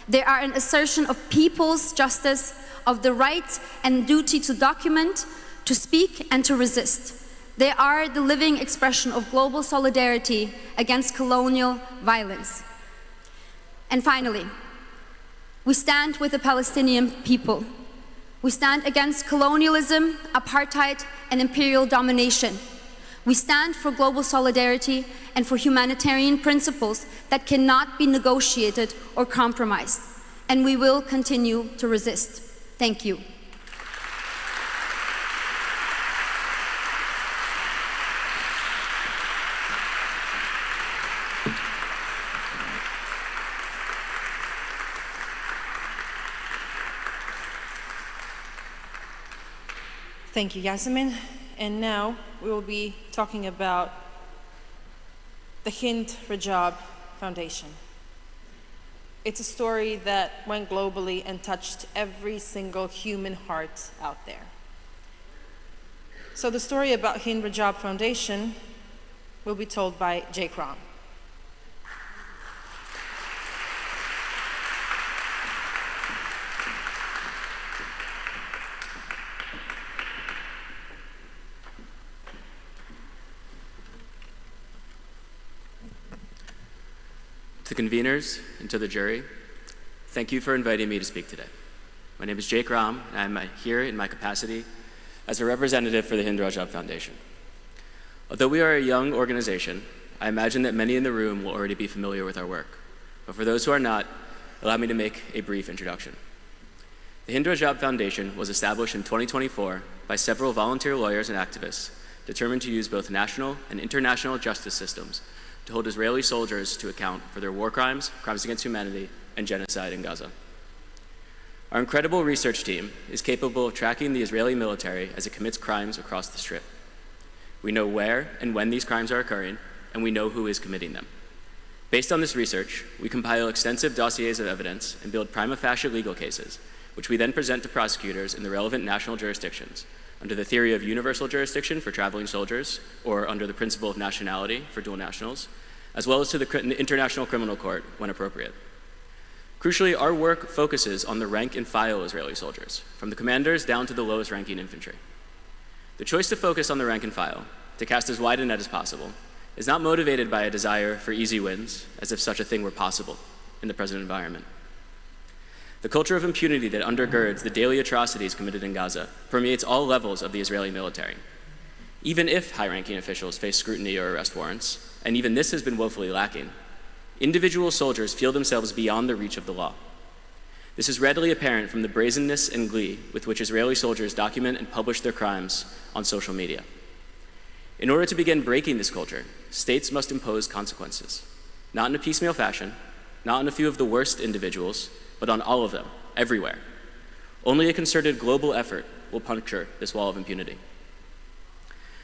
They are an assertion of people's justice, of the right and duty to document, to speak, and to resist. They are the living expression of global solidarity against colonial violence. And finally, we stand with the Palestinian people. We stand against colonialism, apartheid, and imperial domination. We stand for global solidarity and for humanitarian principles that cannot be negotiated or compromised. And we will continue to resist. Thank you. Thank you, Yasmin. And now we will be talking about the Hind Rajab Foundation. It's a story that went globally and touched every single human heart out there. So the story about Hind Rajab Foundation will be told by Jake Ram. To conveners and to the jury, thank you for inviting me to speak today. My name is Jake Ram, and I'm here in my capacity as a representative for the Hind Rajab Foundation. Although we are a young organization, I imagine that many in the room will already be familiar with our work. But for those who are not, allow me to make a brief introduction. The Hind Rajab Foundation was established in 2024 by several volunteer lawyers and activists determined to use both national and international justice systems to hold Israeli soldiers to account for their war crimes, crimes against humanity, and genocide in Gaza. Our incredible research team is capable of tracking the Israeli military as it commits crimes across the Strip. We know where and when these crimes are occurring, and we know who is committing them. Based on this research, we compile extensive dossiers of evidence and build prima facie legal cases, which we then present to prosecutors in the relevant national jurisdictions under the theory of universal jurisdiction for traveling soldiers, or under the principle of nationality for dual nationals, as well as to the International Criminal Court when appropriate. Crucially, our work focuses on the rank and file Israeli soldiers, from the commanders down to the lowest ranking infantry. The choice to focus on the rank and file, to cast as wide a net as possible, is not motivated by a desire for easy wins, as if such a thing were possible in the present environment. The culture of impunity that undergirds the daily atrocities committed in Gaza permeates all levels of the Israeli military. Even if high-ranking officials face scrutiny or arrest warrants, and even this has been woefully lacking, individual soldiers feel themselves beyond the reach of the law. This is readily apparent from the brazenness and glee with which Israeli soldiers document and publish their crimes on social media. In order to begin breaking this culture, states must impose consequences, not in a piecemeal fashion, not on a few of the worst individuals, but on all of them, everywhere. Only a concerted global effort will puncture this wall of impunity.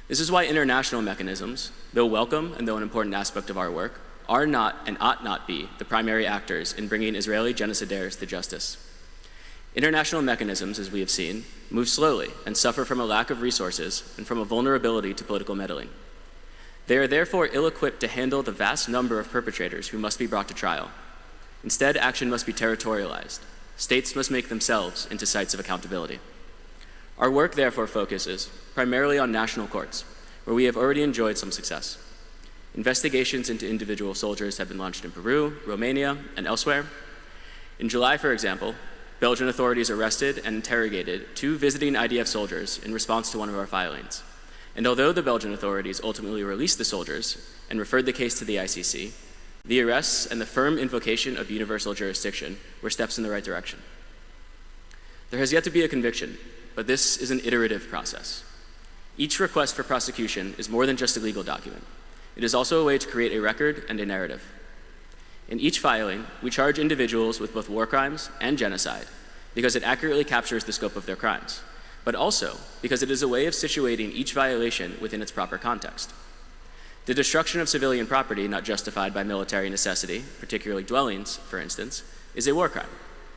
This is why international mechanisms, though welcome and though an important aspect of our work, are not and ought not be the primary actors in bringing Israeli genocidaires to justice. International mechanisms, as we have seen, move slowly and suffer from a lack of resources and from a vulnerability to political meddling. They are therefore ill-equipped to handle the vast number of perpetrators who must be brought to trial. Instead, action must be territorialized. States must make themselves into sites of accountability. Our work therefore focuses primarily on national courts, where we have already enjoyed some success. Investigations into individual soldiers have been launched in Peru, Romania, and elsewhere. In July, for example, Belgian authorities arrested and interrogated 2 visiting IDF soldiers in response to one of our filings. And although the Belgian authorities ultimately released the soldiers and referred the case to the ICC, the arrests and the firm invocation of universal jurisdiction were steps in the right direction. There has yet to be a conviction, but this is an iterative process. Each request for prosecution is more than just a legal document. It is also a way to create a record and a narrative. In each filing, we charge individuals with both war crimes and genocide because it accurately captures the scope of their crimes, but also because it is a way of situating each violation within its proper context. The destruction of civilian property not justified by military necessity, particularly dwellings, for instance, is a war crime,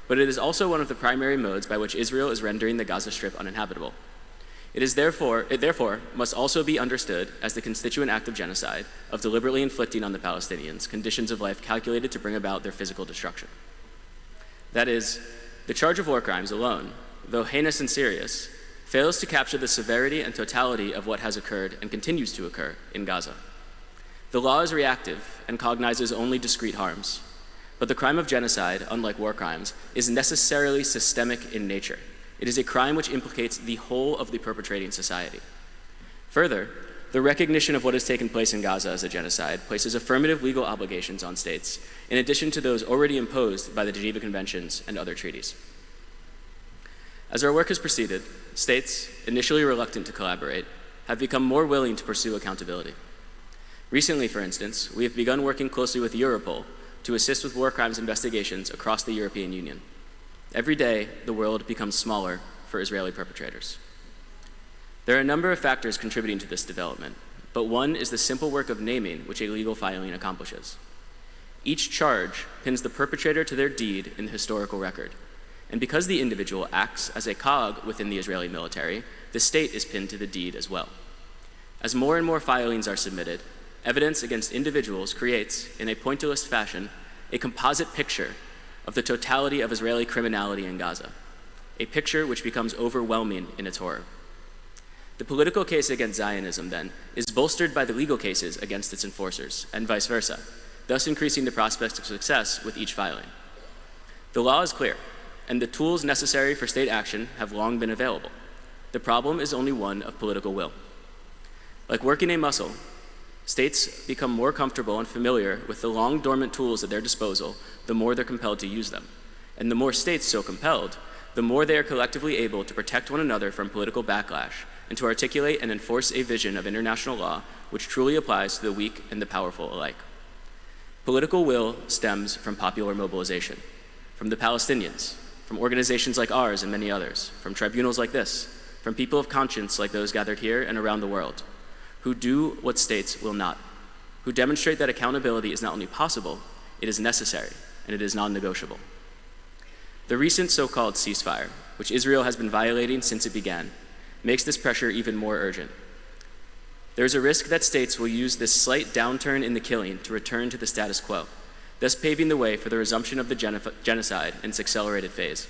but it is also one of the primary modes by which Israel is rendering the Gaza Strip uninhabitable. It therefore must also be understood as the constituent act of genocide, of deliberately inflicting on the Palestinians conditions of life calculated to bring about their physical destruction. That is, the charge of war crimes alone, though heinous and serious, fails to capture the severity and totality of what has occurred and continues to occur in Gaza. The law is reactive and cognizes only discrete harms, but the crime of genocide, unlike war crimes, is necessarily systemic in nature. It is a crime which implicates the whole of the perpetrating society. Further, the recognition of what has taken place in Gaza as a genocide places affirmative legal obligations on states, in addition to those already imposed by the Geneva Conventions and other treaties. As our work has proceeded, states, initially reluctant to collaborate, have become more willing to pursue accountability. Recently, for instance, we have begun working closely with Europol to assist with war crimes investigations across the European Union. Every day, the world becomes smaller for Israeli perpetrators. There are a number of factors contributing to this development, but one is the simple work of naming which a legal filing accomplishes. Each charge pins the perpetrator to their deed in the historical record, and because the individual acts as a cog within the Israeli military, the state is pinned to the deed as well. As more and more filings are submitted, evidence against individuals creates, in a pointillist fashion, a composite picture of the totality of Israeli criminality in Gaza, a picture which becomes overwhelming in its horror. The political case against Zionism, then, is bolstered by the legal cases against its enforcers, and vice versa, thus increasing the prospects of success with each filing. The law is clear, and the tools necessary for state action have long been available. The problem is only one of political will. Like working a muscle, states become more comfortable and familiar with the long dormant tools at their disposal, the more they're compelled to use them. And the more states so compelled, the more they are collectively able to protect one another from political backlash and to articulate and enforce a vision of international law which truly applies to the weak and the powerful alike. Political will stems from popular mobilization, from the Palestinians, from organizations like ours and many others, from tribunals like this, from people of conscience like those gathered here and around the world, who do what states will not, who demonstrate that accountability is not only possible, it is necessary, and it is non-negotiable. The recent so-called ceasefire, which Israel has been violating since it began, makes this pressure even more urgent. There is a risk that states will use this slight downturn in the killing to return to the status quo, thus paving the way for the resumption of the genocide in its accelerated phase.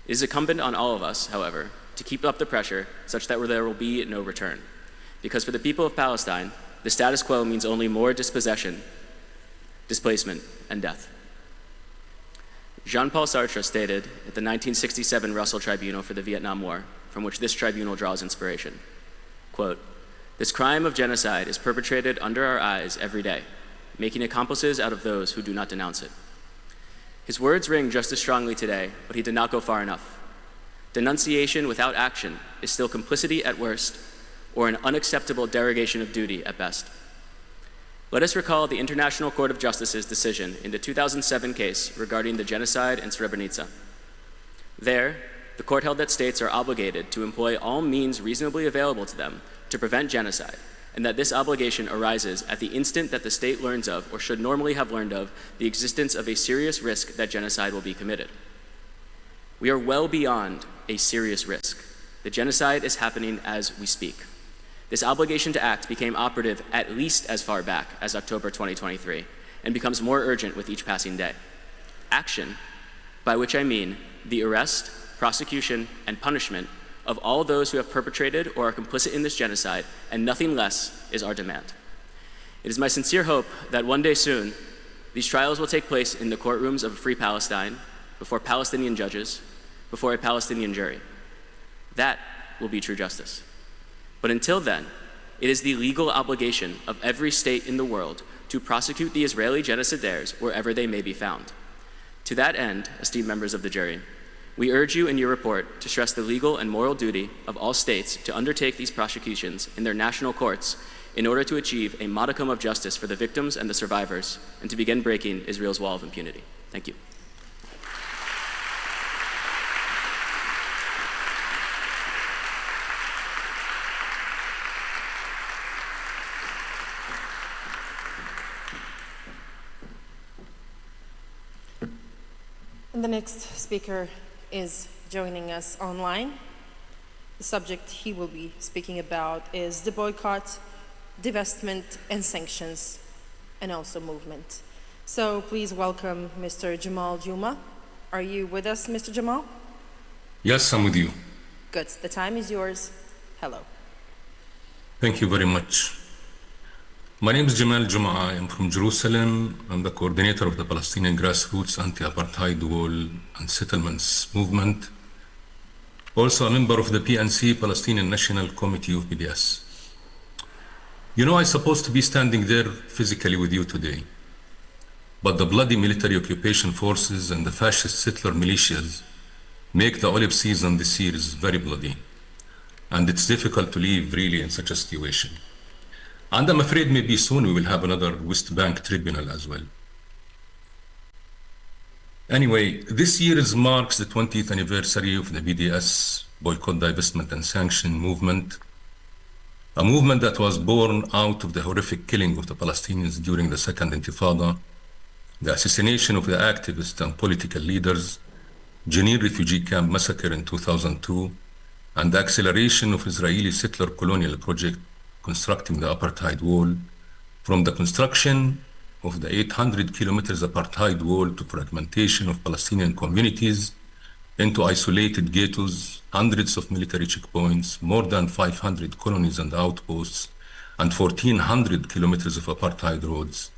It is incumbent on all of us, however, to keep up the pressure such that there will be no return. Because for the people of Palestine, the status quo means only more dispossession, displacement, and death. Jean-Paul Sartre stated at the 1967 Russell Tribunal for the Vietnam War, from which this tribunal draws inspiration, quote, "This crime of genocide is perpetrated under our eyes every day, making accomplices out of those who do not denounce it." His words ring just as strongly today, but he did not go far enough. Denunciation without action is still complicity at worst, or an unacceptable derogation of duty at best. Let us recall the International Court of Justice's decision in the 2007 case regarding the genocide in Srebrenica. There, the court held that states are obligated to employ all means reasonably available to them to prevent genocide, and that this obligation arises at the instant that the state learns of, or should normally have learned of, the existence of a serious risk that genocide will be committed. We are well beyond a serious risk. The genocide is happening as we speak. This obligation to act became operative at least as far back as October 2023 and becomes more urgent with each passing day. Action, by which I mean the arrest, prosecution, and punishment of all those who have perpetrated or are complicit in this genocide, and nothing less is our demand. It is my sincere hope that one day soon, these trials will take place in the courtrooms of a free Palestine, before Palestinian judges, before a Palestinian jury. That will be true justice. But until then, it is the legal obligation of every state in the world to prosecute the Israeli genocidaires wherever they may be found. To that end, esteemed members of the jury, we urge you in your report to stress the legal and moral duty of all states to undertake these prosecutions in their national courts in order to achieve a modicum of justice for the victims and the survivors, and to begin breaking Israel's wall of impunity. Thank you. And the next speaker is joining us online. The subject he will be speaking about is the boycott, divestment, and sanctions, and also movement. So please welcome Mr. Jamal Juma. Are you with us, Mr. Jamal? Yes, I'm with you. Good. The time is yours. Hello. Thank you very much. My name is Jamal Juma. I am from Jerusalem. I'm the coordinator of the Palestinian Grassroots Anti-Apartheid Wall and Settlements Movement. Also a member of the PNC, Palestinian National Committee of BDS. You know, I'm supposed to be standing there physically with you today, but the bloody military occupation forces and the fascist settler militias make the olive season this year is very bloody, and it's difficult to live really in such a situation. And I'm afraid maybe soon we will have another West Bank tribunal as well. Anyway, this year marks the 20th anniversary of the BDS, Boycott, Divestment and Sanction movement, a movement that was born out of the horrific killing of the Palestinians during the Second Intifada, the assassination of the activists and political leaders, Jenin refugee camp massacre in 2002, and the acceleration of Israeli settler colonial project constructing the apartheid wall, from the construction of the 800 kilometers apartheid wall to fragmentation of Palestinian communities into isolated ghettos, hundreds of military checkpoints, more than 500 colonies and outposts, and 1,400 kilometers of apartheid roads.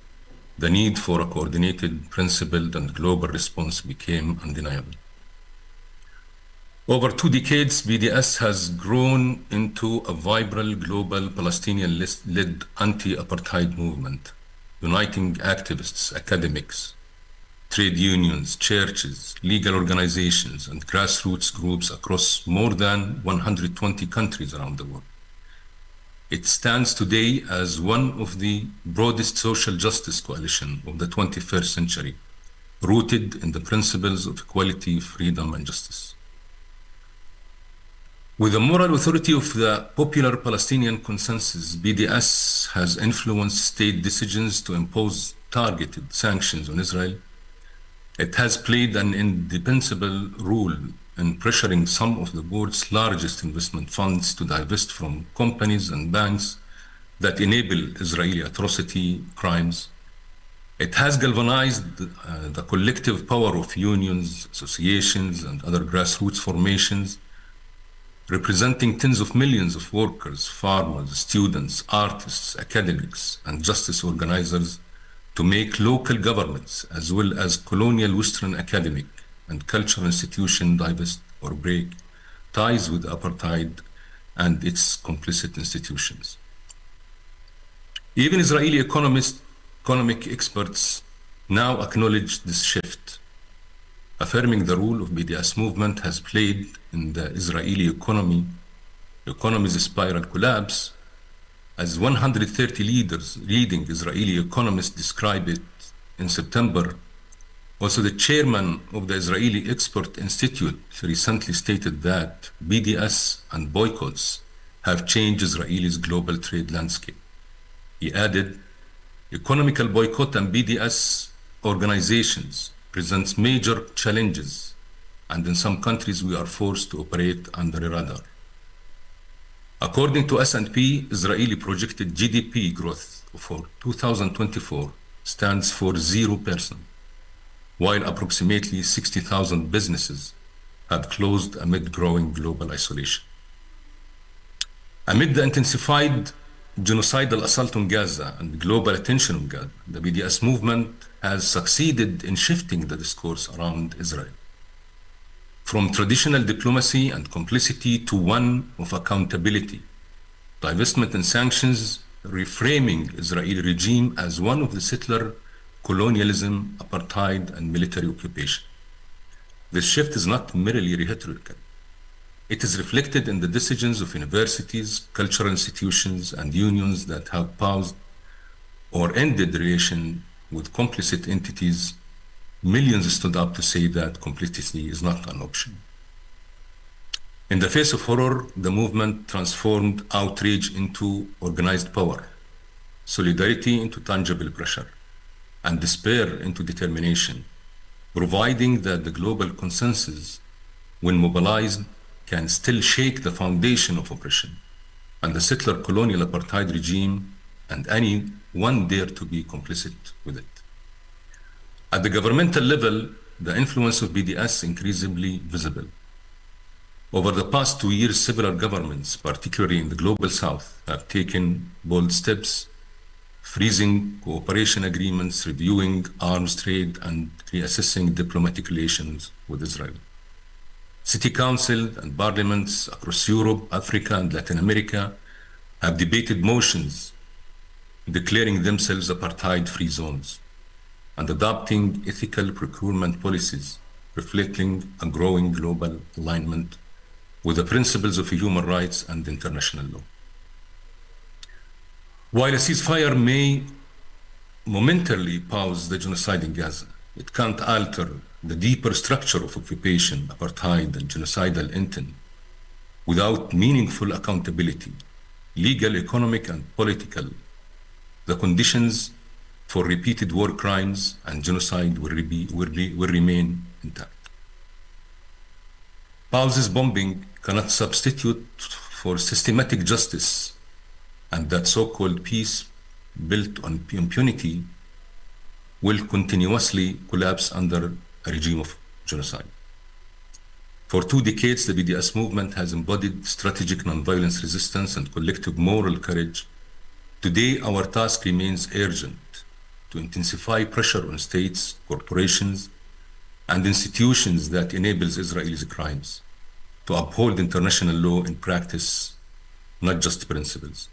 The need for a coordinated, principled, and global response became undeniable. Over 2 decades, BDS has grown into a vibrant global Palestinian-led anti-apartheid movement, uniting activists, academics, trade unions, churches, legal organizations, and grassroots groups across more than 120 countries around the world. It stands today as one of the broadest social justice coalition of the 21st century, rooted in the principles of equality, freedom, and justice. With the moral authority of the popular Palestinian consensus, BDS has influenced state decisions to impose targeted sanctions on Israel. It has played an indispensable role in pressuring some of the world's largest investment funds to divest from companies and banks that enable Israeli atrocity crimes. It has galvanized the collective power of unions, associations, and other grassroots formations, representing tens of millions of workers, farmers, students, artists, academics, and justice organizers, to make local governments, as well as colonial Western academic and cultural institutions, divest or break ties with apartheid and its complicit institutions. Even Israeli economic experts now acknowledge this shift, affirming the role of BDS movement has played in the Israeli economy's spiral collapse, as 130 leading Israeli economists describe it in September. Also, the chairman of the Israeli Export Institute recently stated that BDS and boycotts have changed Israel's global trade landscape. He added, economical boycott and BDS organizations presents major challenges, and in some countries we are forced to operate under a radar. According to S&P, Israeli projected GDP growth for 2024 stands for 0%, while approximately 60,000 businesses have closed amid growing global isolation. Amid the intensified genocidal assault on Gaza and global attention on Gaza, the BDS movement has succeeded in shifting the discourse around Israel from traditional diplomacy and complicity to one of accountability, divestment and sanctions, reframing Israeli regime as one of the settler colonialism, apartheid, and military occupation. This shift is not merely rhetorical. It is reflected in the decisions of universities, cultural institutions, and unions that have paused or ended relation with complicit entities. Millions stood up to say that complicity is not an option. In the face of horror, the movement transformed outrage into organized power, solidarity into tangible pressure, and despair into determination, providing that the global consensus, when mobilized, can still shake the foundation of oppression and the settler colonial apartheid regime and anyone dare to be complicit with it. At the governmental level, the influence of BDS increasingly visible. Over the past 2 years, several governments, particularly in the global south, have taken bold steps, freezing cooperation agreements, reviewing arms trade, and reassessing diplomatic relations with Israel. City councils and parliaments across Europe, Africa, and Latin America have debated motions declaring themselves apartheid-free zones and adopting ethical procurement policies reflecting a growing global alignment with the principles of human rights and international law. While a ceasefire may momentarily pause the genocide in Gaza, it can't alter the deeper structure of occupation, apartheid, and genocidal intent without meaningful accountability, legal, economic, and political. The conditions for repeated war crimes and genocide will remain intact. Pauses bombing cannot substitute for systematic justice, and that so-called peace built on impunity will continuously collapse under a regime of genocide. For 2 decades, the BDS movement has embodied strategic nonviolence resistance and collective moral courage. Today, our task remains urgent to intensify pressure on states, corporations, and institutions that enables Israel's crimes, to uphold international law in practice, not just principles,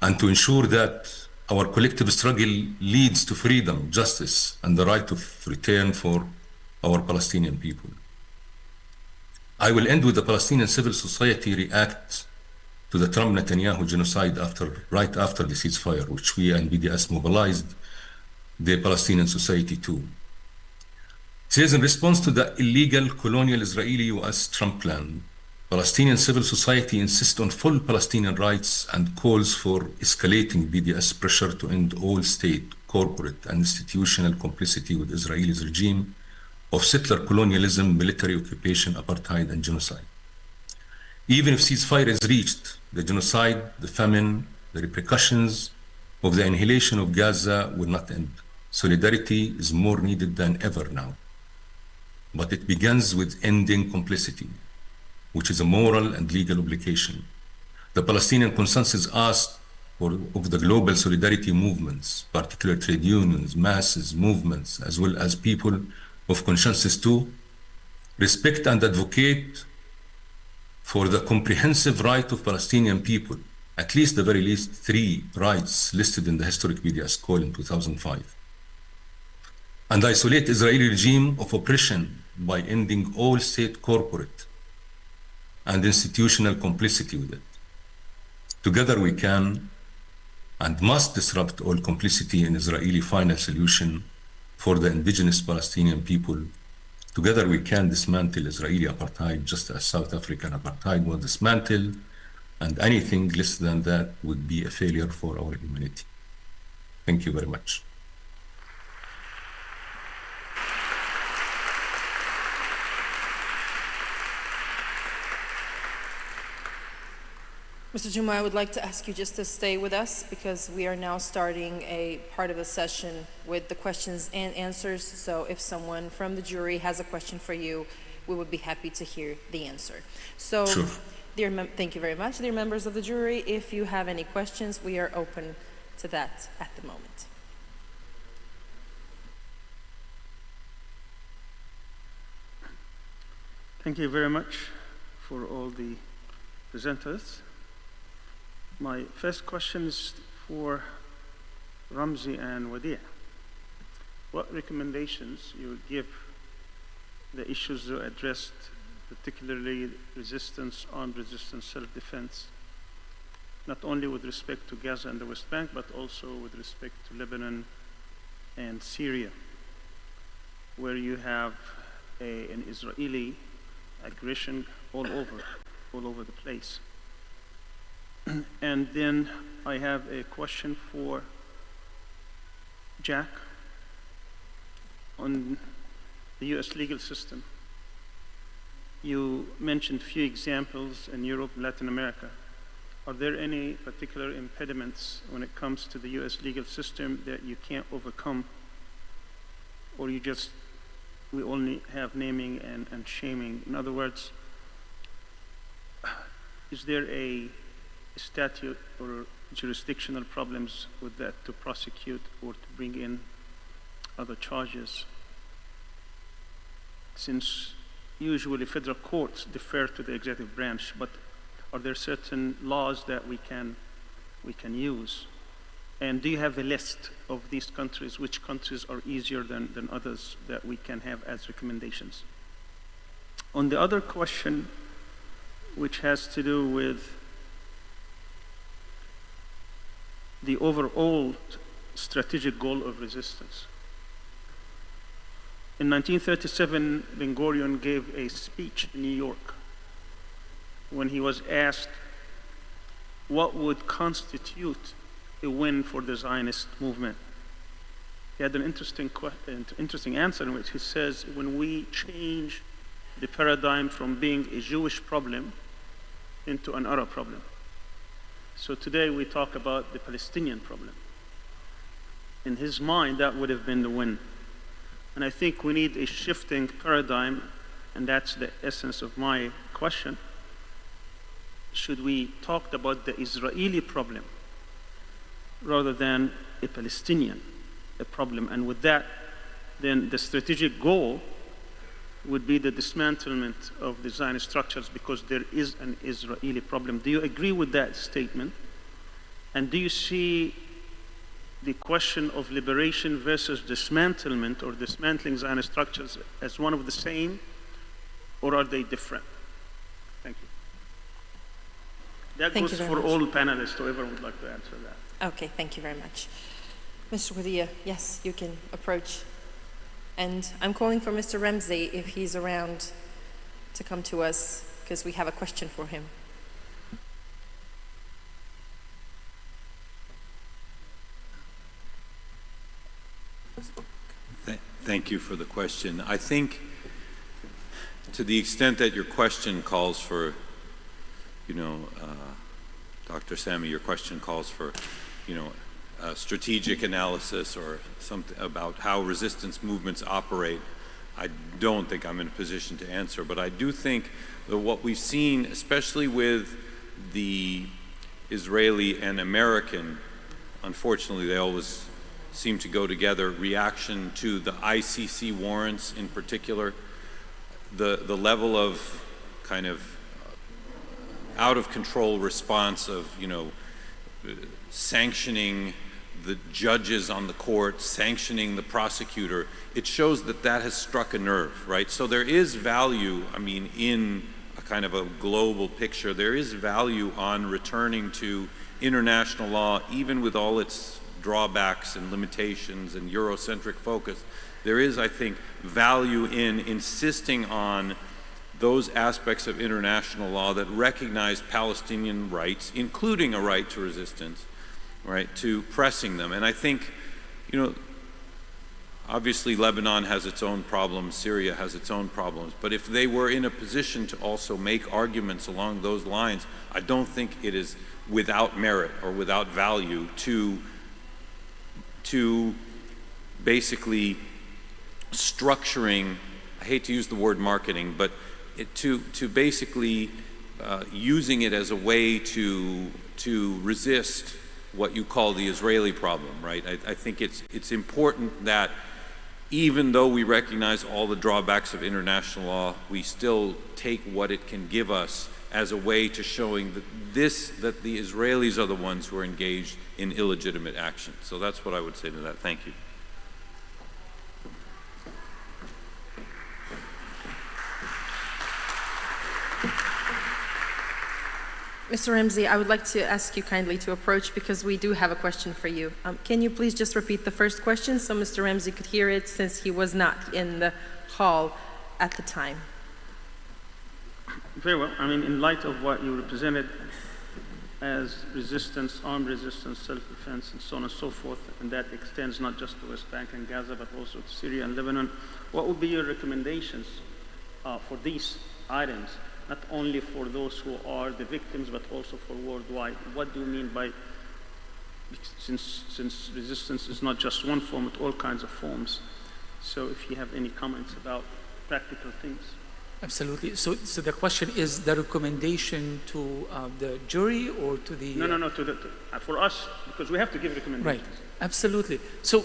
and to ensure that our collective struggle leads to freedom, justice, and the right of return for our Palestinian people. I will end with the Palestinian civil society react to the Trump-Netanyahu genocide right after the ceasefire, which we and BDS mobilized the Palestinian society to. It says, in response to the illegal colonial Israeli-US Trump plan, Palestinian civil society insists on full Palestinian rights and calls for escalating BDS pressure to end all state, corporate, and institutional complicity with Israel's regime of settler colonialism, military occupation, apartheid, and genocide. Even if ceasefire is reached, the genocide, the famine, the repercussions of the annihilation of Gaza will not end. Solidarity is more needed than ever now. But it begins with ending complicity, which is a moral and legal obligation. The Palestinian consensus asks of the global solidarity movements, particular trade unions, masses, movements, as well as people of conscience to respect and advocate for the comprehensive right of Palestinian people, at least the very least 3 rights listed in the historic BDS call in 2005, and isolate Israeli regime of oppression by ending all state corporate and institutional complicity with it. Together we can and must disrupt all complicity in Israeli final solution for the indigenous Palestinian people. Together we can dismantle Israeli apartheid just as South African apartheid was dismantled And anything less than that would be a failure for our humanity. Thank you very much. Mr. Juma, I would like to ask you just to stay with us because we are now starting a part of the session with the questions and answers. So if someone from the jury has a question for you, we would be happy to hear the answer. So, sure. Thank you very much. Dear members of the jury, if you have any questions, we are open to that at the moment. Thank you very much for all the presenters. My first question is for Ramzi and Wadia. What recommendations you would give the issues you addressed, particularly resistance, armed resistance, self-defense, not only with respect to Gaza and the West Bank, but also with respect to Lebanon and Syria, where you have an Israeli aggression all over the place. And then I have a question for Jack on the US legal system. You mentioned a few examples in Europe and Latin America. Are there any particular impediments when it comes to the US legal system that you can't overcome, or we only have naming and shaming? In other words, is there a statute or jurisdictional problems with that to prosecute or to bring in other charges? Since usually federal courts defer to the executive branch, but are there certain laws that we can use? And do you have a list of these countries, which countries are easier than others that we can have as recommendations? On the other question, which has to do with the overall strategic goal of resistance. In 1937, Ben Gurion gave a speech in New York when he was asked what would constitute a win for the Zionist movement. He had an interesting answer in which he says, when we change the paradigm from being a Jewish problem into an Arab problem. So today we talk about the Palestinian problem. In his mind, that would have been the win. And I think we need a shifting paradigm, and that's the essence of my question. Should we talk about the Israeli problem rather than a Palestinian problem? And with that, then the strategic goal would be the dismantlement of the Zionist structures, because there is an Israeli problem. Do you agree with that statement? And do you see the question of liberation versus dismantlement or dismantling Zionist structures as one of the same, or are they different? Thank you. That goes for all panelists, whoever would like to answer that. Okay, thank you very much. Mr. Wadia, yes, you can approach. And I'm calling for Mr. Ramzi if he's around to come to us, because we have a question for him. Thank you for the question. I think to the extent that your question calls for, Dr. Sami, your question calls for, strategic analysis or something about how resistance movements operate, I don't think I'm in a position to answer. But I do think that what we've seen, especially with the Israeli and American, unfortunately they always seem to go together, reaction to the ICC warrants in particular, the level of kind of out of control response of, sanctioning the judges on the court, sanctioning the prosecutor, it shows that that has struck a nerve, right? So there is value, in a kind of a global picture, there is value on returning to international law, even with all its drawbacks and limitations and Eurocentric focus. There is, I think, value in insisting on those aspects of international law that recognize Palestinian rights, including a right to resistance, right, to pressing them. And I think, you know, obviously Lebanon has its own problems, Syria has its own problems, but if they were in a position to also make arguments along those lines, I don't think it is without merit or without value to basically structuring, I hate to use the word marketing, but to basically using it as a way to resist what you call the Israeli problem, right? I think it's important that even though we recognize all the drawbacks of international law, we still take what it can give us as a way to showing that the Israelis are the ones who are engaged in illegitimate action. So that's what I would say to that. Thank you. Mr. Ramsey, I would like to ask you kindly to approach because we do have a question for you. Can you please just repeat the first question so Mr. Ramsey could hear it since he was not in the hall at the time? Very well. I mean, in light of what you represented as resistance, armed resistance, self-defense, and so on and so forth, and that extends not just to West Bank and Gaza, but also to Syria and Lebanon, what would be your recommendations for these items? Not only for those who are the victims, but also for worldwide. What do you mean by, since resistance is not just one form, but all kinds of forms. So if you have any comments about practical things. Absolutely. So the question is the recommendation to the jury or to the... No, for us, because we have to give recommendations. Right, absolutely. So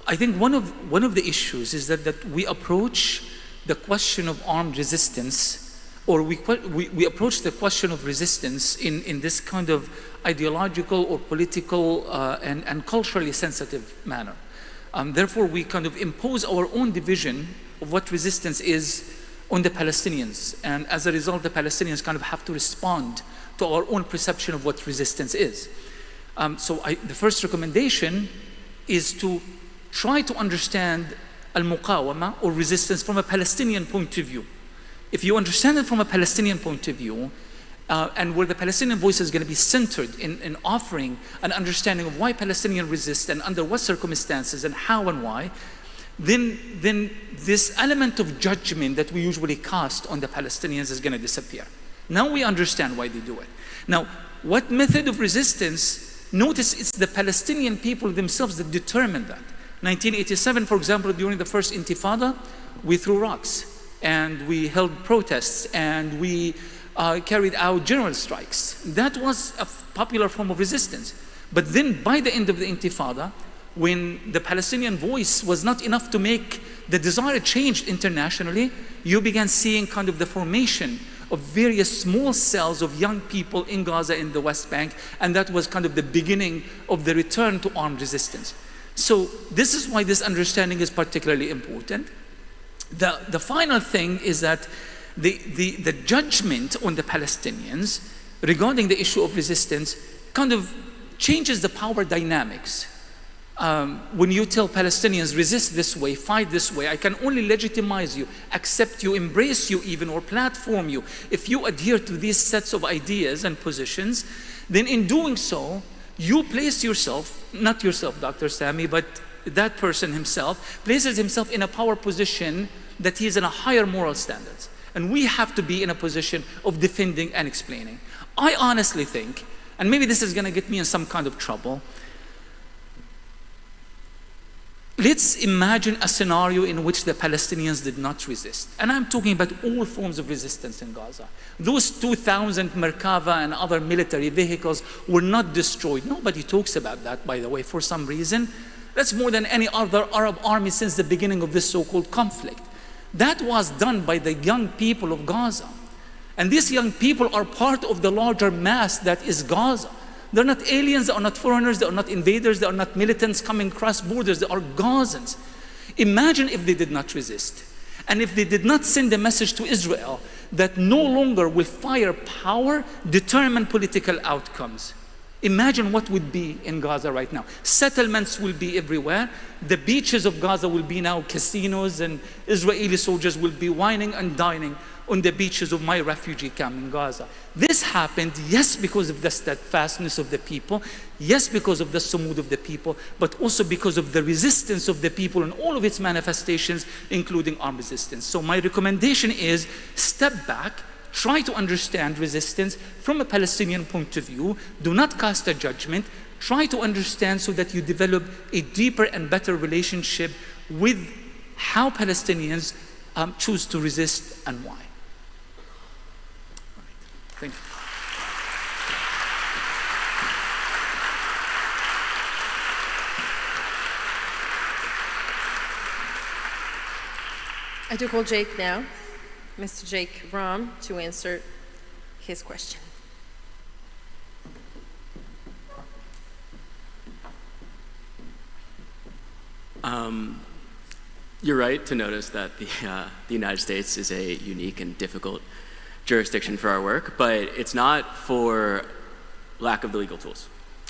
I think one of the issues is that we approach the question of armed resistance, or we approach the question of resistance in this kind of ideological or political and culturally sensitive manner. Therefore, we kind of impose our own division of what resistance is on the Palestinians. And as a result, the Palestinians kind of have to respond to our own perception of what resistance is. The first recommendation is to try to understand al-muqawama, or resistance, from a Palestinian point of view. If you understand it from a Palestinian point of view, and where the Palestinian voice is going to be centered in offering an understanding of why Palestinians resist and under what circumstances and how and why, then this element of judgment that we usually cast on the Palestinians is going to disappear. Now we understand why they do it. Now, what method of resistance? Notice it's the Palestinian people themselves that determine that. 1987, for example, during the first Intifada, we threw rocks and we held protests and we carried out general strikes. That was a popular form of resistance. But then by the end of the Intifada, when the Palestinian voice was not enough to make the desired change internationally, you began seeing kind of the formation of various small cells of young people in Gaza in the West Bank, and that was kind of the beginning of the return to armed resistance. So this is why this understanding is particularly important. The final thing is that the judgment on the Palestinians regarding the issue of resistance kind of changes the power dynamics. When you tell Palestinians, resist this way, fight this way, I can only legitimize you, accept you, embrace you even, or platform you, if you adhere to these sets of ideas and positions, then in doing so, you place yourself, not yourself, Dr. Sami, but that person himself, places himself in a power position that he is in a higher moral standards. And we have to be in a position of defending and explaining. I honestly think, and maybe this is going to get me in some kind of trouble, let's imagine a scenario in which the Palestinians did not resist. And I'm talking about all forms of resistance in Gaza. Those 2,000 Merkava and other military vehicles were not destroyed. Nobody talks about that, by the way, for some reason. That's more than any other Arab army since the beginning of this so-called conflict. That was done by the young people of Gaza. And these young people are part of the larger mass that is Gaza. They're not aliens, they are not foreigners, they are not invaders, they are not militants coming across borders, they are Gazans. Imagine if they did not resist. And if they did not send a message to Israel that no longer will firepower determine political outcomes. Imagine what would be in Gaza right now. Settlements will be everywhere. The beaches of Gaza will be now casinos, and Israeli soldiers will be wining and dining on the beaches of my refugee camp in Gaza. This happened, yes, because of the steadfastness of the people, yes, because of the sumud of the people, but also because of the resistance of the people and all of its manifestations, including armed resistance. So my recommendation is step back, try to understand resistance from a Palestinian point of view. Do not cast a judgment. Try to understand so that you develop a deeper and better relationship with how Palestinians choose to resist and why. Thank you. I do call Jake now, Mr. Jake Ram, to answer his question. You're right to notice that the United States is a unique and difficult jurisdiction for our work, but it's not for lack of the legal tools.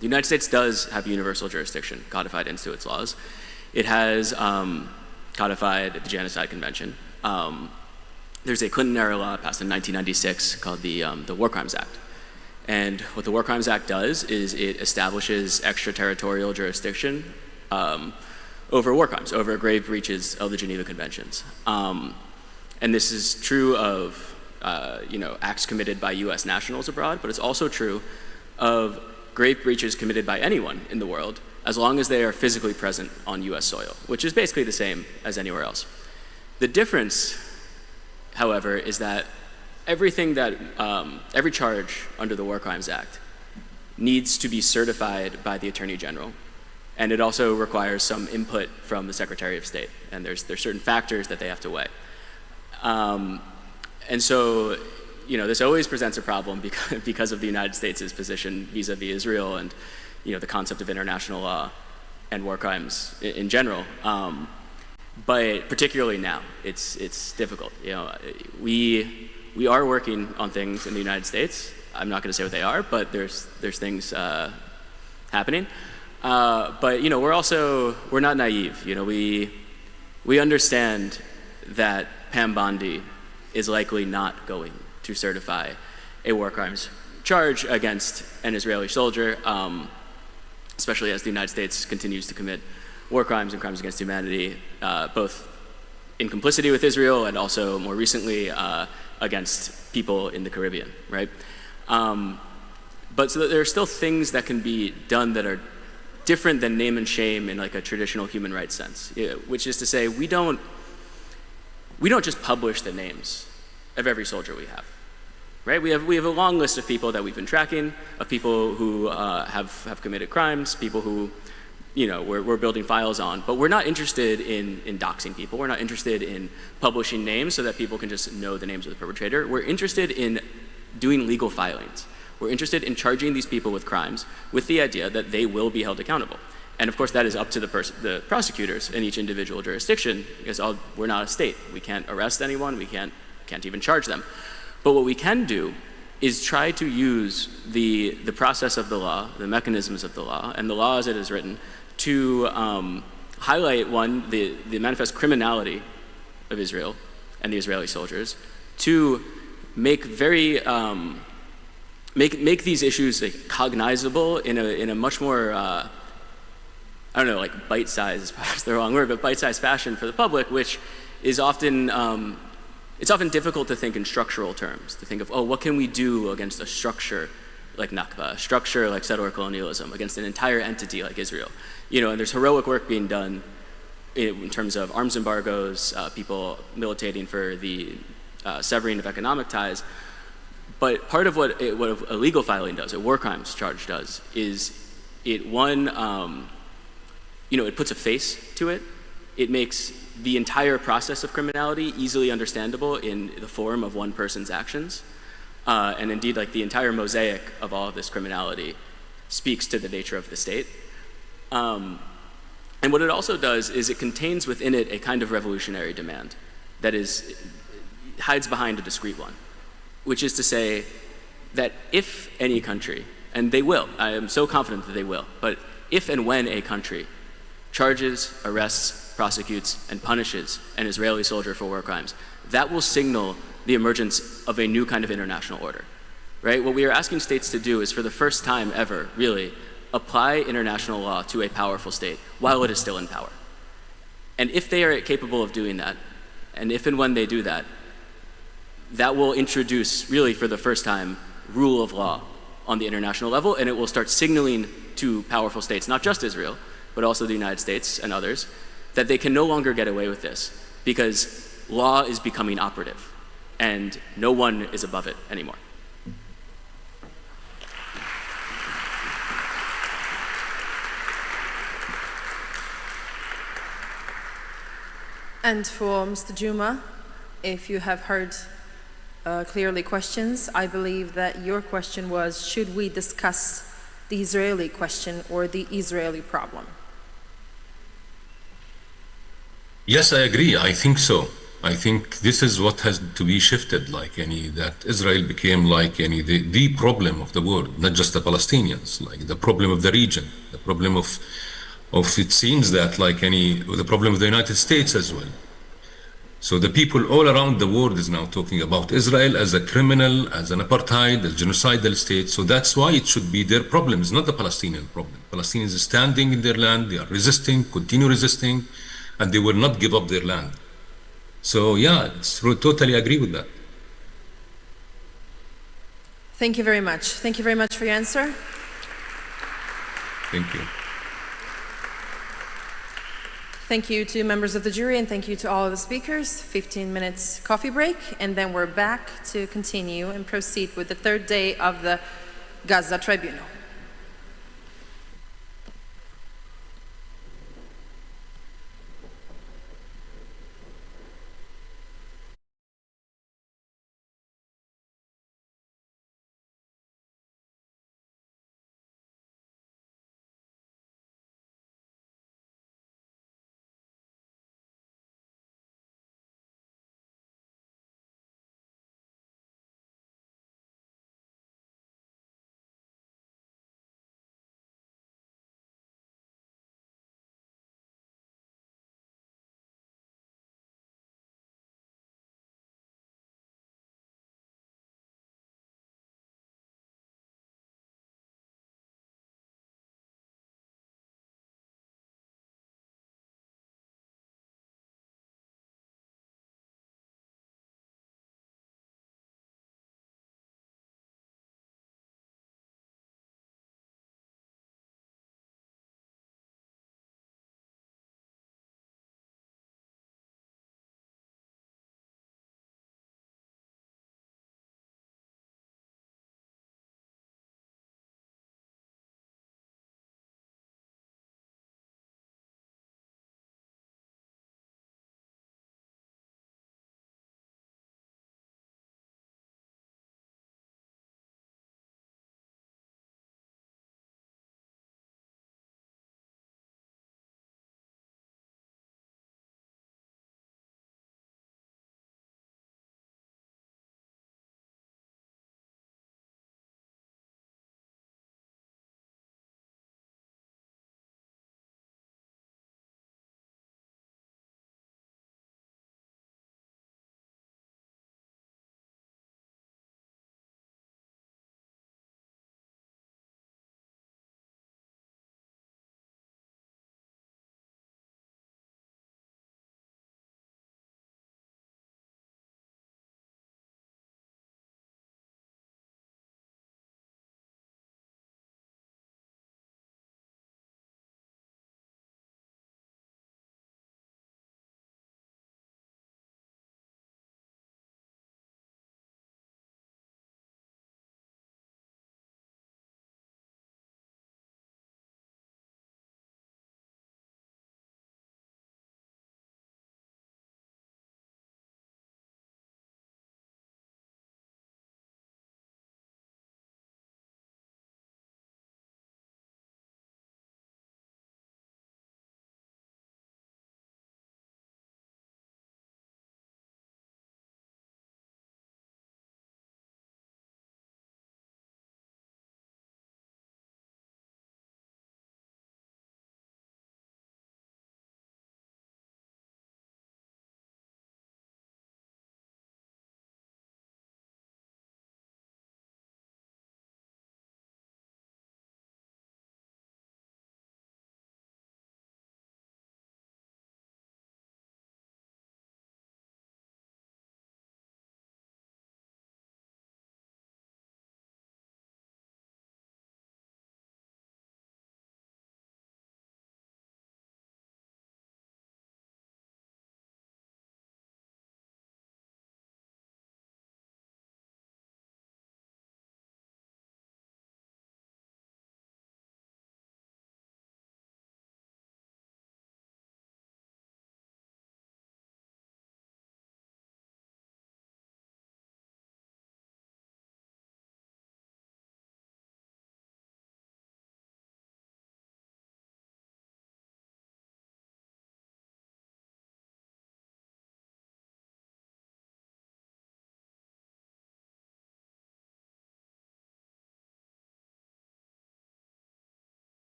The United States does have universal jurisdiction codified into its laws. It has codified the Genocide Convention. There's a Clinton-era law passed in 1996 called the War Crimes Act. And what the War Crimes Act does is it establishes extraterritorial jurisdiction over war crimes, over grave breaches of the Geneva Conventions. And this is true of acts committed by US nationals abroad, but it's also true of grave breaches committed by anyone in the world, as long as they are physically present on US soil, which is basically the same as anywhere else. The difference, however, is that everything that, every charge under the War Crimes Act needs to be certified by the Attorney General. And it also requires some input from the Secretary of State. And there's certain factors that they have to weigh. And so, this always presents a problem because of the United States' position vis-a-vis Israel and, the concept of international law and war crimes in general. But particularly now, it's difficult. We are working on things in the United States. I'm not going to say what they are, but there's things happening. But we're not naive. We understand that Pam Bondi is likely not going to certify a war crimes charge against an Israeli soldier, especially as the United States continues to commit war crimes and crimes against humanity, both in complicity with Israel and also more recently against people in the Caribbean, right? But so there are still things that can be done that are different than name and shame in like a traditional human rights sense, which is to say we don't just publish the names of every soldier we have, right? We have a long list of people that we've been tracking, of people who have committed crimes, people who we're building files on, but we're not interested in doxing people. We're not interested in publishing names so that people can just know the names of the perpetrator. We're interested in doing legal filings. We're interested in charging these people with crimes with the idea that they will be held accountable. And of course, that is up to the prosecutors in each individual jurisdiction, because we're not a state. We can't arrest anyone. We can't even charge them. But what we can do is try to use the process of the law, the mechanisms of the law, and the law as it is written to highlight, one, the manifest criminality of Israel and the Israeli soldiers, to make make these issues like cognizable in a much more bite-sized is perhaps the wrong word, but bite-sized fashion for the public, which is often it's often difficult to think in structural terms, to think of, what can we do against a structure like Nakba, a structure like settler colonialism, against an entire entity like Israel. And there's heroic work being done in terms of arms embargoes, people militating for the severing of economic ties. But part of what a legal filing does, a war crimes charge does, is it it puts a face to it. It makes the entire process of criminality easily understandable in the form of one person's actions. And indeed, like the entire mosaic of all of this criminality speaks to the nature of the state. And what it also does is it contains within it a kind of revolutionary demand that hides behind a discrete one, which is to say that if any country And they will. I am so confident that they will. But if and when a country charges, arrests, prosecutes, and punishes an Israeli soldier for war crimes, that will signal the emergence of a new kind of international order, right? What we are asking states to do is, for the first time ever, really, apply international law to a powerful state while it is still in power. And if they are capable of doing that, and if and when they do that, that will introduce, really for the first time, rule of law on the international level, and it will start signaling to powerful states, not just Israel, but also the United States and others, that they can no longer get away with this because law is becoming operative and no one is above it anymore. And for Mr. Juma, if you have heard clearly questions, I believe that your question was, should we discuss the Israeli question or the Israeli problem? Yes, I agree. I think so. I think this is what has to be shifted, that Israel became the problem of the world, not just the Palestinians, like the problem of the region, the problem of it seems that the problem of the United States as well. So the people all around the world is now talking about Israel as a criminal, as an apartheid, as a genocidal state. So that's why it should be their problem. It's not the Palestinian problem. Palestinians are standing in their land, they are resisting, continue resisting, and they will not give up their land. So yeah, totally agree with that. Thank you very much. Thank you very much for your answer. Thank you. Thank you to members of the jury and thank you to all of the speakers. 15 minutes coffee break and then we're back to continue and proceed with the third day of the Gaza Tribunal.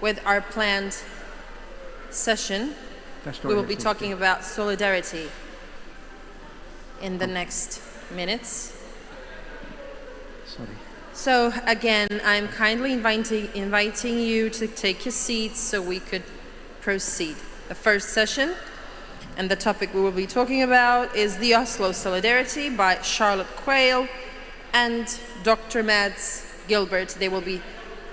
with our planned session. We will be talking about solidarity in the next minutes. Sorry. So again, I'm kindly inviting you to take your seats so we could proceed. The first session and the topic we will be talking about is the Oslo Solidarity by Charlotte Quayle and Dr. Mads Gilbert. They will be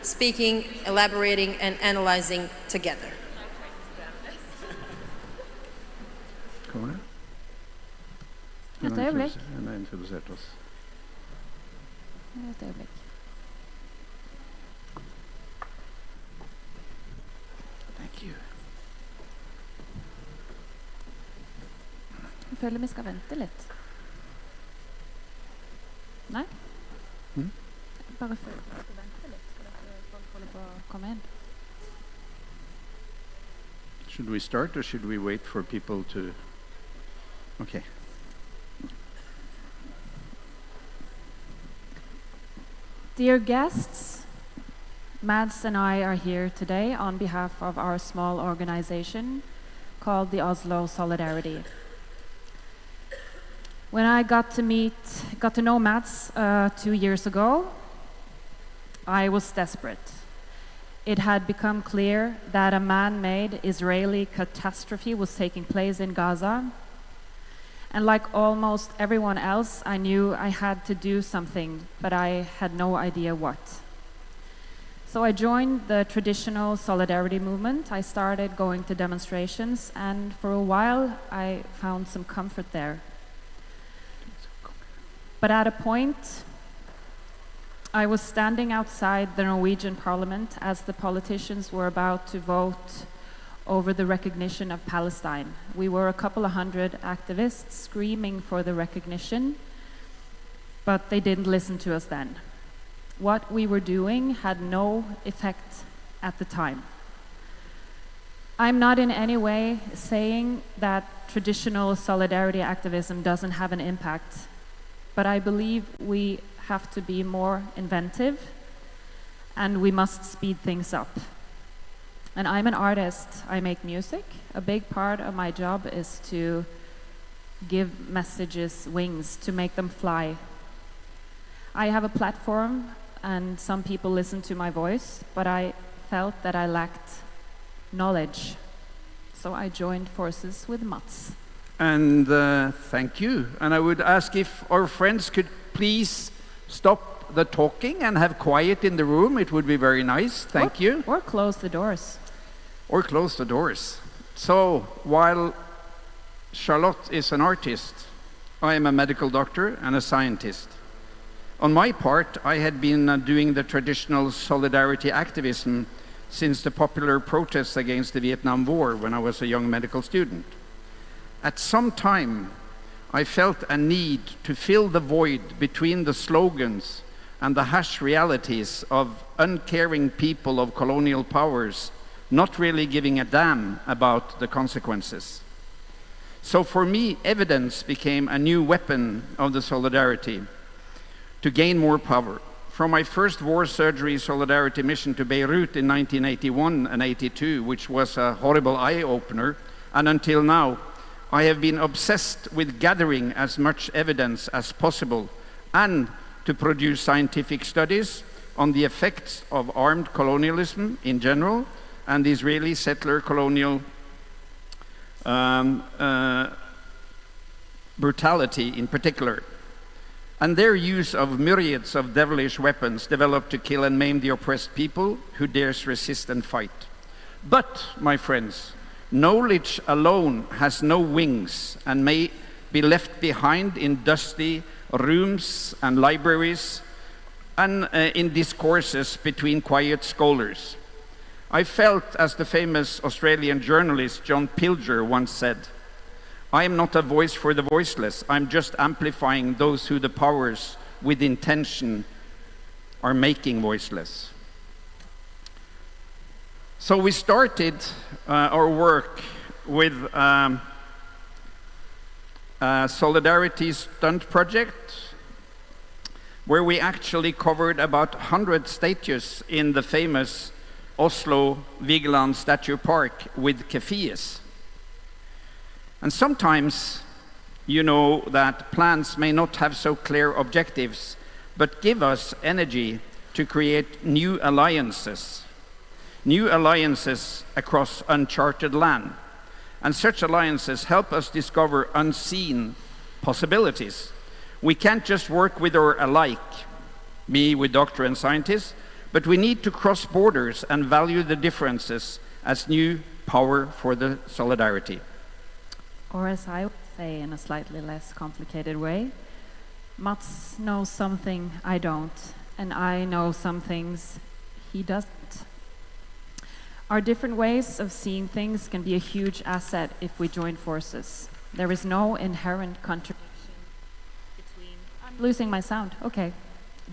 speaking, elaborating, and analyzing together. Kommer det? Ett ögonblick. Den har introducerat oss. Ett ögonblick. Thank you. Jeg føler vi skal vente litt. Nei? Bare føler vi skal vente litt, for folk holder på å komme inn. Should we start or should we wait for people to... Okay. Dear guests, Mads and I are here today on behalf of our small organization called the Oslo Solidarity. When I got to know Mads 2 years ago, I was desperate. It had become clear that a man-made Israeli catastrophe was taking place in Gaza. And like almost everyone else, I knew I had to do something, but I had no idea what. So I joined the traditional solidarity movement. I started going to demonstrations, and for a while I found some comfort there. But at a point, I was standing outside the Norwegian parliament as the politicians were about to vote over the recognition of Palestine. We were a couple of hundred activists screaming for the recognition, but they didn't listen to us then. What we were doing had no effect at the time. I'm not in any way saying that traditional solidarity activism doesn't have an impact, but I believe we have to be more inventive and we must speed things up. And I'm an artist. I make music. A big part of my job is to give messages wings, to make them fly. I have a platform and some people listen to my voice, but I felt that I lacked knowledge. So I joined forces with Mats. And thank you. And I would ask if our friends could please stop the talking and have quiet in the room. It would be very nice. Thank you. Or close the doors. Or close the doors. So, while Charlotte is an artist, I am a medical doctor and a scientist. On my part, I had been doing the traditional solidarity activism since the popular protests against the Vietnam War when I was a young medical student. At some time, I felt a need to fill the void between the slogans and the harsh realities of uncaring people of colonial powers not really giving a damn about the consequences. So for me, evidence became a new weapon of the solidarity to gain more power. From my first war surgery solidarity mission to Beirut in 1981 and 82, which was a horrible eye-opener, and until now, I have been obsessed with gathering as much evidence as possible and to produce scientific studies on the effects of armed colonialism in general and the Israeli settler colonial brutality in particular, and their use of myriads of devilish weapons developed to kill and maim the oppressed people who dares resist and fight. But, my friends, knowledge alone has no wings and may be left behind in dusty rooms and libraries and in discourses between quiet scholars. I felt, as the famous Australian journalist John Pilger once said, I am not a voice for the voiceless. I'm just amplifying those who the powers with intention are making voiceless. So we started our work with a Solidarity Stunt project where we actually covered about 100 statues in the famous Oslo Vigeland Statue Park with kefiyes. And sometimes you know that plans may not have so clear objectives, but give us energy to create new alliances across uncharted land. And such alliances help us discover unseen possibilities. We can't just work with or alike, me with doctor and scientists, but we need to cross borders and value the differences as new power for the solidarity. Or as I would say in a slightly less complicated way, Mats knows something I don't, and I know some things he doesn't. Our different ways of seeing things can be a huge asset if we join forces. There is no inherent contradiction between, I'm losing my sound, okay,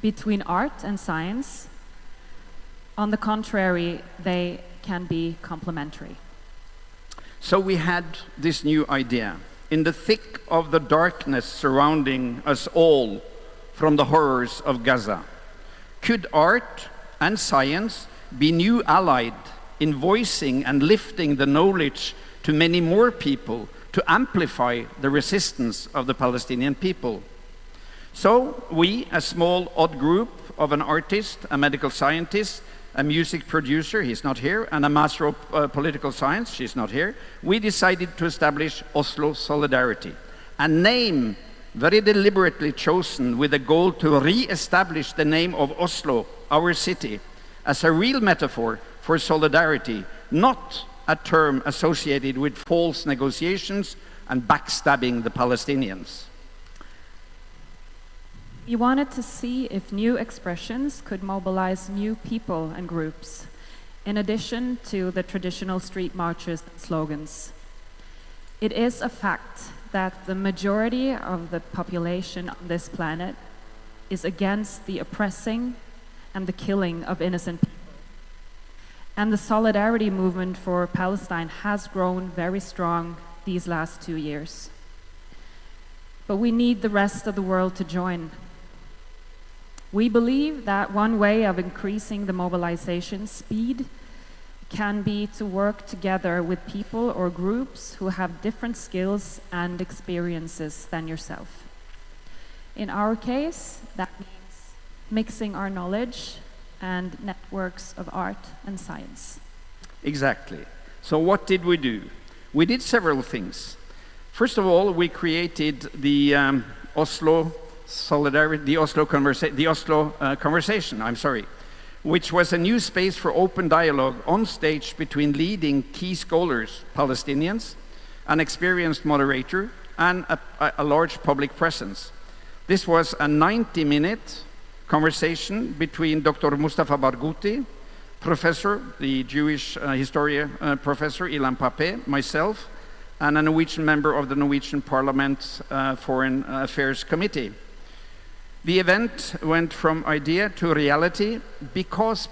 between art and science. On the contrary, they can be complementary. So we had this new idea. In the thick of the darkness surrounding us all from the horrors of Gaza, could art and science be new allied in voicing and lifting the knowledge to many more people to amplify the resistance of the Palestinian people? So we, a small odd group of an artist, a medical scientist, a music producer, he's not here, and a master of political science, she's not here, we decided to establish Oslo Solidarity, a name very deliberately chosen with a goal to re-establish the name of Oslo, our city, as a real metaphor for solidarity, not a term associated with false negotiations and backstabbing the Palestinians. We wanted to see if new expressions could mobilize new people and groups, in addition to the traditional street marches and slogans. It is a fact that the majority of the population on this planet is against the oppressing and the killing of innocent people. And the solidarity movement for Palestine has grown very strong these last 2 years. But we need the rest of the world to join. We believe that one way of increasing the mobilization speed can be to work together with people or groups who have different skills and experiences than yourself. In our case, that means mixing our knowledge and networks of art and science. Exactly. So what did we do? We did several things. First of all, we created the Oslo Conversation, which was a new space for open dialogue on stage between leading key scholars, Palestinians, an experienced moderator, and a large public presence. This was a 90-minute conversation between Dr. Mustafa Barghouti, professor, the Jewish historian professor Ilan Pape, myself, and a Norwegian member of the Norwegian Parliament's Foreign Affairs Committee. The event went from idea to reality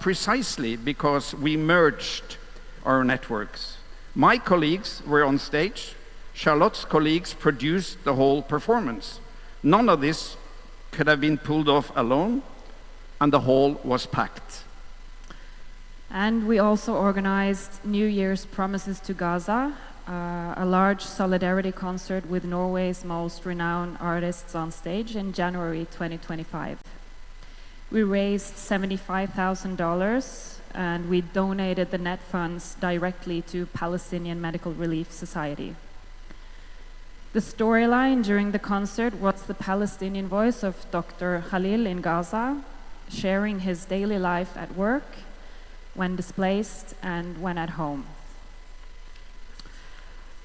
precisely because we merged our networks. My colleagues were on stage. Charlotte's colleagues produced the whole performance. None of this could have been pulled off alone, and the hall was packed. And we also organized New Year's Promises to Gaza, a large solidarity concert with Norway's most renowned artists on stage in January 2025. We raised $75,000 and we donated the net funds directly to Palestinian Medical Relief Society. The storyline during the concert was the Palestinian voice of Dr. Khalil in Gaza, sharing his daily life at work, when displaced, and when at home.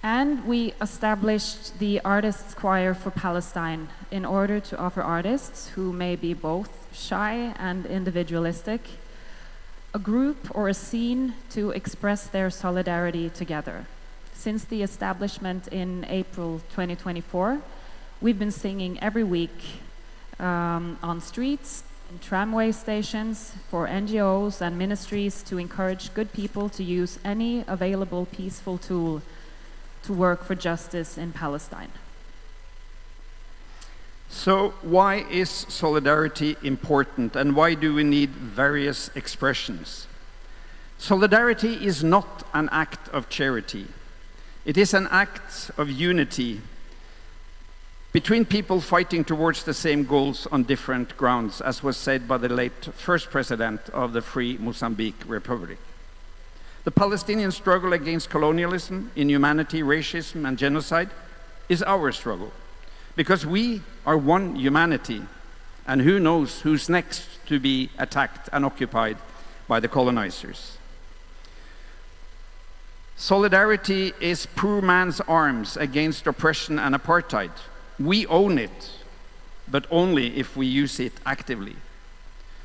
And we established the Artists' Choir for Palestine in order to offer artists who may be both shy and individualistic a group or a scene to express their solidarity together. Since the establishment in April 2024, we've been singing every week on streets, in tramway stations, for NGOs and ministries to encourage good people to use any available peaceful tool to work for justice in Palestine. So why is solidarity important and why do we need various expressions? Solidarity is not an act of charity. It is an act of unity between people fighting towards the same goals on different grounds, as was said by the late first president of the Free Mozambique Republic. The Palestinian struggle against colonialism, inhumanity, racism, and genocide is our struggle, because we are one humanity, and who knows who's next to be attacked and occupied by the colonizers. Solidarity is poor man's arms against oppression and apartheid. We own it, but only if we use it actively.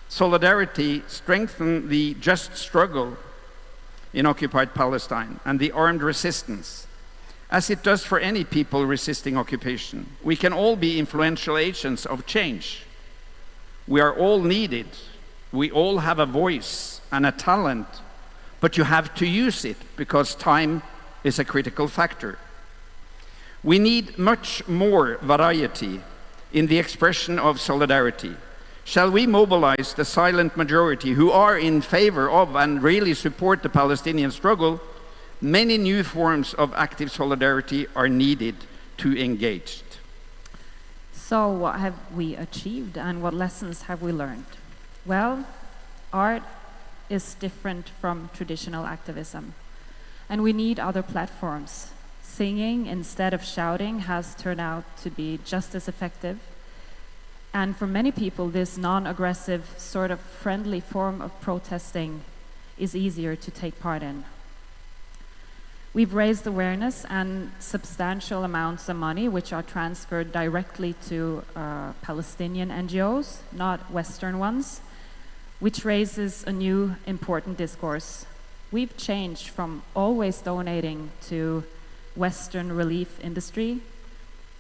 Solidarity strengthens the just struggle in occupied Palestine and the armed resistance, as it does for any people resisting occupation. We can all be influential agents of change. We are all needed. We all have a voice and a talent, but you have to use it because time is a critical factor. We need much more variety in the expression of solidarity. Shall we mobilize the silent majority who are in favor of and really support the Palestinian struggle? Many new forms of active solidarity are needed to engage. So what have we achieved and what lessons have we learned? Well, art is different from traditional activism, and we need other platforms. Singing instead of shouting has turned out to be just as effective. And for many people, this non-aggressive, sort of friendly form of protesting is easier to take part in. We've raised awareness and substantial amounts of money, which are transferred directly to Palestinian NGOs, not Western ones, which raises a new important discourse. We've changed from always donating to Western relief industry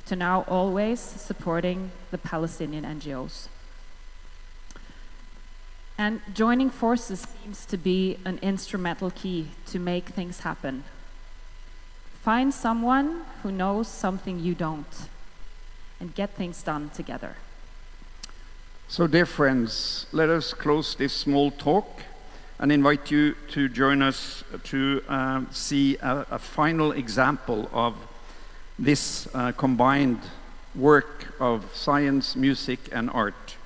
to now always supporting the Palestinian NGOs. And joining forces seems to be an instrumental key to make things happen. Find someone who knows something you don't and get things done together. So, dear friends, let us close this small talk and invite you to join us to see a final example of this combined work of science, music, and art.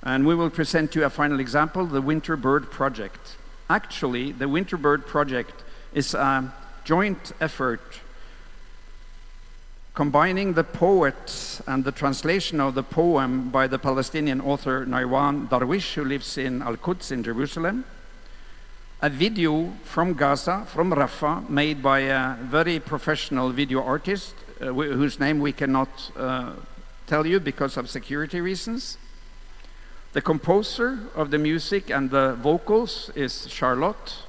And we will present you a final example, the Winter Bird Project. Actually, the Winter Bird Project is a joint effort combining the poet and the translation of the poem by the Palestinian author Naiwan Darwish, who lives in Al-Quds in Jerusalem, a video from Gaza, from Rafah, made by a very professional video artist, whose name we cannot tell you because of security reasons. The composer of the music and the vocals is Charlotte,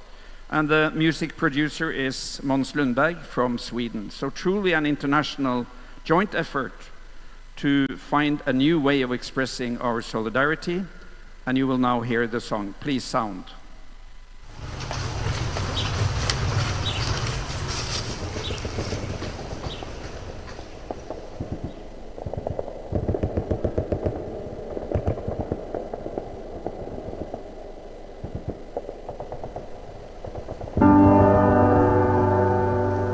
and the music producer is Måns Lundberg from Sweden. So truly an international joint effort to find a new way of expressing our solidarity, and you will now hear the song. Please sound.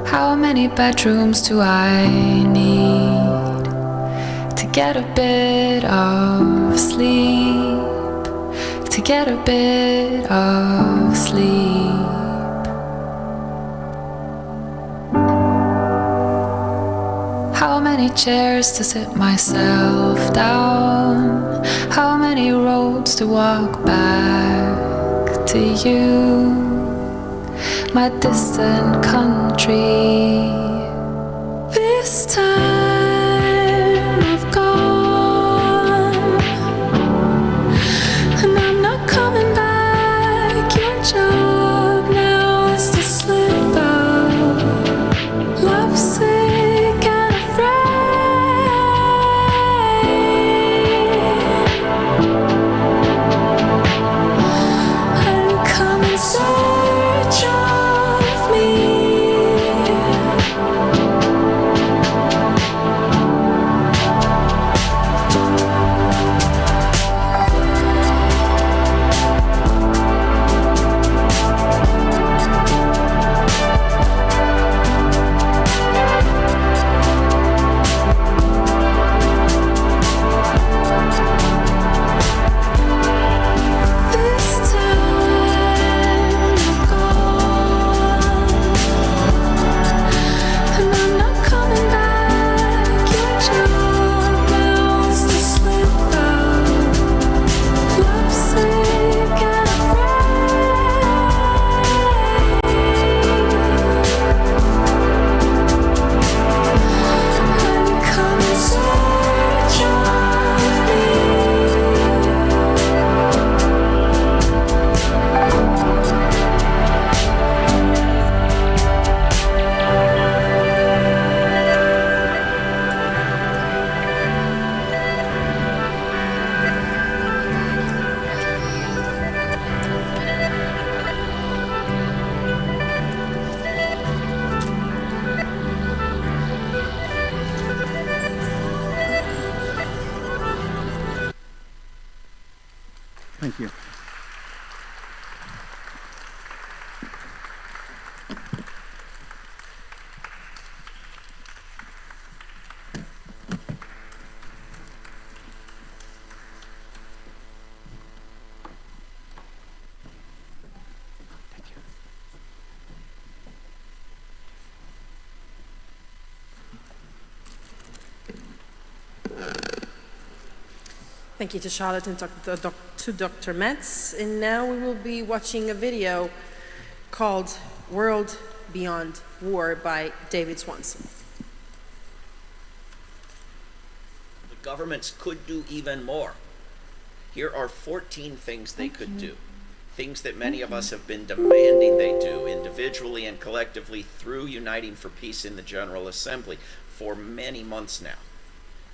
How many bedrooms do I need to get a bit of sleep? To get a bit of sleep. How many chairs to sit myself down? How many roads to walk back to you? My distant country. This time I've gone, and I'm not coming back. Your job now is to slip out, lovesick and afraid, and come and search of me. Thank you. Thank you to Charlotte and to Dr. Metz. And now we will be watching a video called World Beyond War by David Swanson. The governments could do even more. Here are 14 things they could do. Things that many of us have been demanding they do, individually and collectively, through Uniting for Peace in the General Assembly for many months now.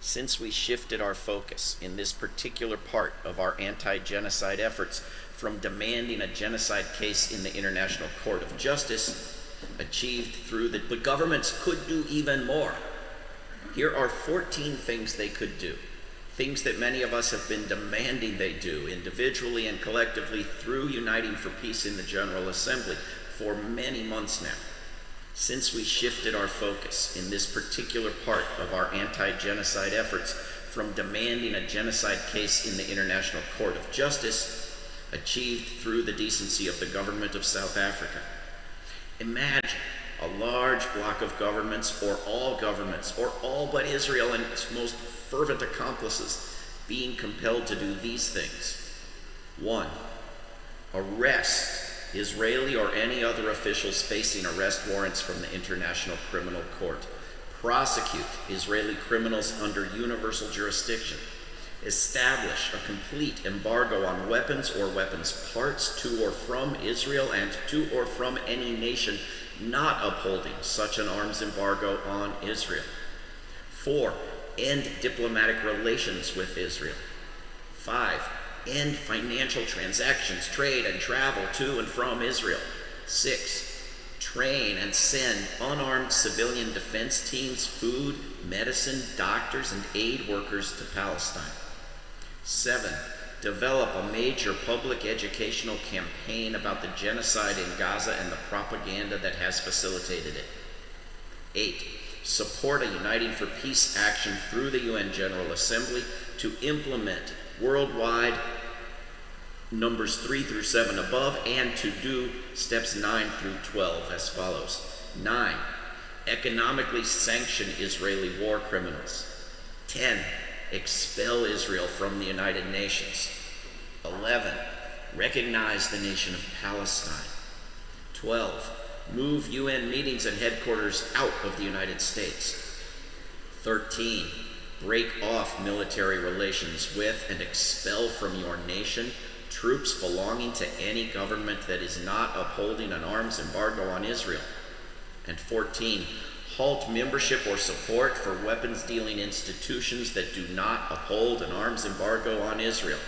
Since we shifted our focus in this particular part of our anti-genocide efforts from demanding a genocide case in the International Court of Justice, achieved through the governments could do even more. Here are 14 things they could do. Things that many of us have been demanding they do, individually and collectively, through Uniting for Peace in the General Assembly for many months now. Since we shifted our focus in this particular part of our anti-genocide efforts from demanding a genocide case in the International Court of Justice, achieved through the decency of the government of South Africa. Imagine a large block of governments, or all but Israel and its most fervent accomplices, being compelled to do these things. 1. Arrest Israeli or any other officials facing arrest warrants from the International Criminal Court. Prosecute Israeli criminals under universal jurisdiction. Establish a complete embargo on weapons or weapons parts to or from Israel and to or from any nation not upholding such an arms embargo on Israel. 4. End diplomatic relations with Israel. 5. End financial transactions, trade, and travel to and from Israel. 6. Train and send unarmed civilian defense teams, food, medicine, doctors, and aid workers to Palestine. 7. Develop a major public educational campaign about the genocide in Gaza and the propaganda that has facilitated it. 8. Support a Uniting for Peace action through the UN General Assembly to implement worldwide numbers 3 through 7 above, and to do steps 9 through 12 as follows. 9. Economically sanction Israeli war criminals. 10. Expel Israel from the United Nations. 11. Recognize the nation of Palestine. 12. Move UN meetings and headquarters out of the United States. 13. Break off military relations with and expel from your nation troops belonging to any government that is not upholding an arms embargo on Israel. And 14. Halt membership or support for weapons-dealing institutions that do not uphold an arms embargo on Israel.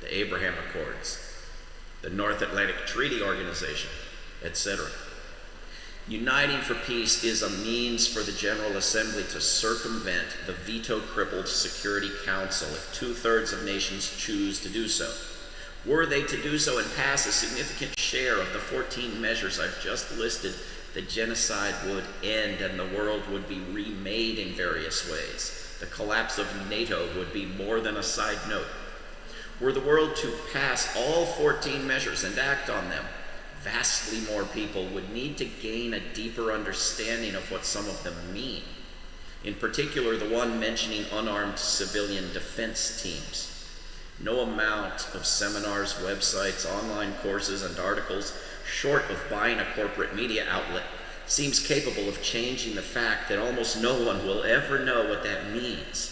The Abraham Accords, the North Atlantic Treaty Organization, etc. Uniting for Peace is a means for the General Assembly to circumvent the veto-crippled Security Council if 2/3 of nations choose to do so. Were they to do so and pass a significant share of the 14 measures I've just listed, the genocide would end and the world would be remade in various ways. The collapse of NATO would be more than a side note. Were the world to pass all 14 measures and act on them, vastly more people would need to gain a deeper understanding of what some of them mean. In particular, the one mentioning unarmed civilian defense teams. No amount of seminars, websites, online courses, and articles, short of buying a corporate media outlet, seems capable of changing the fact that almost no one will ever know what that means.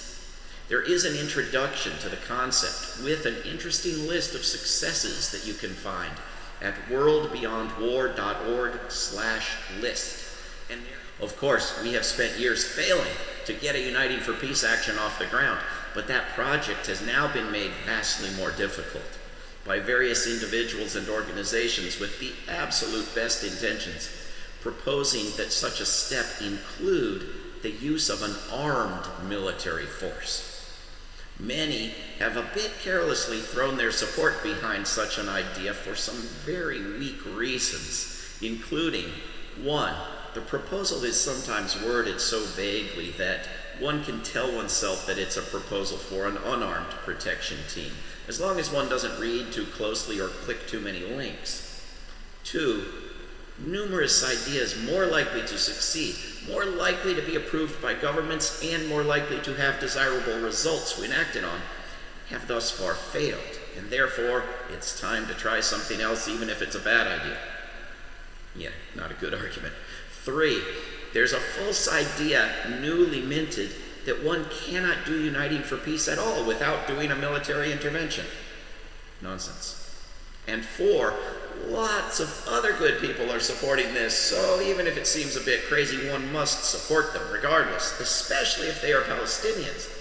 There is an introduction to the concept with an interesting list of successes that you can find at worldbeyondwar.org/list. And of course, we have spent years failing to get a Uniting for Peace action off the ground, but that project has now been made vastly more difficult by various individuals and organizations with the absolute best intentions, proposing that such a step include the use of an armed military force. Many have a bit carelessly thrown their support behind such an idea for some very weak reasons, including, 1, the proposal is sometimes worded so vaguely that one can tell oneself that it's a proposal for an unarmed protection team, as long as one doesn't read too closely or click too many links. 2, numerous ideas more likely to succeed, more likely to be approved by governments, and more likely to have desirable results when acted on, have thus far failed, and therefore it's time to try something else even if it's a bad idea. Yeah, not a good argument. 3, there's a false idea newly minted that one cannot do uniting for peace at all without doing a military intervention. Nonsense. And 4, lots of other good people are supporting this, so even if it seems a bit crazy, one must support them regardless, especially if they are Palestinians.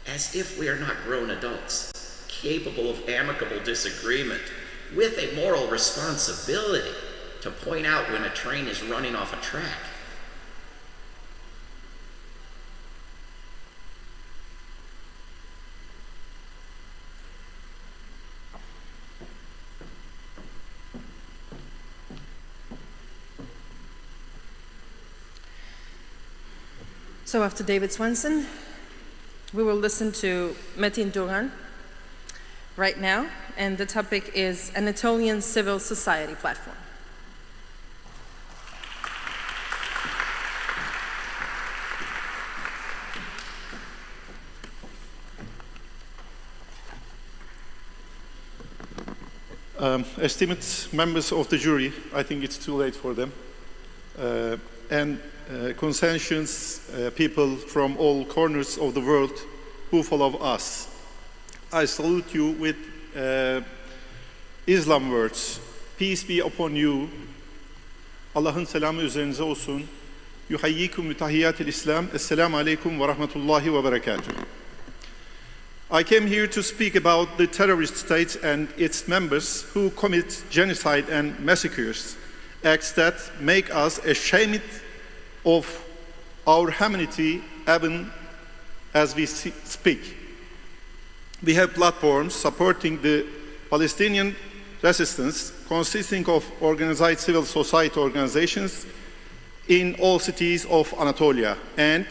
As if we are not grown adults, capable of amicable disagreement, with a moral responsibility to point out when a train is running off a track. So after David Swenson, we will listen to Metin Duran right now, and the topic is Anatolian Civil Society Platform. Esteemed members of the jury, I think it's too late for them, and conscientious people from all corners of the world who follow us. I salute you with Islam words. Peace be upon you. Allah'ın selamı üzerinize olsun. Yuhayyikum mütahiyyatil İslam. Esselamu aleyküm ve rahmetullahi ve berekatuhu. I came here to speak about the terrorist state and its members who commit genocide and massacres, acts that make us ashamed of our humanity even as we speak. We have platforms supporting the Palestinian resistance consisting of organized civil society organizations in all cities of Anatolia, and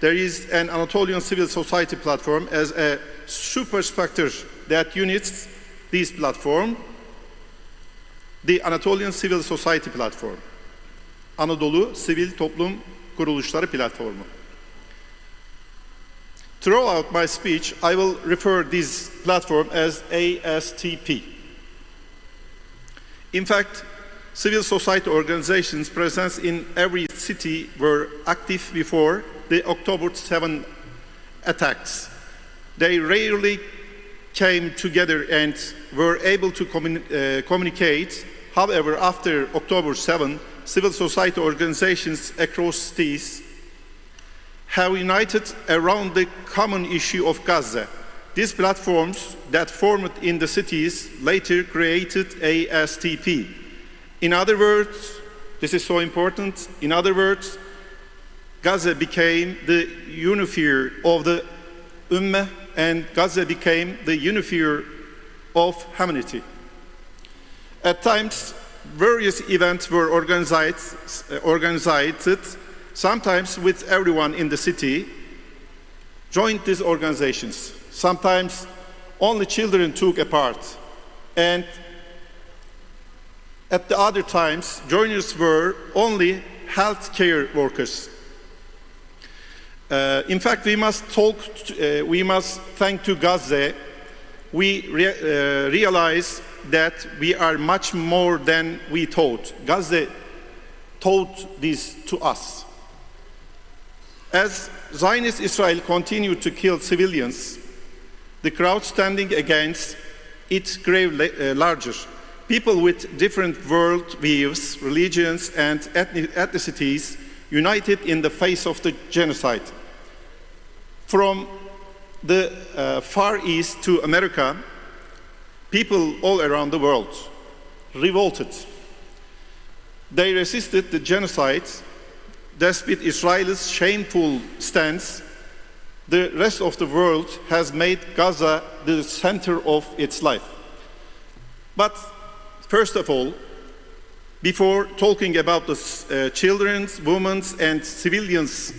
there is an Anatolian civil society platform as a superstructure that unites this platform, the Anatolian Civil Society Platform, Anadolu Sivil Toplum Kuruluşları Platformu. Throughout my speech, I will refer this platform as ASTP. In fact, civil society organizations present in every city were active before the October 7 attacks. They rarely came together and were able to communicate. However, after October 7, civil society organizations across cities have united around the common issue of Gaza. These platforms that formed in the cities later created ASTP. In other words, this is so important, in other words, Gaza became the unifier of the Ummah, and Gaza became the unifier of humanity. At times, various events were organized, sometimes with everyone in the city joined these organizations. Sometimes only children took a part, and at the other times, joiners were only healthcare workers. In fact, we must thank to Gaza. We realize that we are much more than we thought. Gaza taught this to us. As Zionist Israel continued to kill civilians, the crowd standing against it grew larger. People with different worldviews, religions, and ethnicities united in the face of the genocide. From the Far East to America, people all around the world revolted. They resisted the genocide despite Israel's shameful stance the rest of the world has made Gaza the center of its life. But first of all, before talking about the children, women, and civilians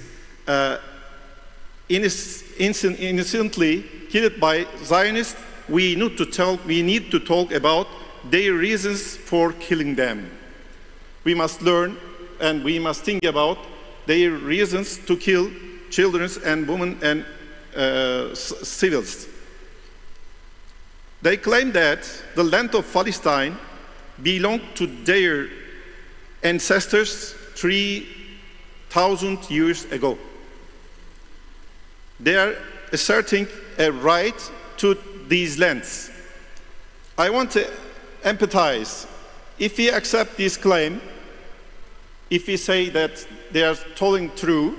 innocently killed by Zionists, we need to talk about their reasons for killing them. We must learn and we must think about their reasons to kill children and women and civils. They claim that the land of Palestine belonged to their ancestors 3,000 years ago. They are asserting a right to these lands. I want to empathize. If we accept this claim, if we say that they are telling true,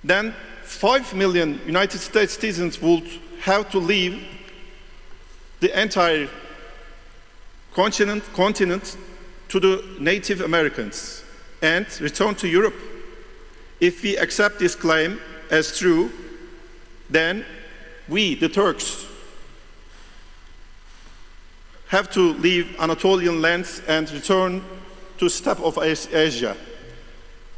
then 5 million United States citizens would have to leave the entire continent to the Native Americans and return to Europe. If we accept this claim as true, then we, the Turks, have to leave Anatolian lands and return to steppe of Asia.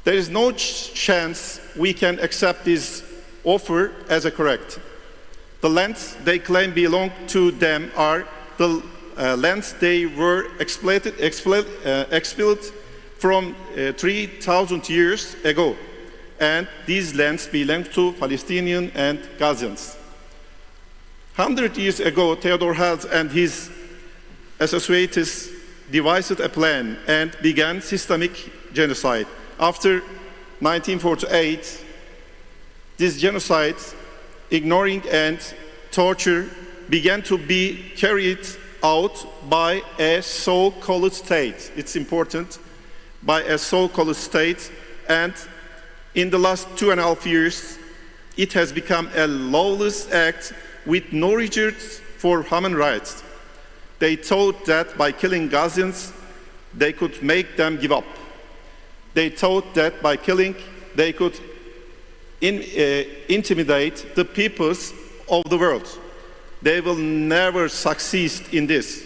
There is no chance we can accept this offer as a correct. The lands they claim belong to them are the lands they were expelled from 3,000 years ago. And these lands belong to Palestinians and Gazans. 100 years ago, Theodore Herzl and his associates devised a plan and began systemic genocide. After 1948, this genocide, ignoring and torture, began to be carried out by a so-called state. It's important, by a so-called state, and in the last 2.5 years, it has become a lawless act with no regard for human rights. They thought that by killing Gazans, they could make them give up. They thought that by killing, they could intimidate the peoples of the world. They will never succeed in this.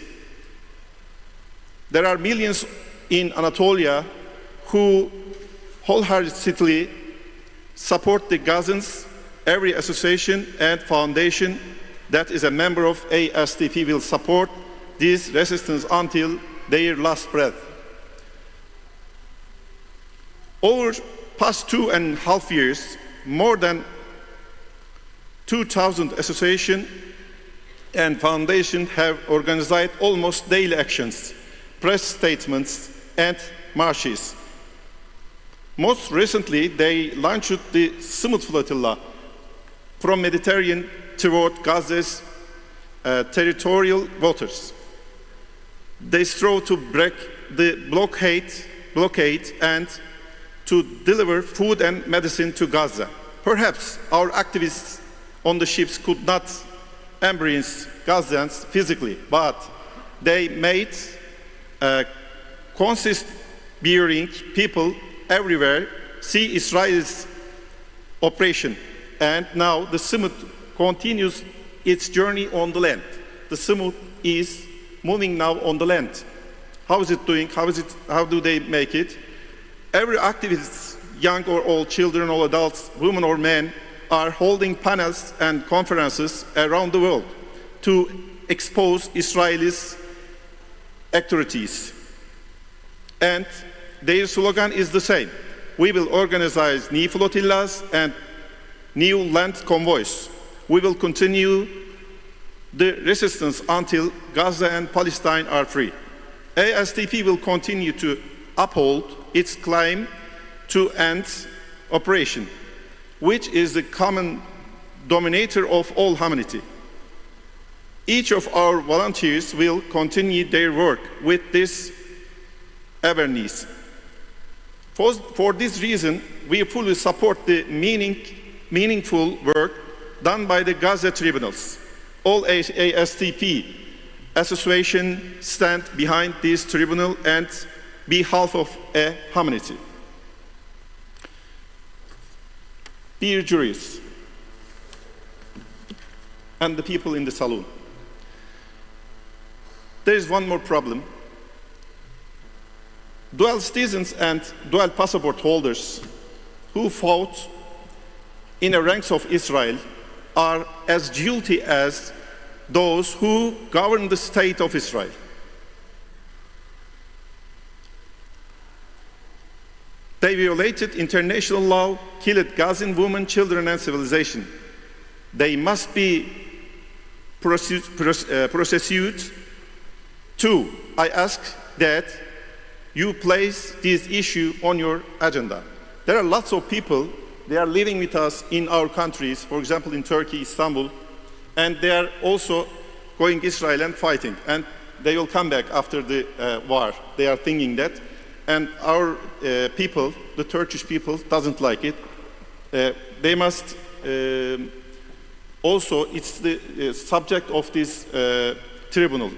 There are millions in Anatolia who wholeheartedly support the Gazans. Every association and foundation that is a member of ASTP will support this resistance until their last breath. Over past 2.5 years, more than 2,000 associations and foundations have organized almost daily actions, press statements, and marches. Most recently, they launched the Smooth Flotilla from Mediterranean toward Gaza's territorial waters. They strove to break the blockade and to deliver food and medicine to Gaza. Perhaps our activists on the ships could not embrace Gazans physically, but they made consist-bearing people everywhere see Israel's operation. And now the Smooth continues its journey on the land. The Smooth is moving now on the land. How is it doing? How do they make it? Every activist, young or old, children or adults, women or men, are holding panels and conferences around the world to expose Israelis' activities. And their slogan is the same. We will organize new flotillas and new land convoys. We will continue the resistance until Gaza and Palestine are free. ASTP will continue to uphold its claim to end operation, which is the common denominator of all humanity. Each of our volunteers will continue their work with this awareness. For this reason, we fully support the meaningful work done by the Gaza Tribunals. All ASTP associations stand behind this tribunal and behalf of humanity. Dear juries, and the people in the saloon, there is one more problem. Dual citizens and dual passport holders who fought in the ranks of Israel are as guilty as those who govern the state of Israel. They violated international law, killed Gazan women, children, and civilization. They must be prosecuted. Two, I ask that you place this issue on your agenda. There are lots of people, they are living with us in our countries, for example in Turkey, Istanbul, and they are also going to Israel and fighting, and they will come back after the war. They are thinking that, and our people, the Turkish people, doesn't like it. They must also, it's the subject of this tribunal.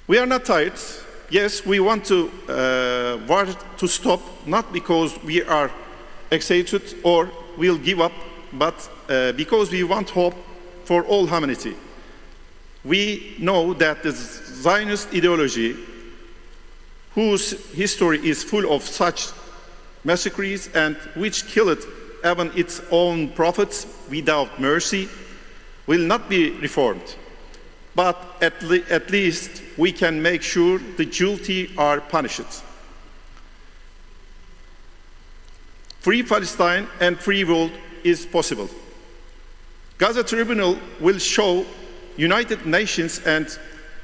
We are not tired. Yes, we want to war to stop, not because we are excited or we'll give up, but because we want hope for all humanity. We know that the Zionist ideology, whose history is full of such massacres and which killed even its own prophets without mercy, will not be reformed. But at least we can make sure the guilty are punished. Free Palestine and free world is possible. Gaza Tribunal will show United Nations and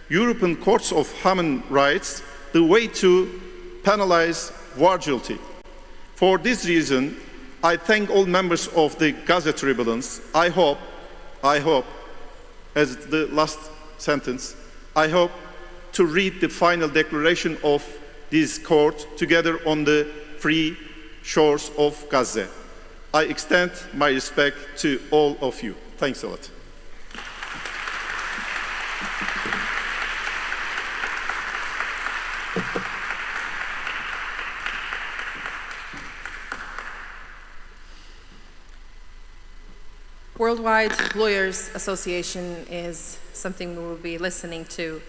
European courts of human rights the way to penalize war guilty. For this reason, I thank all members of the Gaza Tribunals. I hope, as the last sentence, I hope to read the final declaration of this court together on the free shores of Gaza. I extend my respect to all of you. Thanks a lot. Worldwide Lawyers Association is something we will be listening to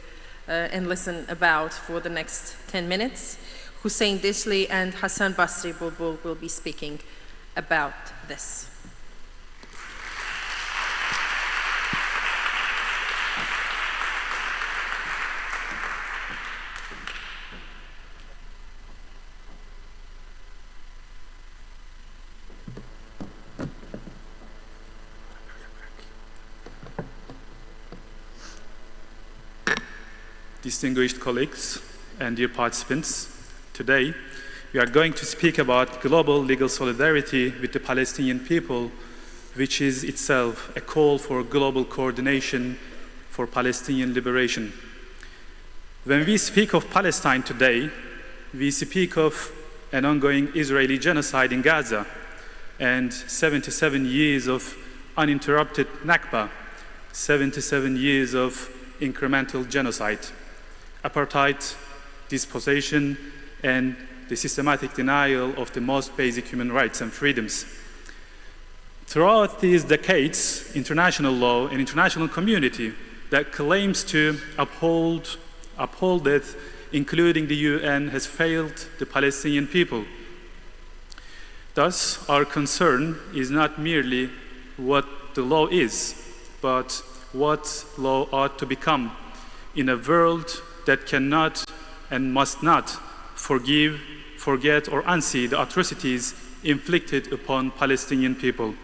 and listen about for the next 10 minutes. Hussein Dishli and Hassan Basri Bulbul will be speaking about this. Distinguished colleagues and dear participants, today we are going to speak about global legal solidarity with the Palestinian people, which is itself a call for global coordination for Palestinian liberation. When we speak of Palestine today, we speak of an ongoing Israeli genocide in Gaza and 77 years of uninterrupted Nakba, 77 years of incremental genocide, apartheid, dispossession, and the systematic denial of the most basic human rights and freedoms. Throughout these decades, international law and international community that claims to uphold it, including the UN, has failed the Palestinian people. Thus, our concern is not merely what the law is, but what law ought to become in a world that cannot and must not forgive, forget, or unsee the atrocities inflicted upon Palestinian people.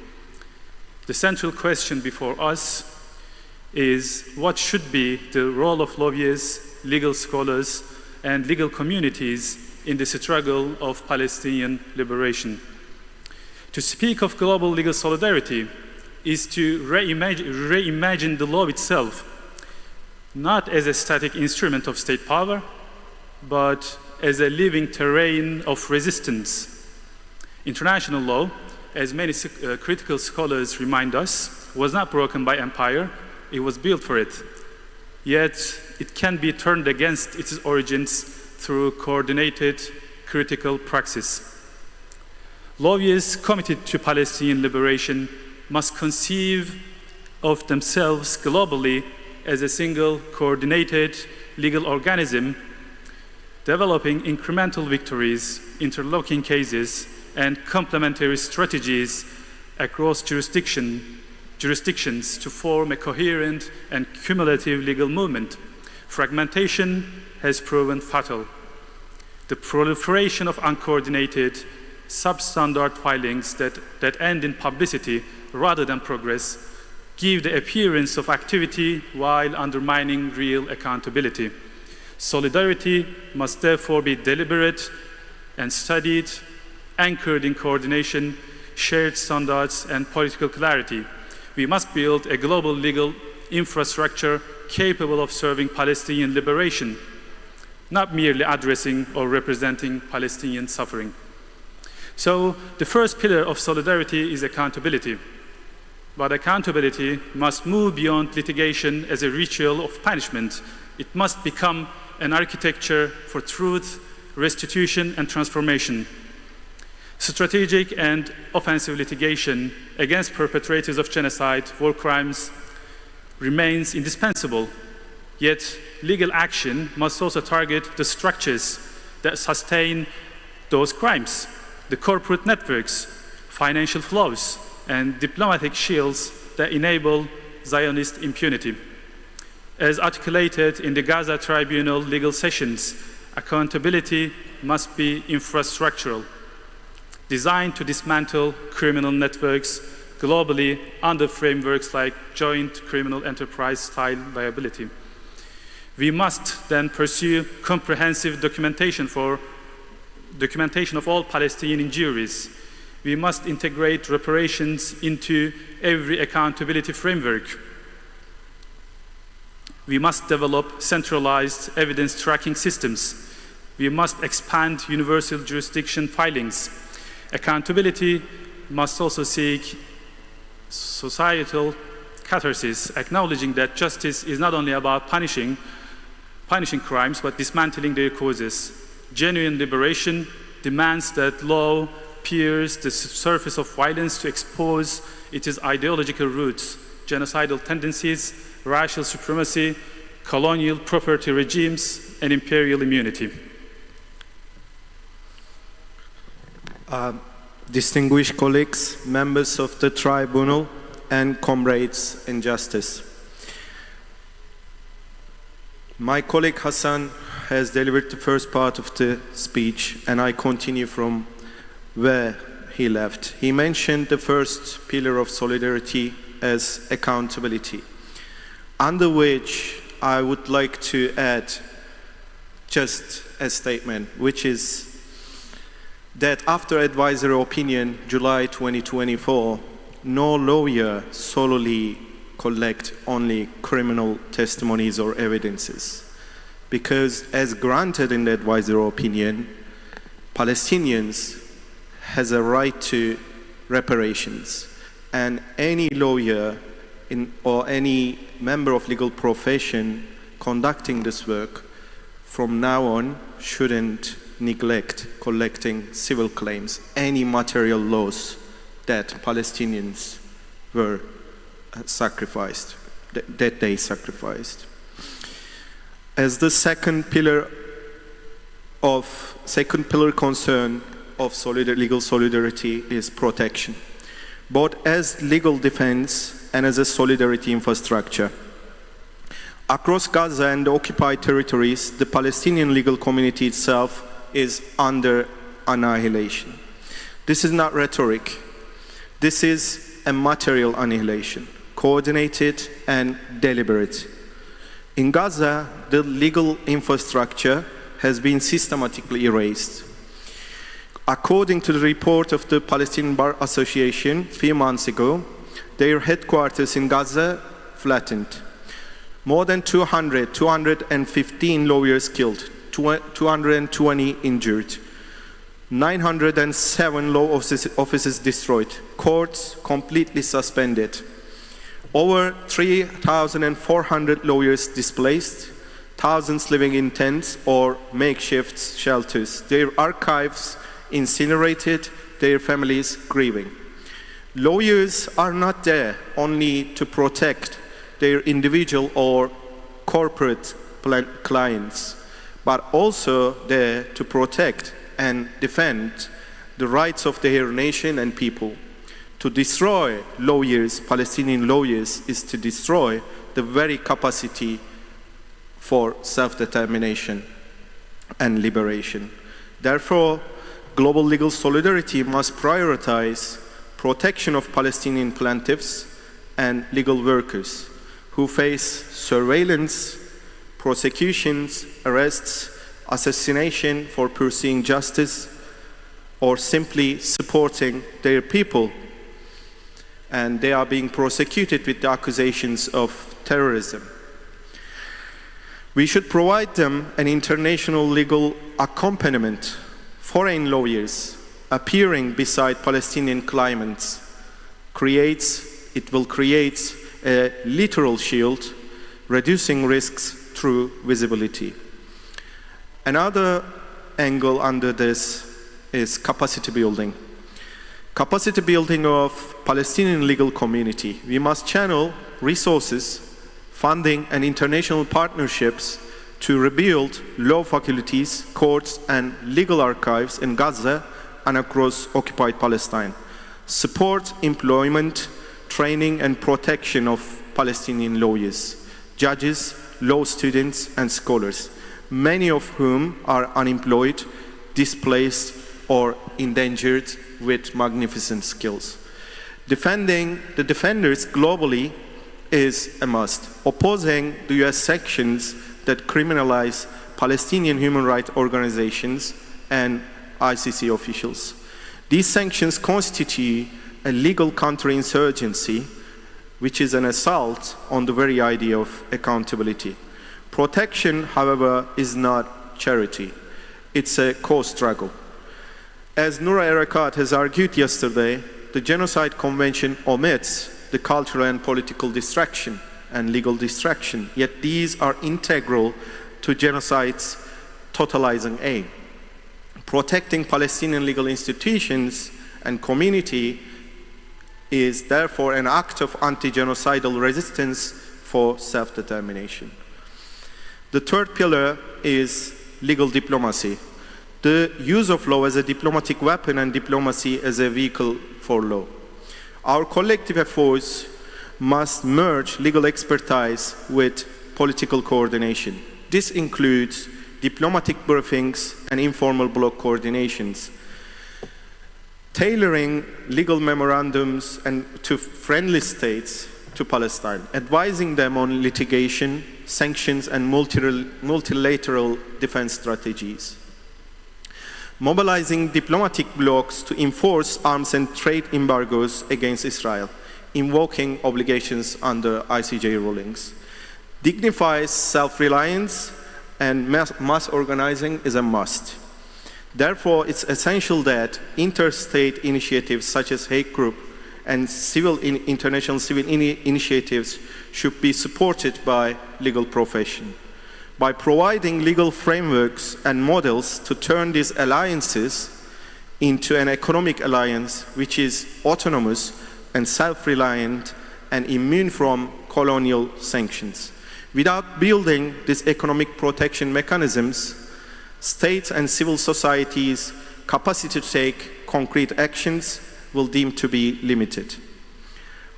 The central question before us is what should be the role of lawyers, legal scholars, and legal communities in the struggle of Palestinian liberation. To speak of global legal solidarity is to reimagine the law itself, not as a static instrument of state power, but as a living terrain of resistance. International law, as many critical scholars remind us, was not broken by empire, it was built for it. Yet, it can be turned against its origins through coordinated critical praxis. Lawyers committed to Palestinian liberation must conceive of themselves globally as a single, coordinated legal organism, developing incremental victories, interlocking cases, and complementary strategies across jurisdictions to form a coherent and cumulative legal movement. Fragmentation has proven fatal. The proliferation of uncoordinated, substandard filings that end in publicity rather than progress give the appearance of activity while undermining real accountability. Solidarity must therefore be deliberate and studied, anchored in coordination, shared standards, and political clarity. We must build a global legal infrastructure capable of serving Palestinian liberation, not merely addressing or representing Palestinian suffering. So the first pillar of solidarity is accountability. But accountability must move beyond litigation as a ritual of punishment. It must become an architecture for truth, restitution, and transformation. Strategic and offensive litigation against perpetrators of genocide, war crimes, remains indispensable. Yet legal action must also target the structures that sustain those crimes, the corporate networks, financial flows, and diplomatic shields that enable Zionist impunity. As articulated in the Gaza Tribunal legal sessions, accountability must be infrastructural, designed to dismantle criminal networks globally under frameworks like joint criminal enterprise-style liability. We must then pursue comprehensive documentation of all Palestinian injuries. We must integrate reparations into every accountability framework. We must develop centralized evidence tracking systems. We must expand universal jurisdiction filings. Accountability must also seek societal catharsis, acknowledging that justice is not only about punishing crimes, but dismantling their causes. Genuine liberation demands that law pierce the surface of violence to expose its ideological roots, genocidal tendencies, racial supremacy, colonial property regimes, and imperial immunity. Distinguished colleagues, members of the tribunal, and comrades in justice. My colleague Hassan has delivered the first part of the speech, and I continue from where he left. He mentioned the first pillar of solidarity as accountability, under which I would like to add just a statement, which is that after advisory opinion, July 2024, no lawyer solely collect only criminal testimonies or evidences. Because as granted in the advisory opinion, Palestinians has a right to reparations, and any lawyer or any member of legal profession conducting this work from now on shouldn't neglect collecting civil claims, any material loss that Palestinians were sacrificed, that they sacrificed. As the second pillar concern of legal solidarity is protection, both as legal defense and as a solidarity infrastructure. Across Gaza and the occupied territories, the Palestinian legal community itself is under annihilation. This is not rhetoric. This is a material annihilation, coordinated and deliberate. In Gaza, the legal infrastructure has been systematically erased. According to the report of the Palestinian Bar Association a few months ago, their headquarters in Gaza flattened. More than 215 lawyers killed, 220 injured, 907 law offices destroyed, courts completely suspended, over 3,400 lawyers displaced, thousands living in tents or makeshift shelters, their archives incinerated, their families grieving. Lawyers are not there only to protect their individual or corporate clients, but also there to protect and defend the rights of their nation and people. To destroy lawyers, Palestinian lawyers, is to destroy the very capacity for self-determination and liberation. Therefore, global legal solidarity must prioritize protection of Palestinian plaintiffs and legal workers who face surveillance, prosecutions, arrests, assassination for pursuing justice, or simply supporting their people, and they are being prosecuted with the accusations of terrorism. We should provide them an international legal accompaniment. Foreign lawyers appearing beside Palestinian claimants will create a literal shield, reducing risks through visibility. Another angle under this is capacity building. Capacity building of Palestinian legal community. We must channel resources, funding, and international partnerships to rebuild law faculties, courts, and legal archives in Gaza and across occupied Palestine. Support employment, training, and protection of Palestinian lawyers, judges, law students, and scholars, many of whom are unemployed, displaced, or endangered with magnificent skills. Defending the defenders globally is a must. Opposing the US sanctions that criminalize Palestinian human rights organizations and ICC officials. These sanctions constitute a legal counterinsurgency, which is an assault on the very idea of accountability. Protection, however, is not charity. It's a co-struggle. As Noura Erakat has argued yesterday, the Genocide Convention omits the cultural and political distraction and legal distraction, yet these are integral to genocide's totalizing aim. Protecting Palestinian legal institutions and community is therefore an act of anti-genocidal resistance for self-determination. The third pillar is legal diplomacy. The use of law as a diplomatic weapon and diplomacy as a vehicle for law. Our collective efforts must merge legal expertise with political coordination. This includes diplomatic briefings and informal bloc coordinations, tailoring legal memorandums to friendly states to Palestine, advising them on litigation, sanctions, and multilateral defense strategies. Mobilizing diplomatic blocs to enforce arms and trade embargoes against Israel, invoking obligations under ICJ rulings. Dignifies self-reliance and mass organizing is a must. Therefore, it's essential that interstate initiatives such as Hague Group and international civil initiatives should be supported by legal profession. By providing legal frameworks and models to turn these alliances into an economic alliance which is autonomous and self-reliant and immune from colonial sanctions. Without building these economic protection mechanisms, states and civil societies' capacity to take concrete actions will deem to be limited.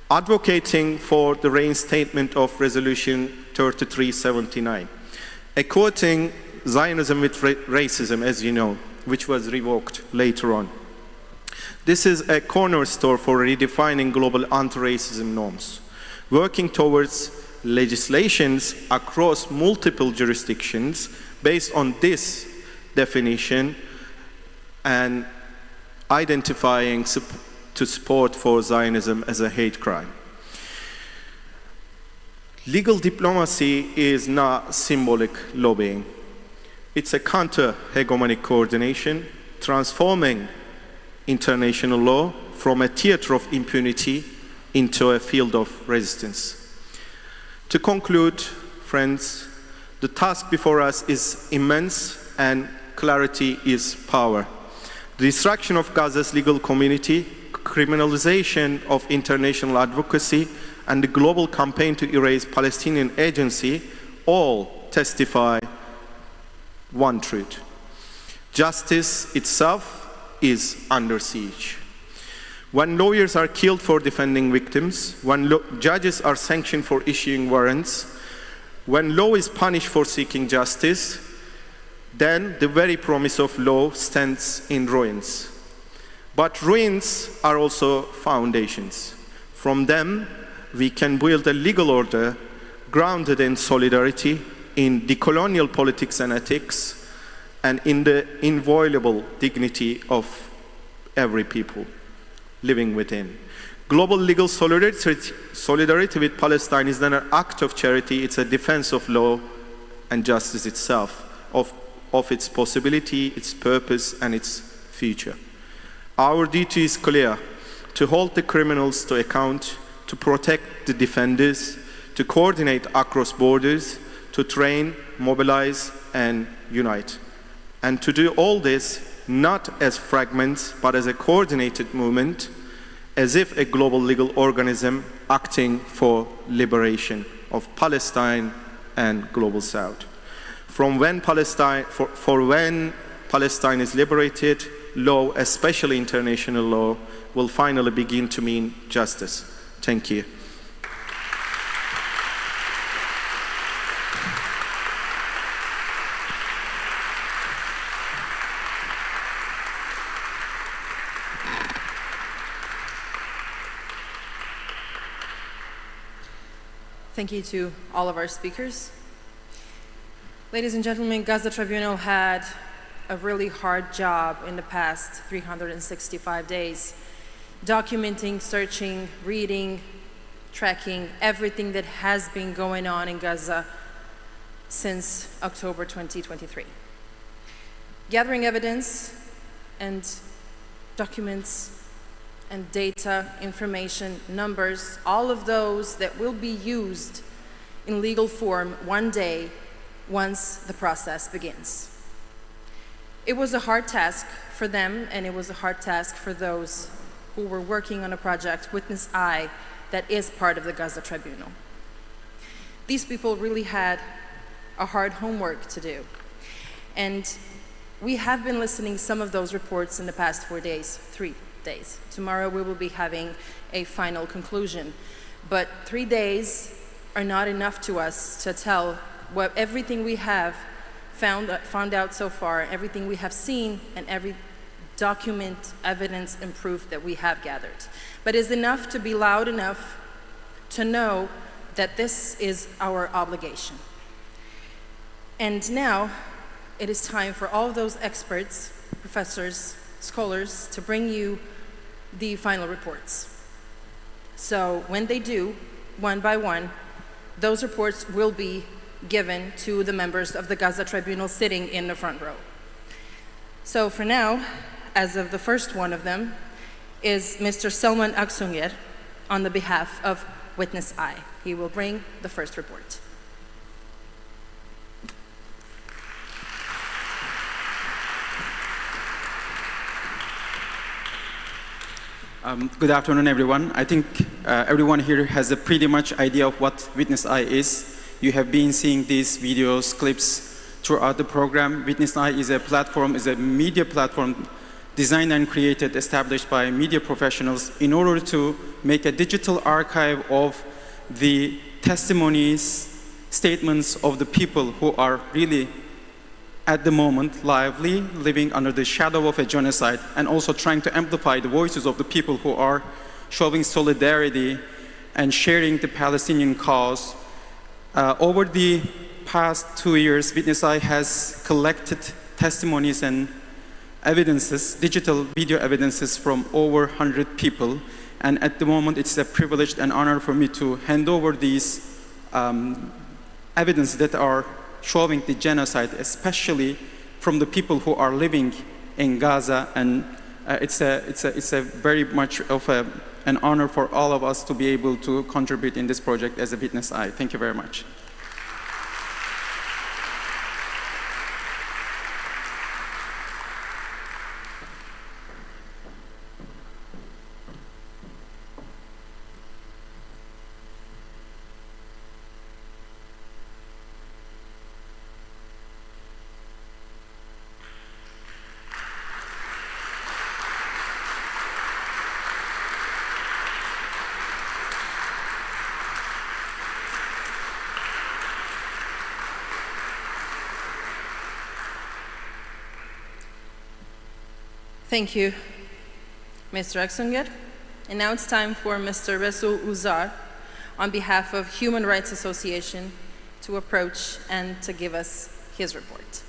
Advocating for the reinstatement of Resolution 3379. Equating Zionism with racism, as you know, which was revoked later on. This is a cornerstone for redefining global anti-racism norms, working towards legislations across multiple jurisdictions based on this definition and identifying support for Zionism as a hate crime. Legal diplomacy is not symbolic lobbying. It's a counter-hegemonic coordination, transforming international law from a theater of impunity into a field of resistance. To conclude, friends, the task before us is immense and clarity is power. The destruction of Gaza's legal community, criminalization of international advocacy, and the global campaign to erase Palestinian agency all testify one truth. Justice itself is under siege. When lawyers are killed for defending victims, when judges are sanctioned for issuing warrants, when law is punished for seeking justice, then the very promise of law stands in ruins. But ruins are also foundations. From them, we can build a legal order grounded in solidarity, in decolonial politics and ethics, and in the inviolable dignity of every people living within. Global legal solidarity with Palestine is not an act of charity, it's a defense of law and justice itself, of its possibility, its purpose, and its future. Our duty is clear: to hold the criminals to account, to protect the defenders, to coordinate across borders, to train, mobilize, and unite. And to do all this not as fragments, but as a coordinated movement, as if a global legal organism acting for liberation of Palestine and Global South. From when Palestine, for when Palestine is liberated, law, especially international law, will finally begin to mean justice. Thank you. Thank you to all of our speakers. Ladies and gentlemen, Gaza Tribunal had a really hard job in the past 365 days, documenting, searching, reading, tracking everything that has been going on in Gaza since October 2023. Gathering evidence and documents and data, information, numbers, all of those that will be used in legal form one day once the process begins. It was a hard task for them, and it was a hard task for those who were working on a project, Witness I, that is part of the Gaza Tribunal. These people really had a hard homework to do. And we have been listening some of those reports in the past 3 days. Tomorrow we will be having a final conclusion. But 3 days are not enough to us to tell what everything we have found out so far, everything we have seen, and every document, evidence, and proof that we have gathered. But it's enough to be loud enough to know that this is our obligation. And now it is time for all of those experts, professors, scholars, to bring you the final reports. So when they do, one by one, those reports will be given to the members of the Gaza Tribunal sitting in the front row. So for now, as of the first one of them, is Mr. Selman Aksunger on the behalf of Witness I. He will bring the first report. Good afternoon, everyone. I think everyone here has a pretty much idea of what Witness I is. You have been seeing these videos, clips throughout the program. Witness I is a platform, is a media platform designed and created, established by media professionals in order to make a digital archive of the testimonies, statements of the people who are really at the moment lively, living under the shadow of a genocide, and also trying to amplify the voices of the people who are showing solidarity and sharing the Palestinian cause. Over the past 2 years, Witness I has collected testimonies and evidences, digital video evidences from over 100 people. And at the moment, it's a privilege and honor for me to hand over these evidence that are showing the genocide, especially from the people who are living in Gaza. And it's a very much of an honor for all of us to be able to contribute in this project as a Witness I. Thank you very much. Thank you, Mr. Aksunger. And now it's time for Mr. Resul Uzar, on behalf of Human Rights Association, to approach and to give us his report.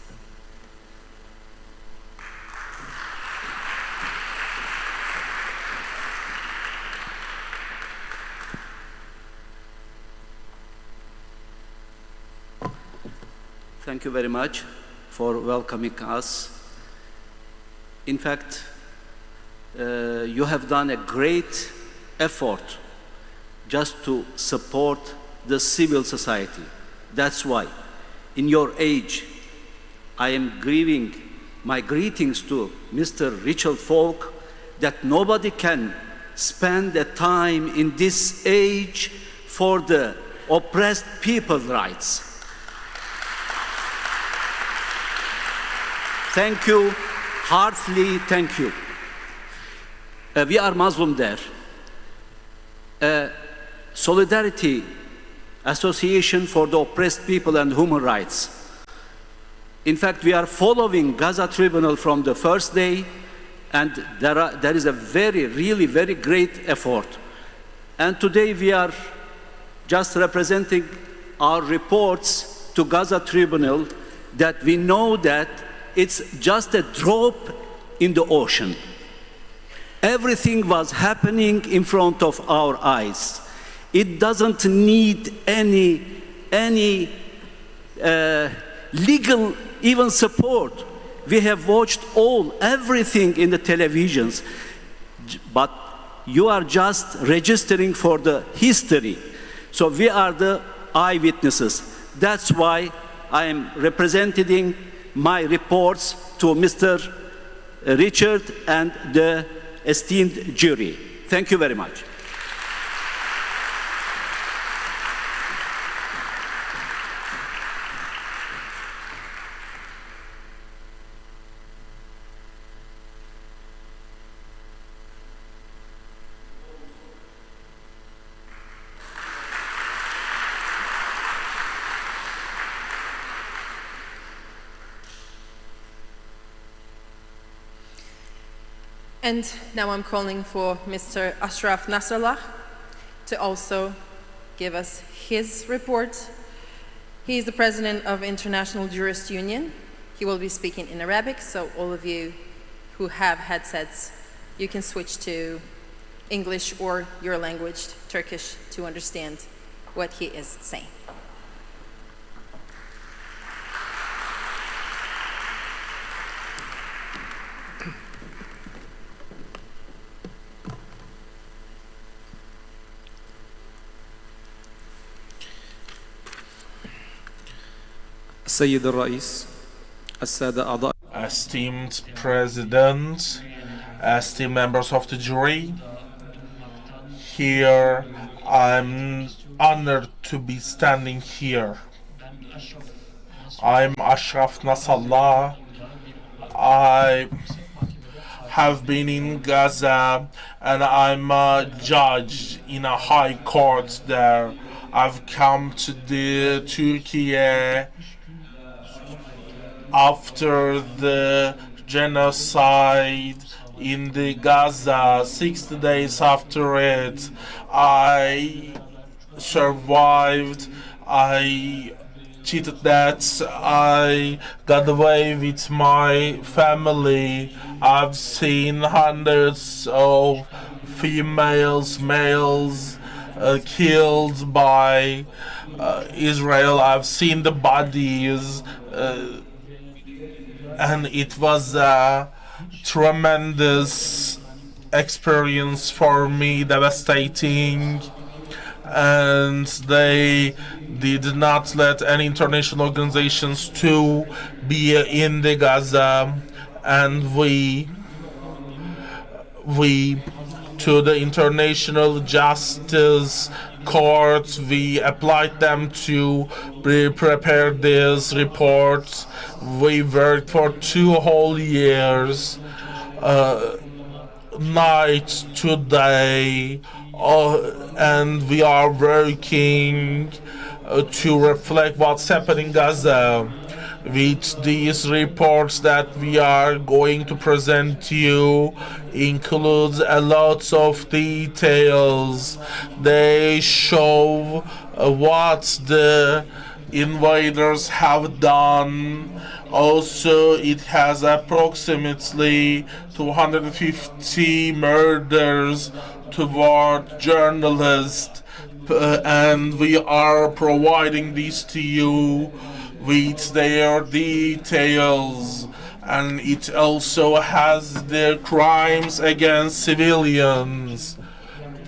Thank you very much for welcoming us. In fact, you have done a great effort just to support the civil society. That's why, in your age, I am giving my greetings to Mr. Richard Falk, that nobody can spend the time in this age for the oppressed people's rights. Thank you, heartily thank you. We are Muslim there. Solidarity Association for the Oppressed People and Human Rights. In fact, we are following Gaza Tribunal from the first day, and there is a really very great effort. And today we are just representing our reports to Gaza Tribunal, that we know that it's just a drop in the ocean. Everything was happening in front of our eyes. It doesn't need any legal even support. We have watched everything in the televisions, but you are just registering for the history. So we are the eyewitnesses. That's why I am representing my reports to Mr. Richard and the esteemed jury. Thank you very much. And now I'm calling for Mr. Ashraf Nasrallah to also give us his report. He is the president of International Jurist Union. He will be speaking in Arabic, so all of you who have headsets, you can switch to English or your language, Turkish, to understand what he is saying. السيد الرئيس السادة أعضاء Esteemed President, esteemed members of the jury, here I'm honored to be standing here. I'm Ashraf Nasrallah. I have been in Gaza and I'm a judge in a high court there. I've come to the Turkey after the genocide in the Gaza, 60 days after it. I survived. I cheated that. I got away with my family. I've seen hundreds of females, males killed by Israel. I've seen the bodies. And it was a tremendous experience for me, devastating. And they did not let any international organizations to be in the Gaza. And we to the International Justice Court, we applied them to prepare this report. We worked for 2 whole years, night to day, and we are working to reflect what's happening in Gaza. with these reports that we are going to present to you includes a lot of details. They show what the invaders have done. Also, it has approximately 250 murders toward journalists, and we are providing this to you with their details. And it also has the crimes against civilians,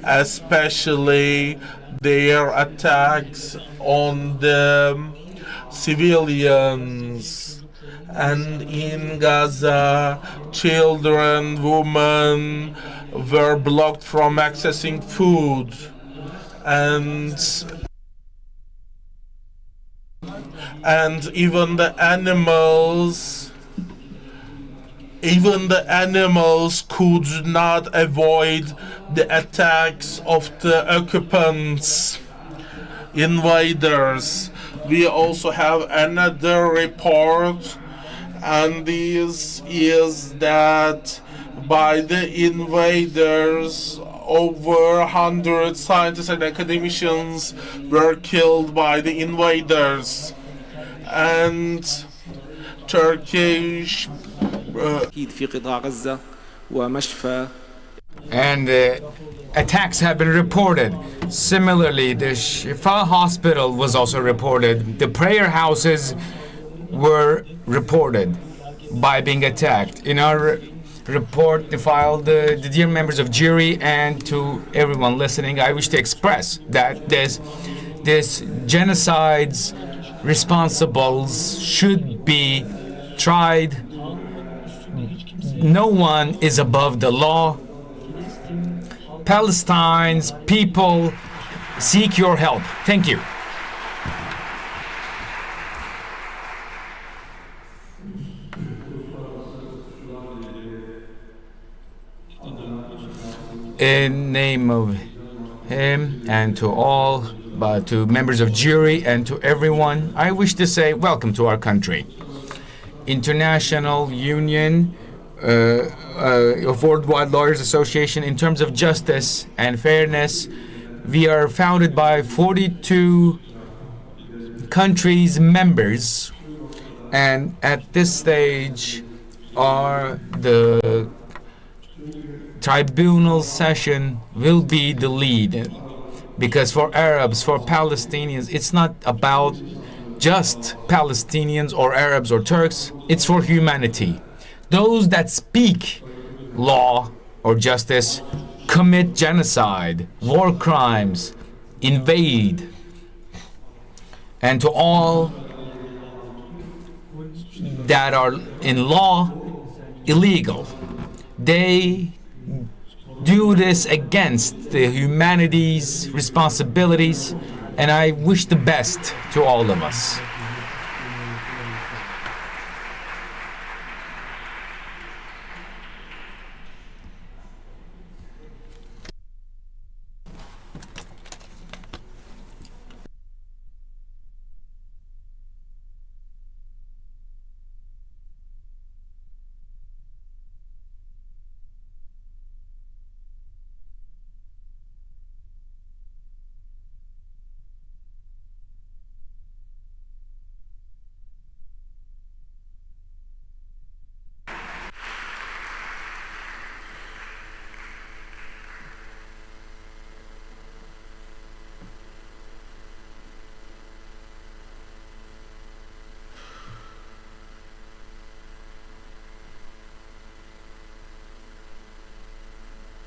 especially their attacks on the civilians. And in Gaza, children, women were blocked from accessing food, and even the animals could not avoid the attacks of the occupants, invaders. We also have another report, and this is that by the invaders, over 100 scientists and academicians were killed by the invaders. And Turkish and attacks have been reported. Similarly, the Shifa hospital was also reported. The prayer houses were reported by being attacked. In our report filed, the dear members of jury and to everyone listening, I wish to express that this genocide's responsibles should be tried. No one is above the law. Palestine's people seek your help. Thank you. In name of him and to all, but to members of jury and to everyone, I wish to say welcome to our country. International Union of Worldwide Lawyers Association, in terms of justice and fairness, we are founded by 42 countries members, and at this stage the tribunal session will be the lead, because for Arabs, for Palestinians, it's not about just Palestinians or Arabs or Turks, it's for humanity. Those that speak law or justice commit genocide, war crimes, invade. And to all that are in law illegal, they do this against the humanity's responsibilities, and I wish the best to all of us.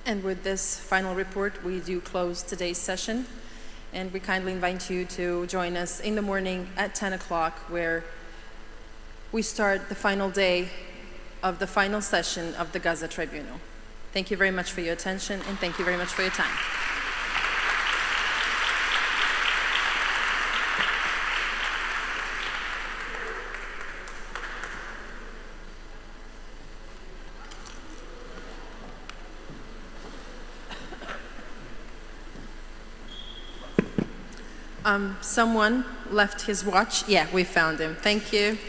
And with this final report, we do close today's session. And we kindly invite you to join us in the morning at 10 o'clock, where we start the final day of the final session of the Gaza Tribunal. Thank you very much for your attention, and thank you very much for your time. Someone left his watch. Yeah, we found him. Thank you.